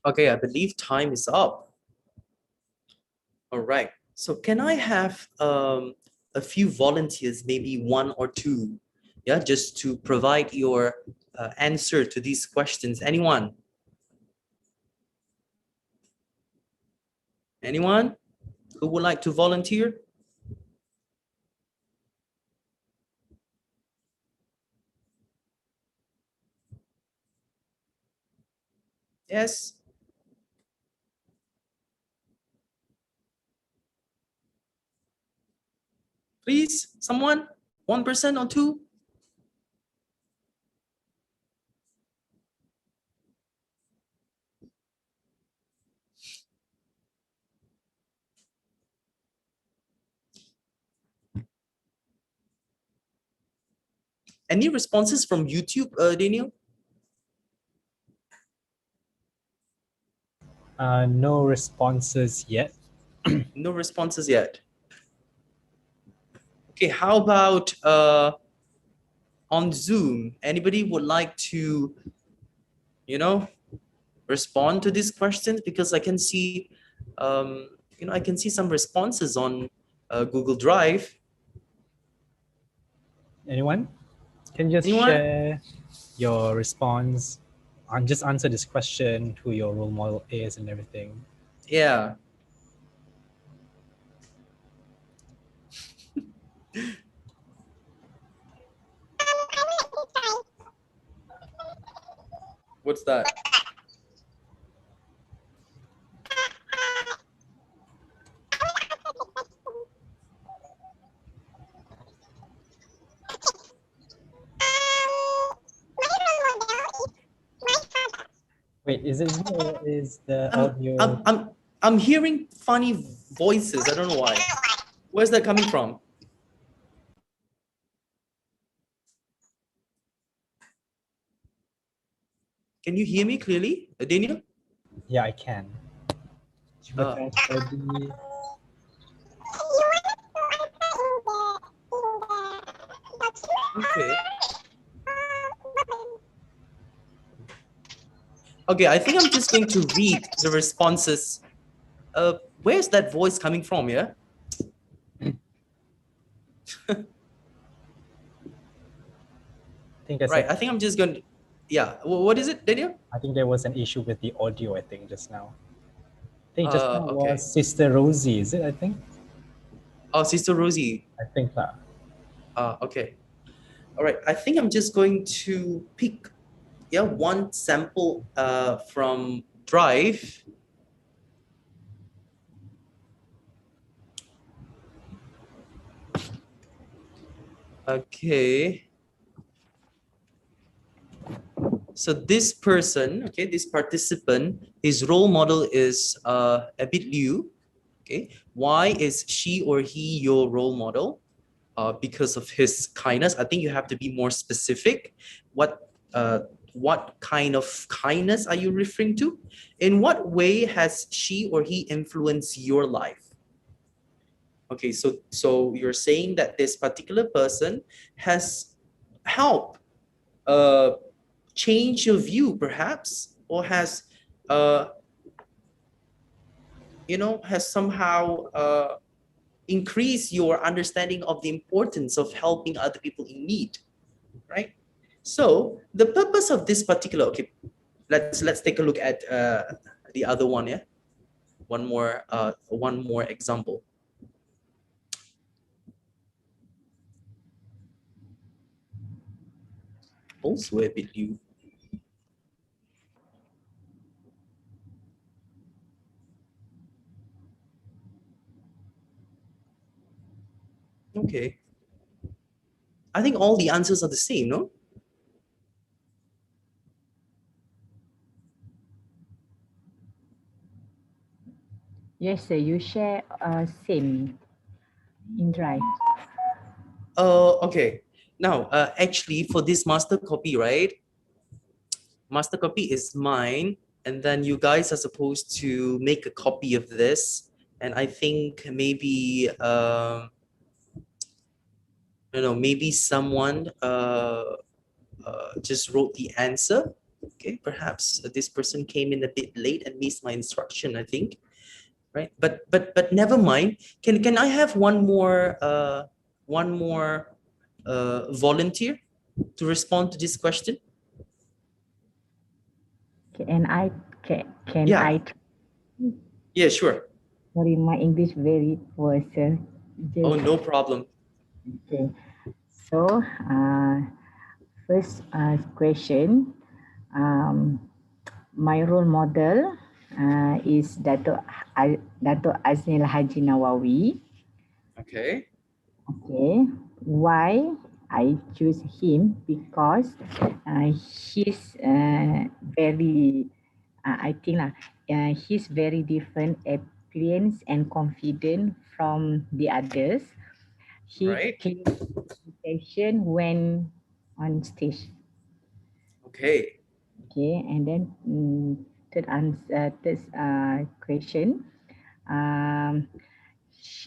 Speaker 1: Okay, I believe time is up. All right. So can I have a few volunteers, maybe one or two, yeah, just to provide your answer to these questions? Anyone? Anyone who would like to volunteer? Yes. Please, someone? 1% or two? Any responses from YouTube, Daniel?
Speaker 6: No responses yet.
Speaker 1: No responses yet. Okay, how about on Zoom? Anybody would like to, you know, respond to these questions? Because I can see, I can see some responses on Google Drive.
Speaker 6: Anyone? Can you just share your response and just answer this question, who your role model is and everything?
Speaker 1: Yeah. What's that?
Speaker 6: Wait, is it me or is the audio?
Speaker 1: I'm hearing funny voices. I don't know why. Where's that coming from? Can you hear me clearly, Daniel?
Speaker 6: Yeah, I can.
Speaker 1: Okay. Okay, I think I'm just going to read the responses. Where's that voice coming from, yeah? Right, I think I'm just going to, yeah. What is it, Daniel?
Speaker 6: I think there was an issue with the audio, I think, just now. I think just now
Speaker 1: Okay.
Speaker 6: was Sister Rosie, is it, I think?
Speaker 1: Oh, Sister Rosie.
Speaker 6: I think that.
Speaker 1: Okay. All right, I think I'm just going to pick, yeah, one sample from Drive. Okay. So this person, okay, this participant, his role model is a bit Liu. Okay, why is she or he your role model? Because of his kindness. I think you have to be more specific. What kind of kindness are you referring to? In what way has she or he influenced your life? Okay, so you're saying that this particular person has helped change your view, perhaps, or has has somehow increased your understanding of the importance of helping other people in need, right? So the purpose of this particular, okay, let's take a look at the other one, yeah. One more example. Also a bit new. Okay. I think all the answers are the same, no?
Speaker 5: Yes, sir. You share same in Drive.
Speaker 1: Okay. Now, actually, for this master copy, right? Master copy is mine, and then you guys are supposed to make a copy of this. And I think maybe, maybe someone just wrote the answer. Okay, perhaps this person came in a bit late and missed my instruction, I think. Right, but never mind. Can I have one more volunteer to respond to this question?
Speaker 5: Can I can
Speaker 1: Yeah.
Speaker 5: I?
Speaker 1: Yeah, sure.
Speaker 5: Sorry, my English very poor, sir.
Speaker 1: Oh, no problem.
Speaker 5: Okay. So, first question. My role model is Dato Aznil Haji Nawawi.
Speaker 1: Okay.
Speaker 5: Okay. Why I choose him? Because he's very, I think he's very different appearance and confident from the others. He
Speaker 1: Right.
Speaker 5: came presentation when on stage.
Speaker 1: Okay.
Speaker 5: Okay, and then third question.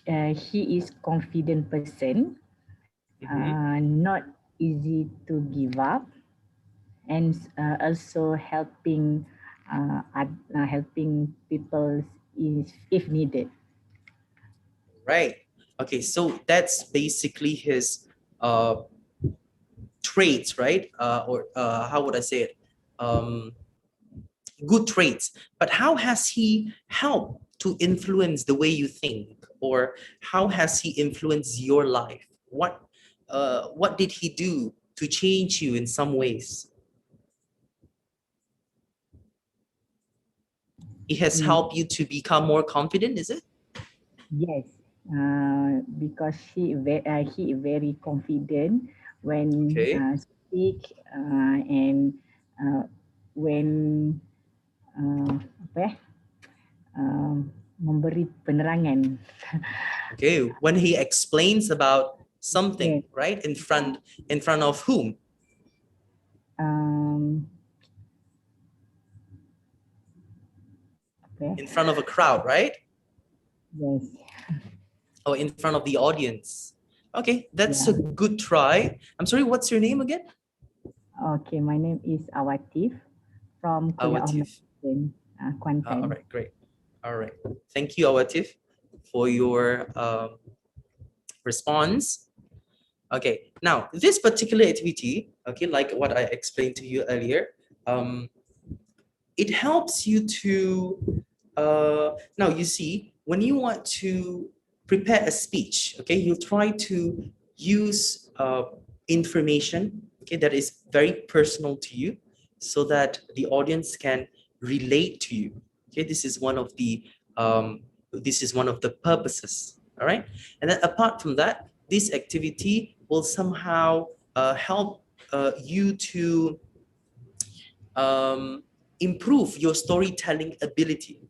Speaker 5: He is confident person, not easy to give up, and also helping people if needed.
Speaker 1: Right. Okay, so that's basically his traits, right? Or how would I say it? Good traits. But how has he helped to influence the way you think, or how has he influenced your life? What did he do to change you in some ways? It has helped you to become more confident, is it?
Speaker 5: Yes, because he very confident when speak and when memberi penerangan.
Speaker 1: Okay, when he explains about something, right, in front of whom? In front of a crowd, right?
Speaker 5: Yes.
Speaker 1: Or in front of the audience. Okay, that's a good try. I'm sorry, what's your name again?
Speaker 5: Okay, my name is Awatif from Kuala
Speaker 1: Awatif.
Speaker 5: Kuantan.
Speaker 1: All right, great. All right, thank you, Awatif, for your response. Okay, now this particular activity, okay, like what I explained to you earlier, it helps you to, now you see, when you want to prepare a speech, okay, you try to use information, okay, that is very personal to you so that the audience can relate to you. Okay, this is one of the purposes, all right? And then apart from that, this activity will somehow help you to improve your storytelling ability.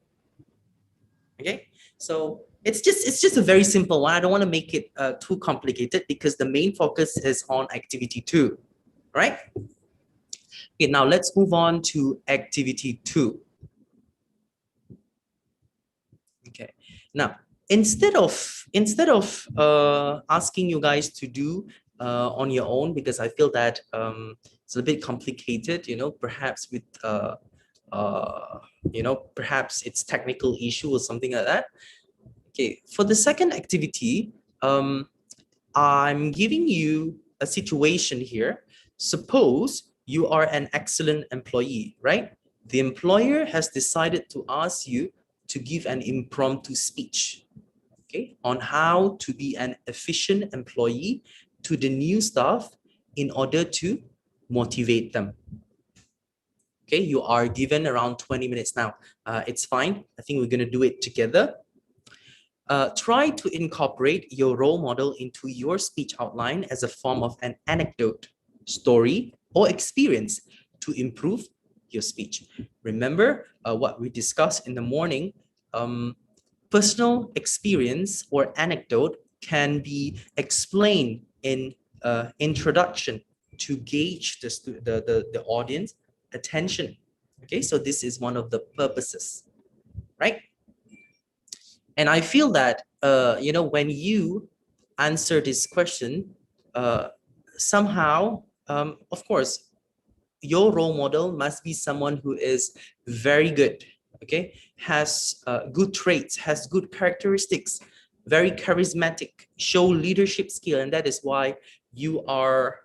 Speaker 1: Okay, so it's just a very simple one. I don't want to make it too complicated because the main focus is on activity 2, right? Okay, now let's move on to activity 2. Okay, now instead of asking you guys to do on your own, because I feel that it's a bit complicated, you know, perhaps with you know, perhaps it's technical issue or something like that. Okay, for the second activity, I'm giving you a situation here. Suppose you are an excellent employee, right? The employer has decided to ask you to give an impromptu speech, okay, on how to be an efficient employee to the new staff in order to motivate them. Okay, you are given around 20 minutes now. It's fine. I think we're going to do it together. Try to incorporate your role model into your speech outline as a form of an anecdote, story, or experience to improve your speech. Remember what we discussed in the morning. Personal experience or anecdote can be explained in introduction to gauge the audience attention. Okay, so this is one of the purposes, right? And I feel that you know, when you answer this question, somehow, of course, your role model must be someone who is very good, okay, has good traits, has good characteristics, very charismatic, show leadership skill, and that is why you are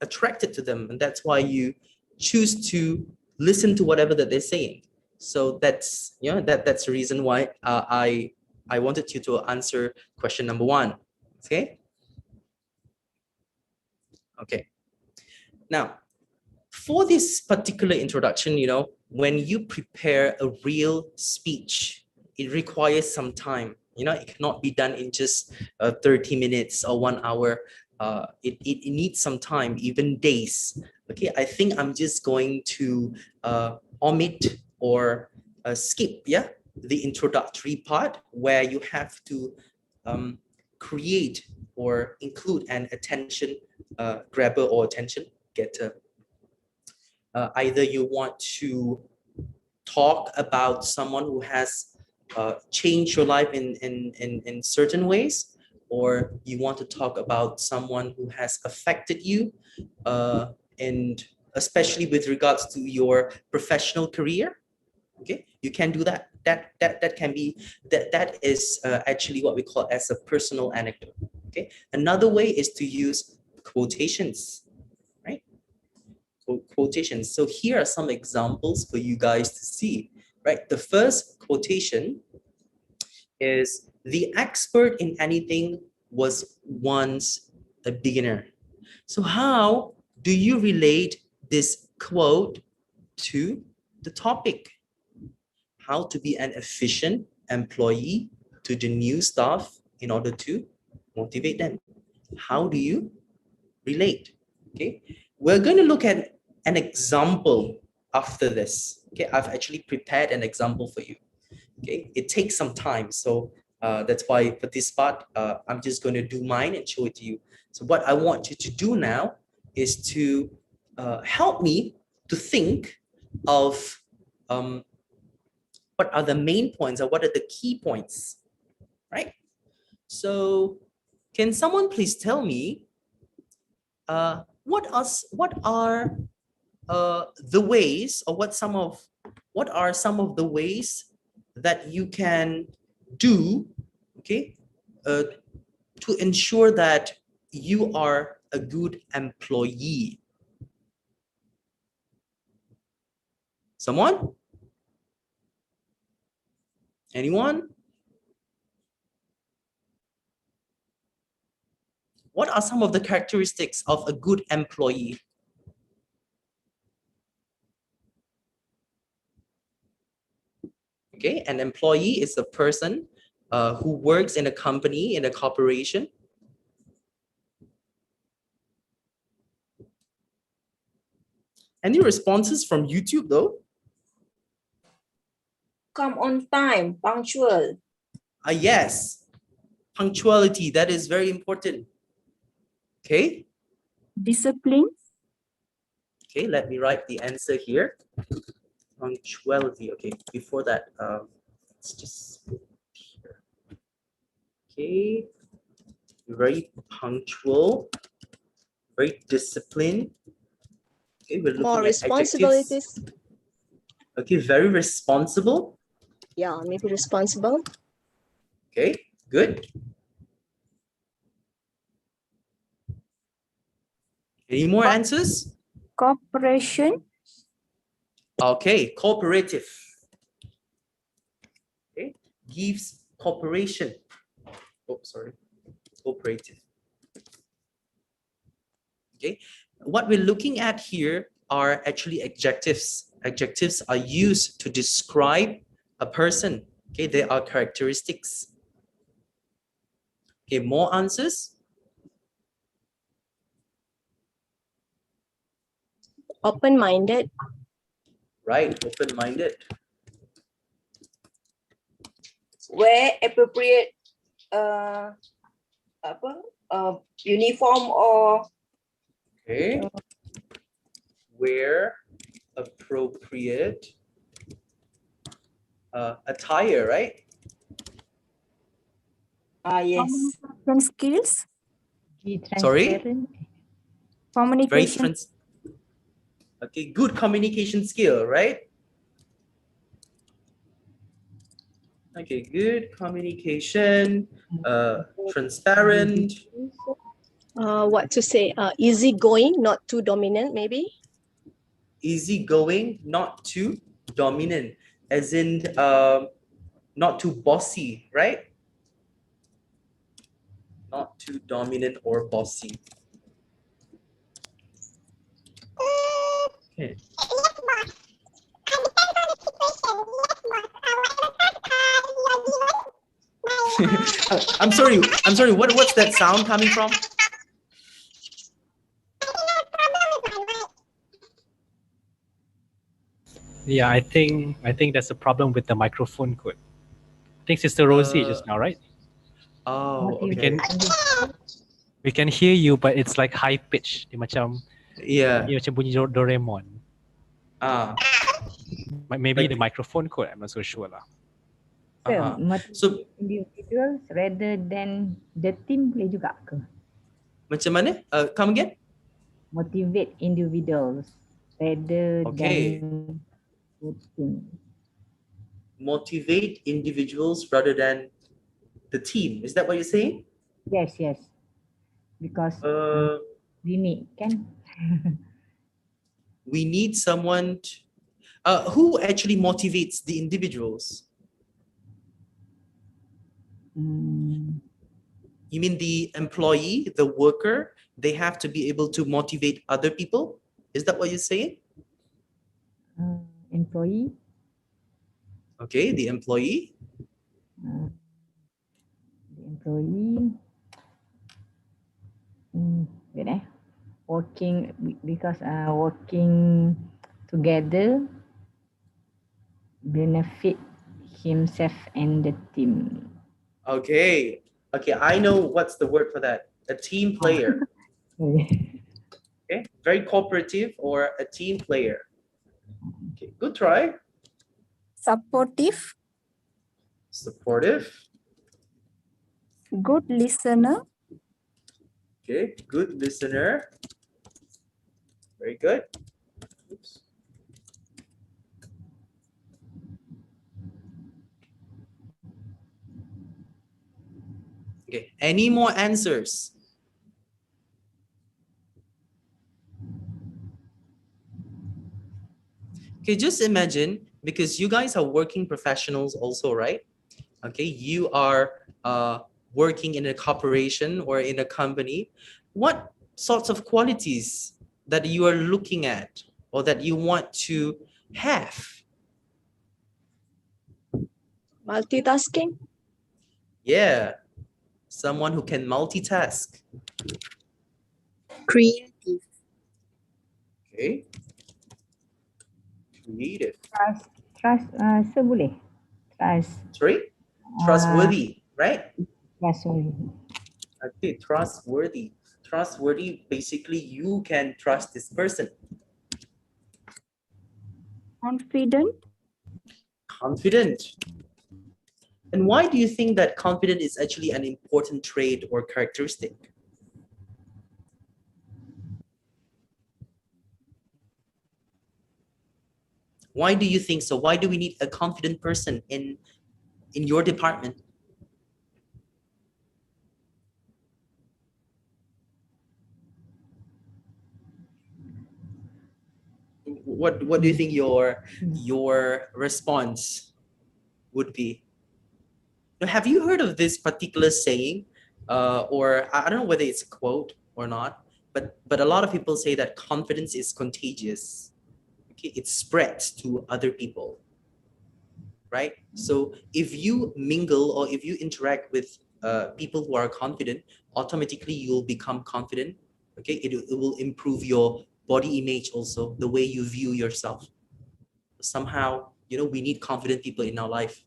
Speaker 1: attracted to them, and that's why you choose to listen to whatever that they're saying. So that's, you know, that's the reason why I wanted you to answer question number 1. Okay. Okay. Now, for this particular introduction, you know, when you prepare a real speech, it requires some time. You know, it cannot be done in just 30 minutes or 1 hour. It needs some time, even days. Okay, I think I'm just going to omit or skip, yeah, the introductory part where you have to create or include an attention grabber or attention getter. Either you want to talk about someone who has changed your life in certain ways, or you want to talk about someone who has affected you, and especially with regards to your professional career. Okay, you can do that. That can be that is actually what we call as a personal anecdote. Okay, another way is to use quotations. Quotations. So here are some examples for you guys to see, right? The first quotation is, the expert in anything was once a beginner. So how do you relate this quote to the topic? How to be an efficient employee to the new staff in order to motivate them. How do you relate? Okay, we're going to look at an example after this. Okay, I've actually prepared an example for you. Okay, it takes some time, so that's why for this part I'm just going to do mine and show it to you. So what I want you to do now is to help me to think of what are the main points or what are the key points, right? So can someone please tell me what are the ways, or what are some of the ways that you can do, okay, to ensure that you are a good employee? Someone? Anyone? What are some of the characteristics of a good employee? Okay, an employee is a person who works in a company, in a corporation. Any responses from YouTube though?
Speaker 14: Come on time, punctual.
Speaker 1: Yes, punctuality, that is very important. Okay.
Speaker 13: Discipline.
Speaker 1: Okay, let me write the answer here. Punctuality. Okay, before that, let's just put here. Okay, very punctual, very disciplined. Okay, we're looking
Speaker 12: More
Speaker 1: at
Speaker 12: responsibilities.
Speaker 1: adjectives. Okay, very responsible.
Speaker 12: Yeah, maybe responsible.
Speaker 1: Okay, good. Any more answers?
Speaker 13: Cooperation.
Speaker 1: Okay, cooperative. Okay, gives cooperation. Oh, sorry, cooperative. Okay, what we're looking at here are actually adjectives. Adjectives are used to describe a person. Okay, they are characteristics. Okay, more answers?
Speaker 12: Open-minded.
Speaker 1: Right, open-minded.
Speaker 14: Wear appropriate uniform or
Speaker 1: Okay, wear appropriate attire, right?
Speaker 14: yes.
Speaker 13: Communication skills.
Speaker 1: Sorry?
Speaker 13: Communication.
Speaker 1: Very Okay, good communication skill, right? Okay, good communication, transparent.
Speaker 15: What to say? Easygoing, not too dominant, maybe.
Speaker 1: Easygoing, not too dominant, as in not too bossy, right? Not too dominant or bossy. Okay. I'm sorry. I'm sorry. What's that sound coming from?
Speaker 6: Yeah, I think there's a problem with the microphone code. I think Sister Rosie just now, right?
Speaker 1: Oh, okay.
Speaker 6: We can hear you, but it's like high pitch. Dia macam bunyi Doraemon. Maybe the microphone code. I'm not so sure lah.
Speaker 5: So individuals rather than the team boleh juga ke?
Speaker 1: Macam mana? Come again?
Speaker 5: Motivate individuals rather than the team.
Speaker 1: Motivate individuals rather than the team. Is that what you're saying?
Speaker 5: Yes. Because we need, can?
Speaker 1: We need someone who actually motivates the individuals. You mean the employee, the worker, they have to be able to motivate other people? Is that what you're saying?
Speaker 5: Employee.
Speaker 1: Okay, the employee.
Speaker 5: The employee. Working, because working together benefit himself and the team.
Speaker 1: Okay, I know what's the word for that. A team player. Okay, very cooperative or a team player. Okay, good try.
Speaker 13: Supportive.
Speaker 1: Supportive.
Speaker 13: Good listener.
Speaker 1: Okay, good listener. Very good. Oops. Okay, any more answers? Okay, just imagine, because you guys are working professionals also, right? Okay, you are working in a corporation or in a company. What sorts of qualities that you are looking at or that you want to have?
Speaker 15: Multitasking.
Speaker 1: Yeah, someone who can multitask.
Speaker 13: Creative.
Speaker 1: Okay. Creative.
Speaker 5: Trust, boleh. Trust.
Speaker 1: Sorry? Trustworthy, right?
Speaker 5: Trustworthy.
Speaker 1: Okay, trustworthy. Trustworthy, basically you can trust this person.
Speaker 13: Confident.
Speaker 1: Confident. And why do you think that confident is actually an important trait or characteristic? Why do you think so? Why do we need a confident person in your department? What do you think your response would be? Now, have you heard of this particular saying, or I don't know whether it's a quote or not, but a lot of people say that confidence is contagious. Okay, it spreads to other people, right? So if you mingle or if you interact with people who are confident, automatically you'll become confident. Okay, it will improve your body image also, the way you view yourself. Somehow, we need confident people in our life.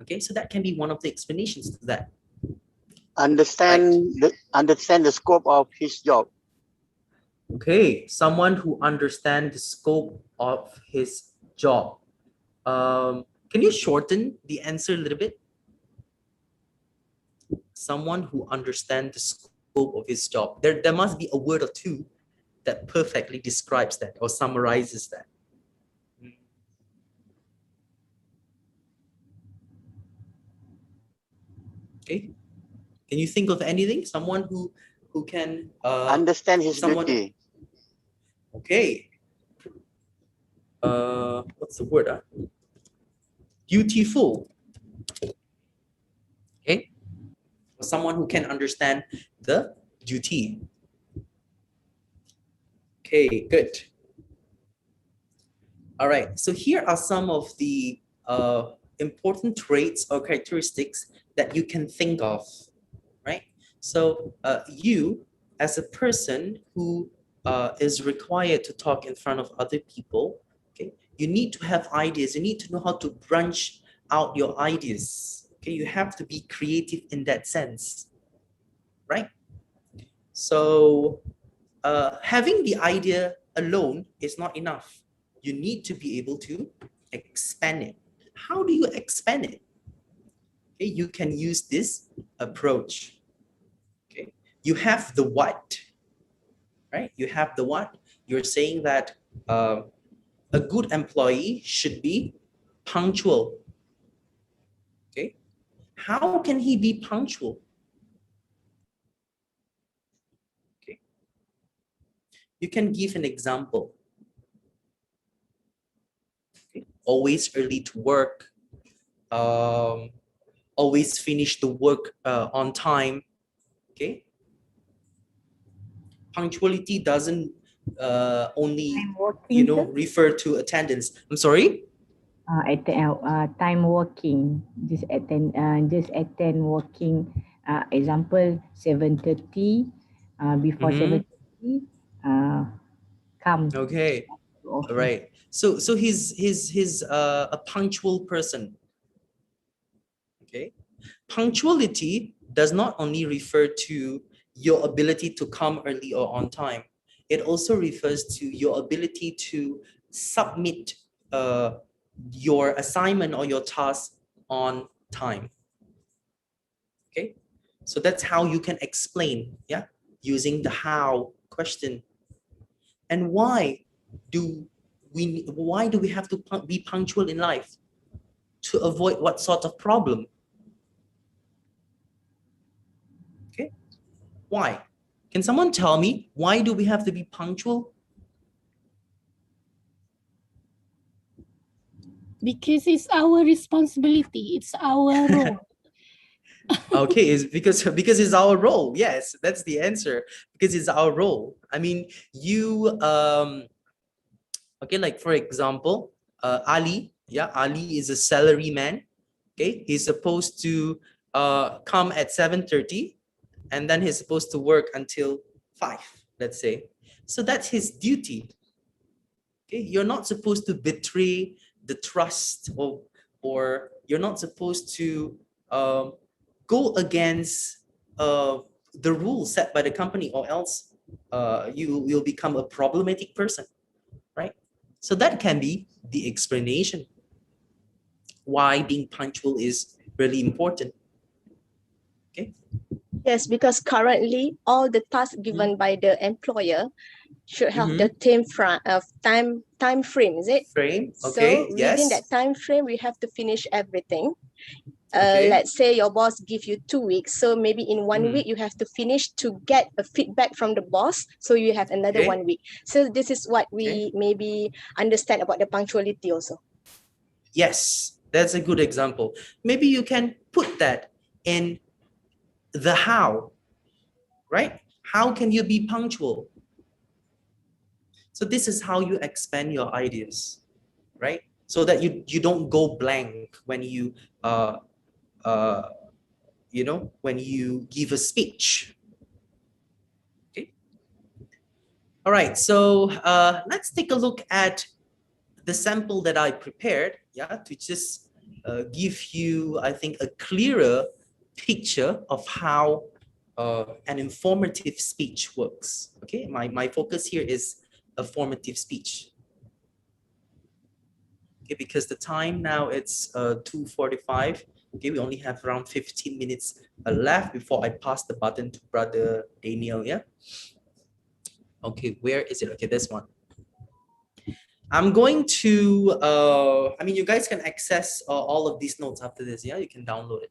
Speaker 1: Okay, so that can be one of the explanations to that.
Speaker 9: Understand the scope of his job.
Speaker 1: Okay, someone who understands the scope of his job. Can you shorten the answer a little bit? Someone who understands the scope of his job. There must be a word or two that perfectly describes that or summarizes that? Okay, can you think of anything? Someone who can
Speaker 9: understand his
Speaker 1: someone,
Speaker 9: duty.
Speaker 1: okay, what's the word? Dutiful. Okay, someone who can understand the duty. Okay, good. All right, so here are some of the important traits or characteristics that you can think of, right? So you, as a person who is required to talk in front of other people, okay, you need to have ideas. You need to know how to branch out your ideas. Okay, you have to be creative in that sense, right? So having the idea alone is not enough. You need to be able to expand it. How do you expand it? Okay, you can use this approach. Okay, you have the what, right? You have the what. You're saying that a good employee should be punctual. Okay, how can he be punctual? Okay, you can give an example. Okay, always early to work. Always finish the work on time. Okay, punctuality doesn't only refer to attendance. I'm sorry.
Speaker 5: Time working, just attend working. Example 7:30. Before 7:30, come.
Speaker 1: Okay. All right. So he's a punctual person. Okay. Punctuality does not only refer to your ability to come early or on time. It also refers to your ability to submit your assignment or your task on time. Okay, so that's how you can explain, yeah, using the how question. And why do we have to be punctual in life? To avoid what sort of problem? Okay, why? Can someone tell me why do we have to be punctual?
Speaker 16: Because it's our responsibility. It's our role.
Speaker 1: Okay, it's because it's our role. Yes, that's the answer. Because it's our role. I mean, you okay, like for example, Ali. Yeah, Ali is a salary man. Okay, he's supposed to come at 7:30, and then he's supposed to work until 5, let's say. So that's his duty. Okay, you're not supposed to betray the trust, or you're not supposed to go against the rules set by the company, or else you will become a problematic person, right? So that can be the explanation why being punctual is really important. Okay.
Speaker 15: Yes, because currently all the tasks given by the employer should have the time frame, is it?
Speaker 1: Frame.
Speaker 15: So
Speaker 1: Okay.
Speaker 15: within that
Speaker 1: Yes.
Speaker 15: time frame, we have to finish everything.
Speaker 1: Okay.
Speaker 15: Let's say your boss give you 2 weeks, so maybe in 1 week you have to finish to get a feedback from the boss, so you have another
Speaker 1: Okay.
Speaker 15: 1 week. So this is what we maybe understand about the punctuality also.
Speaker 1: Yes, that's a good example. Maybe you can put that in the how, right? How can you be punctual? So this is how you expand your ideas, right? So that you don't go blank when you when you give a speech. Okay. All right. So let's take a look at the sample that I prepared, yeah, to just give you, I think, a clearer picture of how an informative speech works. Okay, my focus here is a formative speech. Okay, because the time now it's 2:45. Okay, we only have around 15 minutes left before I pass the button to Brother Daniel. Yeah. Okay, where is it? Okay, this one. I'm going to, I mean, you guys can access all of these notes after this, yeah? You can download it.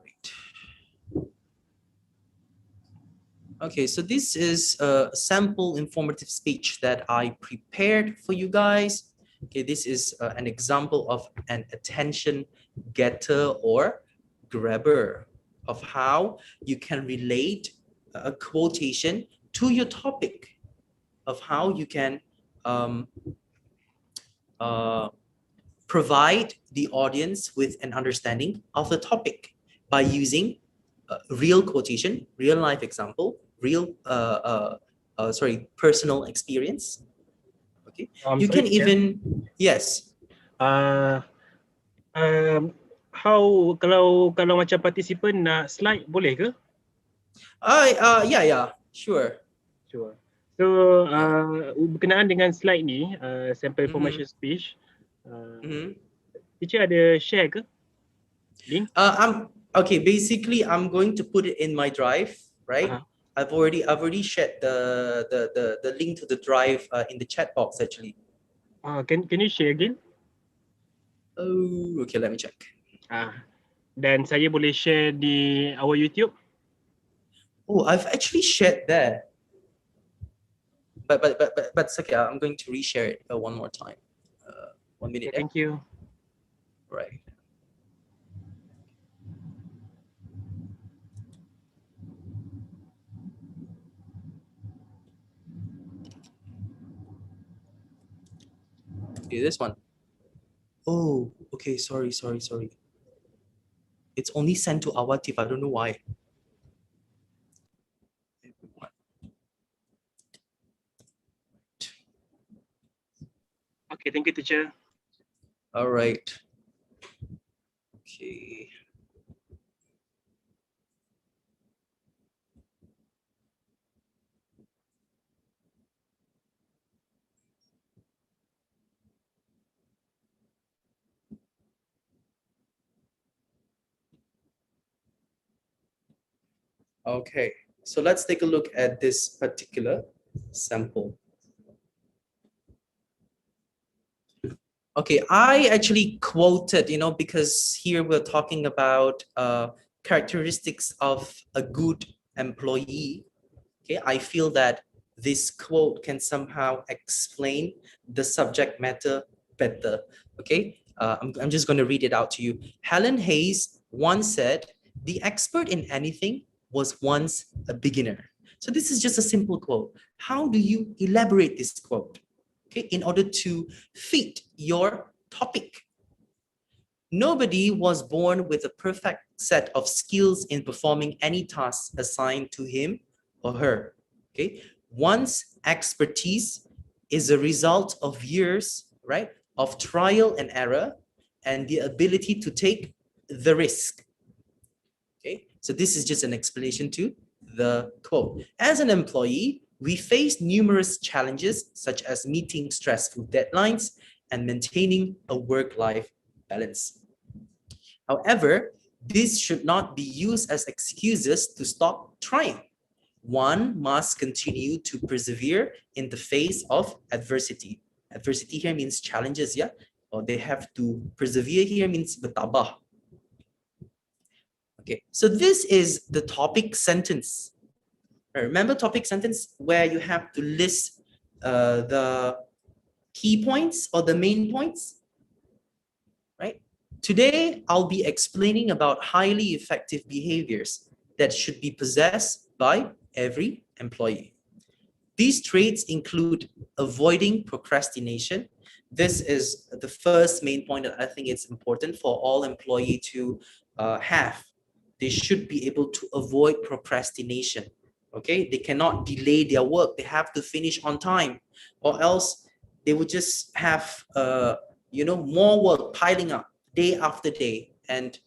Speaker 1: Right. Okay, so this is a sample informative speech that I prepared for you guys. Okay, this is an example of an attention getter or grabber of how you can relate a quotation to your topic, of how you can provide the audience with an understanding of the topic by using real quotation, real life example, real personal experience. Okay, you
Speaker 3: sorry,
Speaker 1: can even yes.
Speaker 3: How kalau macam participant nak slide boleh ke?
Speaker 1: Yeah, sure.
Speaker 3: So berkenaan dengan slide ni, sample information speech, teacher ada share ke link?
Speaker 1: Basically I'm going to put it in my drive, right? I've already shared the link to the drive in the chat box actually.
Speaker 3: Can you share again?
Speaker 1: Oh, okay, let me check.
Speaker 3: Dan saya boleh share di our YouTube.
Speaker 1: Oh, I've actually shared that. But it's okay. I'm going to reshare it one more time. 1 minute.
Speaker 3: Okay, thank you.
Speaker 1: Right. Okay, this one. Oh, okay. Sorry. It's only sent to Awatif. I don't know why.
Speaker 3: Okay, thank you, teacher.
Speaker 1: All right. Okay. Okay, so let's take a look at this particular sample. Okay, I actually quoted, because here we're talking about characteristics of a good employee. Okay, I feel that this quote can somehow explain the subject matter better. Okay, I'm just going to read it out to you. Helen Hayes once said, "The expert in anything was once a beginner." So this is just a simple quote. How do you elaborate this quote? Okay, in order to fit your topic. Nobody was born with a perfect set of skills in performing any task assigned to him or her. Okay, one's expertise is a result of years, right, of trial and error and the ability to take the risk. Okay, so this is just an explanation to the quote. As an employee, we face numerous challenges such as meeting stressful deadlines and maintaining a work-life balance. However, this should not be used as excuses to stop trying. One must continue to persevere in the face of adversity. Adversity here means challenges, yeah? Or they have to persevere here means bertabah. Okay, so this is the topic sentence. Remember topic sentence where you have to list the key points or the main points, right? Today, I'll be explaining about highly effective behaviors that should be possessed by every employee. These traits include avoiding procrastination. This is the first main point that I think it's important for all employees to have. They should be able to avoid procrastination. Okay, they cannot delay their work. They have to finish on time, or else they would just have more work piling up day after day, and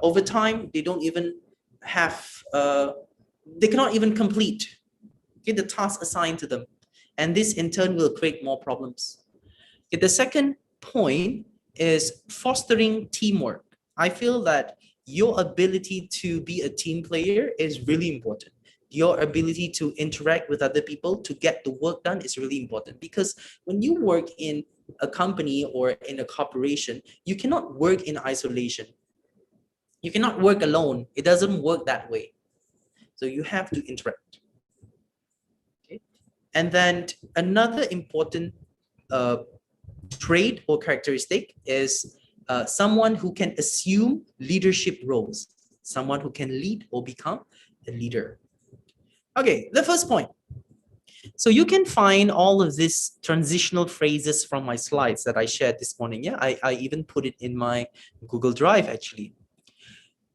Speaker 1: over time they don't even have they cannot even complete the task assigned to them, and this in turn will create more problems. Okay, the second point is fostering teamwork. I feel that your ability to be a team player is really important. your ability to interact with other people to get the work done is really important, because when you work in a company or in a corporation, you cannot work in isolation. You cannot work alone. It doesn't work that way. So you have to interact. Okay? And then another important trait or characteristic is someone who can assume leadership roles, someone who can lead or become a leader. Okay, the first point. So you can find all of these transitional phrases from my slides that I shared this morning. Yeah, I even put it in my Google Drive actually.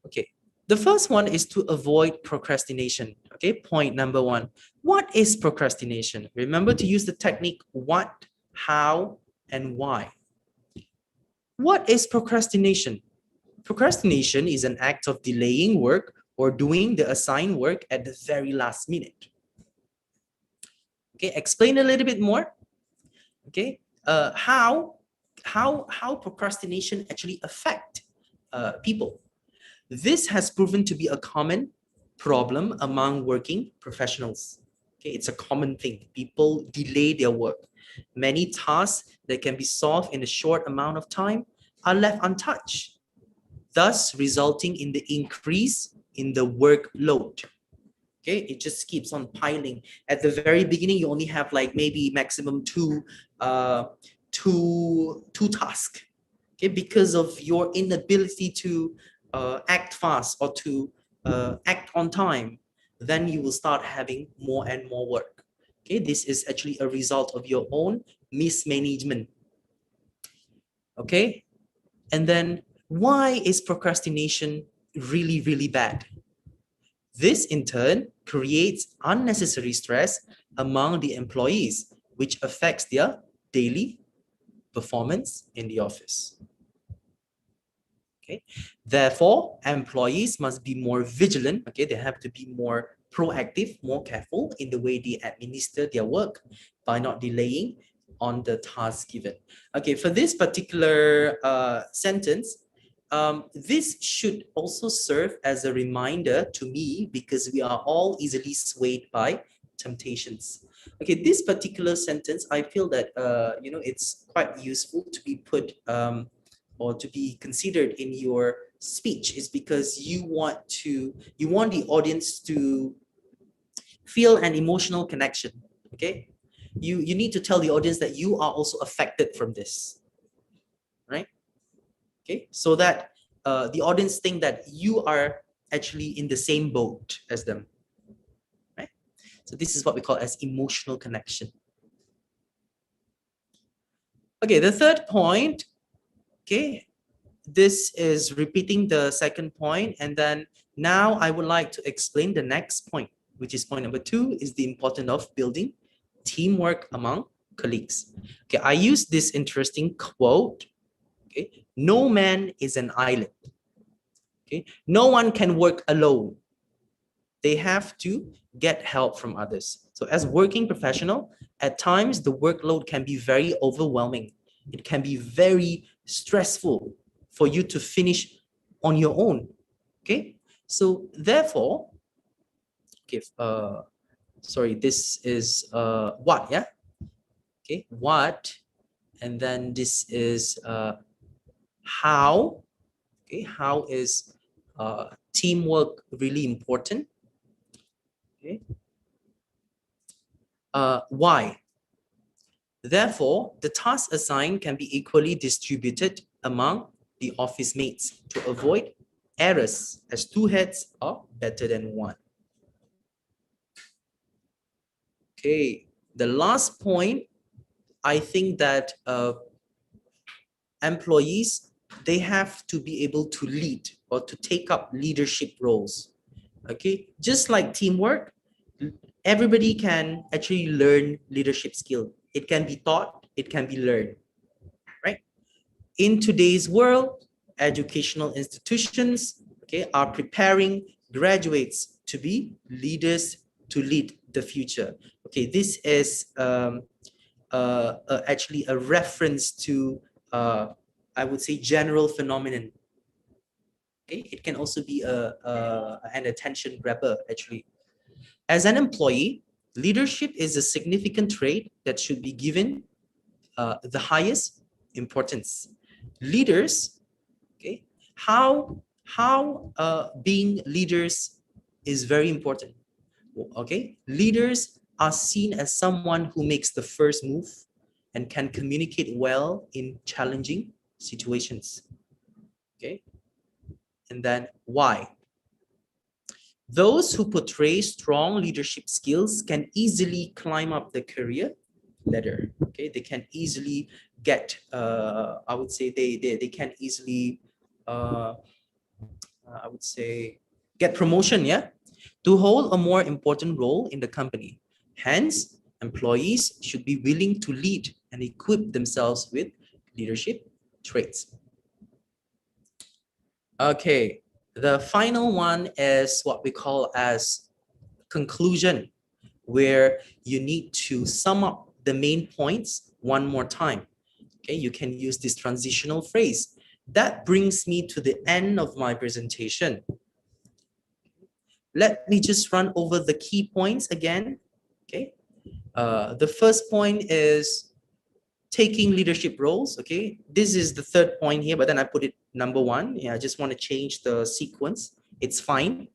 Speaker 1: Okay, the first one is to avoid procrastination. Okay, point number one. What is procrastination? Remember to use the technique what, how, and why. What is procrastination? Procrastination is an act of delaying work or doing the assigned work at the very last minute. Okay, explain a little bit more. Okay, how procrastination actually affect people. This has proven to be a common problem among working professionals. Okay, it's a common thing. People delay their work. Many tasks that can be solved in a short amount of time are left untouched, thus resulting in the increase in the workload. Okay, it just keeps on piling. At the very beginning, you only have like maybe maximum two tasks. Okay, because of your inability to act fast or to act on time, then you will start having more and more work. Okay, this is actually a result of your own mismanagement. Okay, and then why is procrastination really, really bad? This in turn creates unnecessary stress among the employees, which affects their daily performance in the office. Okay. Therefore, employees must be more vigilant. Okay, they have to be more proactive, more careful in the way they administer their work by not delaying on the task given. Okay, for this particular sentence, this should also serve as a reminder to me, because we are all easily swayed by temptations. Okay, this particular sentence, I feel that it's quite useful to be put or to be considered in your speech, is because you want the audience to feel an emotional connection. Okay, you need to tell the audience that you are also affected from this, right? Okay, so that the audience think that you are actually in the same boat as them, right? So this is what we call as emotional connection. Okay, the third point, okay, this is repeating the second point, and then now I would like to explain the next point, which is point number 2, is the importance of building teamwork among colleagues. Okay, I use this interesting quote. Okay, no man is an island. Okay, no one can work alone. They have to get help from others. So as working professional, at times the workload can be very overwhelming. It can be very stressful for you to finish on your own. Okay, so therefore, okay, sorry, this is what, yeah? Okay, what, and then this is how. Okay, how is teamwork really important? Okay. Why? Therefore, the tasks assigned can be equally distributed among the office mates to avoid errors, as 2 heads are better than 1. Okay, the last point, I think that employees, they have to be able to lead or to take up leadership roles. Okay, just like teamwork, everybody can actually learn leadership skill. It can be taught, it can be learned, right? In today's world, educational institutions, okay, are preparing graduates to be leaders to lead the future. Okay, this is actually a reference to, I would say, general phenomenon. Okay, it can also be an attention grabber actually. As an employee, leadership is a significant trait that should be given the highest importance. Leaders, okay, how being leaders is very important. Okay, leaders are seen as someone who makes the first move and can communicate well in challenging situations. Okay, and then why? Those who portray strong leadership skills can easily climb up the career ladder. Okay, they can easily get, I would say they can easily, I would say, get promotion, yeah, to hold a more important role in the company. Hence, employees should be willing to lead and equip themselves with leadership traits. Okay, the final one is what we call as conclusion, where you need to sum up the main points one more time. Okay, you can use this transitional phrase. That brings me to the end of my presentation. Let me just run over the key points again. Okay, the first point is taking leadership roles. Okay, this is the third point here, but then I put it number one. Yeah, I just want to change the sequence. It's fine.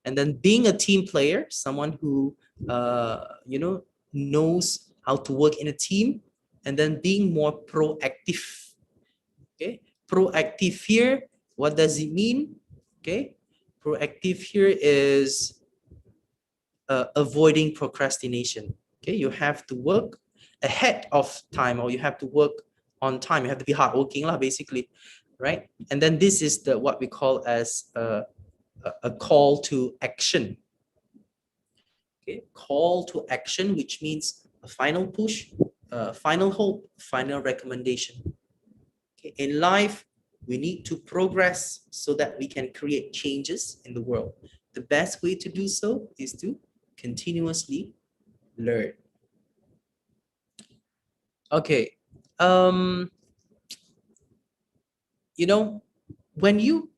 Speaker 1: And then being a team player, someone who you know, knows how to work in a team, and then being more proactive. Okay, proactive here, what does it mean? Okay, proactive here is avoiding procrastination. Okay, you have to work ahead of time, or you have to work on time. You have to be hardworking lah, basically, right? And then this is the what we call as a call to action. Okay, call to action, which means a final push, final hope, final recommendation. Okay, in life, we need to progress so that we can create changes in the world. The best way to do so is to continuously learn. Okay, you know, when you,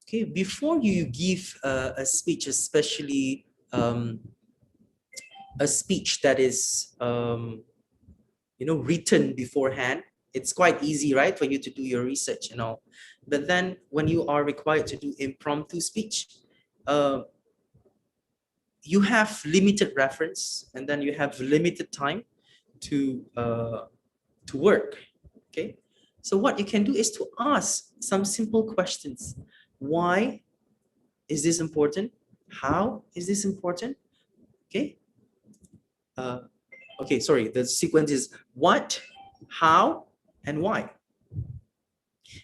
Speaker 1: okay, before you give a speech, especially a speech that is, you know, written beforehand, it's quite easy, right, for you to do your research and all. But then when you are required to do impromptu speech, you have limited reference, and then you have limited time to work. Okay, so what you can do is to ask some simple questions. Why is this important? How is this important? Okay, okay, sorry, the sequence is what, how, and why,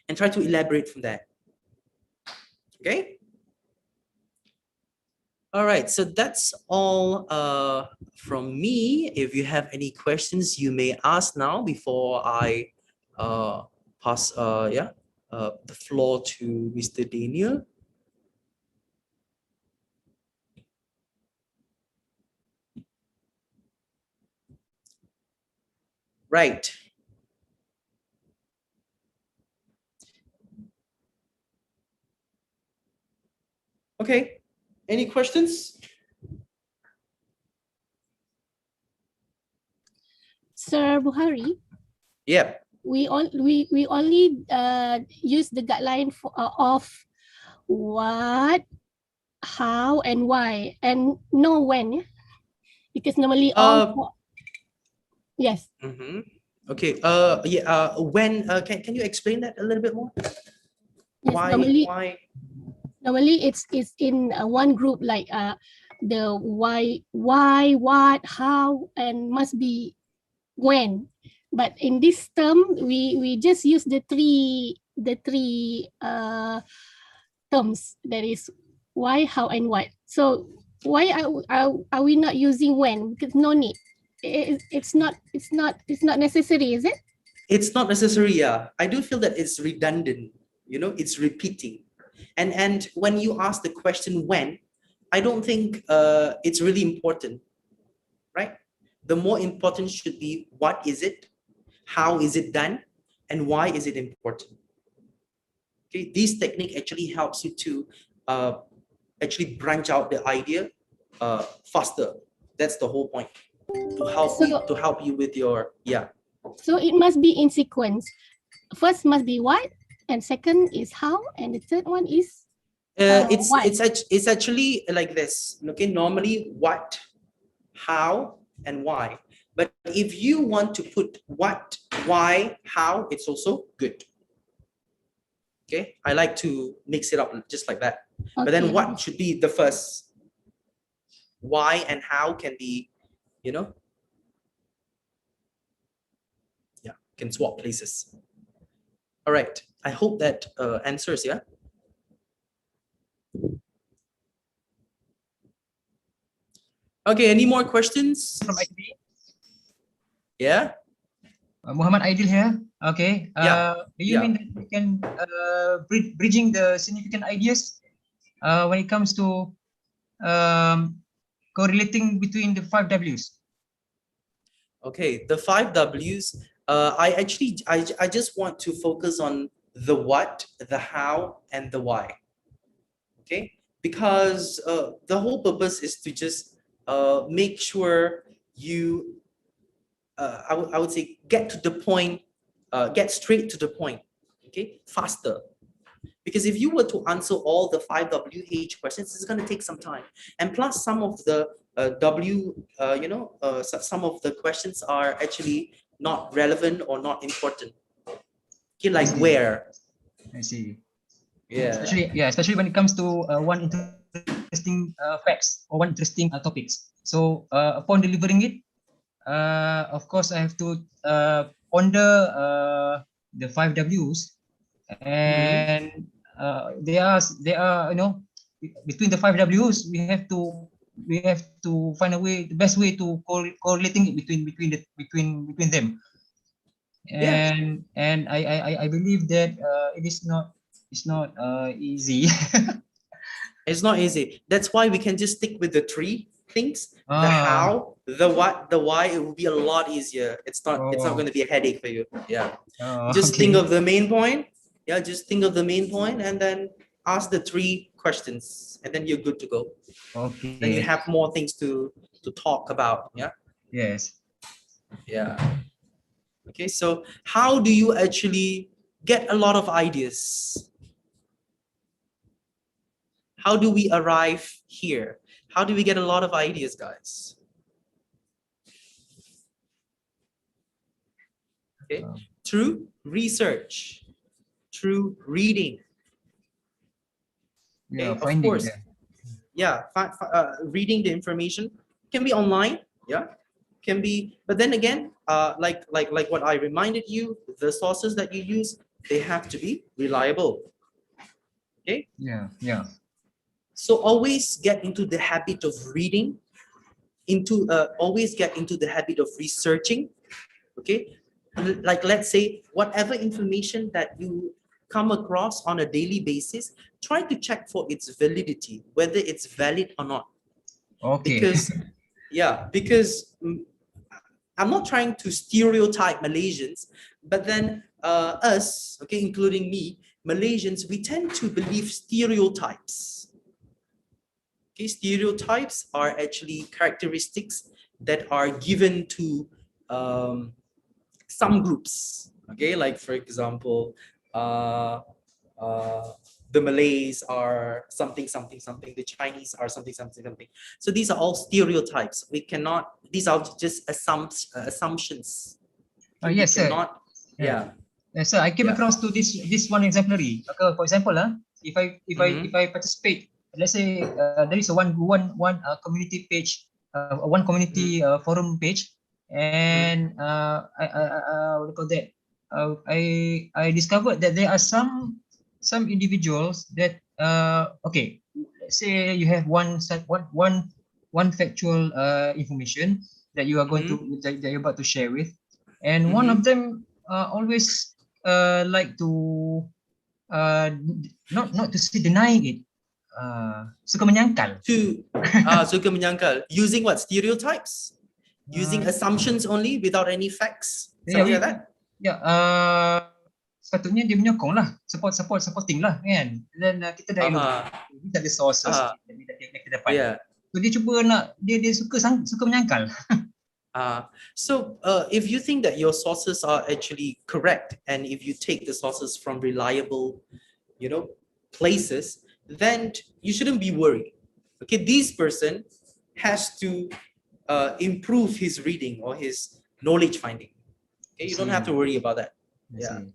Speaker 1: and try to elaborate from that. Okay, all right, so that's all from me. If you have any questions, you may ask now before I pass the floor to Mr. Daniel. Right. Okay, any questions?
Speaker 16: Sir Buhari?
Speaker 1: Yeah.
Speaker 16: We only use the guideline for, of what, how, and why, and no when, yeah? Because normally all yes.
Speaker 1: Okay. When can you explain that a little bit more?
Speaker 16: Yes,
Speaker 1: why?
Speaker 16: Normally it's in one group, like the why, what, how, and must be when. But in this term, we just use the three terms, that is why, how, and what. So why are we not using when? Because no need. It's not necessary, is it?
Speaker 1: It's not necessary. Yeah, I do feel that it's redundant. You know, it's repeating. And when you ask the question when, I don't think it's really important, right? The more important should be what is it, how is it done, and why is it important. Okay, this technique actually helps you to actually branch out the idea faster. That's the whole point, to help you with your
Speaker 16: So it must be in sequence. First must be what, and second is how, and the third one is what.
Speaker 1: It's actually like this. Okay, normally what, how, and why. But if you want to put what, why, how, it's also good. Okay, I like to mix it up just like that. But then what should be the first? Why and how can be, can swap places. All right, I hope that answers, yeah? Okay, any more questions?
Speaker 11: From ITB?
Speaker 1: Yeah?
Speaker 11: Muhammad Aidil here. Okay. Do you mean that we can bridging the significant ideas when it comes to correlating between the 5 Ws?
Speaker 1: Okay, the 5 Ws. I just want to focus on the what, the how, and the why. Okay, because the whole purpose is to just make sure you, I would say, get to the point, get straight to the point. Okay, faster. Because if you were to answer all the 5 WH questions, it's going to take some time. And plus, some of the some of the questions are actually not relevant or not important. Okay, like where.
Speaker 11: I see.
Speaker 1: Yeah.
Speaker 11: Especially when it comes to one interesting facts or one interesting topics. So upon delivering it, of course, I have to ponder the 5 Ws, and they are between the 5 Ws we have to find a way, the best way to correlating it between them. And I believe that it's not easy.
Speaker 1: It's not easy. That's why we can just stick with the 3 things: the how, the what, the why. It will be a lot easier. It's not going to be a headache for you. Yeah. Just think of the main point. Yeah, just think of the main point and then ask the 3 questions, and then you're good to go.
Speaker 11: Okay.
Speaker 1: Then you have more things to talk about. Yeah.
Speaker 11: Yes.
Speaker 1: Yeah. Okay, so how do you actually get a lot of ideas? How do we arrive here? How do we get a lot of ideas, guys? Okay, through research, through reading. Okay, of course. Yeah, reading the information can be online. Yeah, can be. But then again, like what I reminded you, the sources that you use, they have to be reliable. Okay.
Speaker 11: Yeah.
Speaker 1: So always get into the habit of reading, always get into the habit of researching. Okay, like let's say whatever information that you come across on a daily basis, try to check for its validity, whether it's valid or not.
Speaker 11: Okay.
Speaker 1: Because I'm not trying to stereotype Malaysians, but then us, okay, including me, Malaysians, we tend to believe stereotypes. Okay, stereotypes are actually characteristics that are given to some groups. Okay, like for example, the Malays are something, the Chinese are something. So these are all stereotypes. We cannot, these are just assumptions.
Speaker 11: Yes, sir.
Speaker 1: Yeah.
Speaker 11: Yes, sir. I came across to this one exemplary. Okay, for example, if I participate, let's say there is a one community page, one community forum page, and what do you call that? I discovered that there are some individuals that okay, let's say you have one factual information that you are going to that you're about to share with, and one of them always like to not to say denying it, suka menyangkal.
Speaker 1: Suka menyangkal. Using what? Stereotypes? Using assumptions only without any facts? Something like that?
Speaker 11: Sepatutnya dia menyokong lah, supporting lah kan. Dan kita dah ada sources yang kita dapat. So dia cuba nak dia suka menyangkal.
Speaker 1: If you think that your sources are actually correct, and if you take the sources from reliable, places, then you shouldn't be worried. Okay, this person has to improve his reading or his knowledge finding. Okay, you don't have to worry about that. Yeah.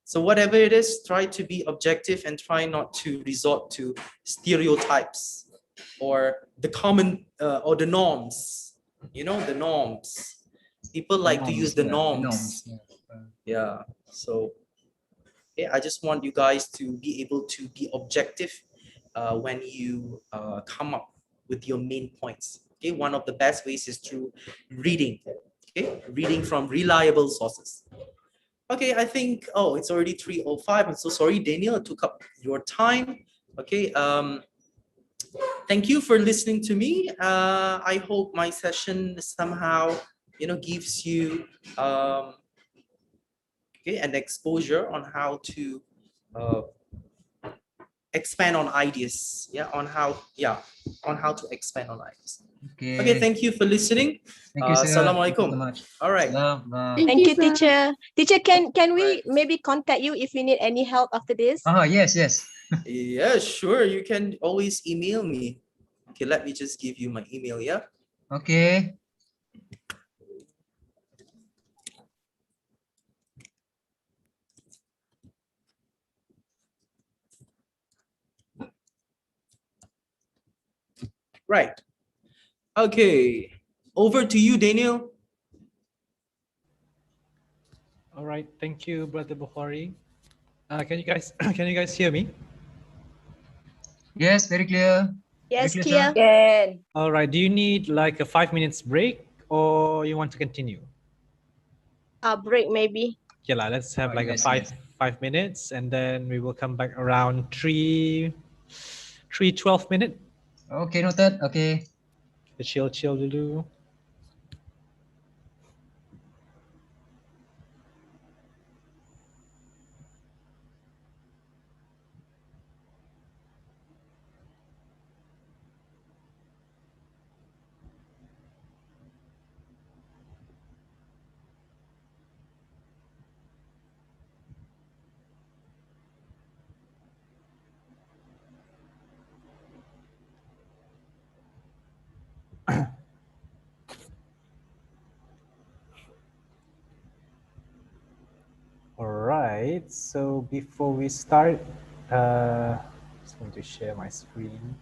Speaker 1: So whatever it is, try to be objective and try not to resort to stereotypes or the common or the norms. The norms. People like to use the norms. Yeah. So I just want you guys to be able to be objective when you come up with your main points. Okay, one of the best ways is through reading. Okay, reading from reliable sources. Okay, I think, it's already 3:05. I'm so sorry, Daniel, I took up your time. Okay, thank you for listening to me. I hope my session somehow, gives you an exposure on how to expand on ideas. On how to expand on ideas. Okay, thank you for listening.
Speaker 11: Thank you, sir.
Speaker 1: Assalamualaikum.
Speaker 11: Thank you so much.
Speaker 1: All right.
Speaker 15: Thank you, teacher. Teacher, can we maybe contact you if we need any help after this?
Speaker 11: Yes.
Speaker 1: Yeah, sure. You can always email me. Okay, let me just give you my email, yeah?
Speaker 11: Okay.
Speaker 1: Right. Okay. Over to you, Daniel.
Speaker 6: All right. Thank you, Brother Bukhari. Can you guys hear me?
Speaker 11: Yes, very clear.
Speaker 15: Yes,
Speaker 11: very clear.
Speaker 15: clear.
Speaker 6: All right. Do you need like a 5 minutes break or you want to continue?
Speaker 15: Break maybe.
Speaker 6: Okay, let's have like
Speaker 11: yes,
Speaker 6: a 5 minutes and then we will come back around 3:12 minutes.
Speaker 11: Okay, noted. Okay.
Speaker 6: Chill dulu. All right, so before we start, just going to share my screen.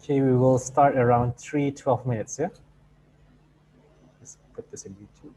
Speaker 6: Okay, we will start around 3:12 minutes, yeah? Let's put this in YouTube.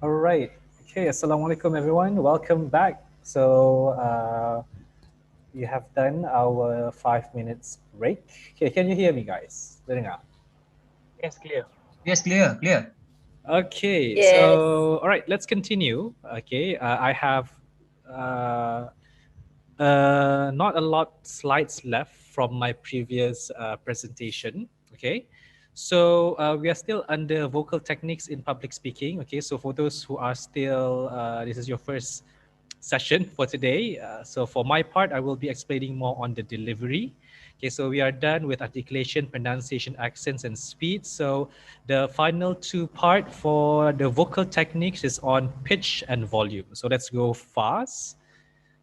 Speaker 6: All right. Okay. Assalamualaikum, everyone. Welcome back. So we have done our 5 minutes break. Okay. Can you hear me, guys? Dengar?
Speaker 3: Yes, clear.
Speaker 11: Yes, clear, clear.
Speaker 6: Okay.
Speaker 14: Yes.
Speaker 6: So all right. Let's continue. Okay. I have not a lot slides left from my previous presentation. Okay. So we are still under vocal techniques in public speaking. Okay. So for those who are still, this is your first session for today. So for my part, I will be explaining more on the delivery. Okay, so we are done with articulation, pronunciation, accents, and speed. So the final two part for the vocal techniques is on pitch and volume. So let's go fast.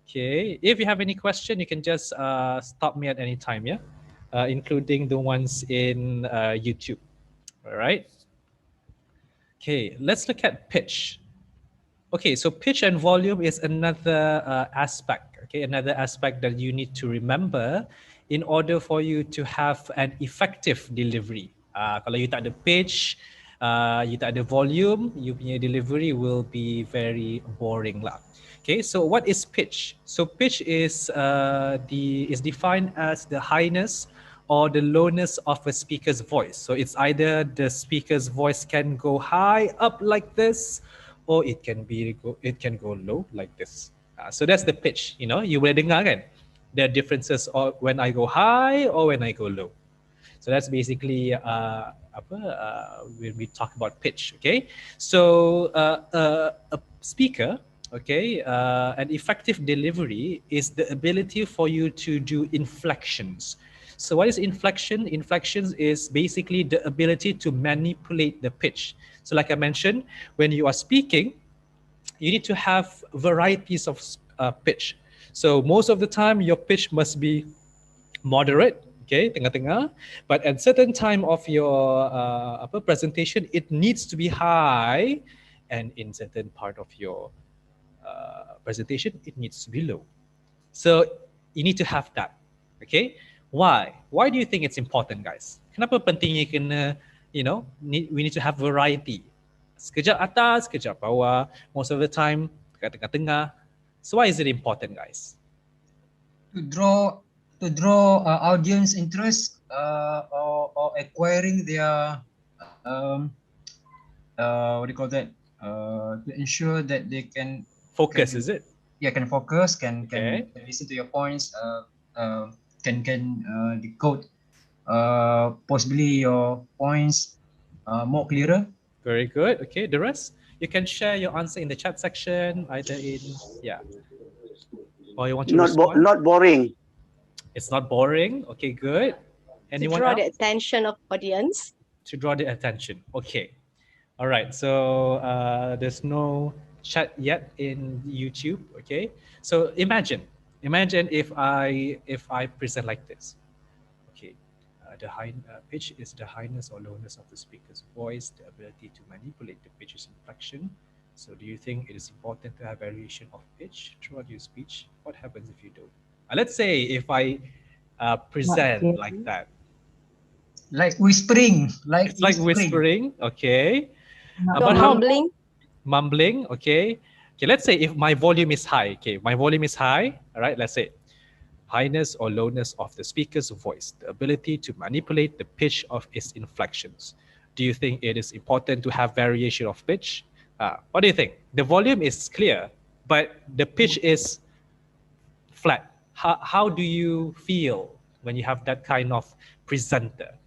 Speaker 6: Okay, if you have any question, you can just stop me at any time, yeah? Including the ones in YouTube, all right? Okay, let's look at pitch. Okay, so pitch and volume is another aspect, okay? Another aspect that you need to remember in order for you to have an effective delivery. Kalau you tak ada pitch, you tak ada volume, you punya delivery will be very boring lah. Okay, so what is pitch? So pitch is defined as the highness or the lowness of a speaker's voice. So it's either the speaker's voice can go high up like this, or it can go low like this. So that's the pitch. You know, you boleh dengar kan? There are differences when I go high or when I go low. So that's basically when we talk about pitch. Okay, so a speaker, okay, an effective delivery is the ability for you to do inflections. So what is inflection? Inflections is basically the ability to manipulate the pitch. So like I mentioned, when you are speaking, you need to have varieties of pitch. So most of the time, your pitch must be moderate, okay, tengah-tengah. But at certain time of your presentation, it needs to be high, and in certain part of your presentation, it needs to be low. So you need to have that, okay? Why? Why do you think it's important, guys? Kenapa pentingnya kena, we need to have variety. Sekejap atas, sekejap bawah, most of the time, dekat tengah-tengah. So why is it important, guys?
Speaker 11: To draw audience interest or acquiring their what do you call that? To ensure that they can
Speaker 6: focus. Is it?
Speaker 11: Yeah, can focus, can listen to your points, can decode possibly your points more clearer.
Speaker 6: Very good. Okay, the rest you can share your answer in the chat section, either in or you want to respond.
Speaker 9: Not boring.
Speaker 6: It's not boring. Okay, good. Anyone
Speaker 15: to draw
Speaker 6: else?
Speaker 15: the attention of audience.
Speaker 6: To draw the attention. Okay. All right. So there's no chat yet in YouTube. Okay. So imagine if I present like this. Okay. The high pitch is the highness or lowness of the speaker's voice, the ability to manipulate the pitch's inflection. So do you think it is important to have variation of pitch throughout your speech? What happens if you don't? Let's say if I present like that.
Speaker 11: Like whispering.
Speaker 6: It's like whispering, okay.
Speaker 15: But mumbling.
Speaker 6: Mumbling, okay. Okay, let's say if my volume is high, okay, my volume is high, all right, let's say highness or lowness of the speaker's voice, the ability to manipulate the pitch of its inflections. Do you think it is important to have variation of pitch? What do you think? The volume is clear, but the pitch is flat. How do you feel when you have that kind of presenter?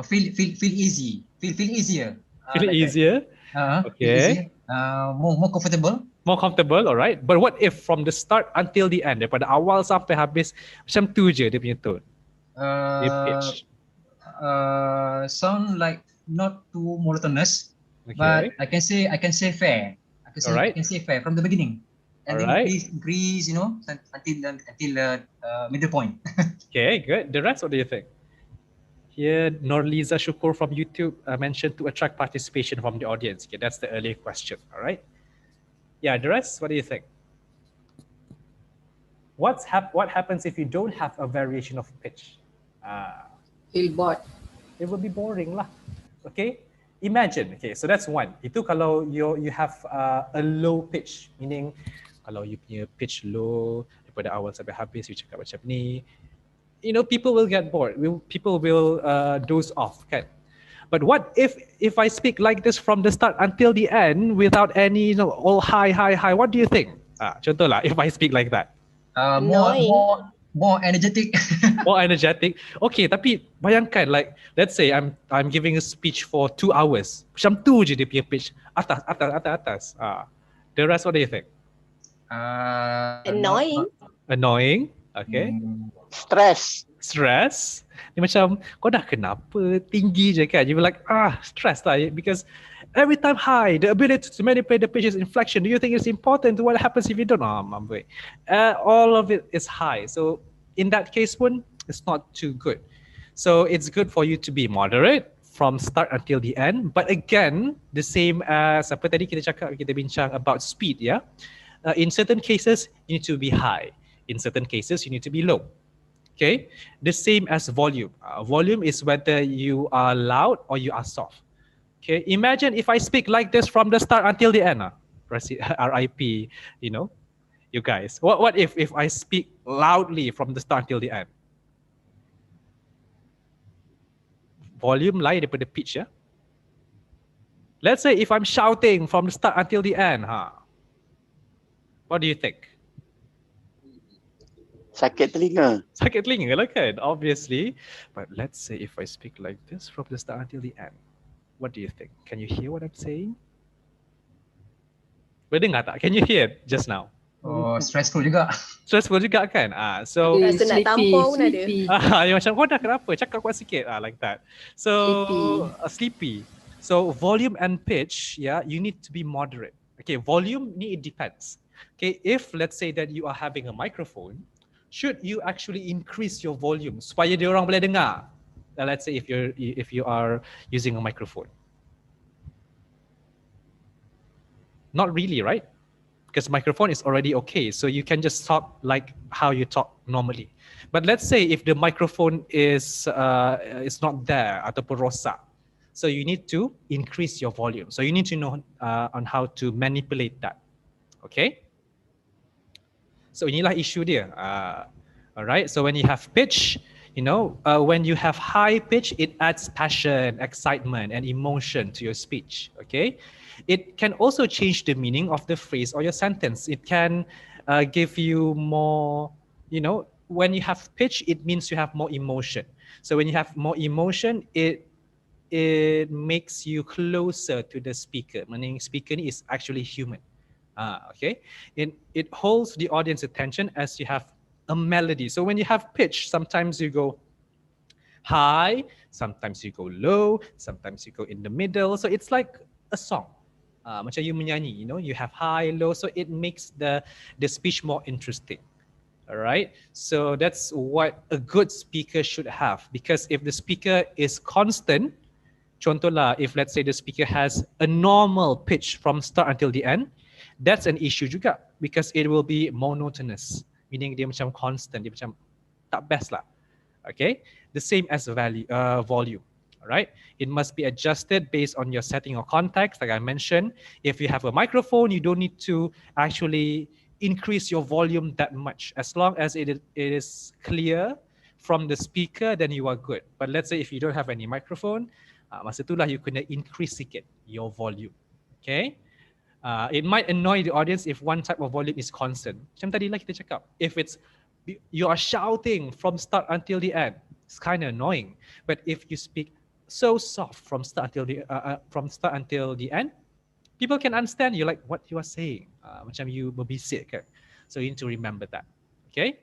Speaker 11: Feel easy. Feel easier.
Speaker 6: Feel easier? Okay.
Speaker 11: More comfortable.
Speaker 6: More comfortable, all right. But what if from the start until the end, daripada awal sampai habis, macam tu je dia punya tone? Dia pitch.
Speaker 11: Sound like not too monotonous, but I can say fair. I can say fair from the beginning, and then increase, until middle point.
Speaker 6: Okay, good. The rest, what do you think? Here, Norliza Shukur from YouTube mentioned to attract participation from the audience. Okay, that's the earlier question. All right. Yeah, the rest, what do you think? What happens if you don't have a variation of pitch?
Speaker 14: Feel bored.
Speaker 6: It will be boring lah. Okay. imagine, okay, so that's one. Itu kalau you have a low pitch, meaning kalau you punya pitch low daripada awal sampai habis you cakap macam ni, you know, people will get bored. People will doze off, kan? But what if I speak like this from the start until the end without any, you know, all high, high, high? What do you think? Contoh lah, if I speak like that.
Speaker 11: More energetic.
Speaker 6: More energetic. Okay, tapi bayangkan, like, let's say I'm giving a speech for 2 hours. Macam tu je dia punya pitch. Atas. The rest, what do you think?
Speaker 15: Annoying.
Speaker 6: Annoying. Okay. Stress. Dia macam, kau dah kenapa? Tinggi je kan? You be like, stress lah. Because every time high, the ability to manipulate the pitch's inflection, do you think it's important to what happens if you don't? All of it is high. So in that case pun, it's not too good. So it's good for you to be moderate from start until the end. But again, the same as apa tadi kita bincang about speed, yeah? In certain cases, you need to be high. In certain cases, you need to be low. Okay, the same as volume. Volume is whether you are loud or you are soft. Okay, imagine if I speak like this from the start until the end. RIP, you know, you guys. What if I speak loudly from the start until the end? Volume lain daripada pitch, ya. Let's say if I'm shouting from the start until the end, what do you think?
Speaker 9: Sakit telinga.
Speaker 6: Sakit telinga lah kan, obviously. But let's say if I speak like this from the start until the end, what do you think? Can you hear what I'm saying? Berdengar tak? Can you hear just now?
Speaker 11: Oh, stressful juga.
Speaker 6: Stressful juga kan? So
Speaker 15: Rasa nak tampar pun ada.
Speaker 6: Macam kau dah kenapa? Cakap kuat sikit. Like that. So sleepy. So volume and pitch, yeah, you need to be moderate. Okay, volume ni it depends. Okay, if let's say that you are having a microphone, should you actually increase your volume supaya dia orang boleh dengar? Let's say if you are using a microphone. Not really, right? Because microphone is already okay, so you can just talk like how you talk normally. But let's say if the microphone is not there ataupun rosak, so you need to increase your volume. So you need to know on how to manipulate that. Okay? So inilah isu dia. Alright, so when you have pitch, you know, when you have high pitch, it adds passion, excitement, and emotion to your speech. Okay? It can also change the meaning of the phrase or your sentence. It can give you more, you know, when you have pitch, it means you have more emotion. So when you have more emotion, it makes you closer to the speaker, meaning speaker is actually human. Okay, it holds the audience attention as you have a melody. So when you have pitch, sometimes you go high, sometimes you go low, sometimes you go in the middle. So it's like a song. Macam you menyanyi, you know, you have high, low, so it makes the speech more interesting. All right, so that's what a good speaker should have, because if the speaker is constant, contohlah, if let's say the speaker has a normal pitch from start until the end, that's an issue juga, because it will be monotonous, meaning dia macam constant, dia macam tak best lah. Okay, the same as volume. All right, it must be adjusted based on your setting or context. Like I mentioned, if you have a microphone, you don't need to actually increase your volume that much. As long as it is clear from the speaker, then you are good. But let's say if you don't have any microphone, masa itulah you kena increase sikit your volume. Okay. It might annoy the audience if one type of volume is constant. Macam tadi lah kita cakap, if you are shouting from start until the end, it's kind of annoying. But if you speak so soft from start until the end, people can understand you like what you are saying. Macam you berbisik kan. So you need to remember that. Okay.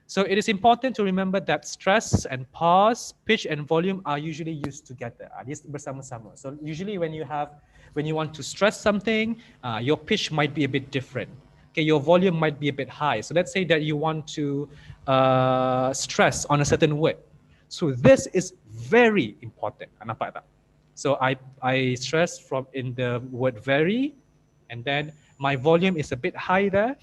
Speaker 6: So it is important to remember that stress and pause, pitch and volume are usually used together. Dia bersama-sama. So usually when you want to stress something, your pitch might be a bit different. Okay, your volume might be a bit high. So let's say that you want to stress on a certain word. So this is very important. Nampak tak? So I stress from in the word very, and then my volume is a bit high there.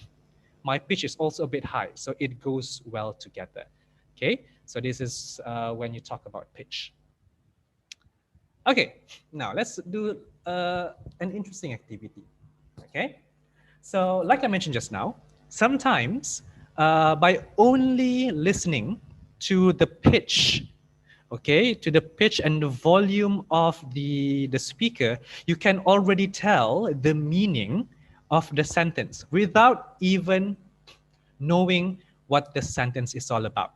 Speaker 6: My pitch is also a bit high, so it goes well together. Okay, so this is when you talk about pitch. Okay, now let's do an interesting activity. Okay, so like I mentioned just now, sometimes by only listening to the pitch, okay, to the pitch and the volume of the speaker, you can already tell the meaning of the sentence without even knowing what the sentence is all about.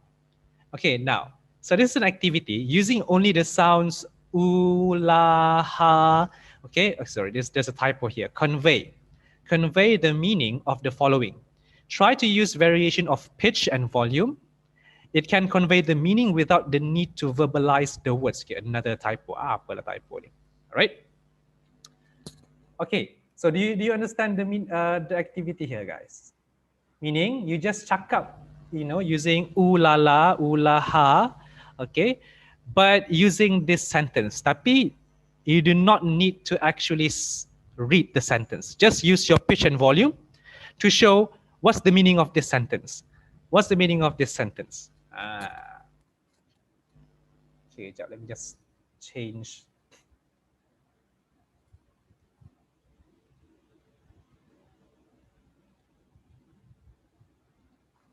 Speaker 6: Okay, now, so this is an activity using only the sounds oo, la, ha. Okay, oh, sorry, there's a typo here. Convey the meaning of the following. Try to use variation of pitch and volume. It can convey the meaning without the need to verbalize the words. Okay, another typo. Apalah typo ni. All right. Okay, so do you understand the activity here, guys? Meaning you just cakap, you know, using ooh la la, ooh la ha, okay, but using this sentence. Tapi you do not need to actually read the sentence. Just use your pitch and volume to show what's the meaning of this sentence. What's the meaning of this sentence? Okay, let me just change.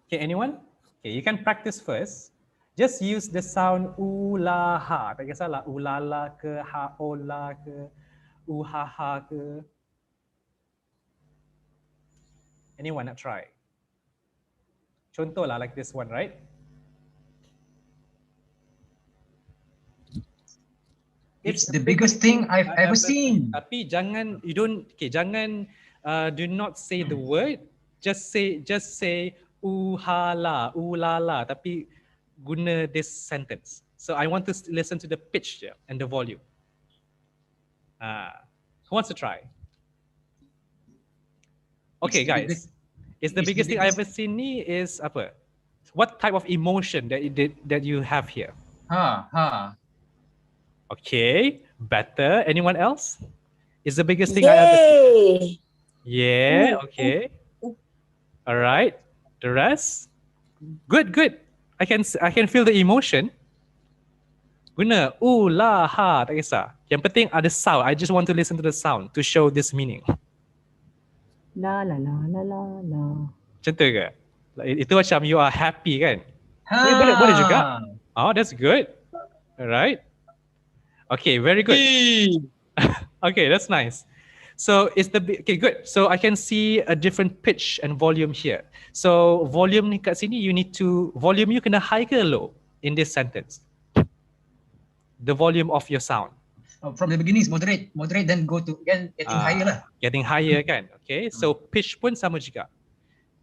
Speaker 6: Okay, anyone? Okay, you can practice first. Just use the sound u la ha. Tak kisahlah u la la ke, ha o la ke, u ha ha ke. Anyone nak try? Contoh lah like this one, right?
Speaker 11: It's the biggest thing I've ever seen.
Speaker 6: Tapi jangan, you don't, okay, jangan, do not say the word. Just say uhala, ulala, tapi guna this sentence. So I want to listen to the pitch here and the volume. Who wants to try? Okay, guys. It's the biggest thing I've ever seen ni is apa? What type of emotion that you have here? Okay, better. Anyone else? It's the biggest thing I ever seen. Yeah, okay. All right. The rest? Good, good. I can feel the emotion. Guna la ha, tak kisah. Yang penting ada sound. I just want to listen to the sound to show this meaning.
Speaker 5: La la la la la la.
Speaker 6: Macam tu ke? Itu macam you are happy kan? Boleh juga. Oh, that's good. All right. Okay, very good. Okay, that's nice. So it's okay, good. So I can see a different pitch and volume here. So volume ni kat sini, volume you kena high ke low in this sentence? The volume of your sound.
Speaker 11: From the beginning is moderate, then go to getting higher lah.
Speaker 6: Getting higher kan? Okay, so pitch pun sama juga.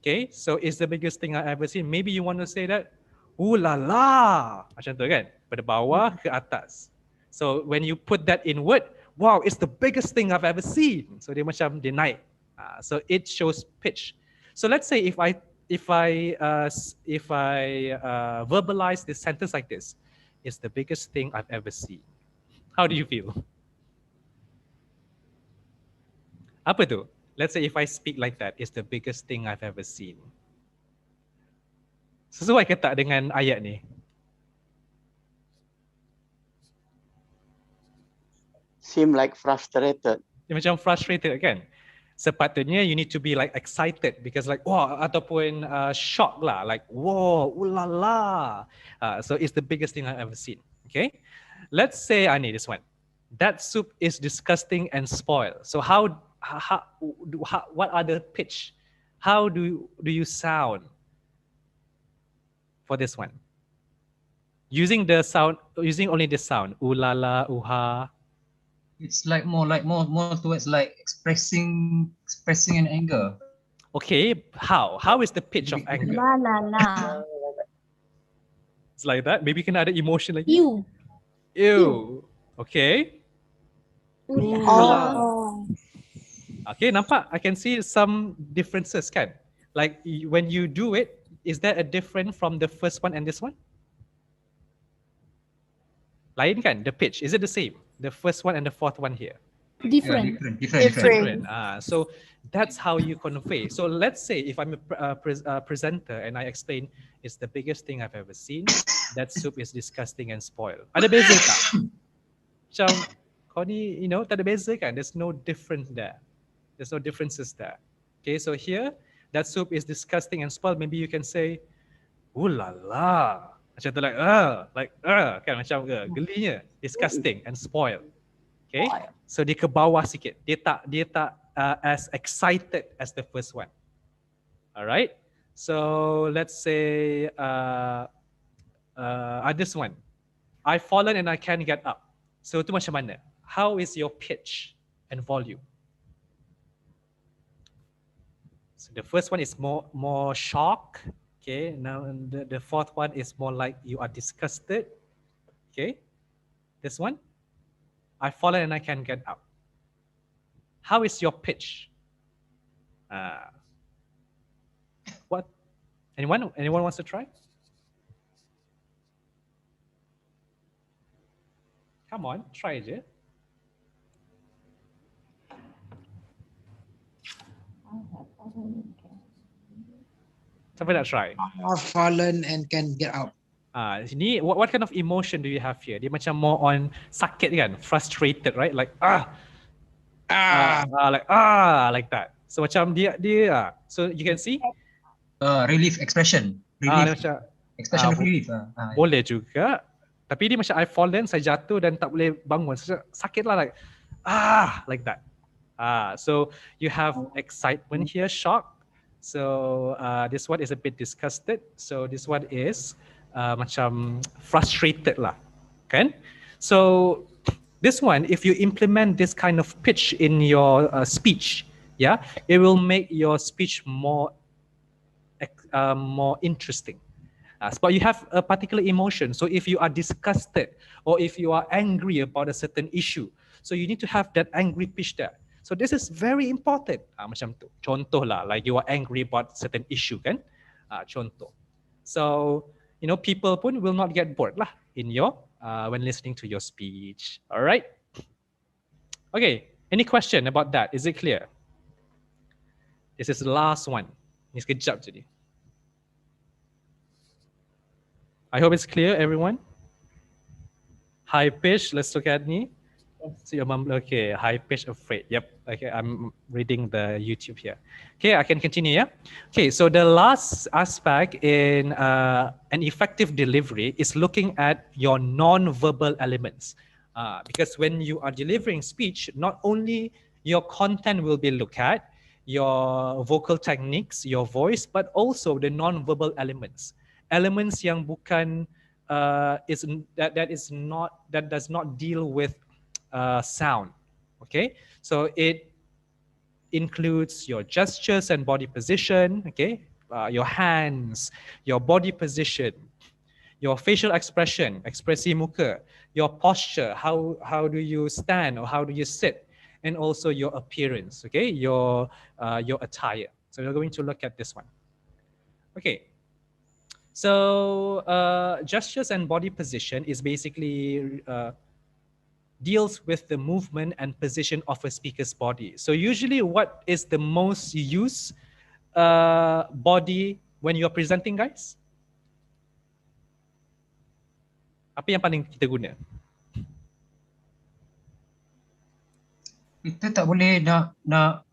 Speaker 6: Okay, so it's the biggest thing I ever seen. Maybe you want to say that, ooh la la, macam tu kan? Pada bawah ke atas. So when you put that in word, wow, it's the biggest thing I've ever seen. So dia macam dia naik. So it shows pitch. So let's say if I verbalize this sentence like this, it's the biggest thing I've ever seen. How do you feel? Apa tu? Let's say if I speak like that, it's the biggest thing I've ever seen. Sesuai ke tak dengan ayat ni?
Speaker 9: Seem like frustrated.
Speaker 6: Dia macam frustrated kan? Sepatutnya you need to be like excited because like wow ataupun shocked lah, like wow, ulala. So it's the biggest thing I've ever seen. Okay, let's say I need this one. That soup is disgusting and spoiled. So what are the pitch? How do you sound for this one? Using only the sound ulala, uha.
Speaker 11: It's like more towards like expressing an anger.
Speaker 6: Okay, how is the pitch of anger?
Speaker 10: La la la.
Speaker 6: It's like that. Maybe you can add an emotion like
Speaker 16: You.
Speaker 6: Ew. Okay.
Speaker 10: Oh.
Speaker 6: Okay, nampak? I can see some differences kan? Like when you do it, is there a difference from the first one and this one? Lain kan? The pitch, is it the same? The first one and the fourth one here?
Speaker 16: Different.
Speaker 6: Yeah, different. So that's how you convey. So let's say if I'm a presenter and I explain, it's the biggest thing I've ever seen. That soup is disgusting and spoiled. Ada beza tak? Macam kau ni, tak ada beza kan? There's no difference there. There's no differences there. Okay, so here, that soup is disgusting and spoiled. Maybe you can say, ooh la la. Macam tu kan macam gelinya, disgusting and spoiled. Okay, so dia ke bawah sikit. Dia tak as excited as the first one. Alright, so let's say this one. I've fallen and I can't get up. So tu macam mana? How is your pitch and volume? So the first one is more shock. Okay, now the fourth one is more like you are disgusted. Okay, this one, I've fallen and I can't get up. How is your pitch? What? Anyone wants to try? Come on, try it. Siapa nak try?
Speaker 17: I've fallen and can get up.
Speaker 6: Ini what kind of emotion do you have here? Dia macam more on sakit kan, frustrated, right? Like like that. So macam dia so you can see
Speaker 11: relief expression. Relief. Expression of relief.
Speaker 6: Boleh juga. Tapi dia macam I've fallen, saya jatuh dan tak boleh bangun. Sakit lah, like that. So you have excitement here, shock. So this one is a bit disgusted. So this one is macam frustrated lah, kan? So this one, if you implement this kind of pitch in your speech, yeah, it will make your speech more interesting. But you have a particular emotion. So if you are disgusted or if you are angry about a certain issue, so you need to have that angry pitch there. So this is very important. Macam tu. Contoh lah, like you are angry about certain issue kan? Contoh. So, people pun will not get bored lah in your, when listening to your speech. All right? Okay, any question about that? Is it clear? This is the last one. Ni sekejap je ni. I hope it's clear, everyone. High pitch, let's look at me. So your mom, okay, high pitch afraid. Yep, okay, I'm reading the YouTube here. Okay, I can continue, yeah? Okay, so the last aspect in an effective delivery is looking at your non-verbal elements. Because when you are delivering speech, not only your content will be looked at, your vocal techniques, your voice, but also the non-verbal elements. Elements yang bukan that does not deal with sound. Okay, so it includes your gestures and body position. Okay, your hands, your body position, your facial expression, ekspresi muka, your posture, how do you stand or how do you sit, and also your appearance. Okay, your attire. So we're going to look at this one. Okay. So gestures and body position is basically deals with the movement and position of a speaker's body. So usually what is the most used body when you're presenting, guys? Apa yang paling kita guna?
Speaker 11: Kita tak boleh nak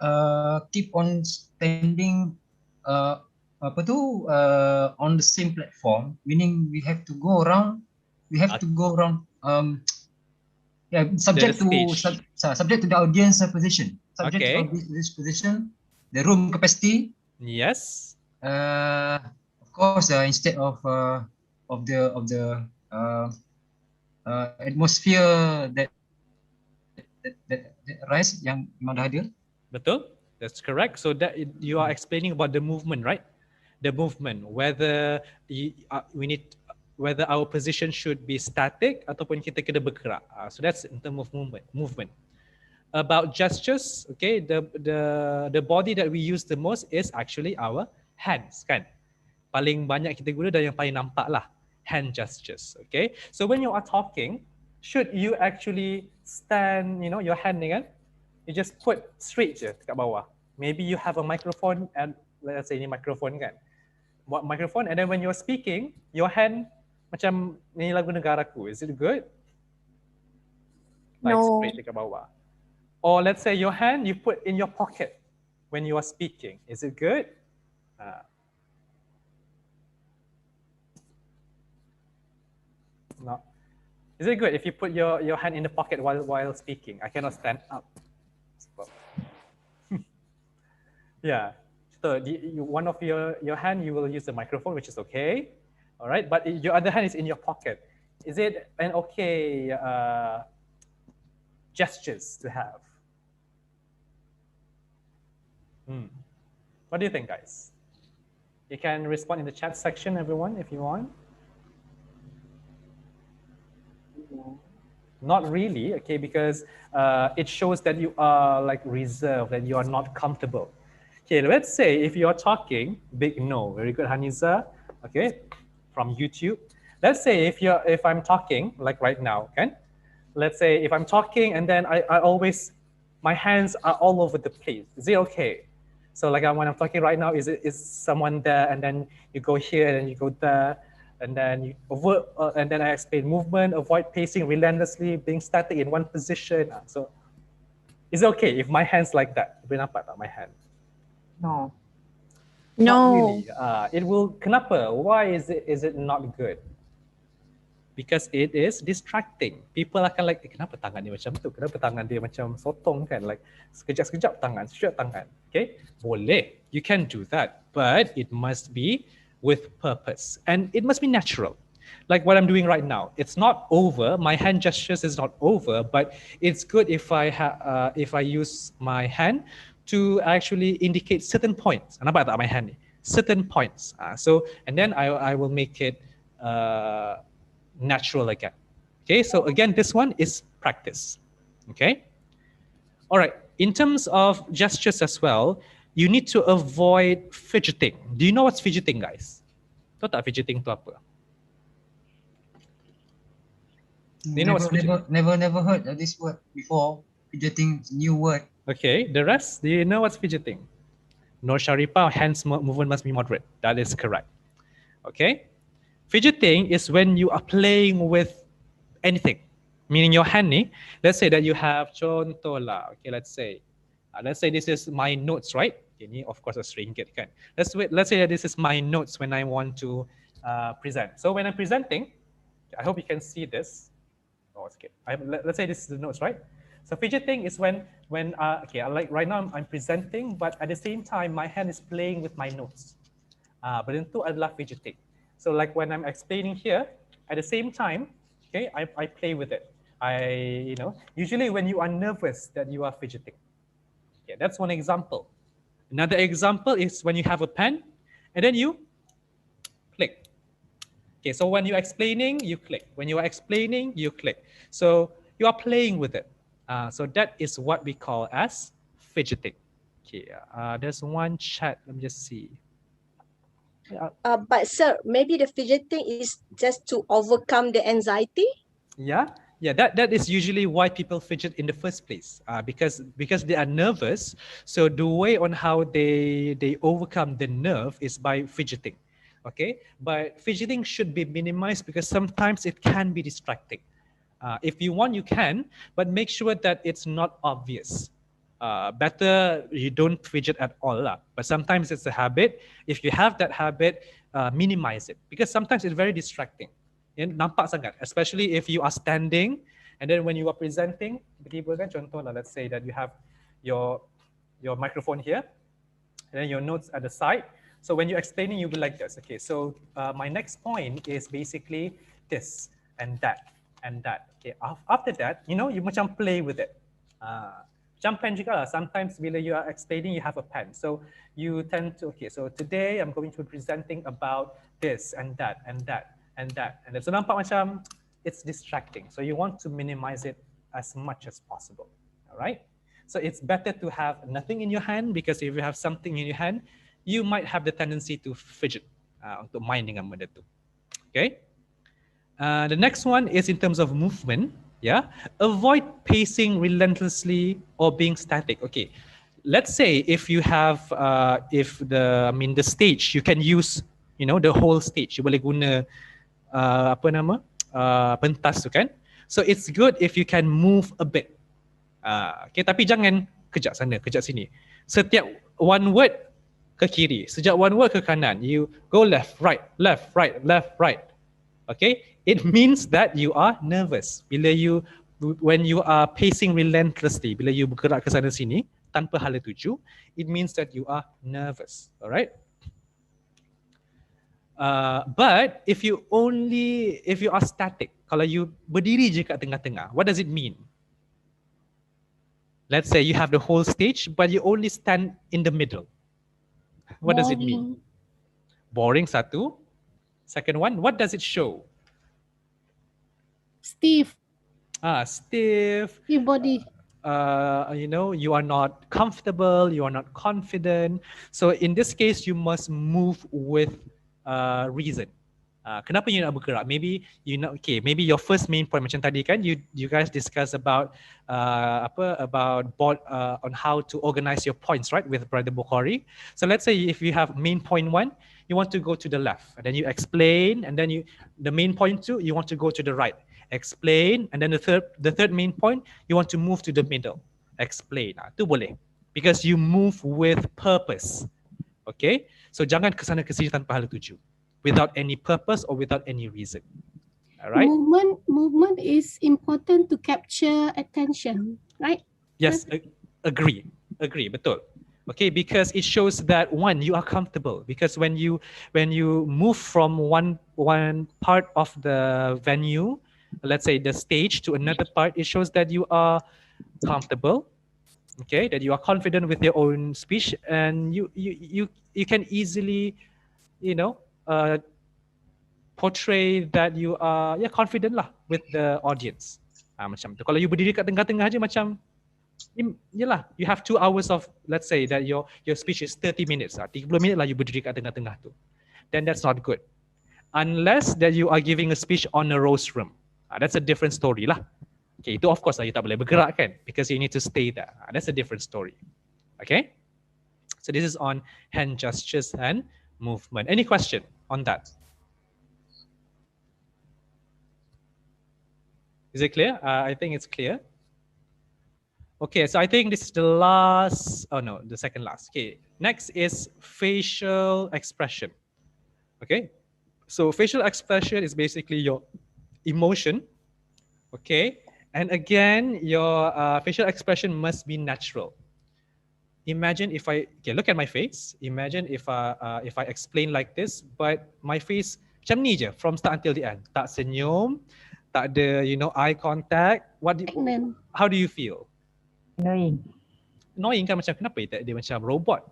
Speaker 11: keep on standing on the same platform, meaning we have to go around. Subject to the audience position. Subject to this position, the room capacity.
Speaker 6: Yes.
Speaker 11: Of course, instead of the atmosphere that rise yang memang dah ada.
Speaker 6: Betul. That's correct. So that you are explaining about the movement, right? The movement, whether whether our position should be static ataupun kita kena bergerak. So that's in terms of movement. About gestures, okay, the body that we use the most is actually our hands, kan? Paling banyak kita guna dan yang paling nampak lah, hand gestures, okay? So when you are talking, should you actually stand, your hand ni kan? You just put straight je kat bawah. Maybe you have a microphone and let's say ini microphone kan? Buat microphone, and then when you're speaking, your hand macam ni lagu negaraku. Is it good? Like
Speaker 13: No.
Speaker 6: straight ke bawah. Or let's say your hand you put in your pocket when you are speaking. Is it good? No. Is it good if you put your hand in the pocket while speaking? I cannot stand up. Yeah. So one of your hand you will use the microphone, which is okay. All right. But your other hand is in your pocket. Is it an okay gestures to have? What do you think, guys? You can respond in the chat section, everyone, if you want. Not really, okay, because it shows that you are like reserved, that you are not comfortable. Okay, let's say if you're talking, big no, very good, Haniza, okay, from YouTube. Let's say if I'm talking, like right now, okay? Let's say if I'm talking and then I always, my hands are all over the place. Is it okay? So like when I'm talking right now, is someone there and then you go here and then you go there and then you avoid, and then I explain movement, avoid pacing relentlessly, being static in one position. So is it okay if my hands like that? Boleh nampak tak my hand?
Speaker 13: No.
Speaker 6: Not really. It will, kenapa? Why is it not good? Because it is distracting. People akan like, kenapa tangan dia macam tu? Kenapa tangan dia macam sotong kan? Like sekejap-sekejap tangan, sekejap tangan. Okay, boleh. You can do that, but it must be with purpose and it must be natural. Like what I'm doing right now, it's not over. My hand gestures is not over, but it's good if I use my hand to actually indicate certain points. Nampak tak my hand ni? Certain points. So and then I will make it natural again. Okay, so again, this one is practice. Okay. All right. In terms of gestures as well, you need to avoid fidgeting. Do you know what's fidgeting, guys? Tahu tak fidgeting tu apa? Do you know what's fidgeting?
Speaker 11: Never heard of this word before. Fidgeting, new word.
Speaker 6: Okay, the rest, do you know what's fidgeting? Nur Sharifah, hands movement must be moderate. That is correct. Okay. Fidgeting is when you are playing with anything, meaning your hand ni, let's say that you have contoh lah, okay, let's say this is my notes, right? Ini of course a ringgit kan. Let's say that this is my notes when I want to present. So when I'm presenting, I hope you can see this. Oh, it's okay. Let's say this is the notes, right? So fidgeting is when okay, like right now I'm presenting, but at the same time my hand is playing with my notes. But itu adalah fidgeting. So like when I'm explaining here, at the same time, okay, I play with it. Usually when you are nervous that you are fidgeting. Okay, that's one example. Another example is when you have a pen and then you click. Okay, so when you're explaining, you click. When you are explaining, you click. So you are playing with it. So that is what we call as fidgeting. Okay, there's one chat. Let me just see.
Speaker 15: But sir, maybe the fidgeting is just to overcome the anxiety.
Speaker 6: Yeah, that is usually why people fidget in the first place, because they are nervous. So the way on how they overcome the nerve is by fidgeting. Okay, but fidgeting should be minimized because sometimes it can be distracting. If you want, you can, but make sure that it's not obvious. Better you don't fidget at all. But sometimes it's a habit. If you have that habit, minimize it because sometimes it's very distracting. Nampak sangat, especially if you are standing and then when you are presenting, tiba-tiba kan contoh lah, let's say that you have your microphone here and then your notes at the side. So when you're explaining, you'll be like this. Okay, so my next point is basically this and that and that. Okay, after that, you macam play with it. Macam pen juga lah. Sometimes bila you are explaining, you have a pen. So you tend to, okay, so today I'm going to be presenting about this and that and that and that. And so nampak macam it's distracting. So you want to minimize it as much as possible. All right? So it's better to have nothing in your hand because if you have something in your hand, you might have the tendency to fidget untuk main dengan benda tu. Okay? The next one is in terms of movement. Yeah, avoid pacing relentlessly or being static. Okay, let's say if you have, the stage, you can use, the whole stage. You boleh guna, pentas tu kan. So it's good if you can move a bit. Okay, tapi jangan kejap sana, kejap sini. Setiap one word ke kiri, sejak one word ke kanan, you go left, right, left, right, left, right. Okay, it means that you are nervous. When you are pacing relentlessly, bila you bergerak ke sana sini tanpa hala tuju, it means that you are nervous. Alright. But if you are static, kalau you berdiri je kat tengah-tengah, what does it mean? Let's say you have the whole stage, but you only stand in the middle. What does it mean? Boring, satu. Second one, what does it show?
Speaker 16: Stiff.
Speaker 6: Stiff.
Speaker 16: Your body.
Speaker 6: You are not comfortable, you are not confident. So in this case, you must move with reason. Kenapa you nak bergerak? Maybe maybe your first main point macam tadi kan, you guys discuss about on how to organize your points, right, with Brother Bukhari. So let's say if you have main point 1, you want to go to the left, and then you explain, and then the main point 2, you want to go to the right, explain, and then the third main point, you want to move to the middle, explain. Itu boleh, because you move with purpose. Okay, so jangan kesana kesini tanpa hala tuju, without any purpose or without any reason. All right.
Speaker 16: Movement is important to capture attention, right?
Speaker 6: Yes, agree, betul. Okay, because it shows that one, you are comfortable, because when you move from one part of the venue, let's say the stage, to another part, it shows that you are comfortable. Okay, that you are confident with your own speech, and you can easily, portray that you are confident lah with the audience. Macam tu. Kalau you berdiri kat tengah-tengah aja macam, yelah, you have 2 hours of, let's say that your speech is 30 minutes. 30 minit lah you berdiri kat tengah-tengah tu. Then that's not good. Unless that you are giving a speech on a rostrum. That's a different story lah. Okay, itu of course lah you tak boleh bergerak kan, because you need to stay there. That's a different story. Okay? So this is on hand gestures and movement. Any question on that? Is it clear? I think it's clear. Okay, so I think this is the last, the second last. Okay, next is facial expression. Okay, so facial expression is basically your emotion. Okay, and again, your facial expression must be natural. Imagine if look at my face. Imagine if I explain like this, but my face macam ni je from start until the end. Tak senyum, tak ada, eye contact. How do you feel? Annoying kan, macam kenapa dia macam robot.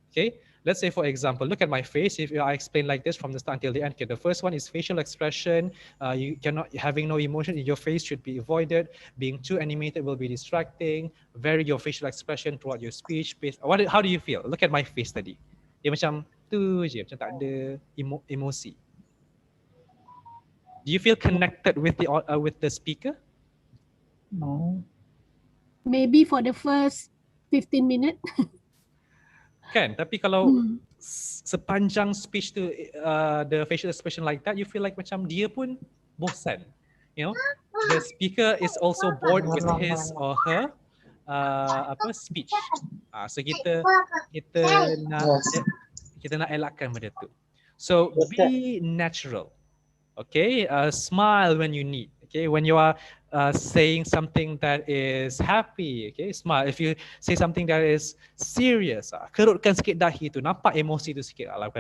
Speaker 6: Okay, let's say for example, look at my face. If I explain like this from the start until the end, okay, the first one is facial expression. You cannot, having no emotion in your face should be avoided. Being too animated will be distracting. Vary your facial expression throughout your speech. How do you feel? Look at my face tadi. Dia macam tu je, macam tak ada emosi. Do you feel connected with the speaker?
Speaker 16: No. Maybe for the first 15 minutes.
Speaker 6: Kan, tapi kalau sepanjang speech tu, the facial expression like that, you feel like macam dia pun bosan. The speaker is also bored with his or her speech. So kita nak elakkan benda tu. So be natural. Okay, smile when you need. Okay, when you are saying something that is happy, okay, smile. If you say something that is serious, kerutkan sikit dahi tu, nampak emosi tu sikit, like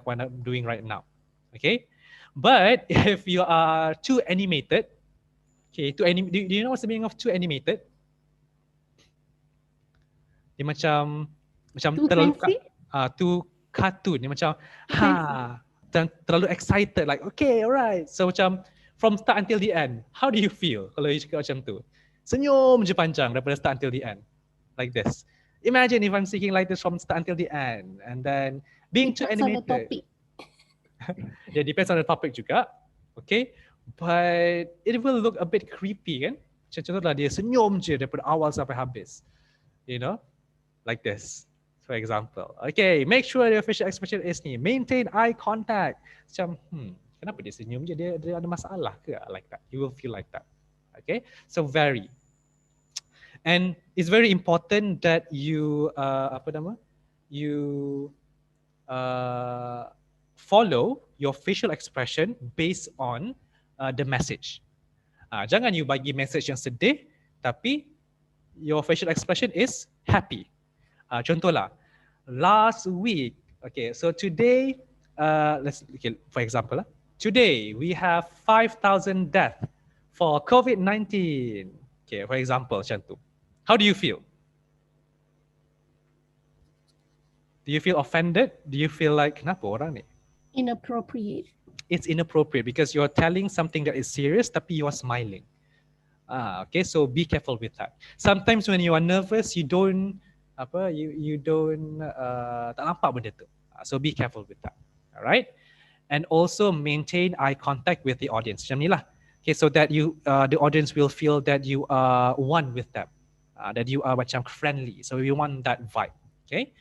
Speaker 6: what I'm doing right now. Okay, but if you are too animated, okay, do you know what's the meaning of too animated? Dia macam terlalu too cartoon. Dia macam dan terlalu excited, like okay, alright. So macam from start until the end, how do you feel kalau you cakap macam tu? Senyum je panjang daripada start until the end, like this. Imagine if I'm speaking like this from start until the end, and then being too animated.
Speaker 16: Depends on the topic.
Speaker 6: Yeah, depends on the topic juga. Okay, but it will look a bit creepy kan? Contohnya dia senyum je daripada awal sampai habis, like this. For example, okay, make sure your facial expression is ni. Maintain eye contact. Macam, kenapa dia senyum je? Dia ada masalah ke? Like that. You will feel like that. Okay, so very. And it's very important that you you follow your facial expression based on the message. Jangan you bagi message yang sedih, tapi your facial expression is happy. Contohlah, last week, okay, so today, for example, today we have 5,000 deaths for COVID-19. Okay, for example, macam tu. How do you feel? Do you feel offended? Do you feel like, kenapa orang ni?
Speaker 16: Inappropriate.
Speaker 6: It's inappropriate because you're telling something that is serious, tapi you are smiling. Okay, so be careful with that. Sometimes when you are nervous, you don't tak nampak benda tu. So be careful with that. All right, and also maintain eye contact with the audience. Macam ni lah. Okay, so that the audience will feel that you are one with them, that you are macam friendly. So we want that vibe. Okay,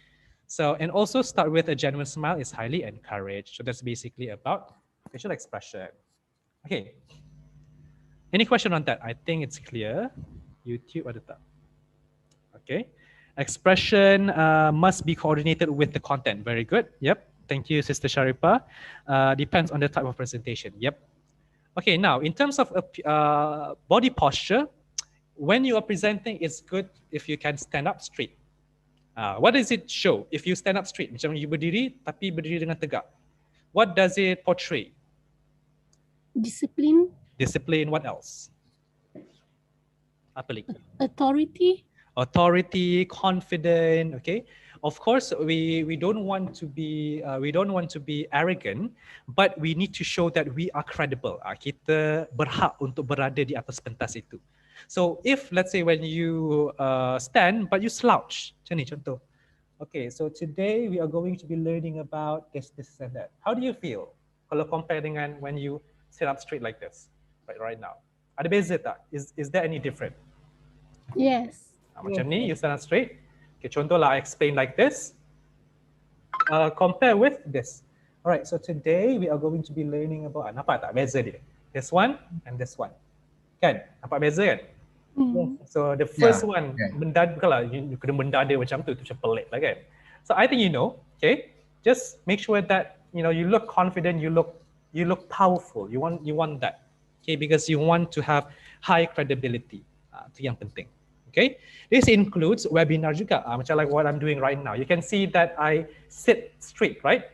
Speaker 6: so and also start with a genuine smile is highly encouraged. So that's basically about facial expression. Okay. Any question on that? I think it's clear. YouTube ada tak? Okay. Expression must be coordinated with the content. Very good. Yep. Thank you, Sister Sharifa. Depends on the type of presentation. Yep. Okay, now in terms of body posture, when you are presenting, it's good if you can stand up straight. What does it show? If you stand up straight, macam you berdiri tapi berdiri dengan tegak. What does it portray?
Speaker 16: Discipline.
Speaker 6: Discipline, what else? Apa lagi?
Speaker 16: Authority.
Speaker 6: Authority, confident, okay? Of course, we don't want to be arrogant, but we need to show that we are credible. Kita berhak untuk berada di atas pentas itu. So if let's say when you stand but you slouch, macam ni contoh. Okay, so today we are going to be learning about this and that. How do you feel kalau compare dengan when you sit up straight like this right now? Ada beza tak? Is there any different?
Speaker 16: Yes.
Speaker 6: Macam ni, you stand up straight. Okay, contohlah I explain like this. Compare with this. Alright, so today we are going to be learning about, nampak tak beza dia? This one and this one. Kan? Nampak beza kan? So the first one, bukanlah you kena mendada macam tu macam pelik lah kan? So I think you know, okay? Just make sure that you look confident, you look powerful. You want that, okay? Because you want to have high credibility. Itu yang penting. Okay, this includes webinar juga, macam like what I'm doing right now. You can see that I sit straight, right?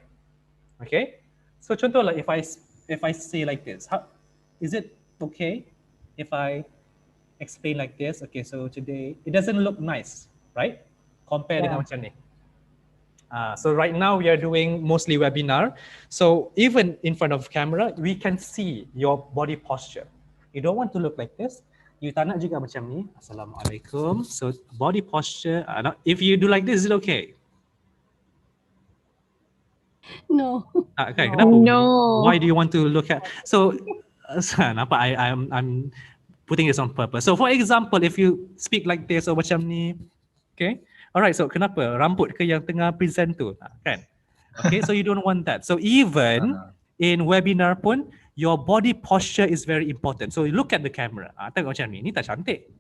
Speaker 6: Okay, so contohlah if I say like this, is it okay if I explain like this? Okay, so today it doesn't look nice, right? Compare dengan macam ni. So right now we are doing mostly webinar. So even in front of camera, we can see your body posture. You don't want to look like this. You tak nak juga macam ni. Assalamualaikum. So body posture. If you do like this, is it okay?
Speaker 16: No.
Speaker 6: Okay, kenapa? No. Why do you want to look at? So nampak I'm putting this on purpose. So for example, if you speak like this or macam ni, okay. Alright, so kenapa? Rambut ke yang tengah present tu, kan? Okay, so you don't want that. So even in webinar pun, your body posture is very important. So you look at the camera. Tengok macam ni tak cantik.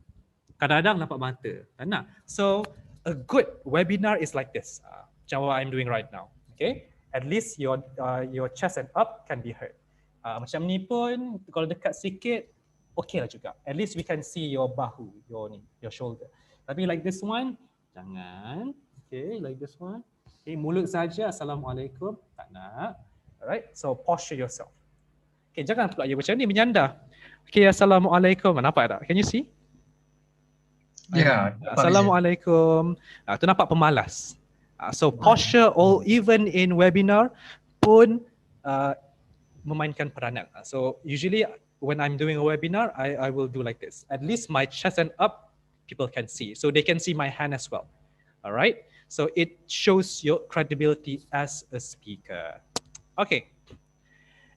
Speaker 6: Kadang-kadang nampak mata. Tak nak. So a good webinar is like this. Macam what I'm doing right now. Okay. At least your chest and up can be heard. Macam ni pun kalau dekat sikit, okay lah juga. At least we can see your bahu, your shoulder. Tapi like this one, jangan. Okay, like this one. Okay, mulut saja. Assalamualaikum. Tak nak. Alright. So posture yourself. Okay, jangan pula macam ni menyandar. Okay, Assalamualaikum. Nampak tak? Can you see?
Speaker 11: Yeah.
Speaker 6: Assalamualaikum. Tu nampak pemalas. So posture or even in webinar pun memainkan peranan. So usually when I'm doing a webinar, I will do like this. At least my chest and up, people can see. So they can see my hand as well. All right. So it shows your credibility as a speaker. Okay.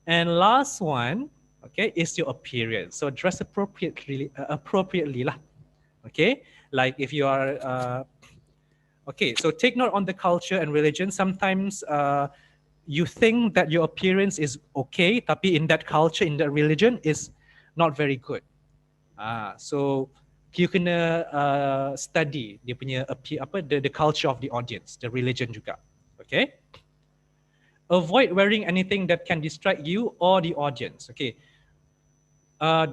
Speaker 6: And last one, okay, is your appearance. So dress appropriately lah. Okay, like if you are, okay, so take note on the culture and religion. Sometimes you think that your appearance is okay, tapi in that culture, in that religion is not very good. So you kena study dia punya the culture of the audience, the religion juga. Okay. Avoid wearing anything that can distract you or the audience. Okay.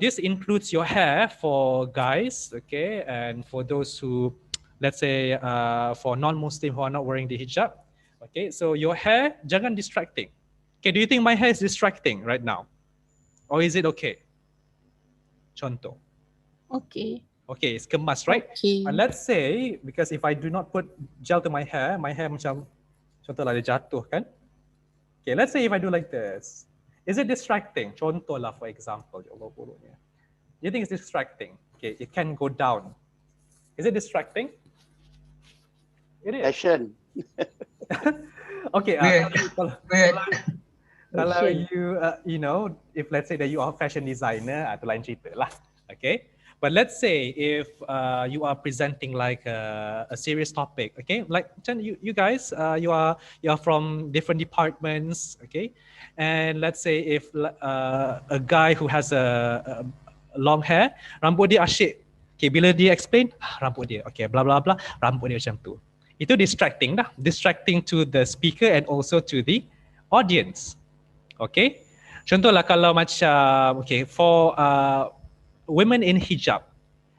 Speaker 6: This includes your hair for guys, okay, and for those who, let's say, for non-Muslim who are not wearing the hijab, okay. So your hair jangan distracting. Okay, do you think my hair is distracting right now, or is it okay? Contoh.
Speaker 16: Okay.
Speaker 6: Okay, it's kemas, right?
Speaker 16: Okay.
Speaker 6: Let's say, because if I do not put gel to my hair macam, contohlah dia jatuh kan? Okay, let's say if I do like this, is it distracting? Contohlah, for example, ya Allah bodohnya. You think it's distracting? Okay, it can go down. Is it distracting? It is.
Speaker 9: Fashion.
Speaker 6: Okay, kalau you know, if let's say that you are a fashion designer, itu lain cerita lah. Okay, but let's say if you are presenting like a serious topic, okay, like you guys, you are from different departments, okay, and let's say if a guy who has a long hair, rambut dia asyik. Okay, bila dia explain, rambut dia, okay, blah blah blah, rambut dia macam tu. Itu distracting dah, distracting to the speaker and also to the audience. Okay, contohlah kalau macam, okay, for women in hijab,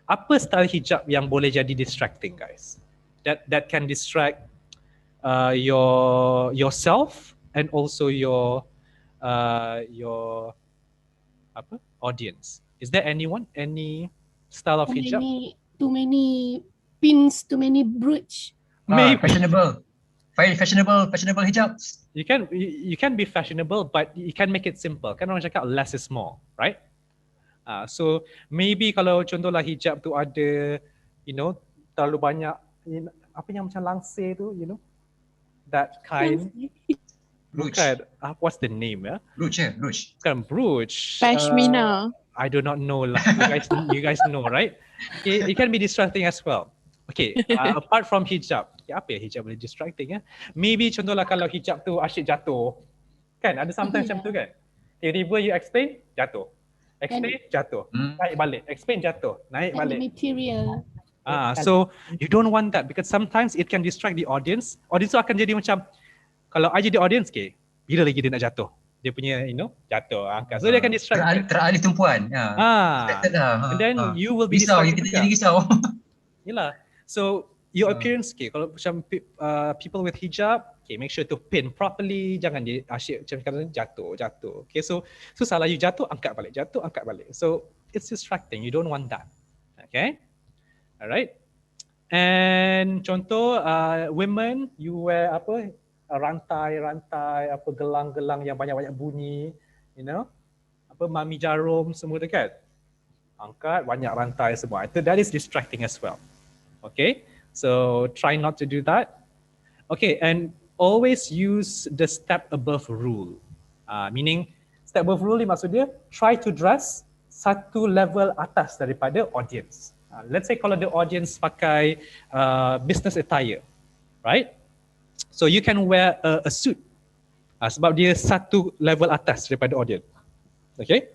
Speaker 6: apa style hijab yang boleh jadi distracting, guys? That can distract yourself and also your audience. Is there anyone, any style of hijab?
Speaker 16: Too many pins, too many brooch.
Speaker 6: Maybe.
Speaker 11: Fashionable. Very fashionable hijabs.
Speaker 6: You can be fashionable, but you can make it simple. Kan orang cakap less is more, right? So maybe kalau contohlah hijab tu ada, you know, terlalu banyak, apa yang macam langsir tu, you know, that kind.
Speaker 11: Brooch.
Speaker 6: What's the name? Yeah?
Speaker 11: Brooch.
Speaker 6: Bukan brooch.
Speaker 18: Pashmina.
Speaker 6: I do not know lah. You guys know, right? It can be distracting as well. Okay, apart from hijab, apa ya hijab boleh distracting ya? Maybe contohlah kalau hijab tu asyik jatuh, kan? Ada sometimes macam tu kan? Tiba-tiba you explain, jatuh. Explain, jatuh. Naik balik. Explain, jatuh. Naik balik.
Speaker 16: Material.
Speaker 6: So you don't want that because sometimes it can distract the audience. Audience tu akan jadi macam, kalau I jadi audience, okay, bila lagi dia nak jatuh? Dia punya, you know, jatuh, angkat. So dia akan distract.
Speaker 11: Teralih tumpuan.
Speaker 6: And then you will be
Speaker 11: risau,
Speaker 6: distracted.
Speaker 11: kita jadi risau.
Speaker 6: Yelah. So your appearance, okay, kalau macam people with hijab, okay, make sure to pin properly, jangan dia asyik macam jatuh. Okay, so salah you jatuh, angkat balik. So it's distracting. You don't want that. Okay, alright. And contoh, women, you wear apa? Rantai, apa gelang-gelang yang banyak-banyak bunyi, you know, apa mami jarum semua dekat. Angkat banyak rantai semua. That is distracting as well. Okay, so try not to do that. Okay, and always use the step above rule. Meaning step above rule ni maksud dia try to dress satu level atas daripada audience. Let's say kalau the audience pakai business attire, right? So you can wear a suit sebab dia satu level atas daripada audience. Okay?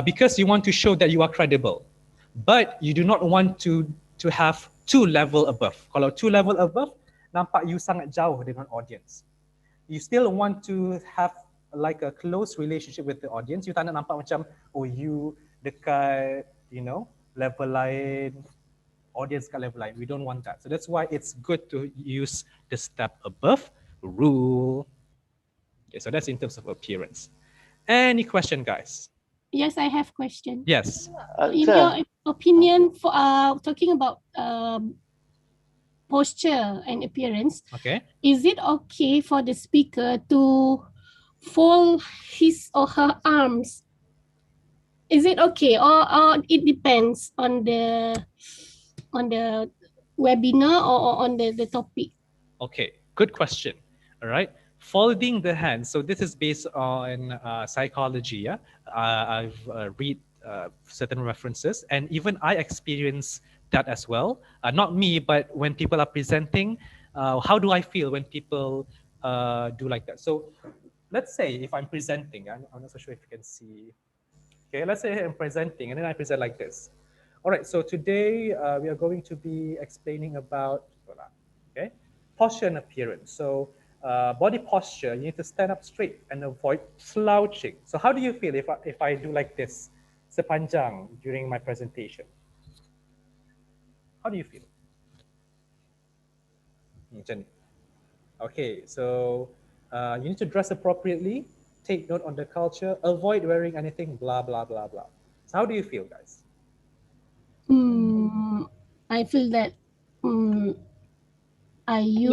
Speaker 6: Because you want to show that you are credible. But you do not want to have 2 level above. Kalau 2 level above, nampak you sangat jauh dengan audience. You still want to have like a close relationship with the audience. You tak nak nampak macam, oh you dekat, you know, level lain, audience kat level lain. We don't want that. So that's why it's good to use the step above rule. Okay, so that's in terms of appearance. Any question, guys?
Speaker 16: Yes, I have question.
Speaker 6: Yes.
Speaker 16: In your opinion, for talking about posture and appearance,
Speaker 6: okay,
Speaker 16: is it okay for the speaker to fold his or her arms? Is it okay, or it depends on the webinar or on the topic?
Speaker 6: Okay, good question. All right. Folding the hands. So this is based on psychology. Yeah, I've read certain references, and even I experience that as well. Not me, but when people are presenting, how do I feel when people do like that? So let's say if I'm presenting, I'm not so sure if you can see. Okay, let's say I'm presenting and then I present like this. All right, so today we are going to be explaining about okay, posture and appearance. So body posture, you need to stand up straight and avoid slouching. So how do you feel if I do like this, sepanjang during my presentation? How do you feel? Macam ni. Okay, so you need to dress appropriately, take note on the culture, avoid wearing anything, blah, blah, blah, blah. So how do you feel, guys?
Speaker 16: I feel that are you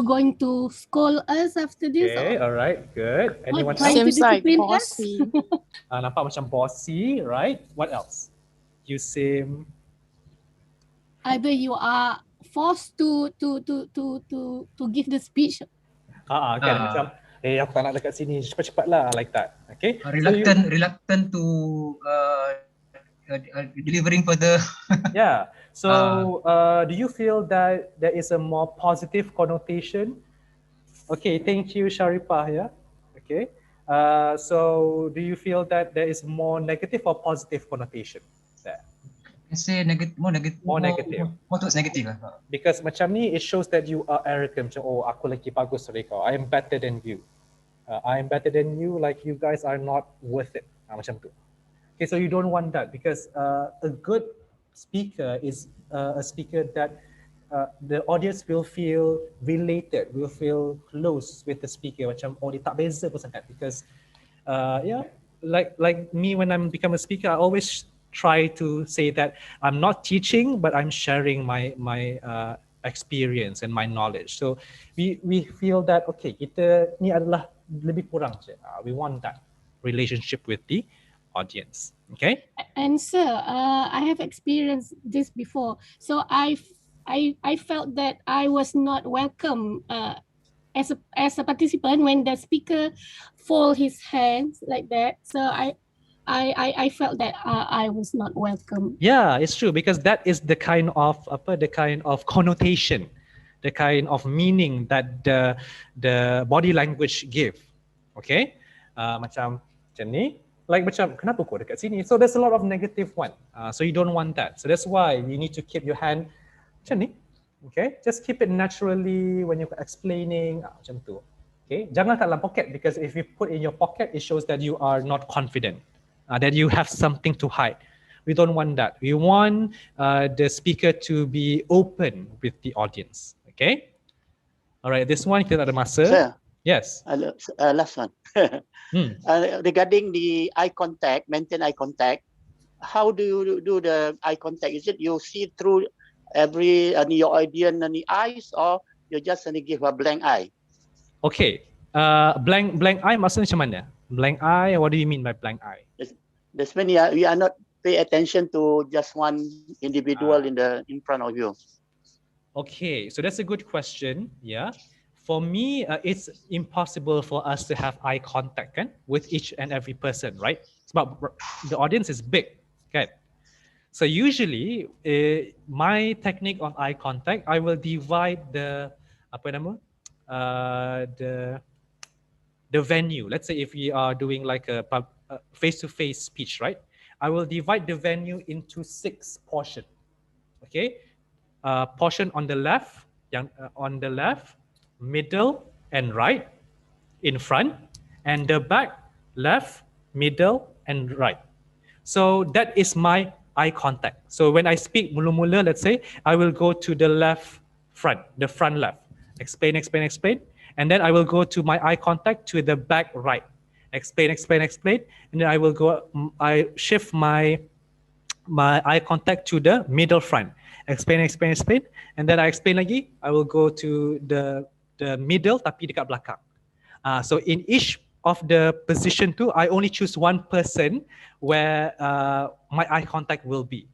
Speaker 16: going to scold us after this?
Speaker 6: Okay, all right, good. Anyone else?
Speaker 16: Trying to discipline us?
Speaker 6: Nampak macam bossy, right? What else? You seem
Speaker 16: Either you are forced to give the speech.
Speaker 6: kan macam aku tak nak dekat sini, cepat-cepat lah, like that. Okay.
Speaker 11: Reluctant to delivering further.
Speaker 6: Yeah. So do you feel that there is a more positive connotation? Okay, thank you, Sharifah. Yeah. Okay. So do you feel that there is more negative or positive connotation there?
Speaker 11: I say negative, more negative. More towards negative lah.
Speaker 6: Because macam ni, it shows that you are arrogant. Macam, oh, aku lagi bagus dari kau. I am better than you. I am better than you. Like you guys are not worth it. Macam tu. Okay, so you don't want that because a good speaker is a speaker that the audience will feel related, will feel close with the speaker. Macam, oh, dia tak beza pun sangat. Because yeah, like me when I'm become a speaker, I always try to say that I'm not teaching, but I'm sharing my experience and my knowledge. So we feel that okay, kita ni adalah lebih kurang je. We want that relationship with the audience. Okay.
Speaker 16: And sir, I have experienced this before. So I felt that I was not welcome as a participant when the speaker fold his hands like that. So I felt that I was not welcome.
Speaker 6: Yeah, it's true because that is the kind of connotation, the kind of meaning that the body language give. Okay, macam ni, like macam kenapa kau dekat sini? So there's a lot of negative one. So you don't want that. So that's why you need to keep your hand macam ni. Okay, just keep it naturally when you're explaining macam tu. Okay, jangan kat dalam pocket because if you put in your pocket, it shows that you are not confident. That you have something to hide. We don't want that. We want the speaker to be open with the audience. Okay. All right. This one kita ada masa.
Speaker 9: Sir,
Speaker 6: yes.
Speaker 9: Last one. Regarding the eye contact, maintain eye contact. How do you do the eye contact? Is it you see through every your audience and the eyes, or you just give a blank eye?
Speaker 6: Okay. Blank eye maksudnya macam mana? Blank eye. What do you mean by blank eye?
Speaker 9: That's when we are not pay attention to just one individual in front of you.
Speaker 6: Okay, so that's a good question. Yeah, for me, it's impossible for us to have eye contact with each and every person, right? But the audience is big, okay? So usually, my technique of eye contact, I will divide the venue. Let's say if we are doing like a face-to-face speech, right? I will divide the venue into 6 portions. Okay, portion on the left, middle, and right, in front, and the back, left, middle, and right. So that is my eye contact. So when I speak mula-mula, let's say, I will go to the the front left, explain, and then I will go to my eye contact to the back right. Explain, and then I shift my eye contact to the middle front. Explain, and then I explain lagi. I will go to the middle tapi dekat belakang. So in each of the position too, I only choose one person where my eye contact will be.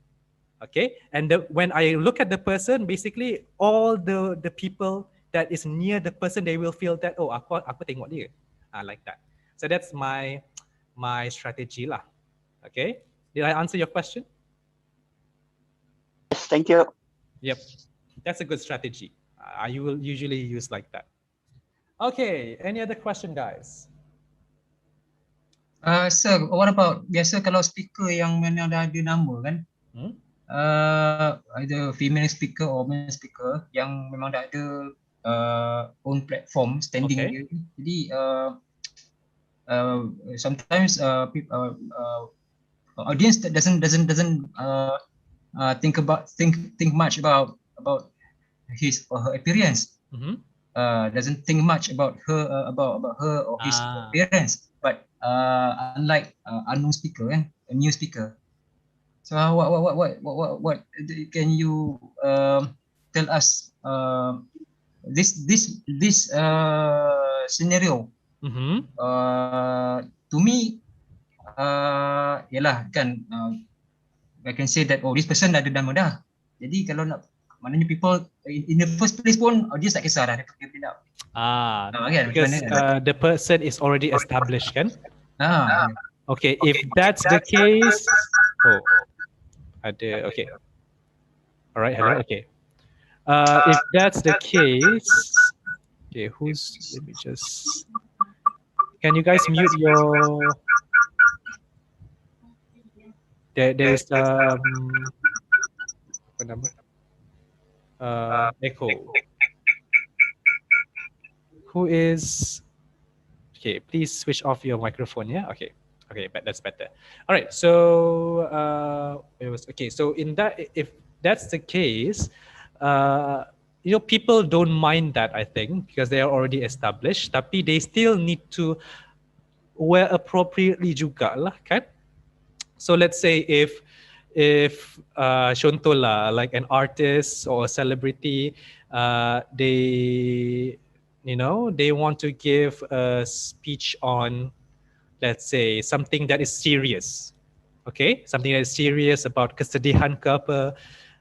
Speaker 6: Okay, and when I look at the person, basically all the people that is near the person, they will feel that aku tengok dia, like that. So that's my strategy lah. Okay, did I answer your question?
Speaker 9: Yes, thank you.
Speaker 6: Yep, that's a good strategy. I will usually use like that. Okay, any other question, guys?
Speaker 11: Sir, what about biasa kalau speaker yang mana dah ada nama kan? Either female speaker or male speaker yang memang dah ada own platform standing dia. Jadi sometimes people, audience doesn't think much about his or her appearance. Doesn't think much about her about her or his appearance. But unlike unknown speaker, a new speaker. So what can you tell us this scenario? To me, yalah kan, I can say that this person ada nama dah. Jadi kalau nak, maknanya people in the first place pun audience tak kisah dah dia pakai pindah.
Speaker 6: Because the person is already established, kan? Okay, if that's the case, okay. All right, hello, okay. If that's the case, okay, let me just, can you guys mute your, there's what number? Echo. Who is, okay, please switch off your microphone, yeah? Okay, but that's better. All right, so it was okay. So in that, if that's the case, you know, people don't mind that, I think, because they are already established. Tapi they still need to wear appropriately juga lah, kan? So let's say if contoh lah, like an artist or a celebrity, they, you know, they want to give a speech on, let's say, something that is serious, okay? Something that is serious about kesedihan ke apa.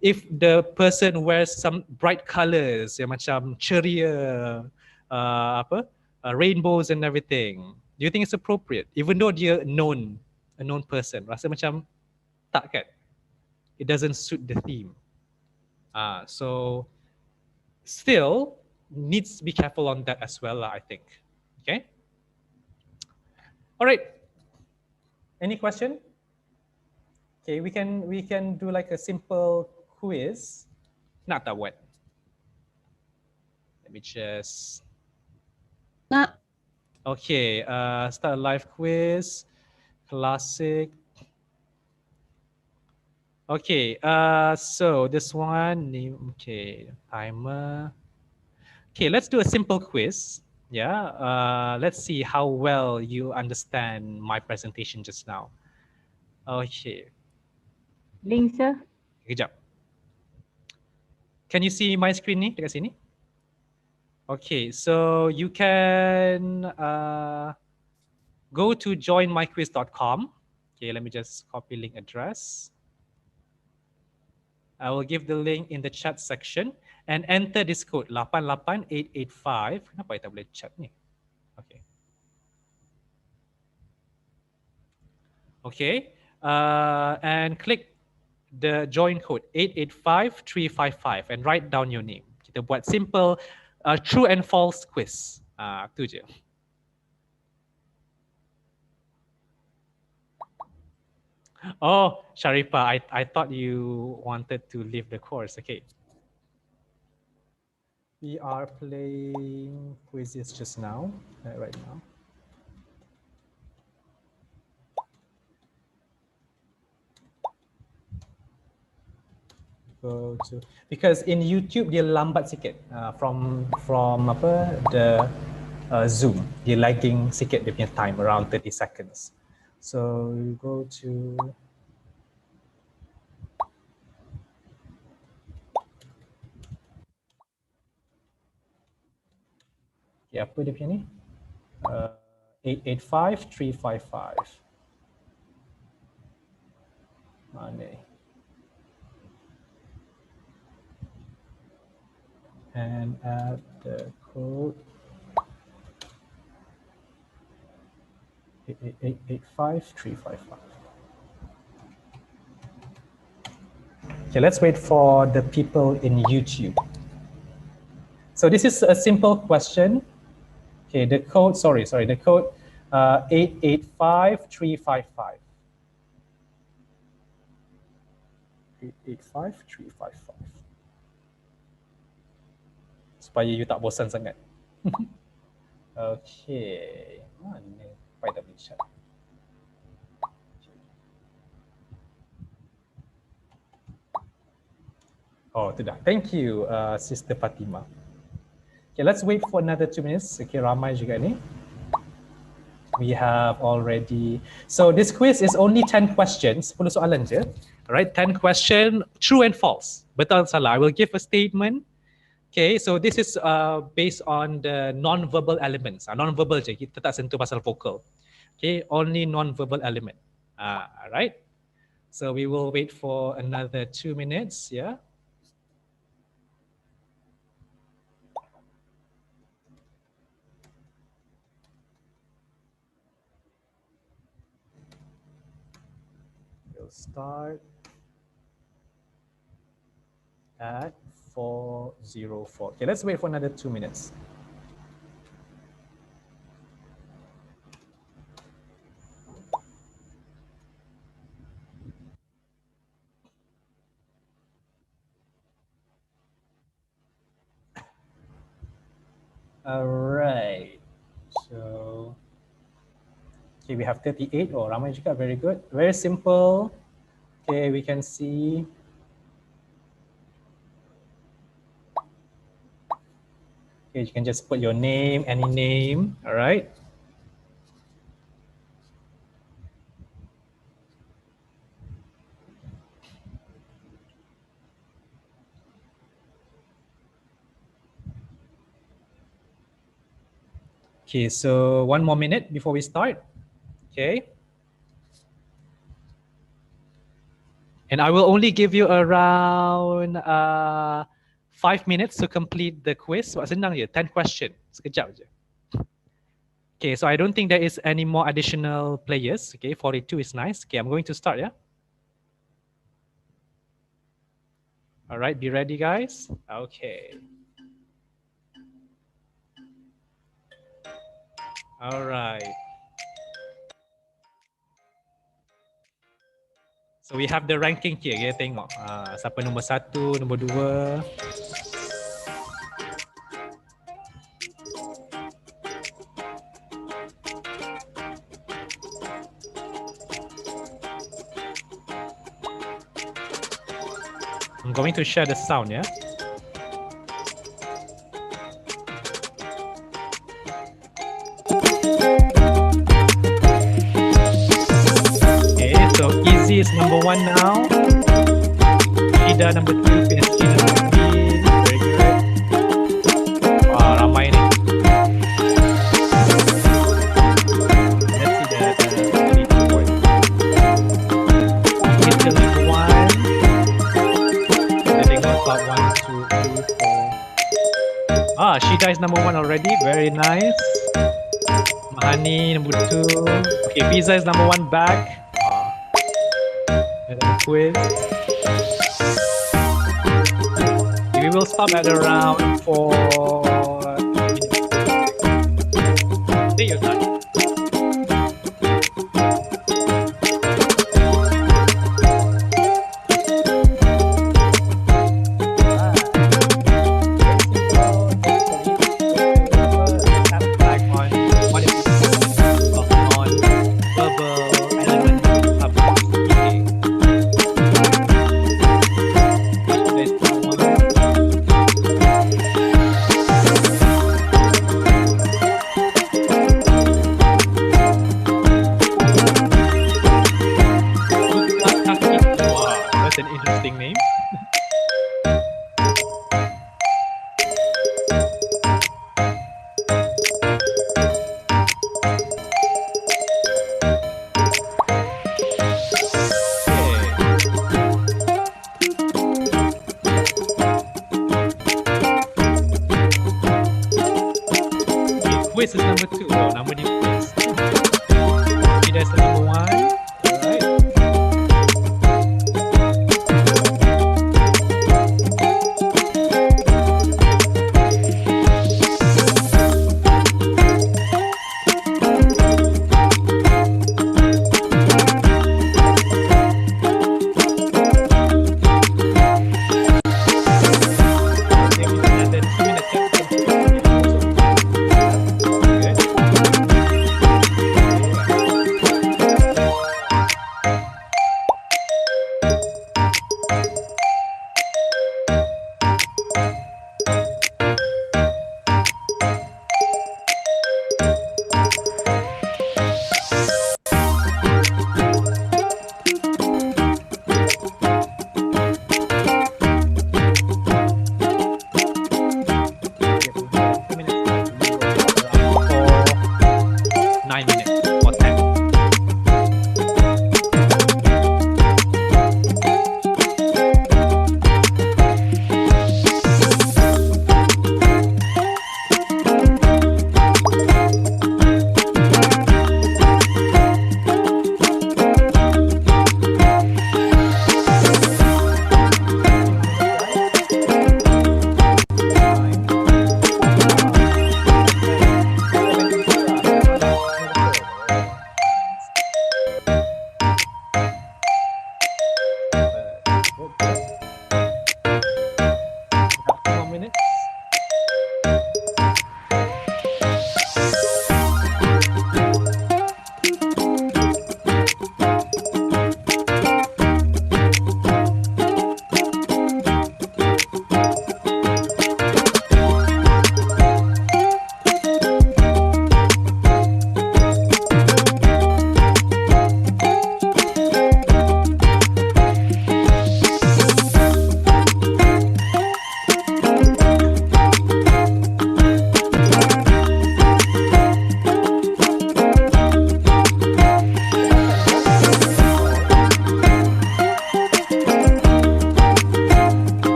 Speaker 6: If the person wears some bright colors, yang macam ceria, rainbows and everything, do you think it's appropriate? Even though dia a known person, rasa macam tak kan? It doesn't suit the theme. So still needs to be careful on that as well, I think. Okay. All right. Any question? Okay, we can do like a simple quiz. Not that one. Let me just.
Speaker 16: Nah.
Speaker 6: Okay. Start a live quiz. Classic. Okay. So this one. Okay. Timer. Okay. Let's do a simple quiz. Yeah. Let's see how well you understand my presentation just now. Okay.
Speaker 5: Link, sir.
Speaker 6: Kejap. Can you see my screen ni dekat sini? Okay, so you can go to joinmyquiz.com. Okay, let me just copy link address. I will give the link in the chat section and enter this code 88885. Kenapa kita boleh chat ni? Okay. Okay, and click the join code 885355 and write down your name. Kita buat simple true and false quiz. Tu je. Oh, Sharifa, I thought you wanted to leave the course. Okay. We are playing quizzes just now, right now. Go to, because in YouTube dia lambat sikit from apa the Zoom, dia lagging sikit dia punya time around 30 seconds. So you go to okay, apa dia punya ni? 885355. Mana? And add the code 885355. Okay, let's wait for the people in YouTube. So this is a simple question. Okay, the code, sorry, the code 885-355. 885-355. Supaya you tak bosan sangat. Okay. Mana? Why tak boleh chat? Oh, tu dah. Thank you, Sister Fatima. Okay, let's wait for another 2 minutes. Okay, ramai juga ni. We have already. So this quiz is only 10 questions. 10 soalan je. Alright, 10 question, true and false. Betul salah. I will give a statement. Okay, so this is based on the non-verbal elements. Non-verbal je, kita tak sentuh pasal vocal. Okay, only non-verbal element. Alright. So we will wait for another 2 minutes. Yeah. We'll start at 4:04. Okay, let's wait for another 2 minutes. All right. So, okay, we have 38. Oh, ramai juga. Very good. Very simple. Okay, we can see. Okay, you can just put your name, any name. All right. Okay, so 1 more minute before we start. Okay. And I will only give you around 5 minutes to complete the quiz. Sebab senang je, 10 question. Sekejap je. Okay, so I don't think there is any more additional players. Okay, 42 is nice. Okay, I'm going to start, yeah? All right, be ready, guys. Okay. All right. So we have the ranking here. Kita tengok siapa nombor 1, nombor 2. I'm going to share the sound, yeah? Is number 1 now. Ida number 2, PSG number 3. Very good. Wah, ramai ni. Let's see the 32 points. Kita number 1. Kita tengok top 1, 2, 3, 4. Shida is number 1 already. Very nice. Mahani number 2. Okay, Visa is number 1 back. Quiz. We will stop at around 4 minutes. Take your time.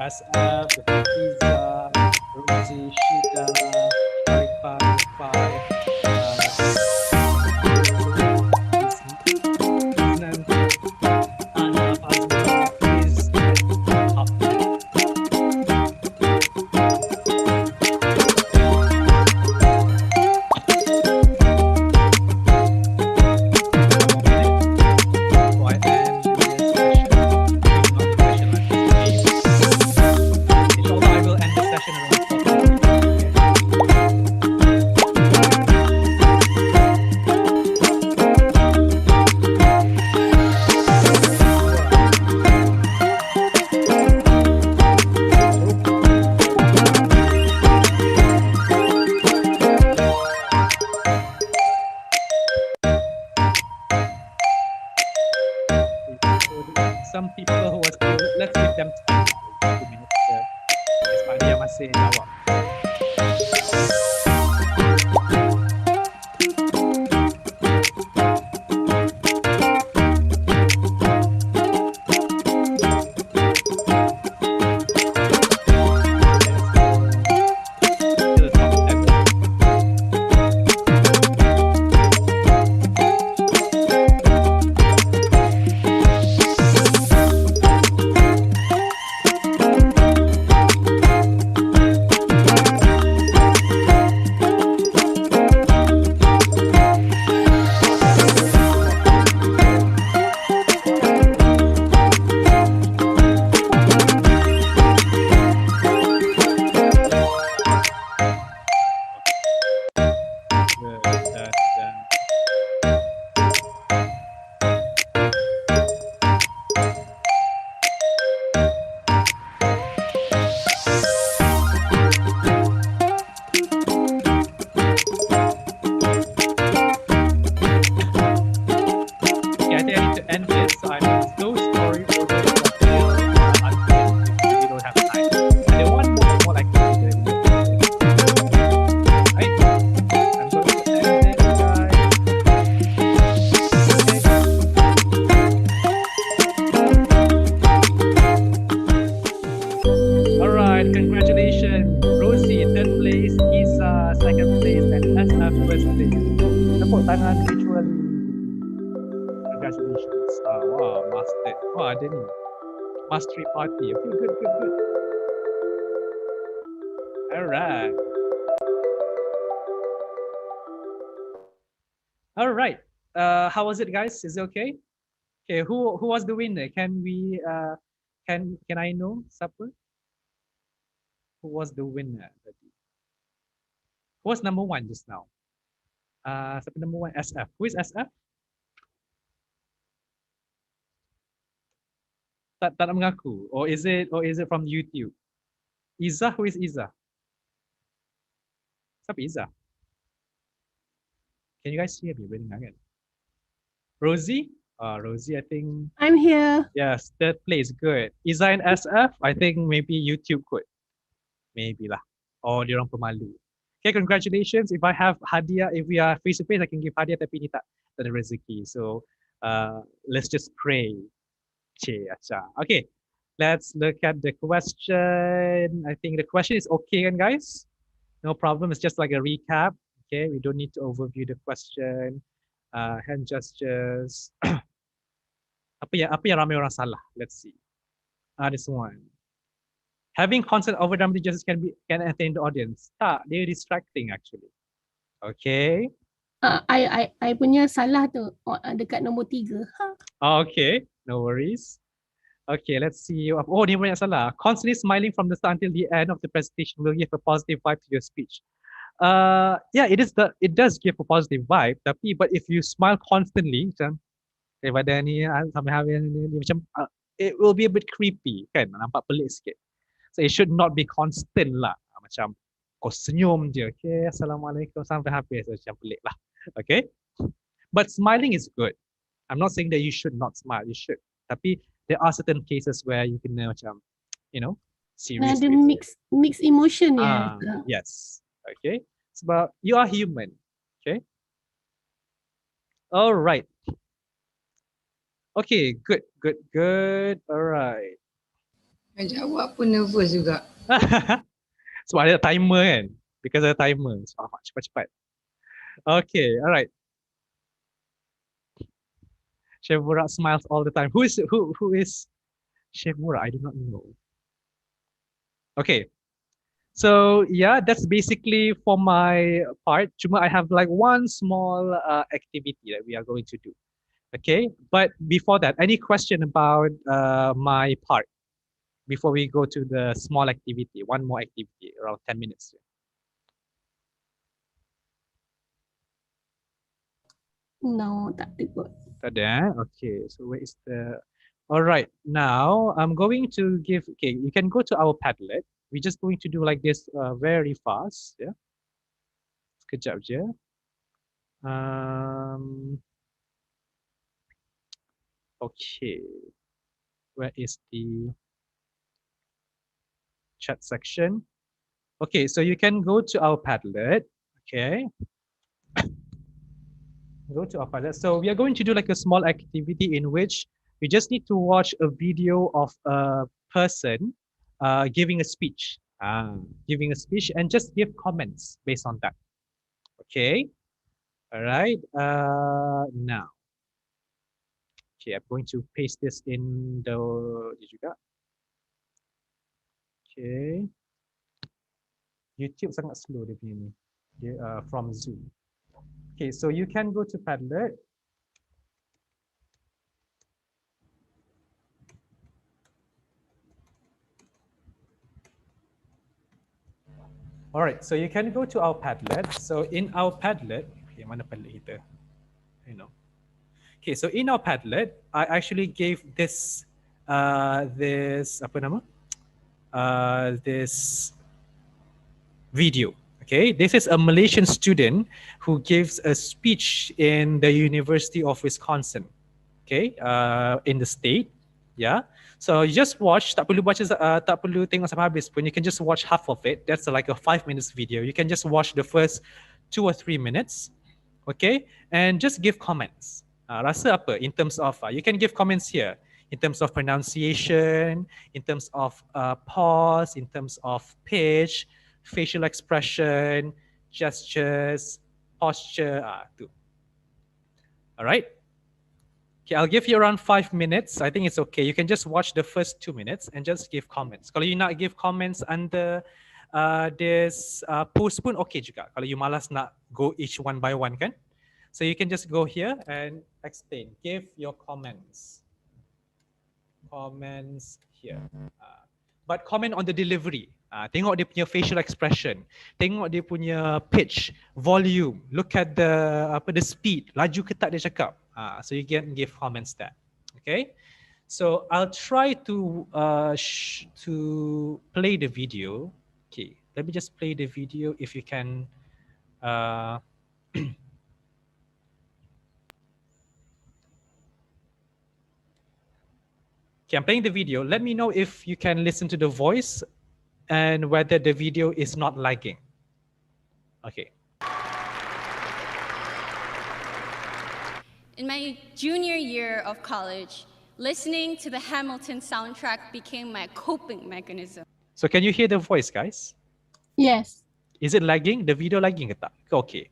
Speaker 6: SF, Iza, Rosie, Shida, Sharifah, Rufai, Iznan, Ana, Fazla, Liz, and Hafiz. Before I end this session, not the session, like this game. Inshallah, I will end the session some people who are still, let's give them time, 2 minutes. Sebab dia masih jawab. Mastery party. Okay, good. All right. All right. How was it, guys? Is it okay? Okay. Who was the winner? Can we can I know? Siapa? Who was the winner? Who was number 1 just now? Siapa number 1? SF. Who is SF? Tak nak mengaku. Or is it from YouTube? Izzah, who is Izzah? Siapa Izzah? Can you guys hear me? Boleh dengar kan? Rosie? Rosie, I think.
Speaker 16: I'm here.
Speaker 6: Yes, third place. Good. Izzah and SF, I think maybe YouTube could. Maybe lah. Or diorang pemalu. Okay, congratulations. If I have hadiah, if we are face to face, I can give hadiah, tapi ni tak ada rezeki. So let's just pray. Okay, let's look at the question. I think the question is okay, kan, guys? No problem. It's just like a recap. Okay, we don't need to overview the question. Hand gestures. apa yang ramai orang salah? Let's see. This one. Having constant over dramatic gestures can entertain the audience. Tak, they're distracting actually. Okay.
Speaker 16: I punya salah tu dekat nombor 3.
Speaker 6: Okay, no worries. Okay, let's see. Oh, dia banyak salah. Constantly smiling from the start until the end of the presentation will give a positive vibe to your speech. Yeah, it does give a positive vibe. Tapi, but if you smile constantly, macam daripada ni sampai habis ni macam it will be a bit creepy, kan? Nampak pelik sikit. So it should not be constant lah. Macam kau senyum je, okay, assalamualaikum sampai habis, macam pelik lah. Okay, but smiling is good. I'm not saying that you should not smile. You should. Tapi there are certain cases where you can macam, you know, serious.
Speaker 16: Ada mix emotion ya.
Speaker 6: Yes. Okay. Sebab you are human. Okay. All right. Okay. Good. All right.
Speaker 17: Jawab pun nervous juga.
Speaker 6: Sebab ada timer kan? Because ada timer. So, cepat-cepat. Okay, alright. Chef Burak smiles all the time. Who is Chef Burak? I do not know. Okay. So yeah, that's basically for my part. Cuma I have like one small activity that we are going to do. Okay, but before that, any question about my part before we go to the small activity? One more activity, around 10 minutes.
Speaker 16: No, tak ada kot.
Speaker 6: Tak ada. Okay, so where is the? All right, now I'm going to give. Okay, you can go to our Padlet. We're just going to do like this very fast. Yeah. Sekejap je. Okay. Where is the chat section? Okay, so you can go to our Padlet. Okay. Go to our Padlet. So we are going to do like a small activity in which we just need to watch a video of a person giving a speech. Giving a speech and just give comments based on that. Okay. All right. Now. Okay, I'm going to paste this in the juga. Okay. YouTube sangat slow dia punya ni. Okay, from Zoom. Okay, so you can go to Padlet. All right, so you can go to our Padlet. So in our Padlet, okay, mana Padlet kita? You know. Okay, so in our Padlet, I actually gave this apa nama? This video. Okay, this is a Malaysian student who gives a speech in the University of Wisconsin. Okay, in the state. Yeah. So you just watch. Tak perlu baca, tak perlu tengok sampai habis pun. You can just watch half of it. That's like a 5 minutes video. You can just watch the first 2 or 3 minutes. Okay, and just give comments. Rasa apa in terms of you can give comments here in terms of pronunciation, in terms of pause, in terms of pitch, facial expression, gestures, posture. Tu. All right. Okay, I'll give you around 5 minutes. I think it's okay. You can just watch the first 2 minutes and just give comments. Kalau you nak give comments under this post pun okay juga. Kalau you malas nak go each one by one kan. So you can just go here and explain. Give your comments. Comments here. But comment on the delivery. Tengok dia punya facial expression. Tengok dia punya pitch, volume. Look at the speed. Laju ke tak dia cakap. So you can give comments there. Okay. So I'll try to play the video. Okay. Let me just play the video if you can. Okay, I'm playing the video. Let me know if you can listen to the voice and whether the video is not lagging. Okay.
Speaker 18: In my junior year of college, listening to the Hamilton soundtrack became my coping mechanism.
Speaker 6: So can you hear the voice, guys?
Speaker 16: Yes.
Speaker 6: Is it lagging? The video lagging ke tak? Okay.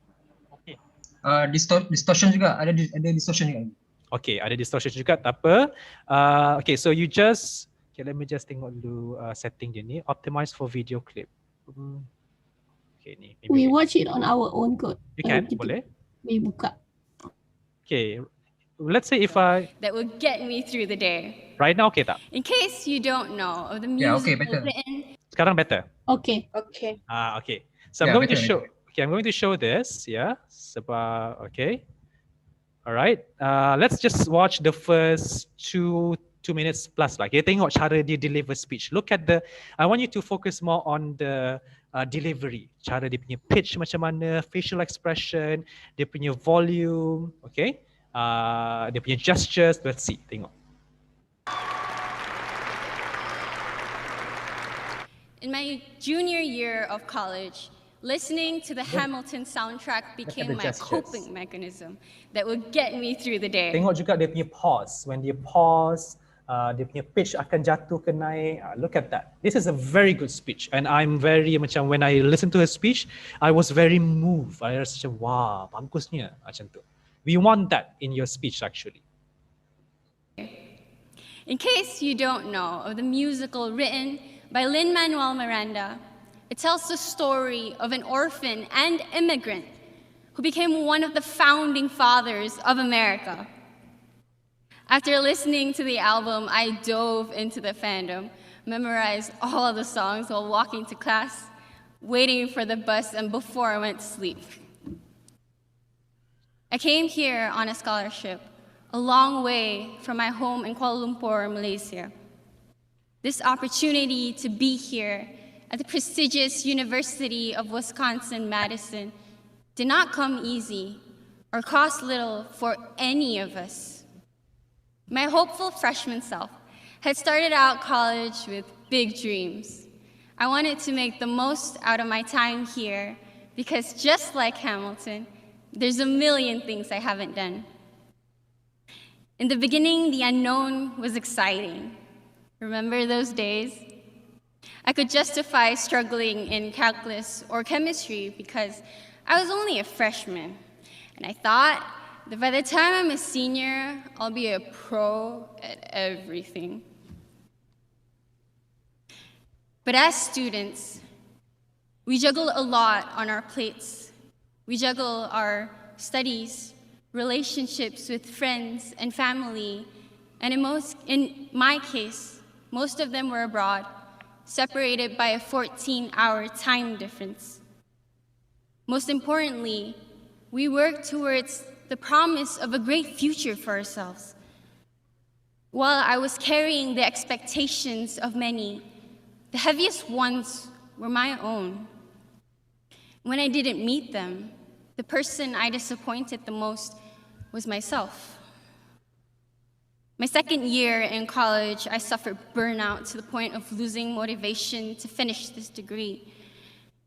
Speaker 11: Distortion juga, ada distortion juga.
Speaker 6: Okay, ada distortion juga, tak apa. Okay, so you just, okay, let me just tengok dulu setting dia ni. Optimize for video clip. Okay, ni.
Speaker 16: We watch it on our own code.
Speaker 6: You can, boleh?
Speaker 16: We buka.
Speaker 6: Okay, let's say if I...
Speaker 18: That will get me through the day.
Speaker 6: Right now, okay tak?
Speaker 18: In case you don't know of the music.
Speaker 11: Yeah, okay, better.
Speaker 6: Sekarang better?
Speaker 16: Okay.
Speaker 15: Okay.
Speaker 6: Okay. So I'm going to show, okay, I'm going to show this, yeah. Sebab, okay. All right, let's just watch the first two minutes plus lah. Okay, tengok cara dia deliver speech. Look at I want you to focus more on the delivery. Cara dia punya pitch macam mana, facial expression, dia punya volume, okay. Dia punya gestures, let's see, tengok.
Speaker 18: In my junior year of college, listening to the Hamilton soundtrack became my coping mechanism that would get me through the day.
Speaker 6: Tengok juga dia punya pause. When dia pause, dia punya pitch akan jatuh ke naik. Look at that. This is a very good speech, and I'm very macam when I listen to her speech, I was very moved. I rasa macam wah bagusnya macam tu. We want that in your speech actually.
Speaker 18: In case you don't know of the musical written by Lin-Manuel Miranda, it tells the story of an orphan and immigrant who became one of the founding fathers of America. After listening to the album, I dove into the fandom, memorized all of the songs while walking to class, waiting for the bus, and before I went to sleep. I came here on a scholarship, a long way from my home in Kuala Lumpur, Malaysia. This opportunity to be here at the prestigious University of Wisconsin-Madison did not come easy or cost little for any of us. My hopeful freshman self had started out college with big dreams. I wanted to make the most out of my time here because just like Hamilton, there's a million things I haven't done. In the beginning, the unknown was exciting. Remember those days? I could justify struggling in calculus or chemistry because I was only a freshman, and I thought that by the time I'm a senior, I'll be a pro at everything. But as students, we juggle a lot on our plates. We juggle our studies, relationships with friends and family, and in my case, most of them were abroad, separated by a 14-hour time difference. Most importantly, we work towards the promise of a great future for ourselves. While I was carrying the expectations of many, the heaviest ones were my own. When I didn't meet them, the person I disappointed the most was myself. My second year in college, I suffered burnout to the point of losing motivation to finish this degree.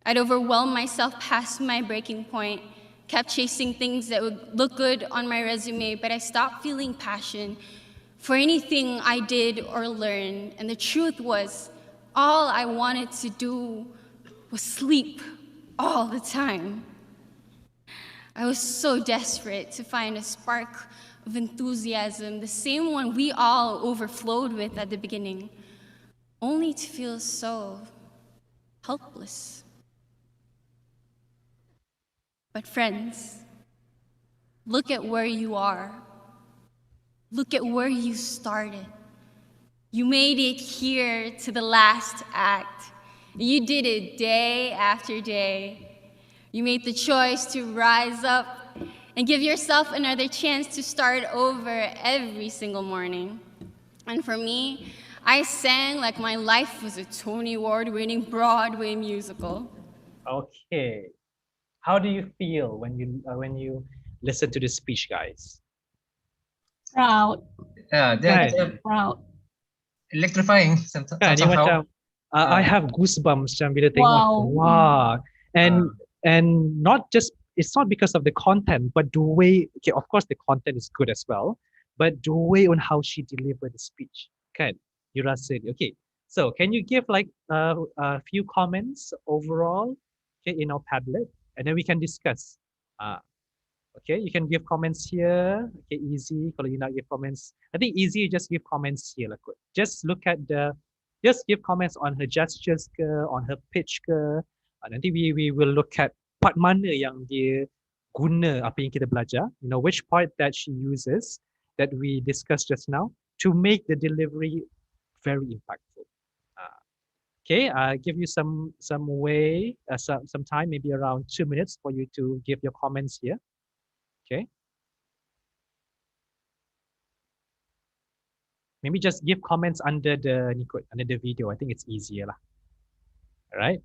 Speaker 18: I'd overwhelmed myself past my breaking point, kept chasing things that would look good on my resume, but I stopped feeling passion for anything I did or learned. And the truth was, all I wanted to do was sleep all the time. I was so desperate to find a spark of enthusiasm, the same one we all overflowed with at the beginning, only to feel so helpless. But friends, look at where you are. Look at where you started. You made it here to the last act. You did it day after day. You made the choice to rise up and give yourself another chance to start over every single morning. And for me, I sang like my life was a Tony Award-winning Broadway musical.
Speaker 6: Okay. How do you feel when you listen to this speech, guys?
Speaker 16: Proud.
Speaker 11: That's
Speaker 16: Proud.
Speaker 11: electrifying
Speaker 6: Kan, dia
Speaker 11: somehow.
Speaker 6: macam I have goosebumps macam bila tengok.
Speaker 16: Wow.
Speaker 6: Wow. And not just, it's not because of the content, but the way, okay, of course the content is good as well, but the way on how she delivered the speech. Kan, you rasa, okay. So can you give like a few comments overall, okay, in our Padlet, and then we can discuss. Okay, you can give comments here. Okay, easy. Kalau you nak give comments, I think easy. You just give comments here lah kot. Just look at just give comments on her gestures ke, on her pitch ke. Nanti we will look at part mana yang dia guna apa yang kita belajar. You know, which part that she uses that we discussed just now to make the delivery very impactful. Okay, give you some way, some time, maybe around 2 minutes for you to give your comments here. Okay. Maybe just give comments under the video. I think it's easier lah. All right.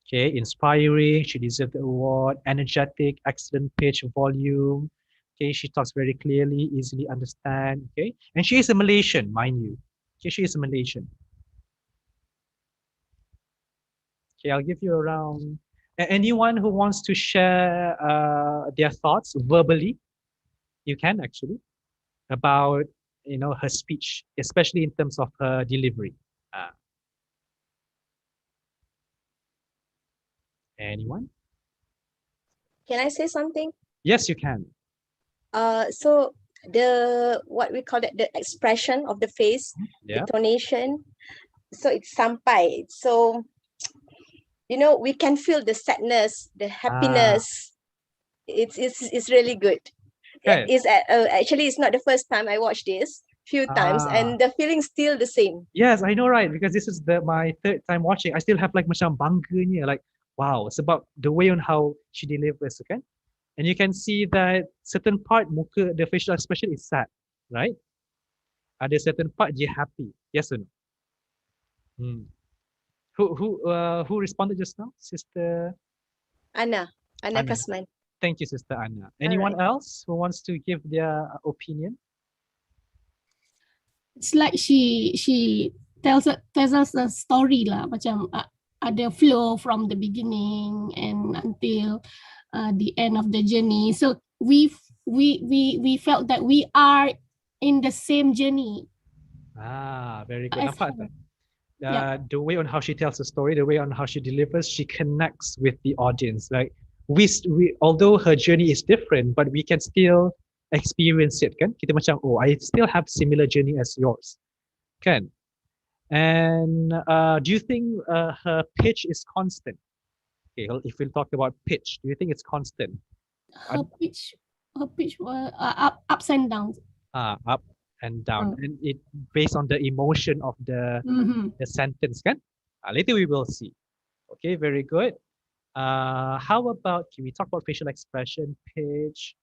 Speaker 6: Okay, inspiring. She deserved the award. Energetic, excellent pitch, volume. Okay, she talks very clearly, easily understand. Okay, and she is a Malaysian, mind you. Okay, she is a Malaysian. Okay, I'll give you around. Anyone who wants to share their thoughts verbally, you can actually, about her speech, especially in terms of her delivery. Anyone?
Speaker 15: Can I say something?
Speaker 6: Yes, you can.
Speaker 15: So the what we call it, the expression of the face,
Speaker 6: Yeah.
Speaker 15: intonation. So it's sampai. So we can feel the sadness, the happiness. It's really good.
Speaker 6: Okay.
Speaker 15: Actually it's not the first time I watched this. Few times, and the feeling's still the same.
Speaker 6: Yes, I know, right? Because this is my third time watching. I still have like macam bangganya, like wow, it's about the way on how she delivers, okay? And you can see that certain part muka, the facial expression is sad, right? Ada certain part dia happy, yes or no? Who responded just now, Sister
Speaker 15: Anna
Speaker 6: Anna.
Speaker 15: Kasman.
Speaker 6: Thank you, Sister Anna. Anyone else who wants to give their opinion?
Speaker 16: It's like she tells us a story lah, macam ada flow from the beginning and until the end of the journey. So we felt that we are in the same journey.
Speaker 6: Very good. Nampak tak?
Speaker 16: Yeah.
Speaker 6: The way on how she tells the story, the way on how she delivers, she connects with the audience. Like we although her journey is different, but we can still experience it, kan? Kita macam, oh, I still have similar journey as yours, kan? And do you think her pitch is constant? Okay, if we talk about pitch, do you think it's constant?
Speaker 16: Her pitch ups and downs.
Speaker 6: Up and down, and it based on the emotion of the sentence, kan? Later we will see. Okay, very good. How about, can we talk about facial expression, pitch?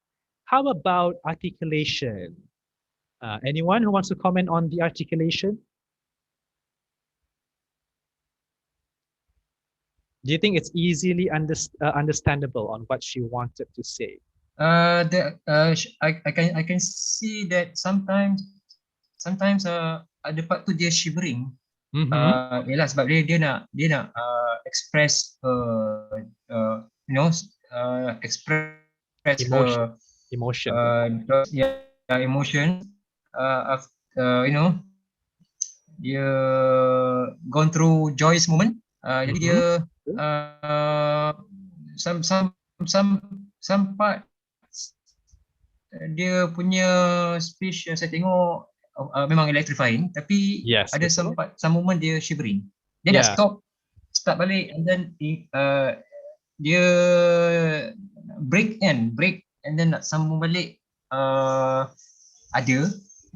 Speaker 6: How about articulation? Anyone who wants to comment on the articulation? Do you think it's easily understandable on what she wanted to say?
Speaker 11: I can see that sometimes ada part tu dia shivering. Yalah, sebab dia nak express express
Speaker 6: emotion.
Speaker 11: Emotion. Dia gone through joyous moment. Jadi dia some part dia punya speech yang saya tengok memang electrifying, tapi ada some moment dia shivering. Dia nak start balik, and then dia break and then nak sambung balik. Ada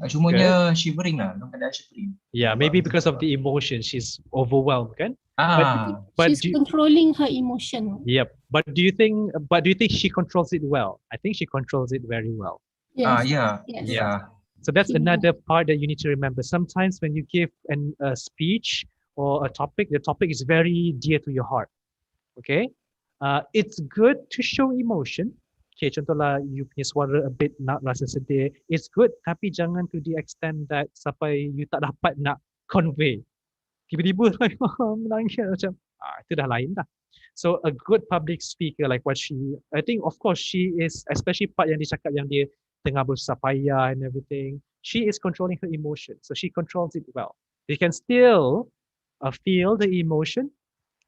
Speaker 11: semuanya shivering lah, dalam keadaan shivering.
Speaker 6: Yeah, maybe because of the emotion, she's overwhelmed, kan?
Speaker 16: But she's controlling her emotion.
Speaker 6: Yep. But do you think she controls it well? I think she controls it very well.
Speaker 16: Yes.
Speaker 11: Yeah.
Speaker 6: So that's another part that you need to remember. Sometimes when you give a speech or a topic, the topic is very dear to your heart. Okay? It's good to show emotion. Okay, contohlah you punya suara a bit nak rasa sedih. It's good, tapi jangan to the extent that sampai you tak dapat nak convey. Tiba-tiba menangis macam, itu dah lain dah. So a good public speaker like what I think of course she is, especially part yang dia cakap yang dia tengah bersusah payah and everything, she is controlling her emotion. So she controls it well. You can still feel the emotion,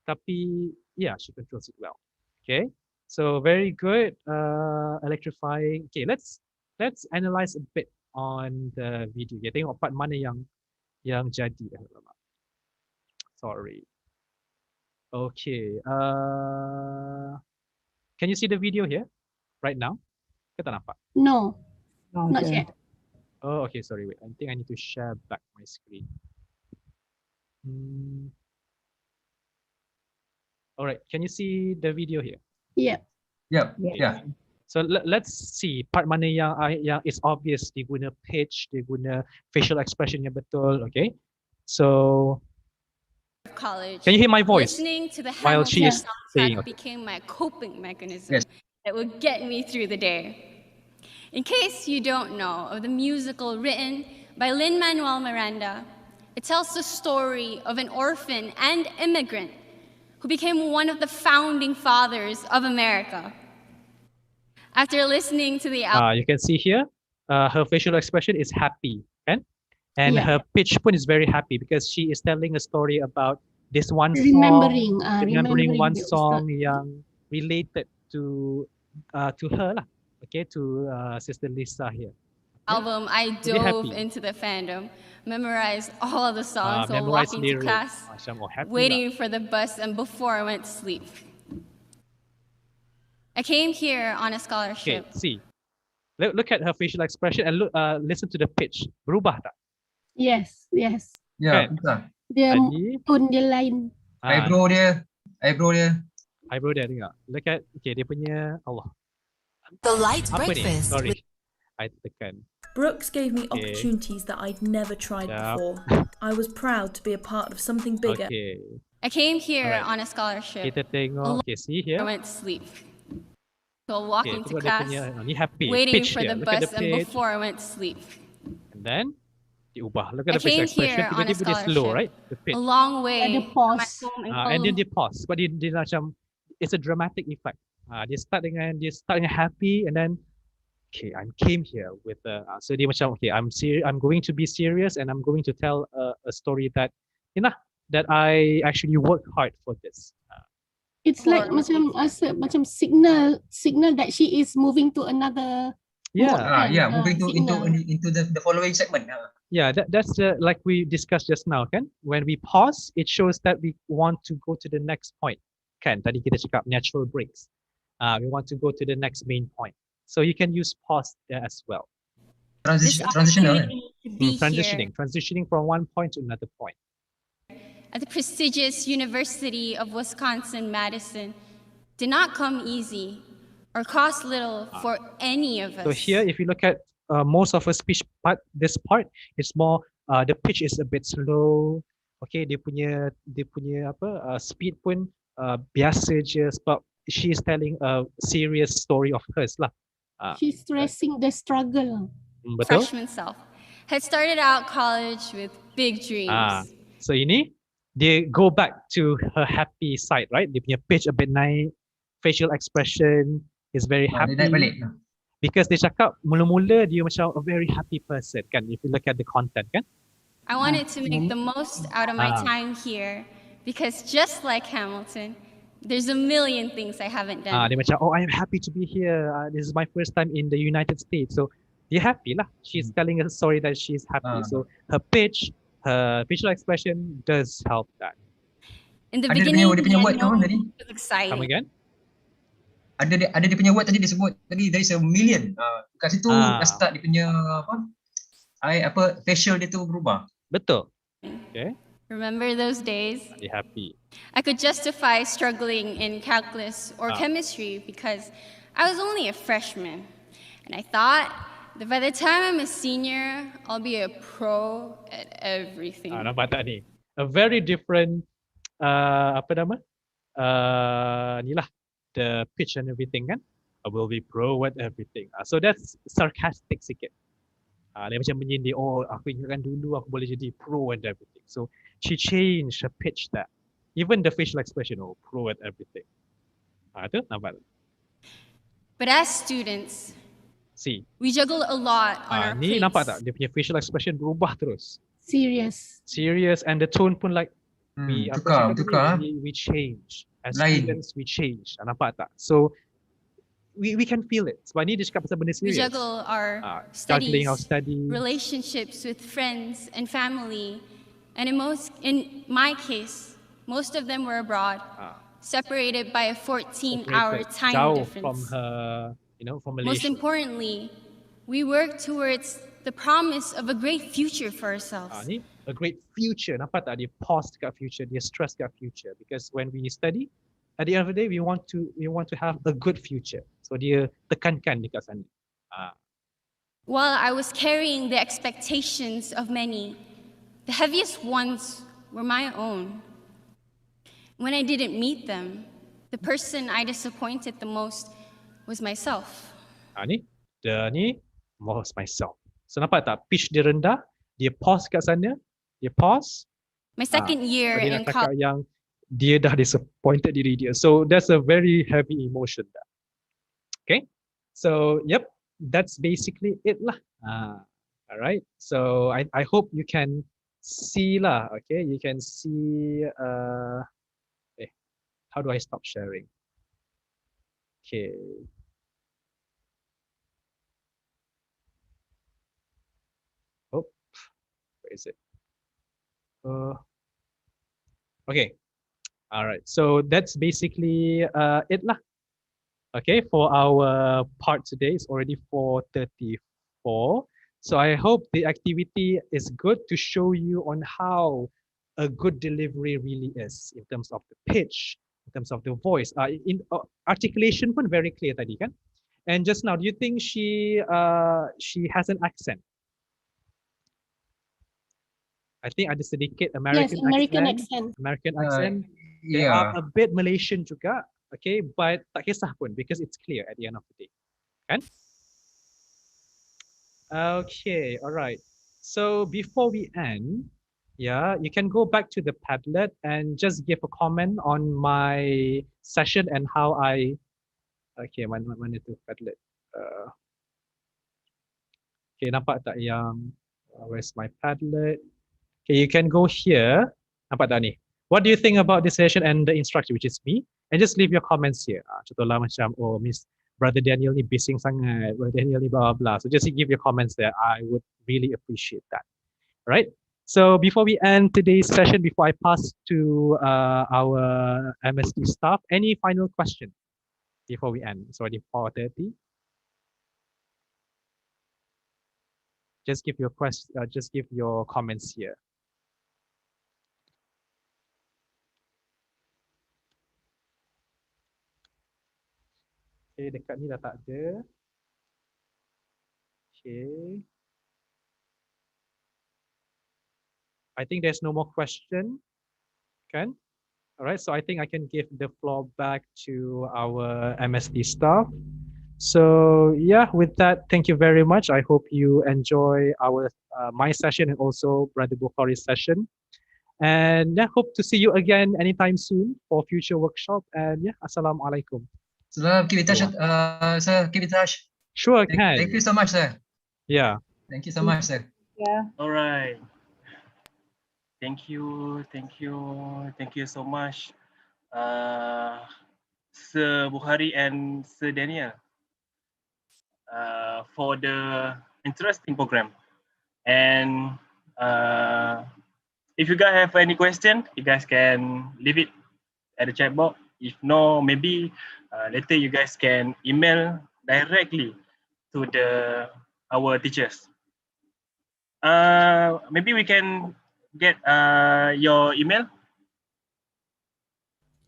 Speaker 6: tapi she controls it well. Okay, so very good, electrifying. Okay, let's analyze a bit on the video. Kita tengok part mana yang jadi. Sorry. Okay. Can you see the video here right now? Kita nampak?
Speaker 16: No, not yet.
Speaker 6: Oh, okay. Sorry. Wait. I think I need to share back my screen. All right. Can you see the video here?
Speaker 16: Yeah.
Speaker 11: Yeah.
Speaker 6: So let's see part mana yang it's obvious dia guna pitch, dia guna facial expression yang betul. Okay. So.
Speaker 18: College.
Speaker 6: Can you hear my voice?
Speaker 18: Listening to the
Speaker 6: while she is saying
Speaker 18: became my coping mechanism that would get me through the day. In case you don't know of the musical written by Lin-Manuel Miranda, it tells the story of an orphan and immigrant who became one of the founding fathers of America. After listening to the album,
Speaker 6: you can see here, her facial expression is happy, And
Speaker 16: Yeah.
Speaker 6: her pitch pun is very happy because she is telling a story about this one
Speaker 16: Remembering,
Speaker 6: song, remembering one
Speaker 16: the
Speaker 6: song
Speaker 16: Ustaz.
Speaker 6: yang related to her lah. Okay, to Sister Lisa here.
Speaker 18: Album, I
Speaker 6: So be
Speaker 18: dove
Speaker 6: happy.
Speaker 18: into the fandom, memorized all of the songs while
Speaker 6: Memorize
Speaker 18: walking to
Speaker 6: lyrics.
Speaker 18: class,
Speaker 6: Macam happy lah.
Speaker 18: waiting for the bus, and before I went to sleep. I came here on a
Speaker 6: Okay,
Speaker 18: scholarship.
Speaker 6: see. Look at her facial expression and listen to the pitch. Berubah tak?
Speaker 16: Yes, yes.
Speaker 11: Ya,
Speaker 6: Kan?
Speaker 11: betul.
Speaker 16: Dia
Speaker 6: Tadi,
Speaker 16: tone dia lain.
Speaker 11: Eyebrow dia.
Speaker 6: Eyebrow dia tengok. Look at, okay, dia punya, Allah.
Speaker 19: The light
Speaker 6: Apa ni?
Speaker 19: breakfast
Speaker 6: Sorry.
Speaker 19: with
Speaker 6: I tekan.
Speaker 19: Brooks gave me
Speaker 6: Okay.
Speaker 19: opportunities that I'd never tried
Speaker 6: Yup.
Speaker 19: before. I was proud to be a part of something bigger.
Speaker 6: Okay.
Speaker 18: I came here
Speaker 6: Alright.
Speaker 18: on a scholarship.
Speaker 6: Kita tengok, okay, see here.
Speaker 18: I went to sleep. So
Speaker 6: Okay,
Speaker 18: walking to
Speaker 6: tengok dia
Speaker 18: class,
Speaker 6: punya, ni happy.
Speaker 18: waiting
Speaker 6: Pitch
Speaker 18: for
Speaker 6: dia.
Speaker 18: the
Speaker 6: Look at
Speaker 18: bus,
Speaker 6: the
Speaker 18: and
Speaker 6: pitch.
Speaker 18: before I went to sleep.
Speaker 6: And then, diubah. Look at
Speaker 18: I
Speaker 6: the facial
Speaker 18: came
Speaker 6: expression.
Speaker 18: here on a
Speaker 6: Tiba-tiba dia slow,
Speaker 18: scholarship.
Speaker 6: right? The pitch.
Speaker 18: A long way
Speaker 16: Ada
Speaker 18: from my
Speaker 16: pause.
Speaker 18: home in
Speaker 6: And then
Speaker 18: Kuala
Speaker 6: dia pause. Sebab dia macam, it's a dramatic effect. Dia start dengan happy and then, okay, I came here with so dia macam, okay, I'm going to be serious and I'm going to tell a story that, that I actually worked hard for this.
Speaker 16: It's like macam signal that she is moving to another
Speaker 6: Yeah.
Speaker 16: mode,
Speaker 11: Moving
Speaker 16: signal.
Speaker 11: into the following segment.
Speaker 6: Yeah, that's like we discussed just now, kan? When we pause, it shows that we want to go to the next point. Kan? Tadi kita cakap natural breaks. We want to go to the next main point. So you can use pause there as well.
Speaker 11: Transitional.
Speaker 6: Transitioning from one point to another point.
Speaker 18: at the prestigious University of Wisconsin-Madison did not come easy or cost little for any of us.
Speaker 6: So here, if you look at most of her speech part, this part, it's more, the pitch is a bit slow. Okay, dia punya apa, speed pun biasa je sebab she is telling a serious story of hers lah.
Speaker 16: She's stressing the struggle.
Speaker 6: Betul?
Speaker 18: Freshman self had started out college with big dreams.
Speaker 6: So ini, dia go back to her happy side, right? Dia punya pitch a bit naik, facial expression is very happy.
Speaker 11: Dia naik balik.
Speaker 6: Because dia cakap mula-mula dia macam a very happy person kan, if you look at the content kan.
Speaker 18: I wanted to make the most out of my time here because just like Hamilton, there's a million things I haven't done.
Speaker 6: Dia macam, oh, I'm happy to be here. This is my first time in the United States. So dia happy lah. She's telling a story that she's happy. So her pitch, her facial expression does help that.
Speaker 18: In the
Speaker 11: Ada
Speaker 18: beginning,
Speaker 11: dia punya word tu tadi.
Speaker 18: was exciting.
Speaker 6: Come again?
Speaker 11: Ada dia punya word tadi dia sebut tadi there is a million. Kat situ dah start dia punya facial dia tu berubah.
Speaker 6: Betul. Okay.
Speaker 18: Remember those days?
Speaker 6: Be happy.
Speaker 18: I could justify struggling in calculus or chemistry because I was only a freshman. And I thought that by the time I'm a senior, I'll be a pro at everything.
Speaker 6: Nampak tak ni? A very different, apa nama? Ni lah, the pitch and everything kan? I will be pro at everything. So that's sarcastic sikit. Dia macam menyindir, oh aku ingatkan dulu aku boleh jadi pro at everything. So she changed her pitch that. Even the facial expression, oh pro at everything. Itu nampak tak?
Speaker 18: But as students,
Speaker 6: See.
Speaker 18: we juggle a lot on our
Speaker 6: Ni
Speaker 18: plates.
Speaker 6: nampak tak? Dia punya facial expression berubah terus.
Speaker 16: Serious.
Speaker 6: Serious and the tone pun like we
Speaker 11: tukar.
Speaker 6: We change. As
Speaker 11: Lain.
Speaker 6: students we change. Nampak tak? So we can feel it. Sebab ni dia cakap pasal benda
Speaker 18: We
Speaker 6: serious.
Speaker 18: juggle our
Speaker 6: Juggling
Speaker 18: studies,
Speaker 6: our study.
Speaker 18: relationships with friends and family, and in my case, most of them were abroad, separated by a 14-hour time
Speaker 6: Jauh
Speaker 18: difference.
Speaker 6: from her, from
Speaker 18: Most
Speaker 6: Malaysia.
Speaker 18: importantly, we work towards the promise of a great future for ourselves.
Speaker 6: Ni a great future. Nampak tak? Dia pause dekat future, dia stress dekat future. Because when we study, at the end of the day, we want to have a good future. So dia tekankan dekat sana.
Speaker 18: While I was carrying the expectations of many, the heaviest ones were my own. When I didn't meet them, the person I disappointed the most was myself.
Speaker 6: Ni was myself. So nampak tak? Pitch dia rendah, dia pause kat sana, dia pause.
Speaker 18: My second year
Speaker 6: dia
Speaker 18: in
Speaker 6: nak cakap
Speaker 18: college.
Speaker 6: yang dia dah disappointed diri dia. So that's a very heavy emotion there. Okay? So, yep, that's basically it lah. All right. So I hope you can see lah. Okay, you can see. How do I stop sharing? Okay. Oh, where is it? Okay. All right. So that's basically it lah. Okay, for our part today, it's already 4:34. So I hope the activity is good to show you on how a good delivery really is in terms of the pitch, in terms of the voice. In articulation pun very clear tadi kan. And just now, do you think she has an accent? I think ada sedikit American
Speaker 16: American
Speaker 6: accent.
Speaker 16: accent.
Speaker 6: American accent. They are a bit Malaysian juga. Okay, but tak kisah pun because it's clear at the end of the day. Kan? Okay, all right. So before we end, yeah, you can go back to the Padlet and just give a comment on my session and how I. Okay, mana tu Padlet? Okay, nampak tak yang where's my Padlet? Okay, you can go here. Nampak tak ni? What do you think about this session and the instructor, which is me? And just leave your comments here. Contohlah macam, oh, Miss Brother Daniel ni bising sangat, Brother Daniel ni blah, blah, blah. So just give your comments there. I would really appreciate that. All right? So before we end today's session, before I pass to our MSD staff, any final question before we end? It's already 4:30. Just give your just give your comments here. Okay, dekat ni dah tak ada. Okay. I think there's no more question. Kan? All right, so I think I can give the floor back to our MSD staff. So yeah, with that, thank you very much. I hope you enjoy our my session and also Brother Bukhari's session. And yeah, hope to see you again anytime soon for future workshop. And yeah, Assalamualaikum.
Speaker 11: Salam, keep in touch, sir. Keep in touch.
Speaker 6: Sure,
Speaker 11: Thank you so much, sir.
Speaker 6: Yeah.
Speaker 11: Thank you so much, sir.
Speaker 5: Yeah.
Speaker 3: All right. Thank you so much, Sir Bukhari and Sir Daniel, for the interesting program. And if you guys have any question, you guys can leave it at the chat box. If no, maybe later you guys can email directly to our teachers. Maybe we can get your email,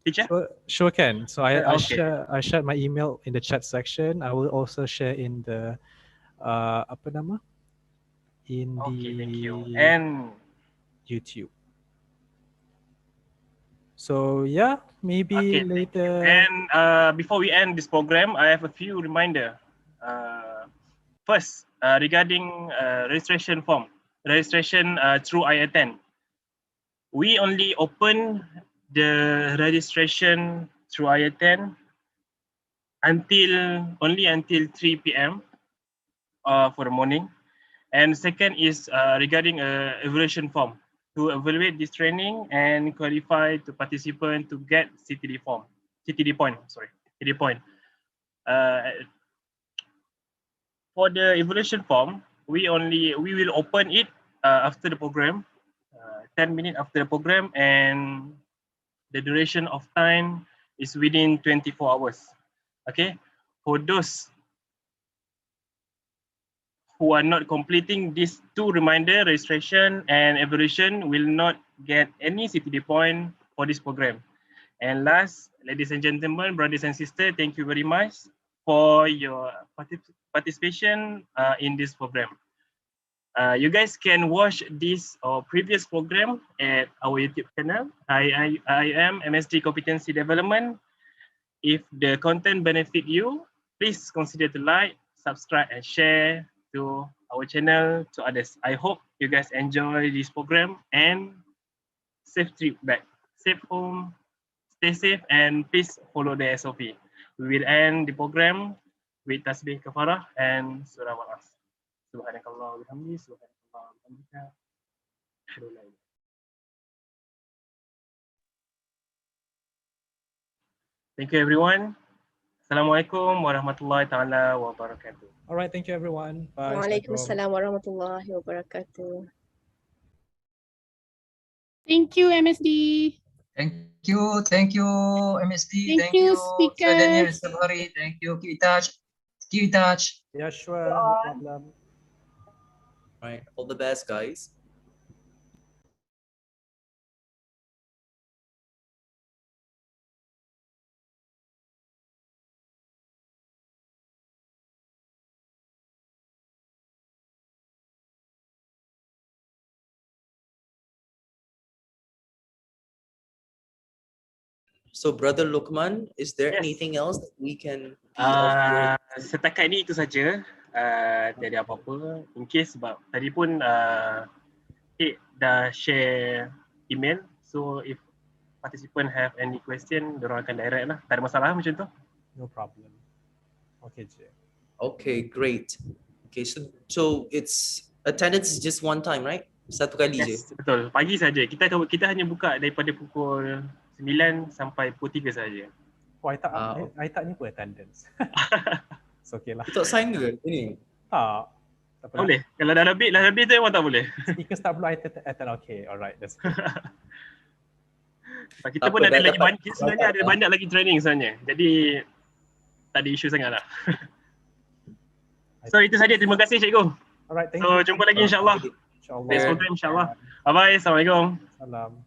Speaker 3: teacher?
Speaker 6: Sure can. So I
Speaker 3: Okay.
Speaker 6: shared my email in the chat section. I will also share in the apa nama? In
Speaker 3: Okay, thank you.
Speaker 6: the
Speaker 3: And
Speaker 6: YouTube. So yeah, maybe
Speaker 3: okay,
Speaker 6: later.
Speaker 3: And before we end this program, I have a few reminder. First, regarding registration form, registration through I-attend. We only open the registration through I-attend only until 3 p.m. For the morning. And second is regarding evaluation form to evaluate this training and qualify to participant to get CTD point. For the evaluation form, we will open it after the program, 10 minutes after the program, and the duration of time is within 24 hours. Okay, for those who are not completing these two reminder, registration and evaluation, will not get any CTD point for this program. And last, ladies and gentlemen, brothers and sisters, thank you very much for your participation in this program. You guys can watch this or previous program at our YouTube channel. I am MSD Competency Development. If the content benefit you, please consider to like, subscribe, and share to our channel to others. I hope you guys enjoy this program and safe trip back. Safe home, stay safe, and please follow the SOP. We will end the program with Tasbih Kafarah and Surah Al-As. Subhanakallah wa bihamdihi, subhanakallah wa bihamdika. Asyhadu an la ilaha illa anta. Thank you everyone. Assalamualaikum warahmatullahi taala wabarakatuh.
Speaker 6: All right, thank you everyone. Bye. Assalamualaikum.
Speaker 15: Waalaikumsalam warahmatullahi wabarakatuh.
Speaker 16: Thank you, MSD.
Speaker 11: Thank you, MSD.
Speaker 16: Thank you,
Speaker 11: Sir Daniel,
Speaker 16: speakers.
Speaker 11: Mr. Buhari. Thank you. Keep in touch. Keep in touch.
Speaker 6: Yeah, sure, no problem.
Speaker 1: Right. All the best, guys. So, Brother Lukman, is there anything else that we can be of your...
Speaker 3: Setakat ini itu saja. Tiada apa-apa. In case sebab tadi pun Kek dah share email. So if participant have any question, diorang akan direct lah. Tak ada masalah macam tu.
Speaker 6: No problem. Okay, je.
Speaker 1: Okay, great. Okay, so it's attendance is just one time, right? Satu kali je.
Speaker 3: Betul. Pagi saja. Kita hanya buka daripada pukul 9 sampai pukul 3 saja.
Speaker 6: Oh, I tak ni pun attendance. It's okay lah.
Speaker 1: You tak sign ke ini?
Speaker 6: Tak.
Speaker 3: Tak boleh. Kalau dah habis tu memang tak boleh.
Speaker 6: Speakers tak perlu attend. Okay, alright. That's good.
Speaker 3: Kita pun ada lagi banyak, sebenarnya ada banyak lagi training sebenarnya. Jadi tak ada isu sangat lah. So itu saja. Terima kasih cikgu.
Speaker 6: Alright, thank you.
Speaker 3: So jumpa lagi insyaAllah. Next program insyaAllah. Bye-bye. Assalamualaikum.
Speaker 6: Salam.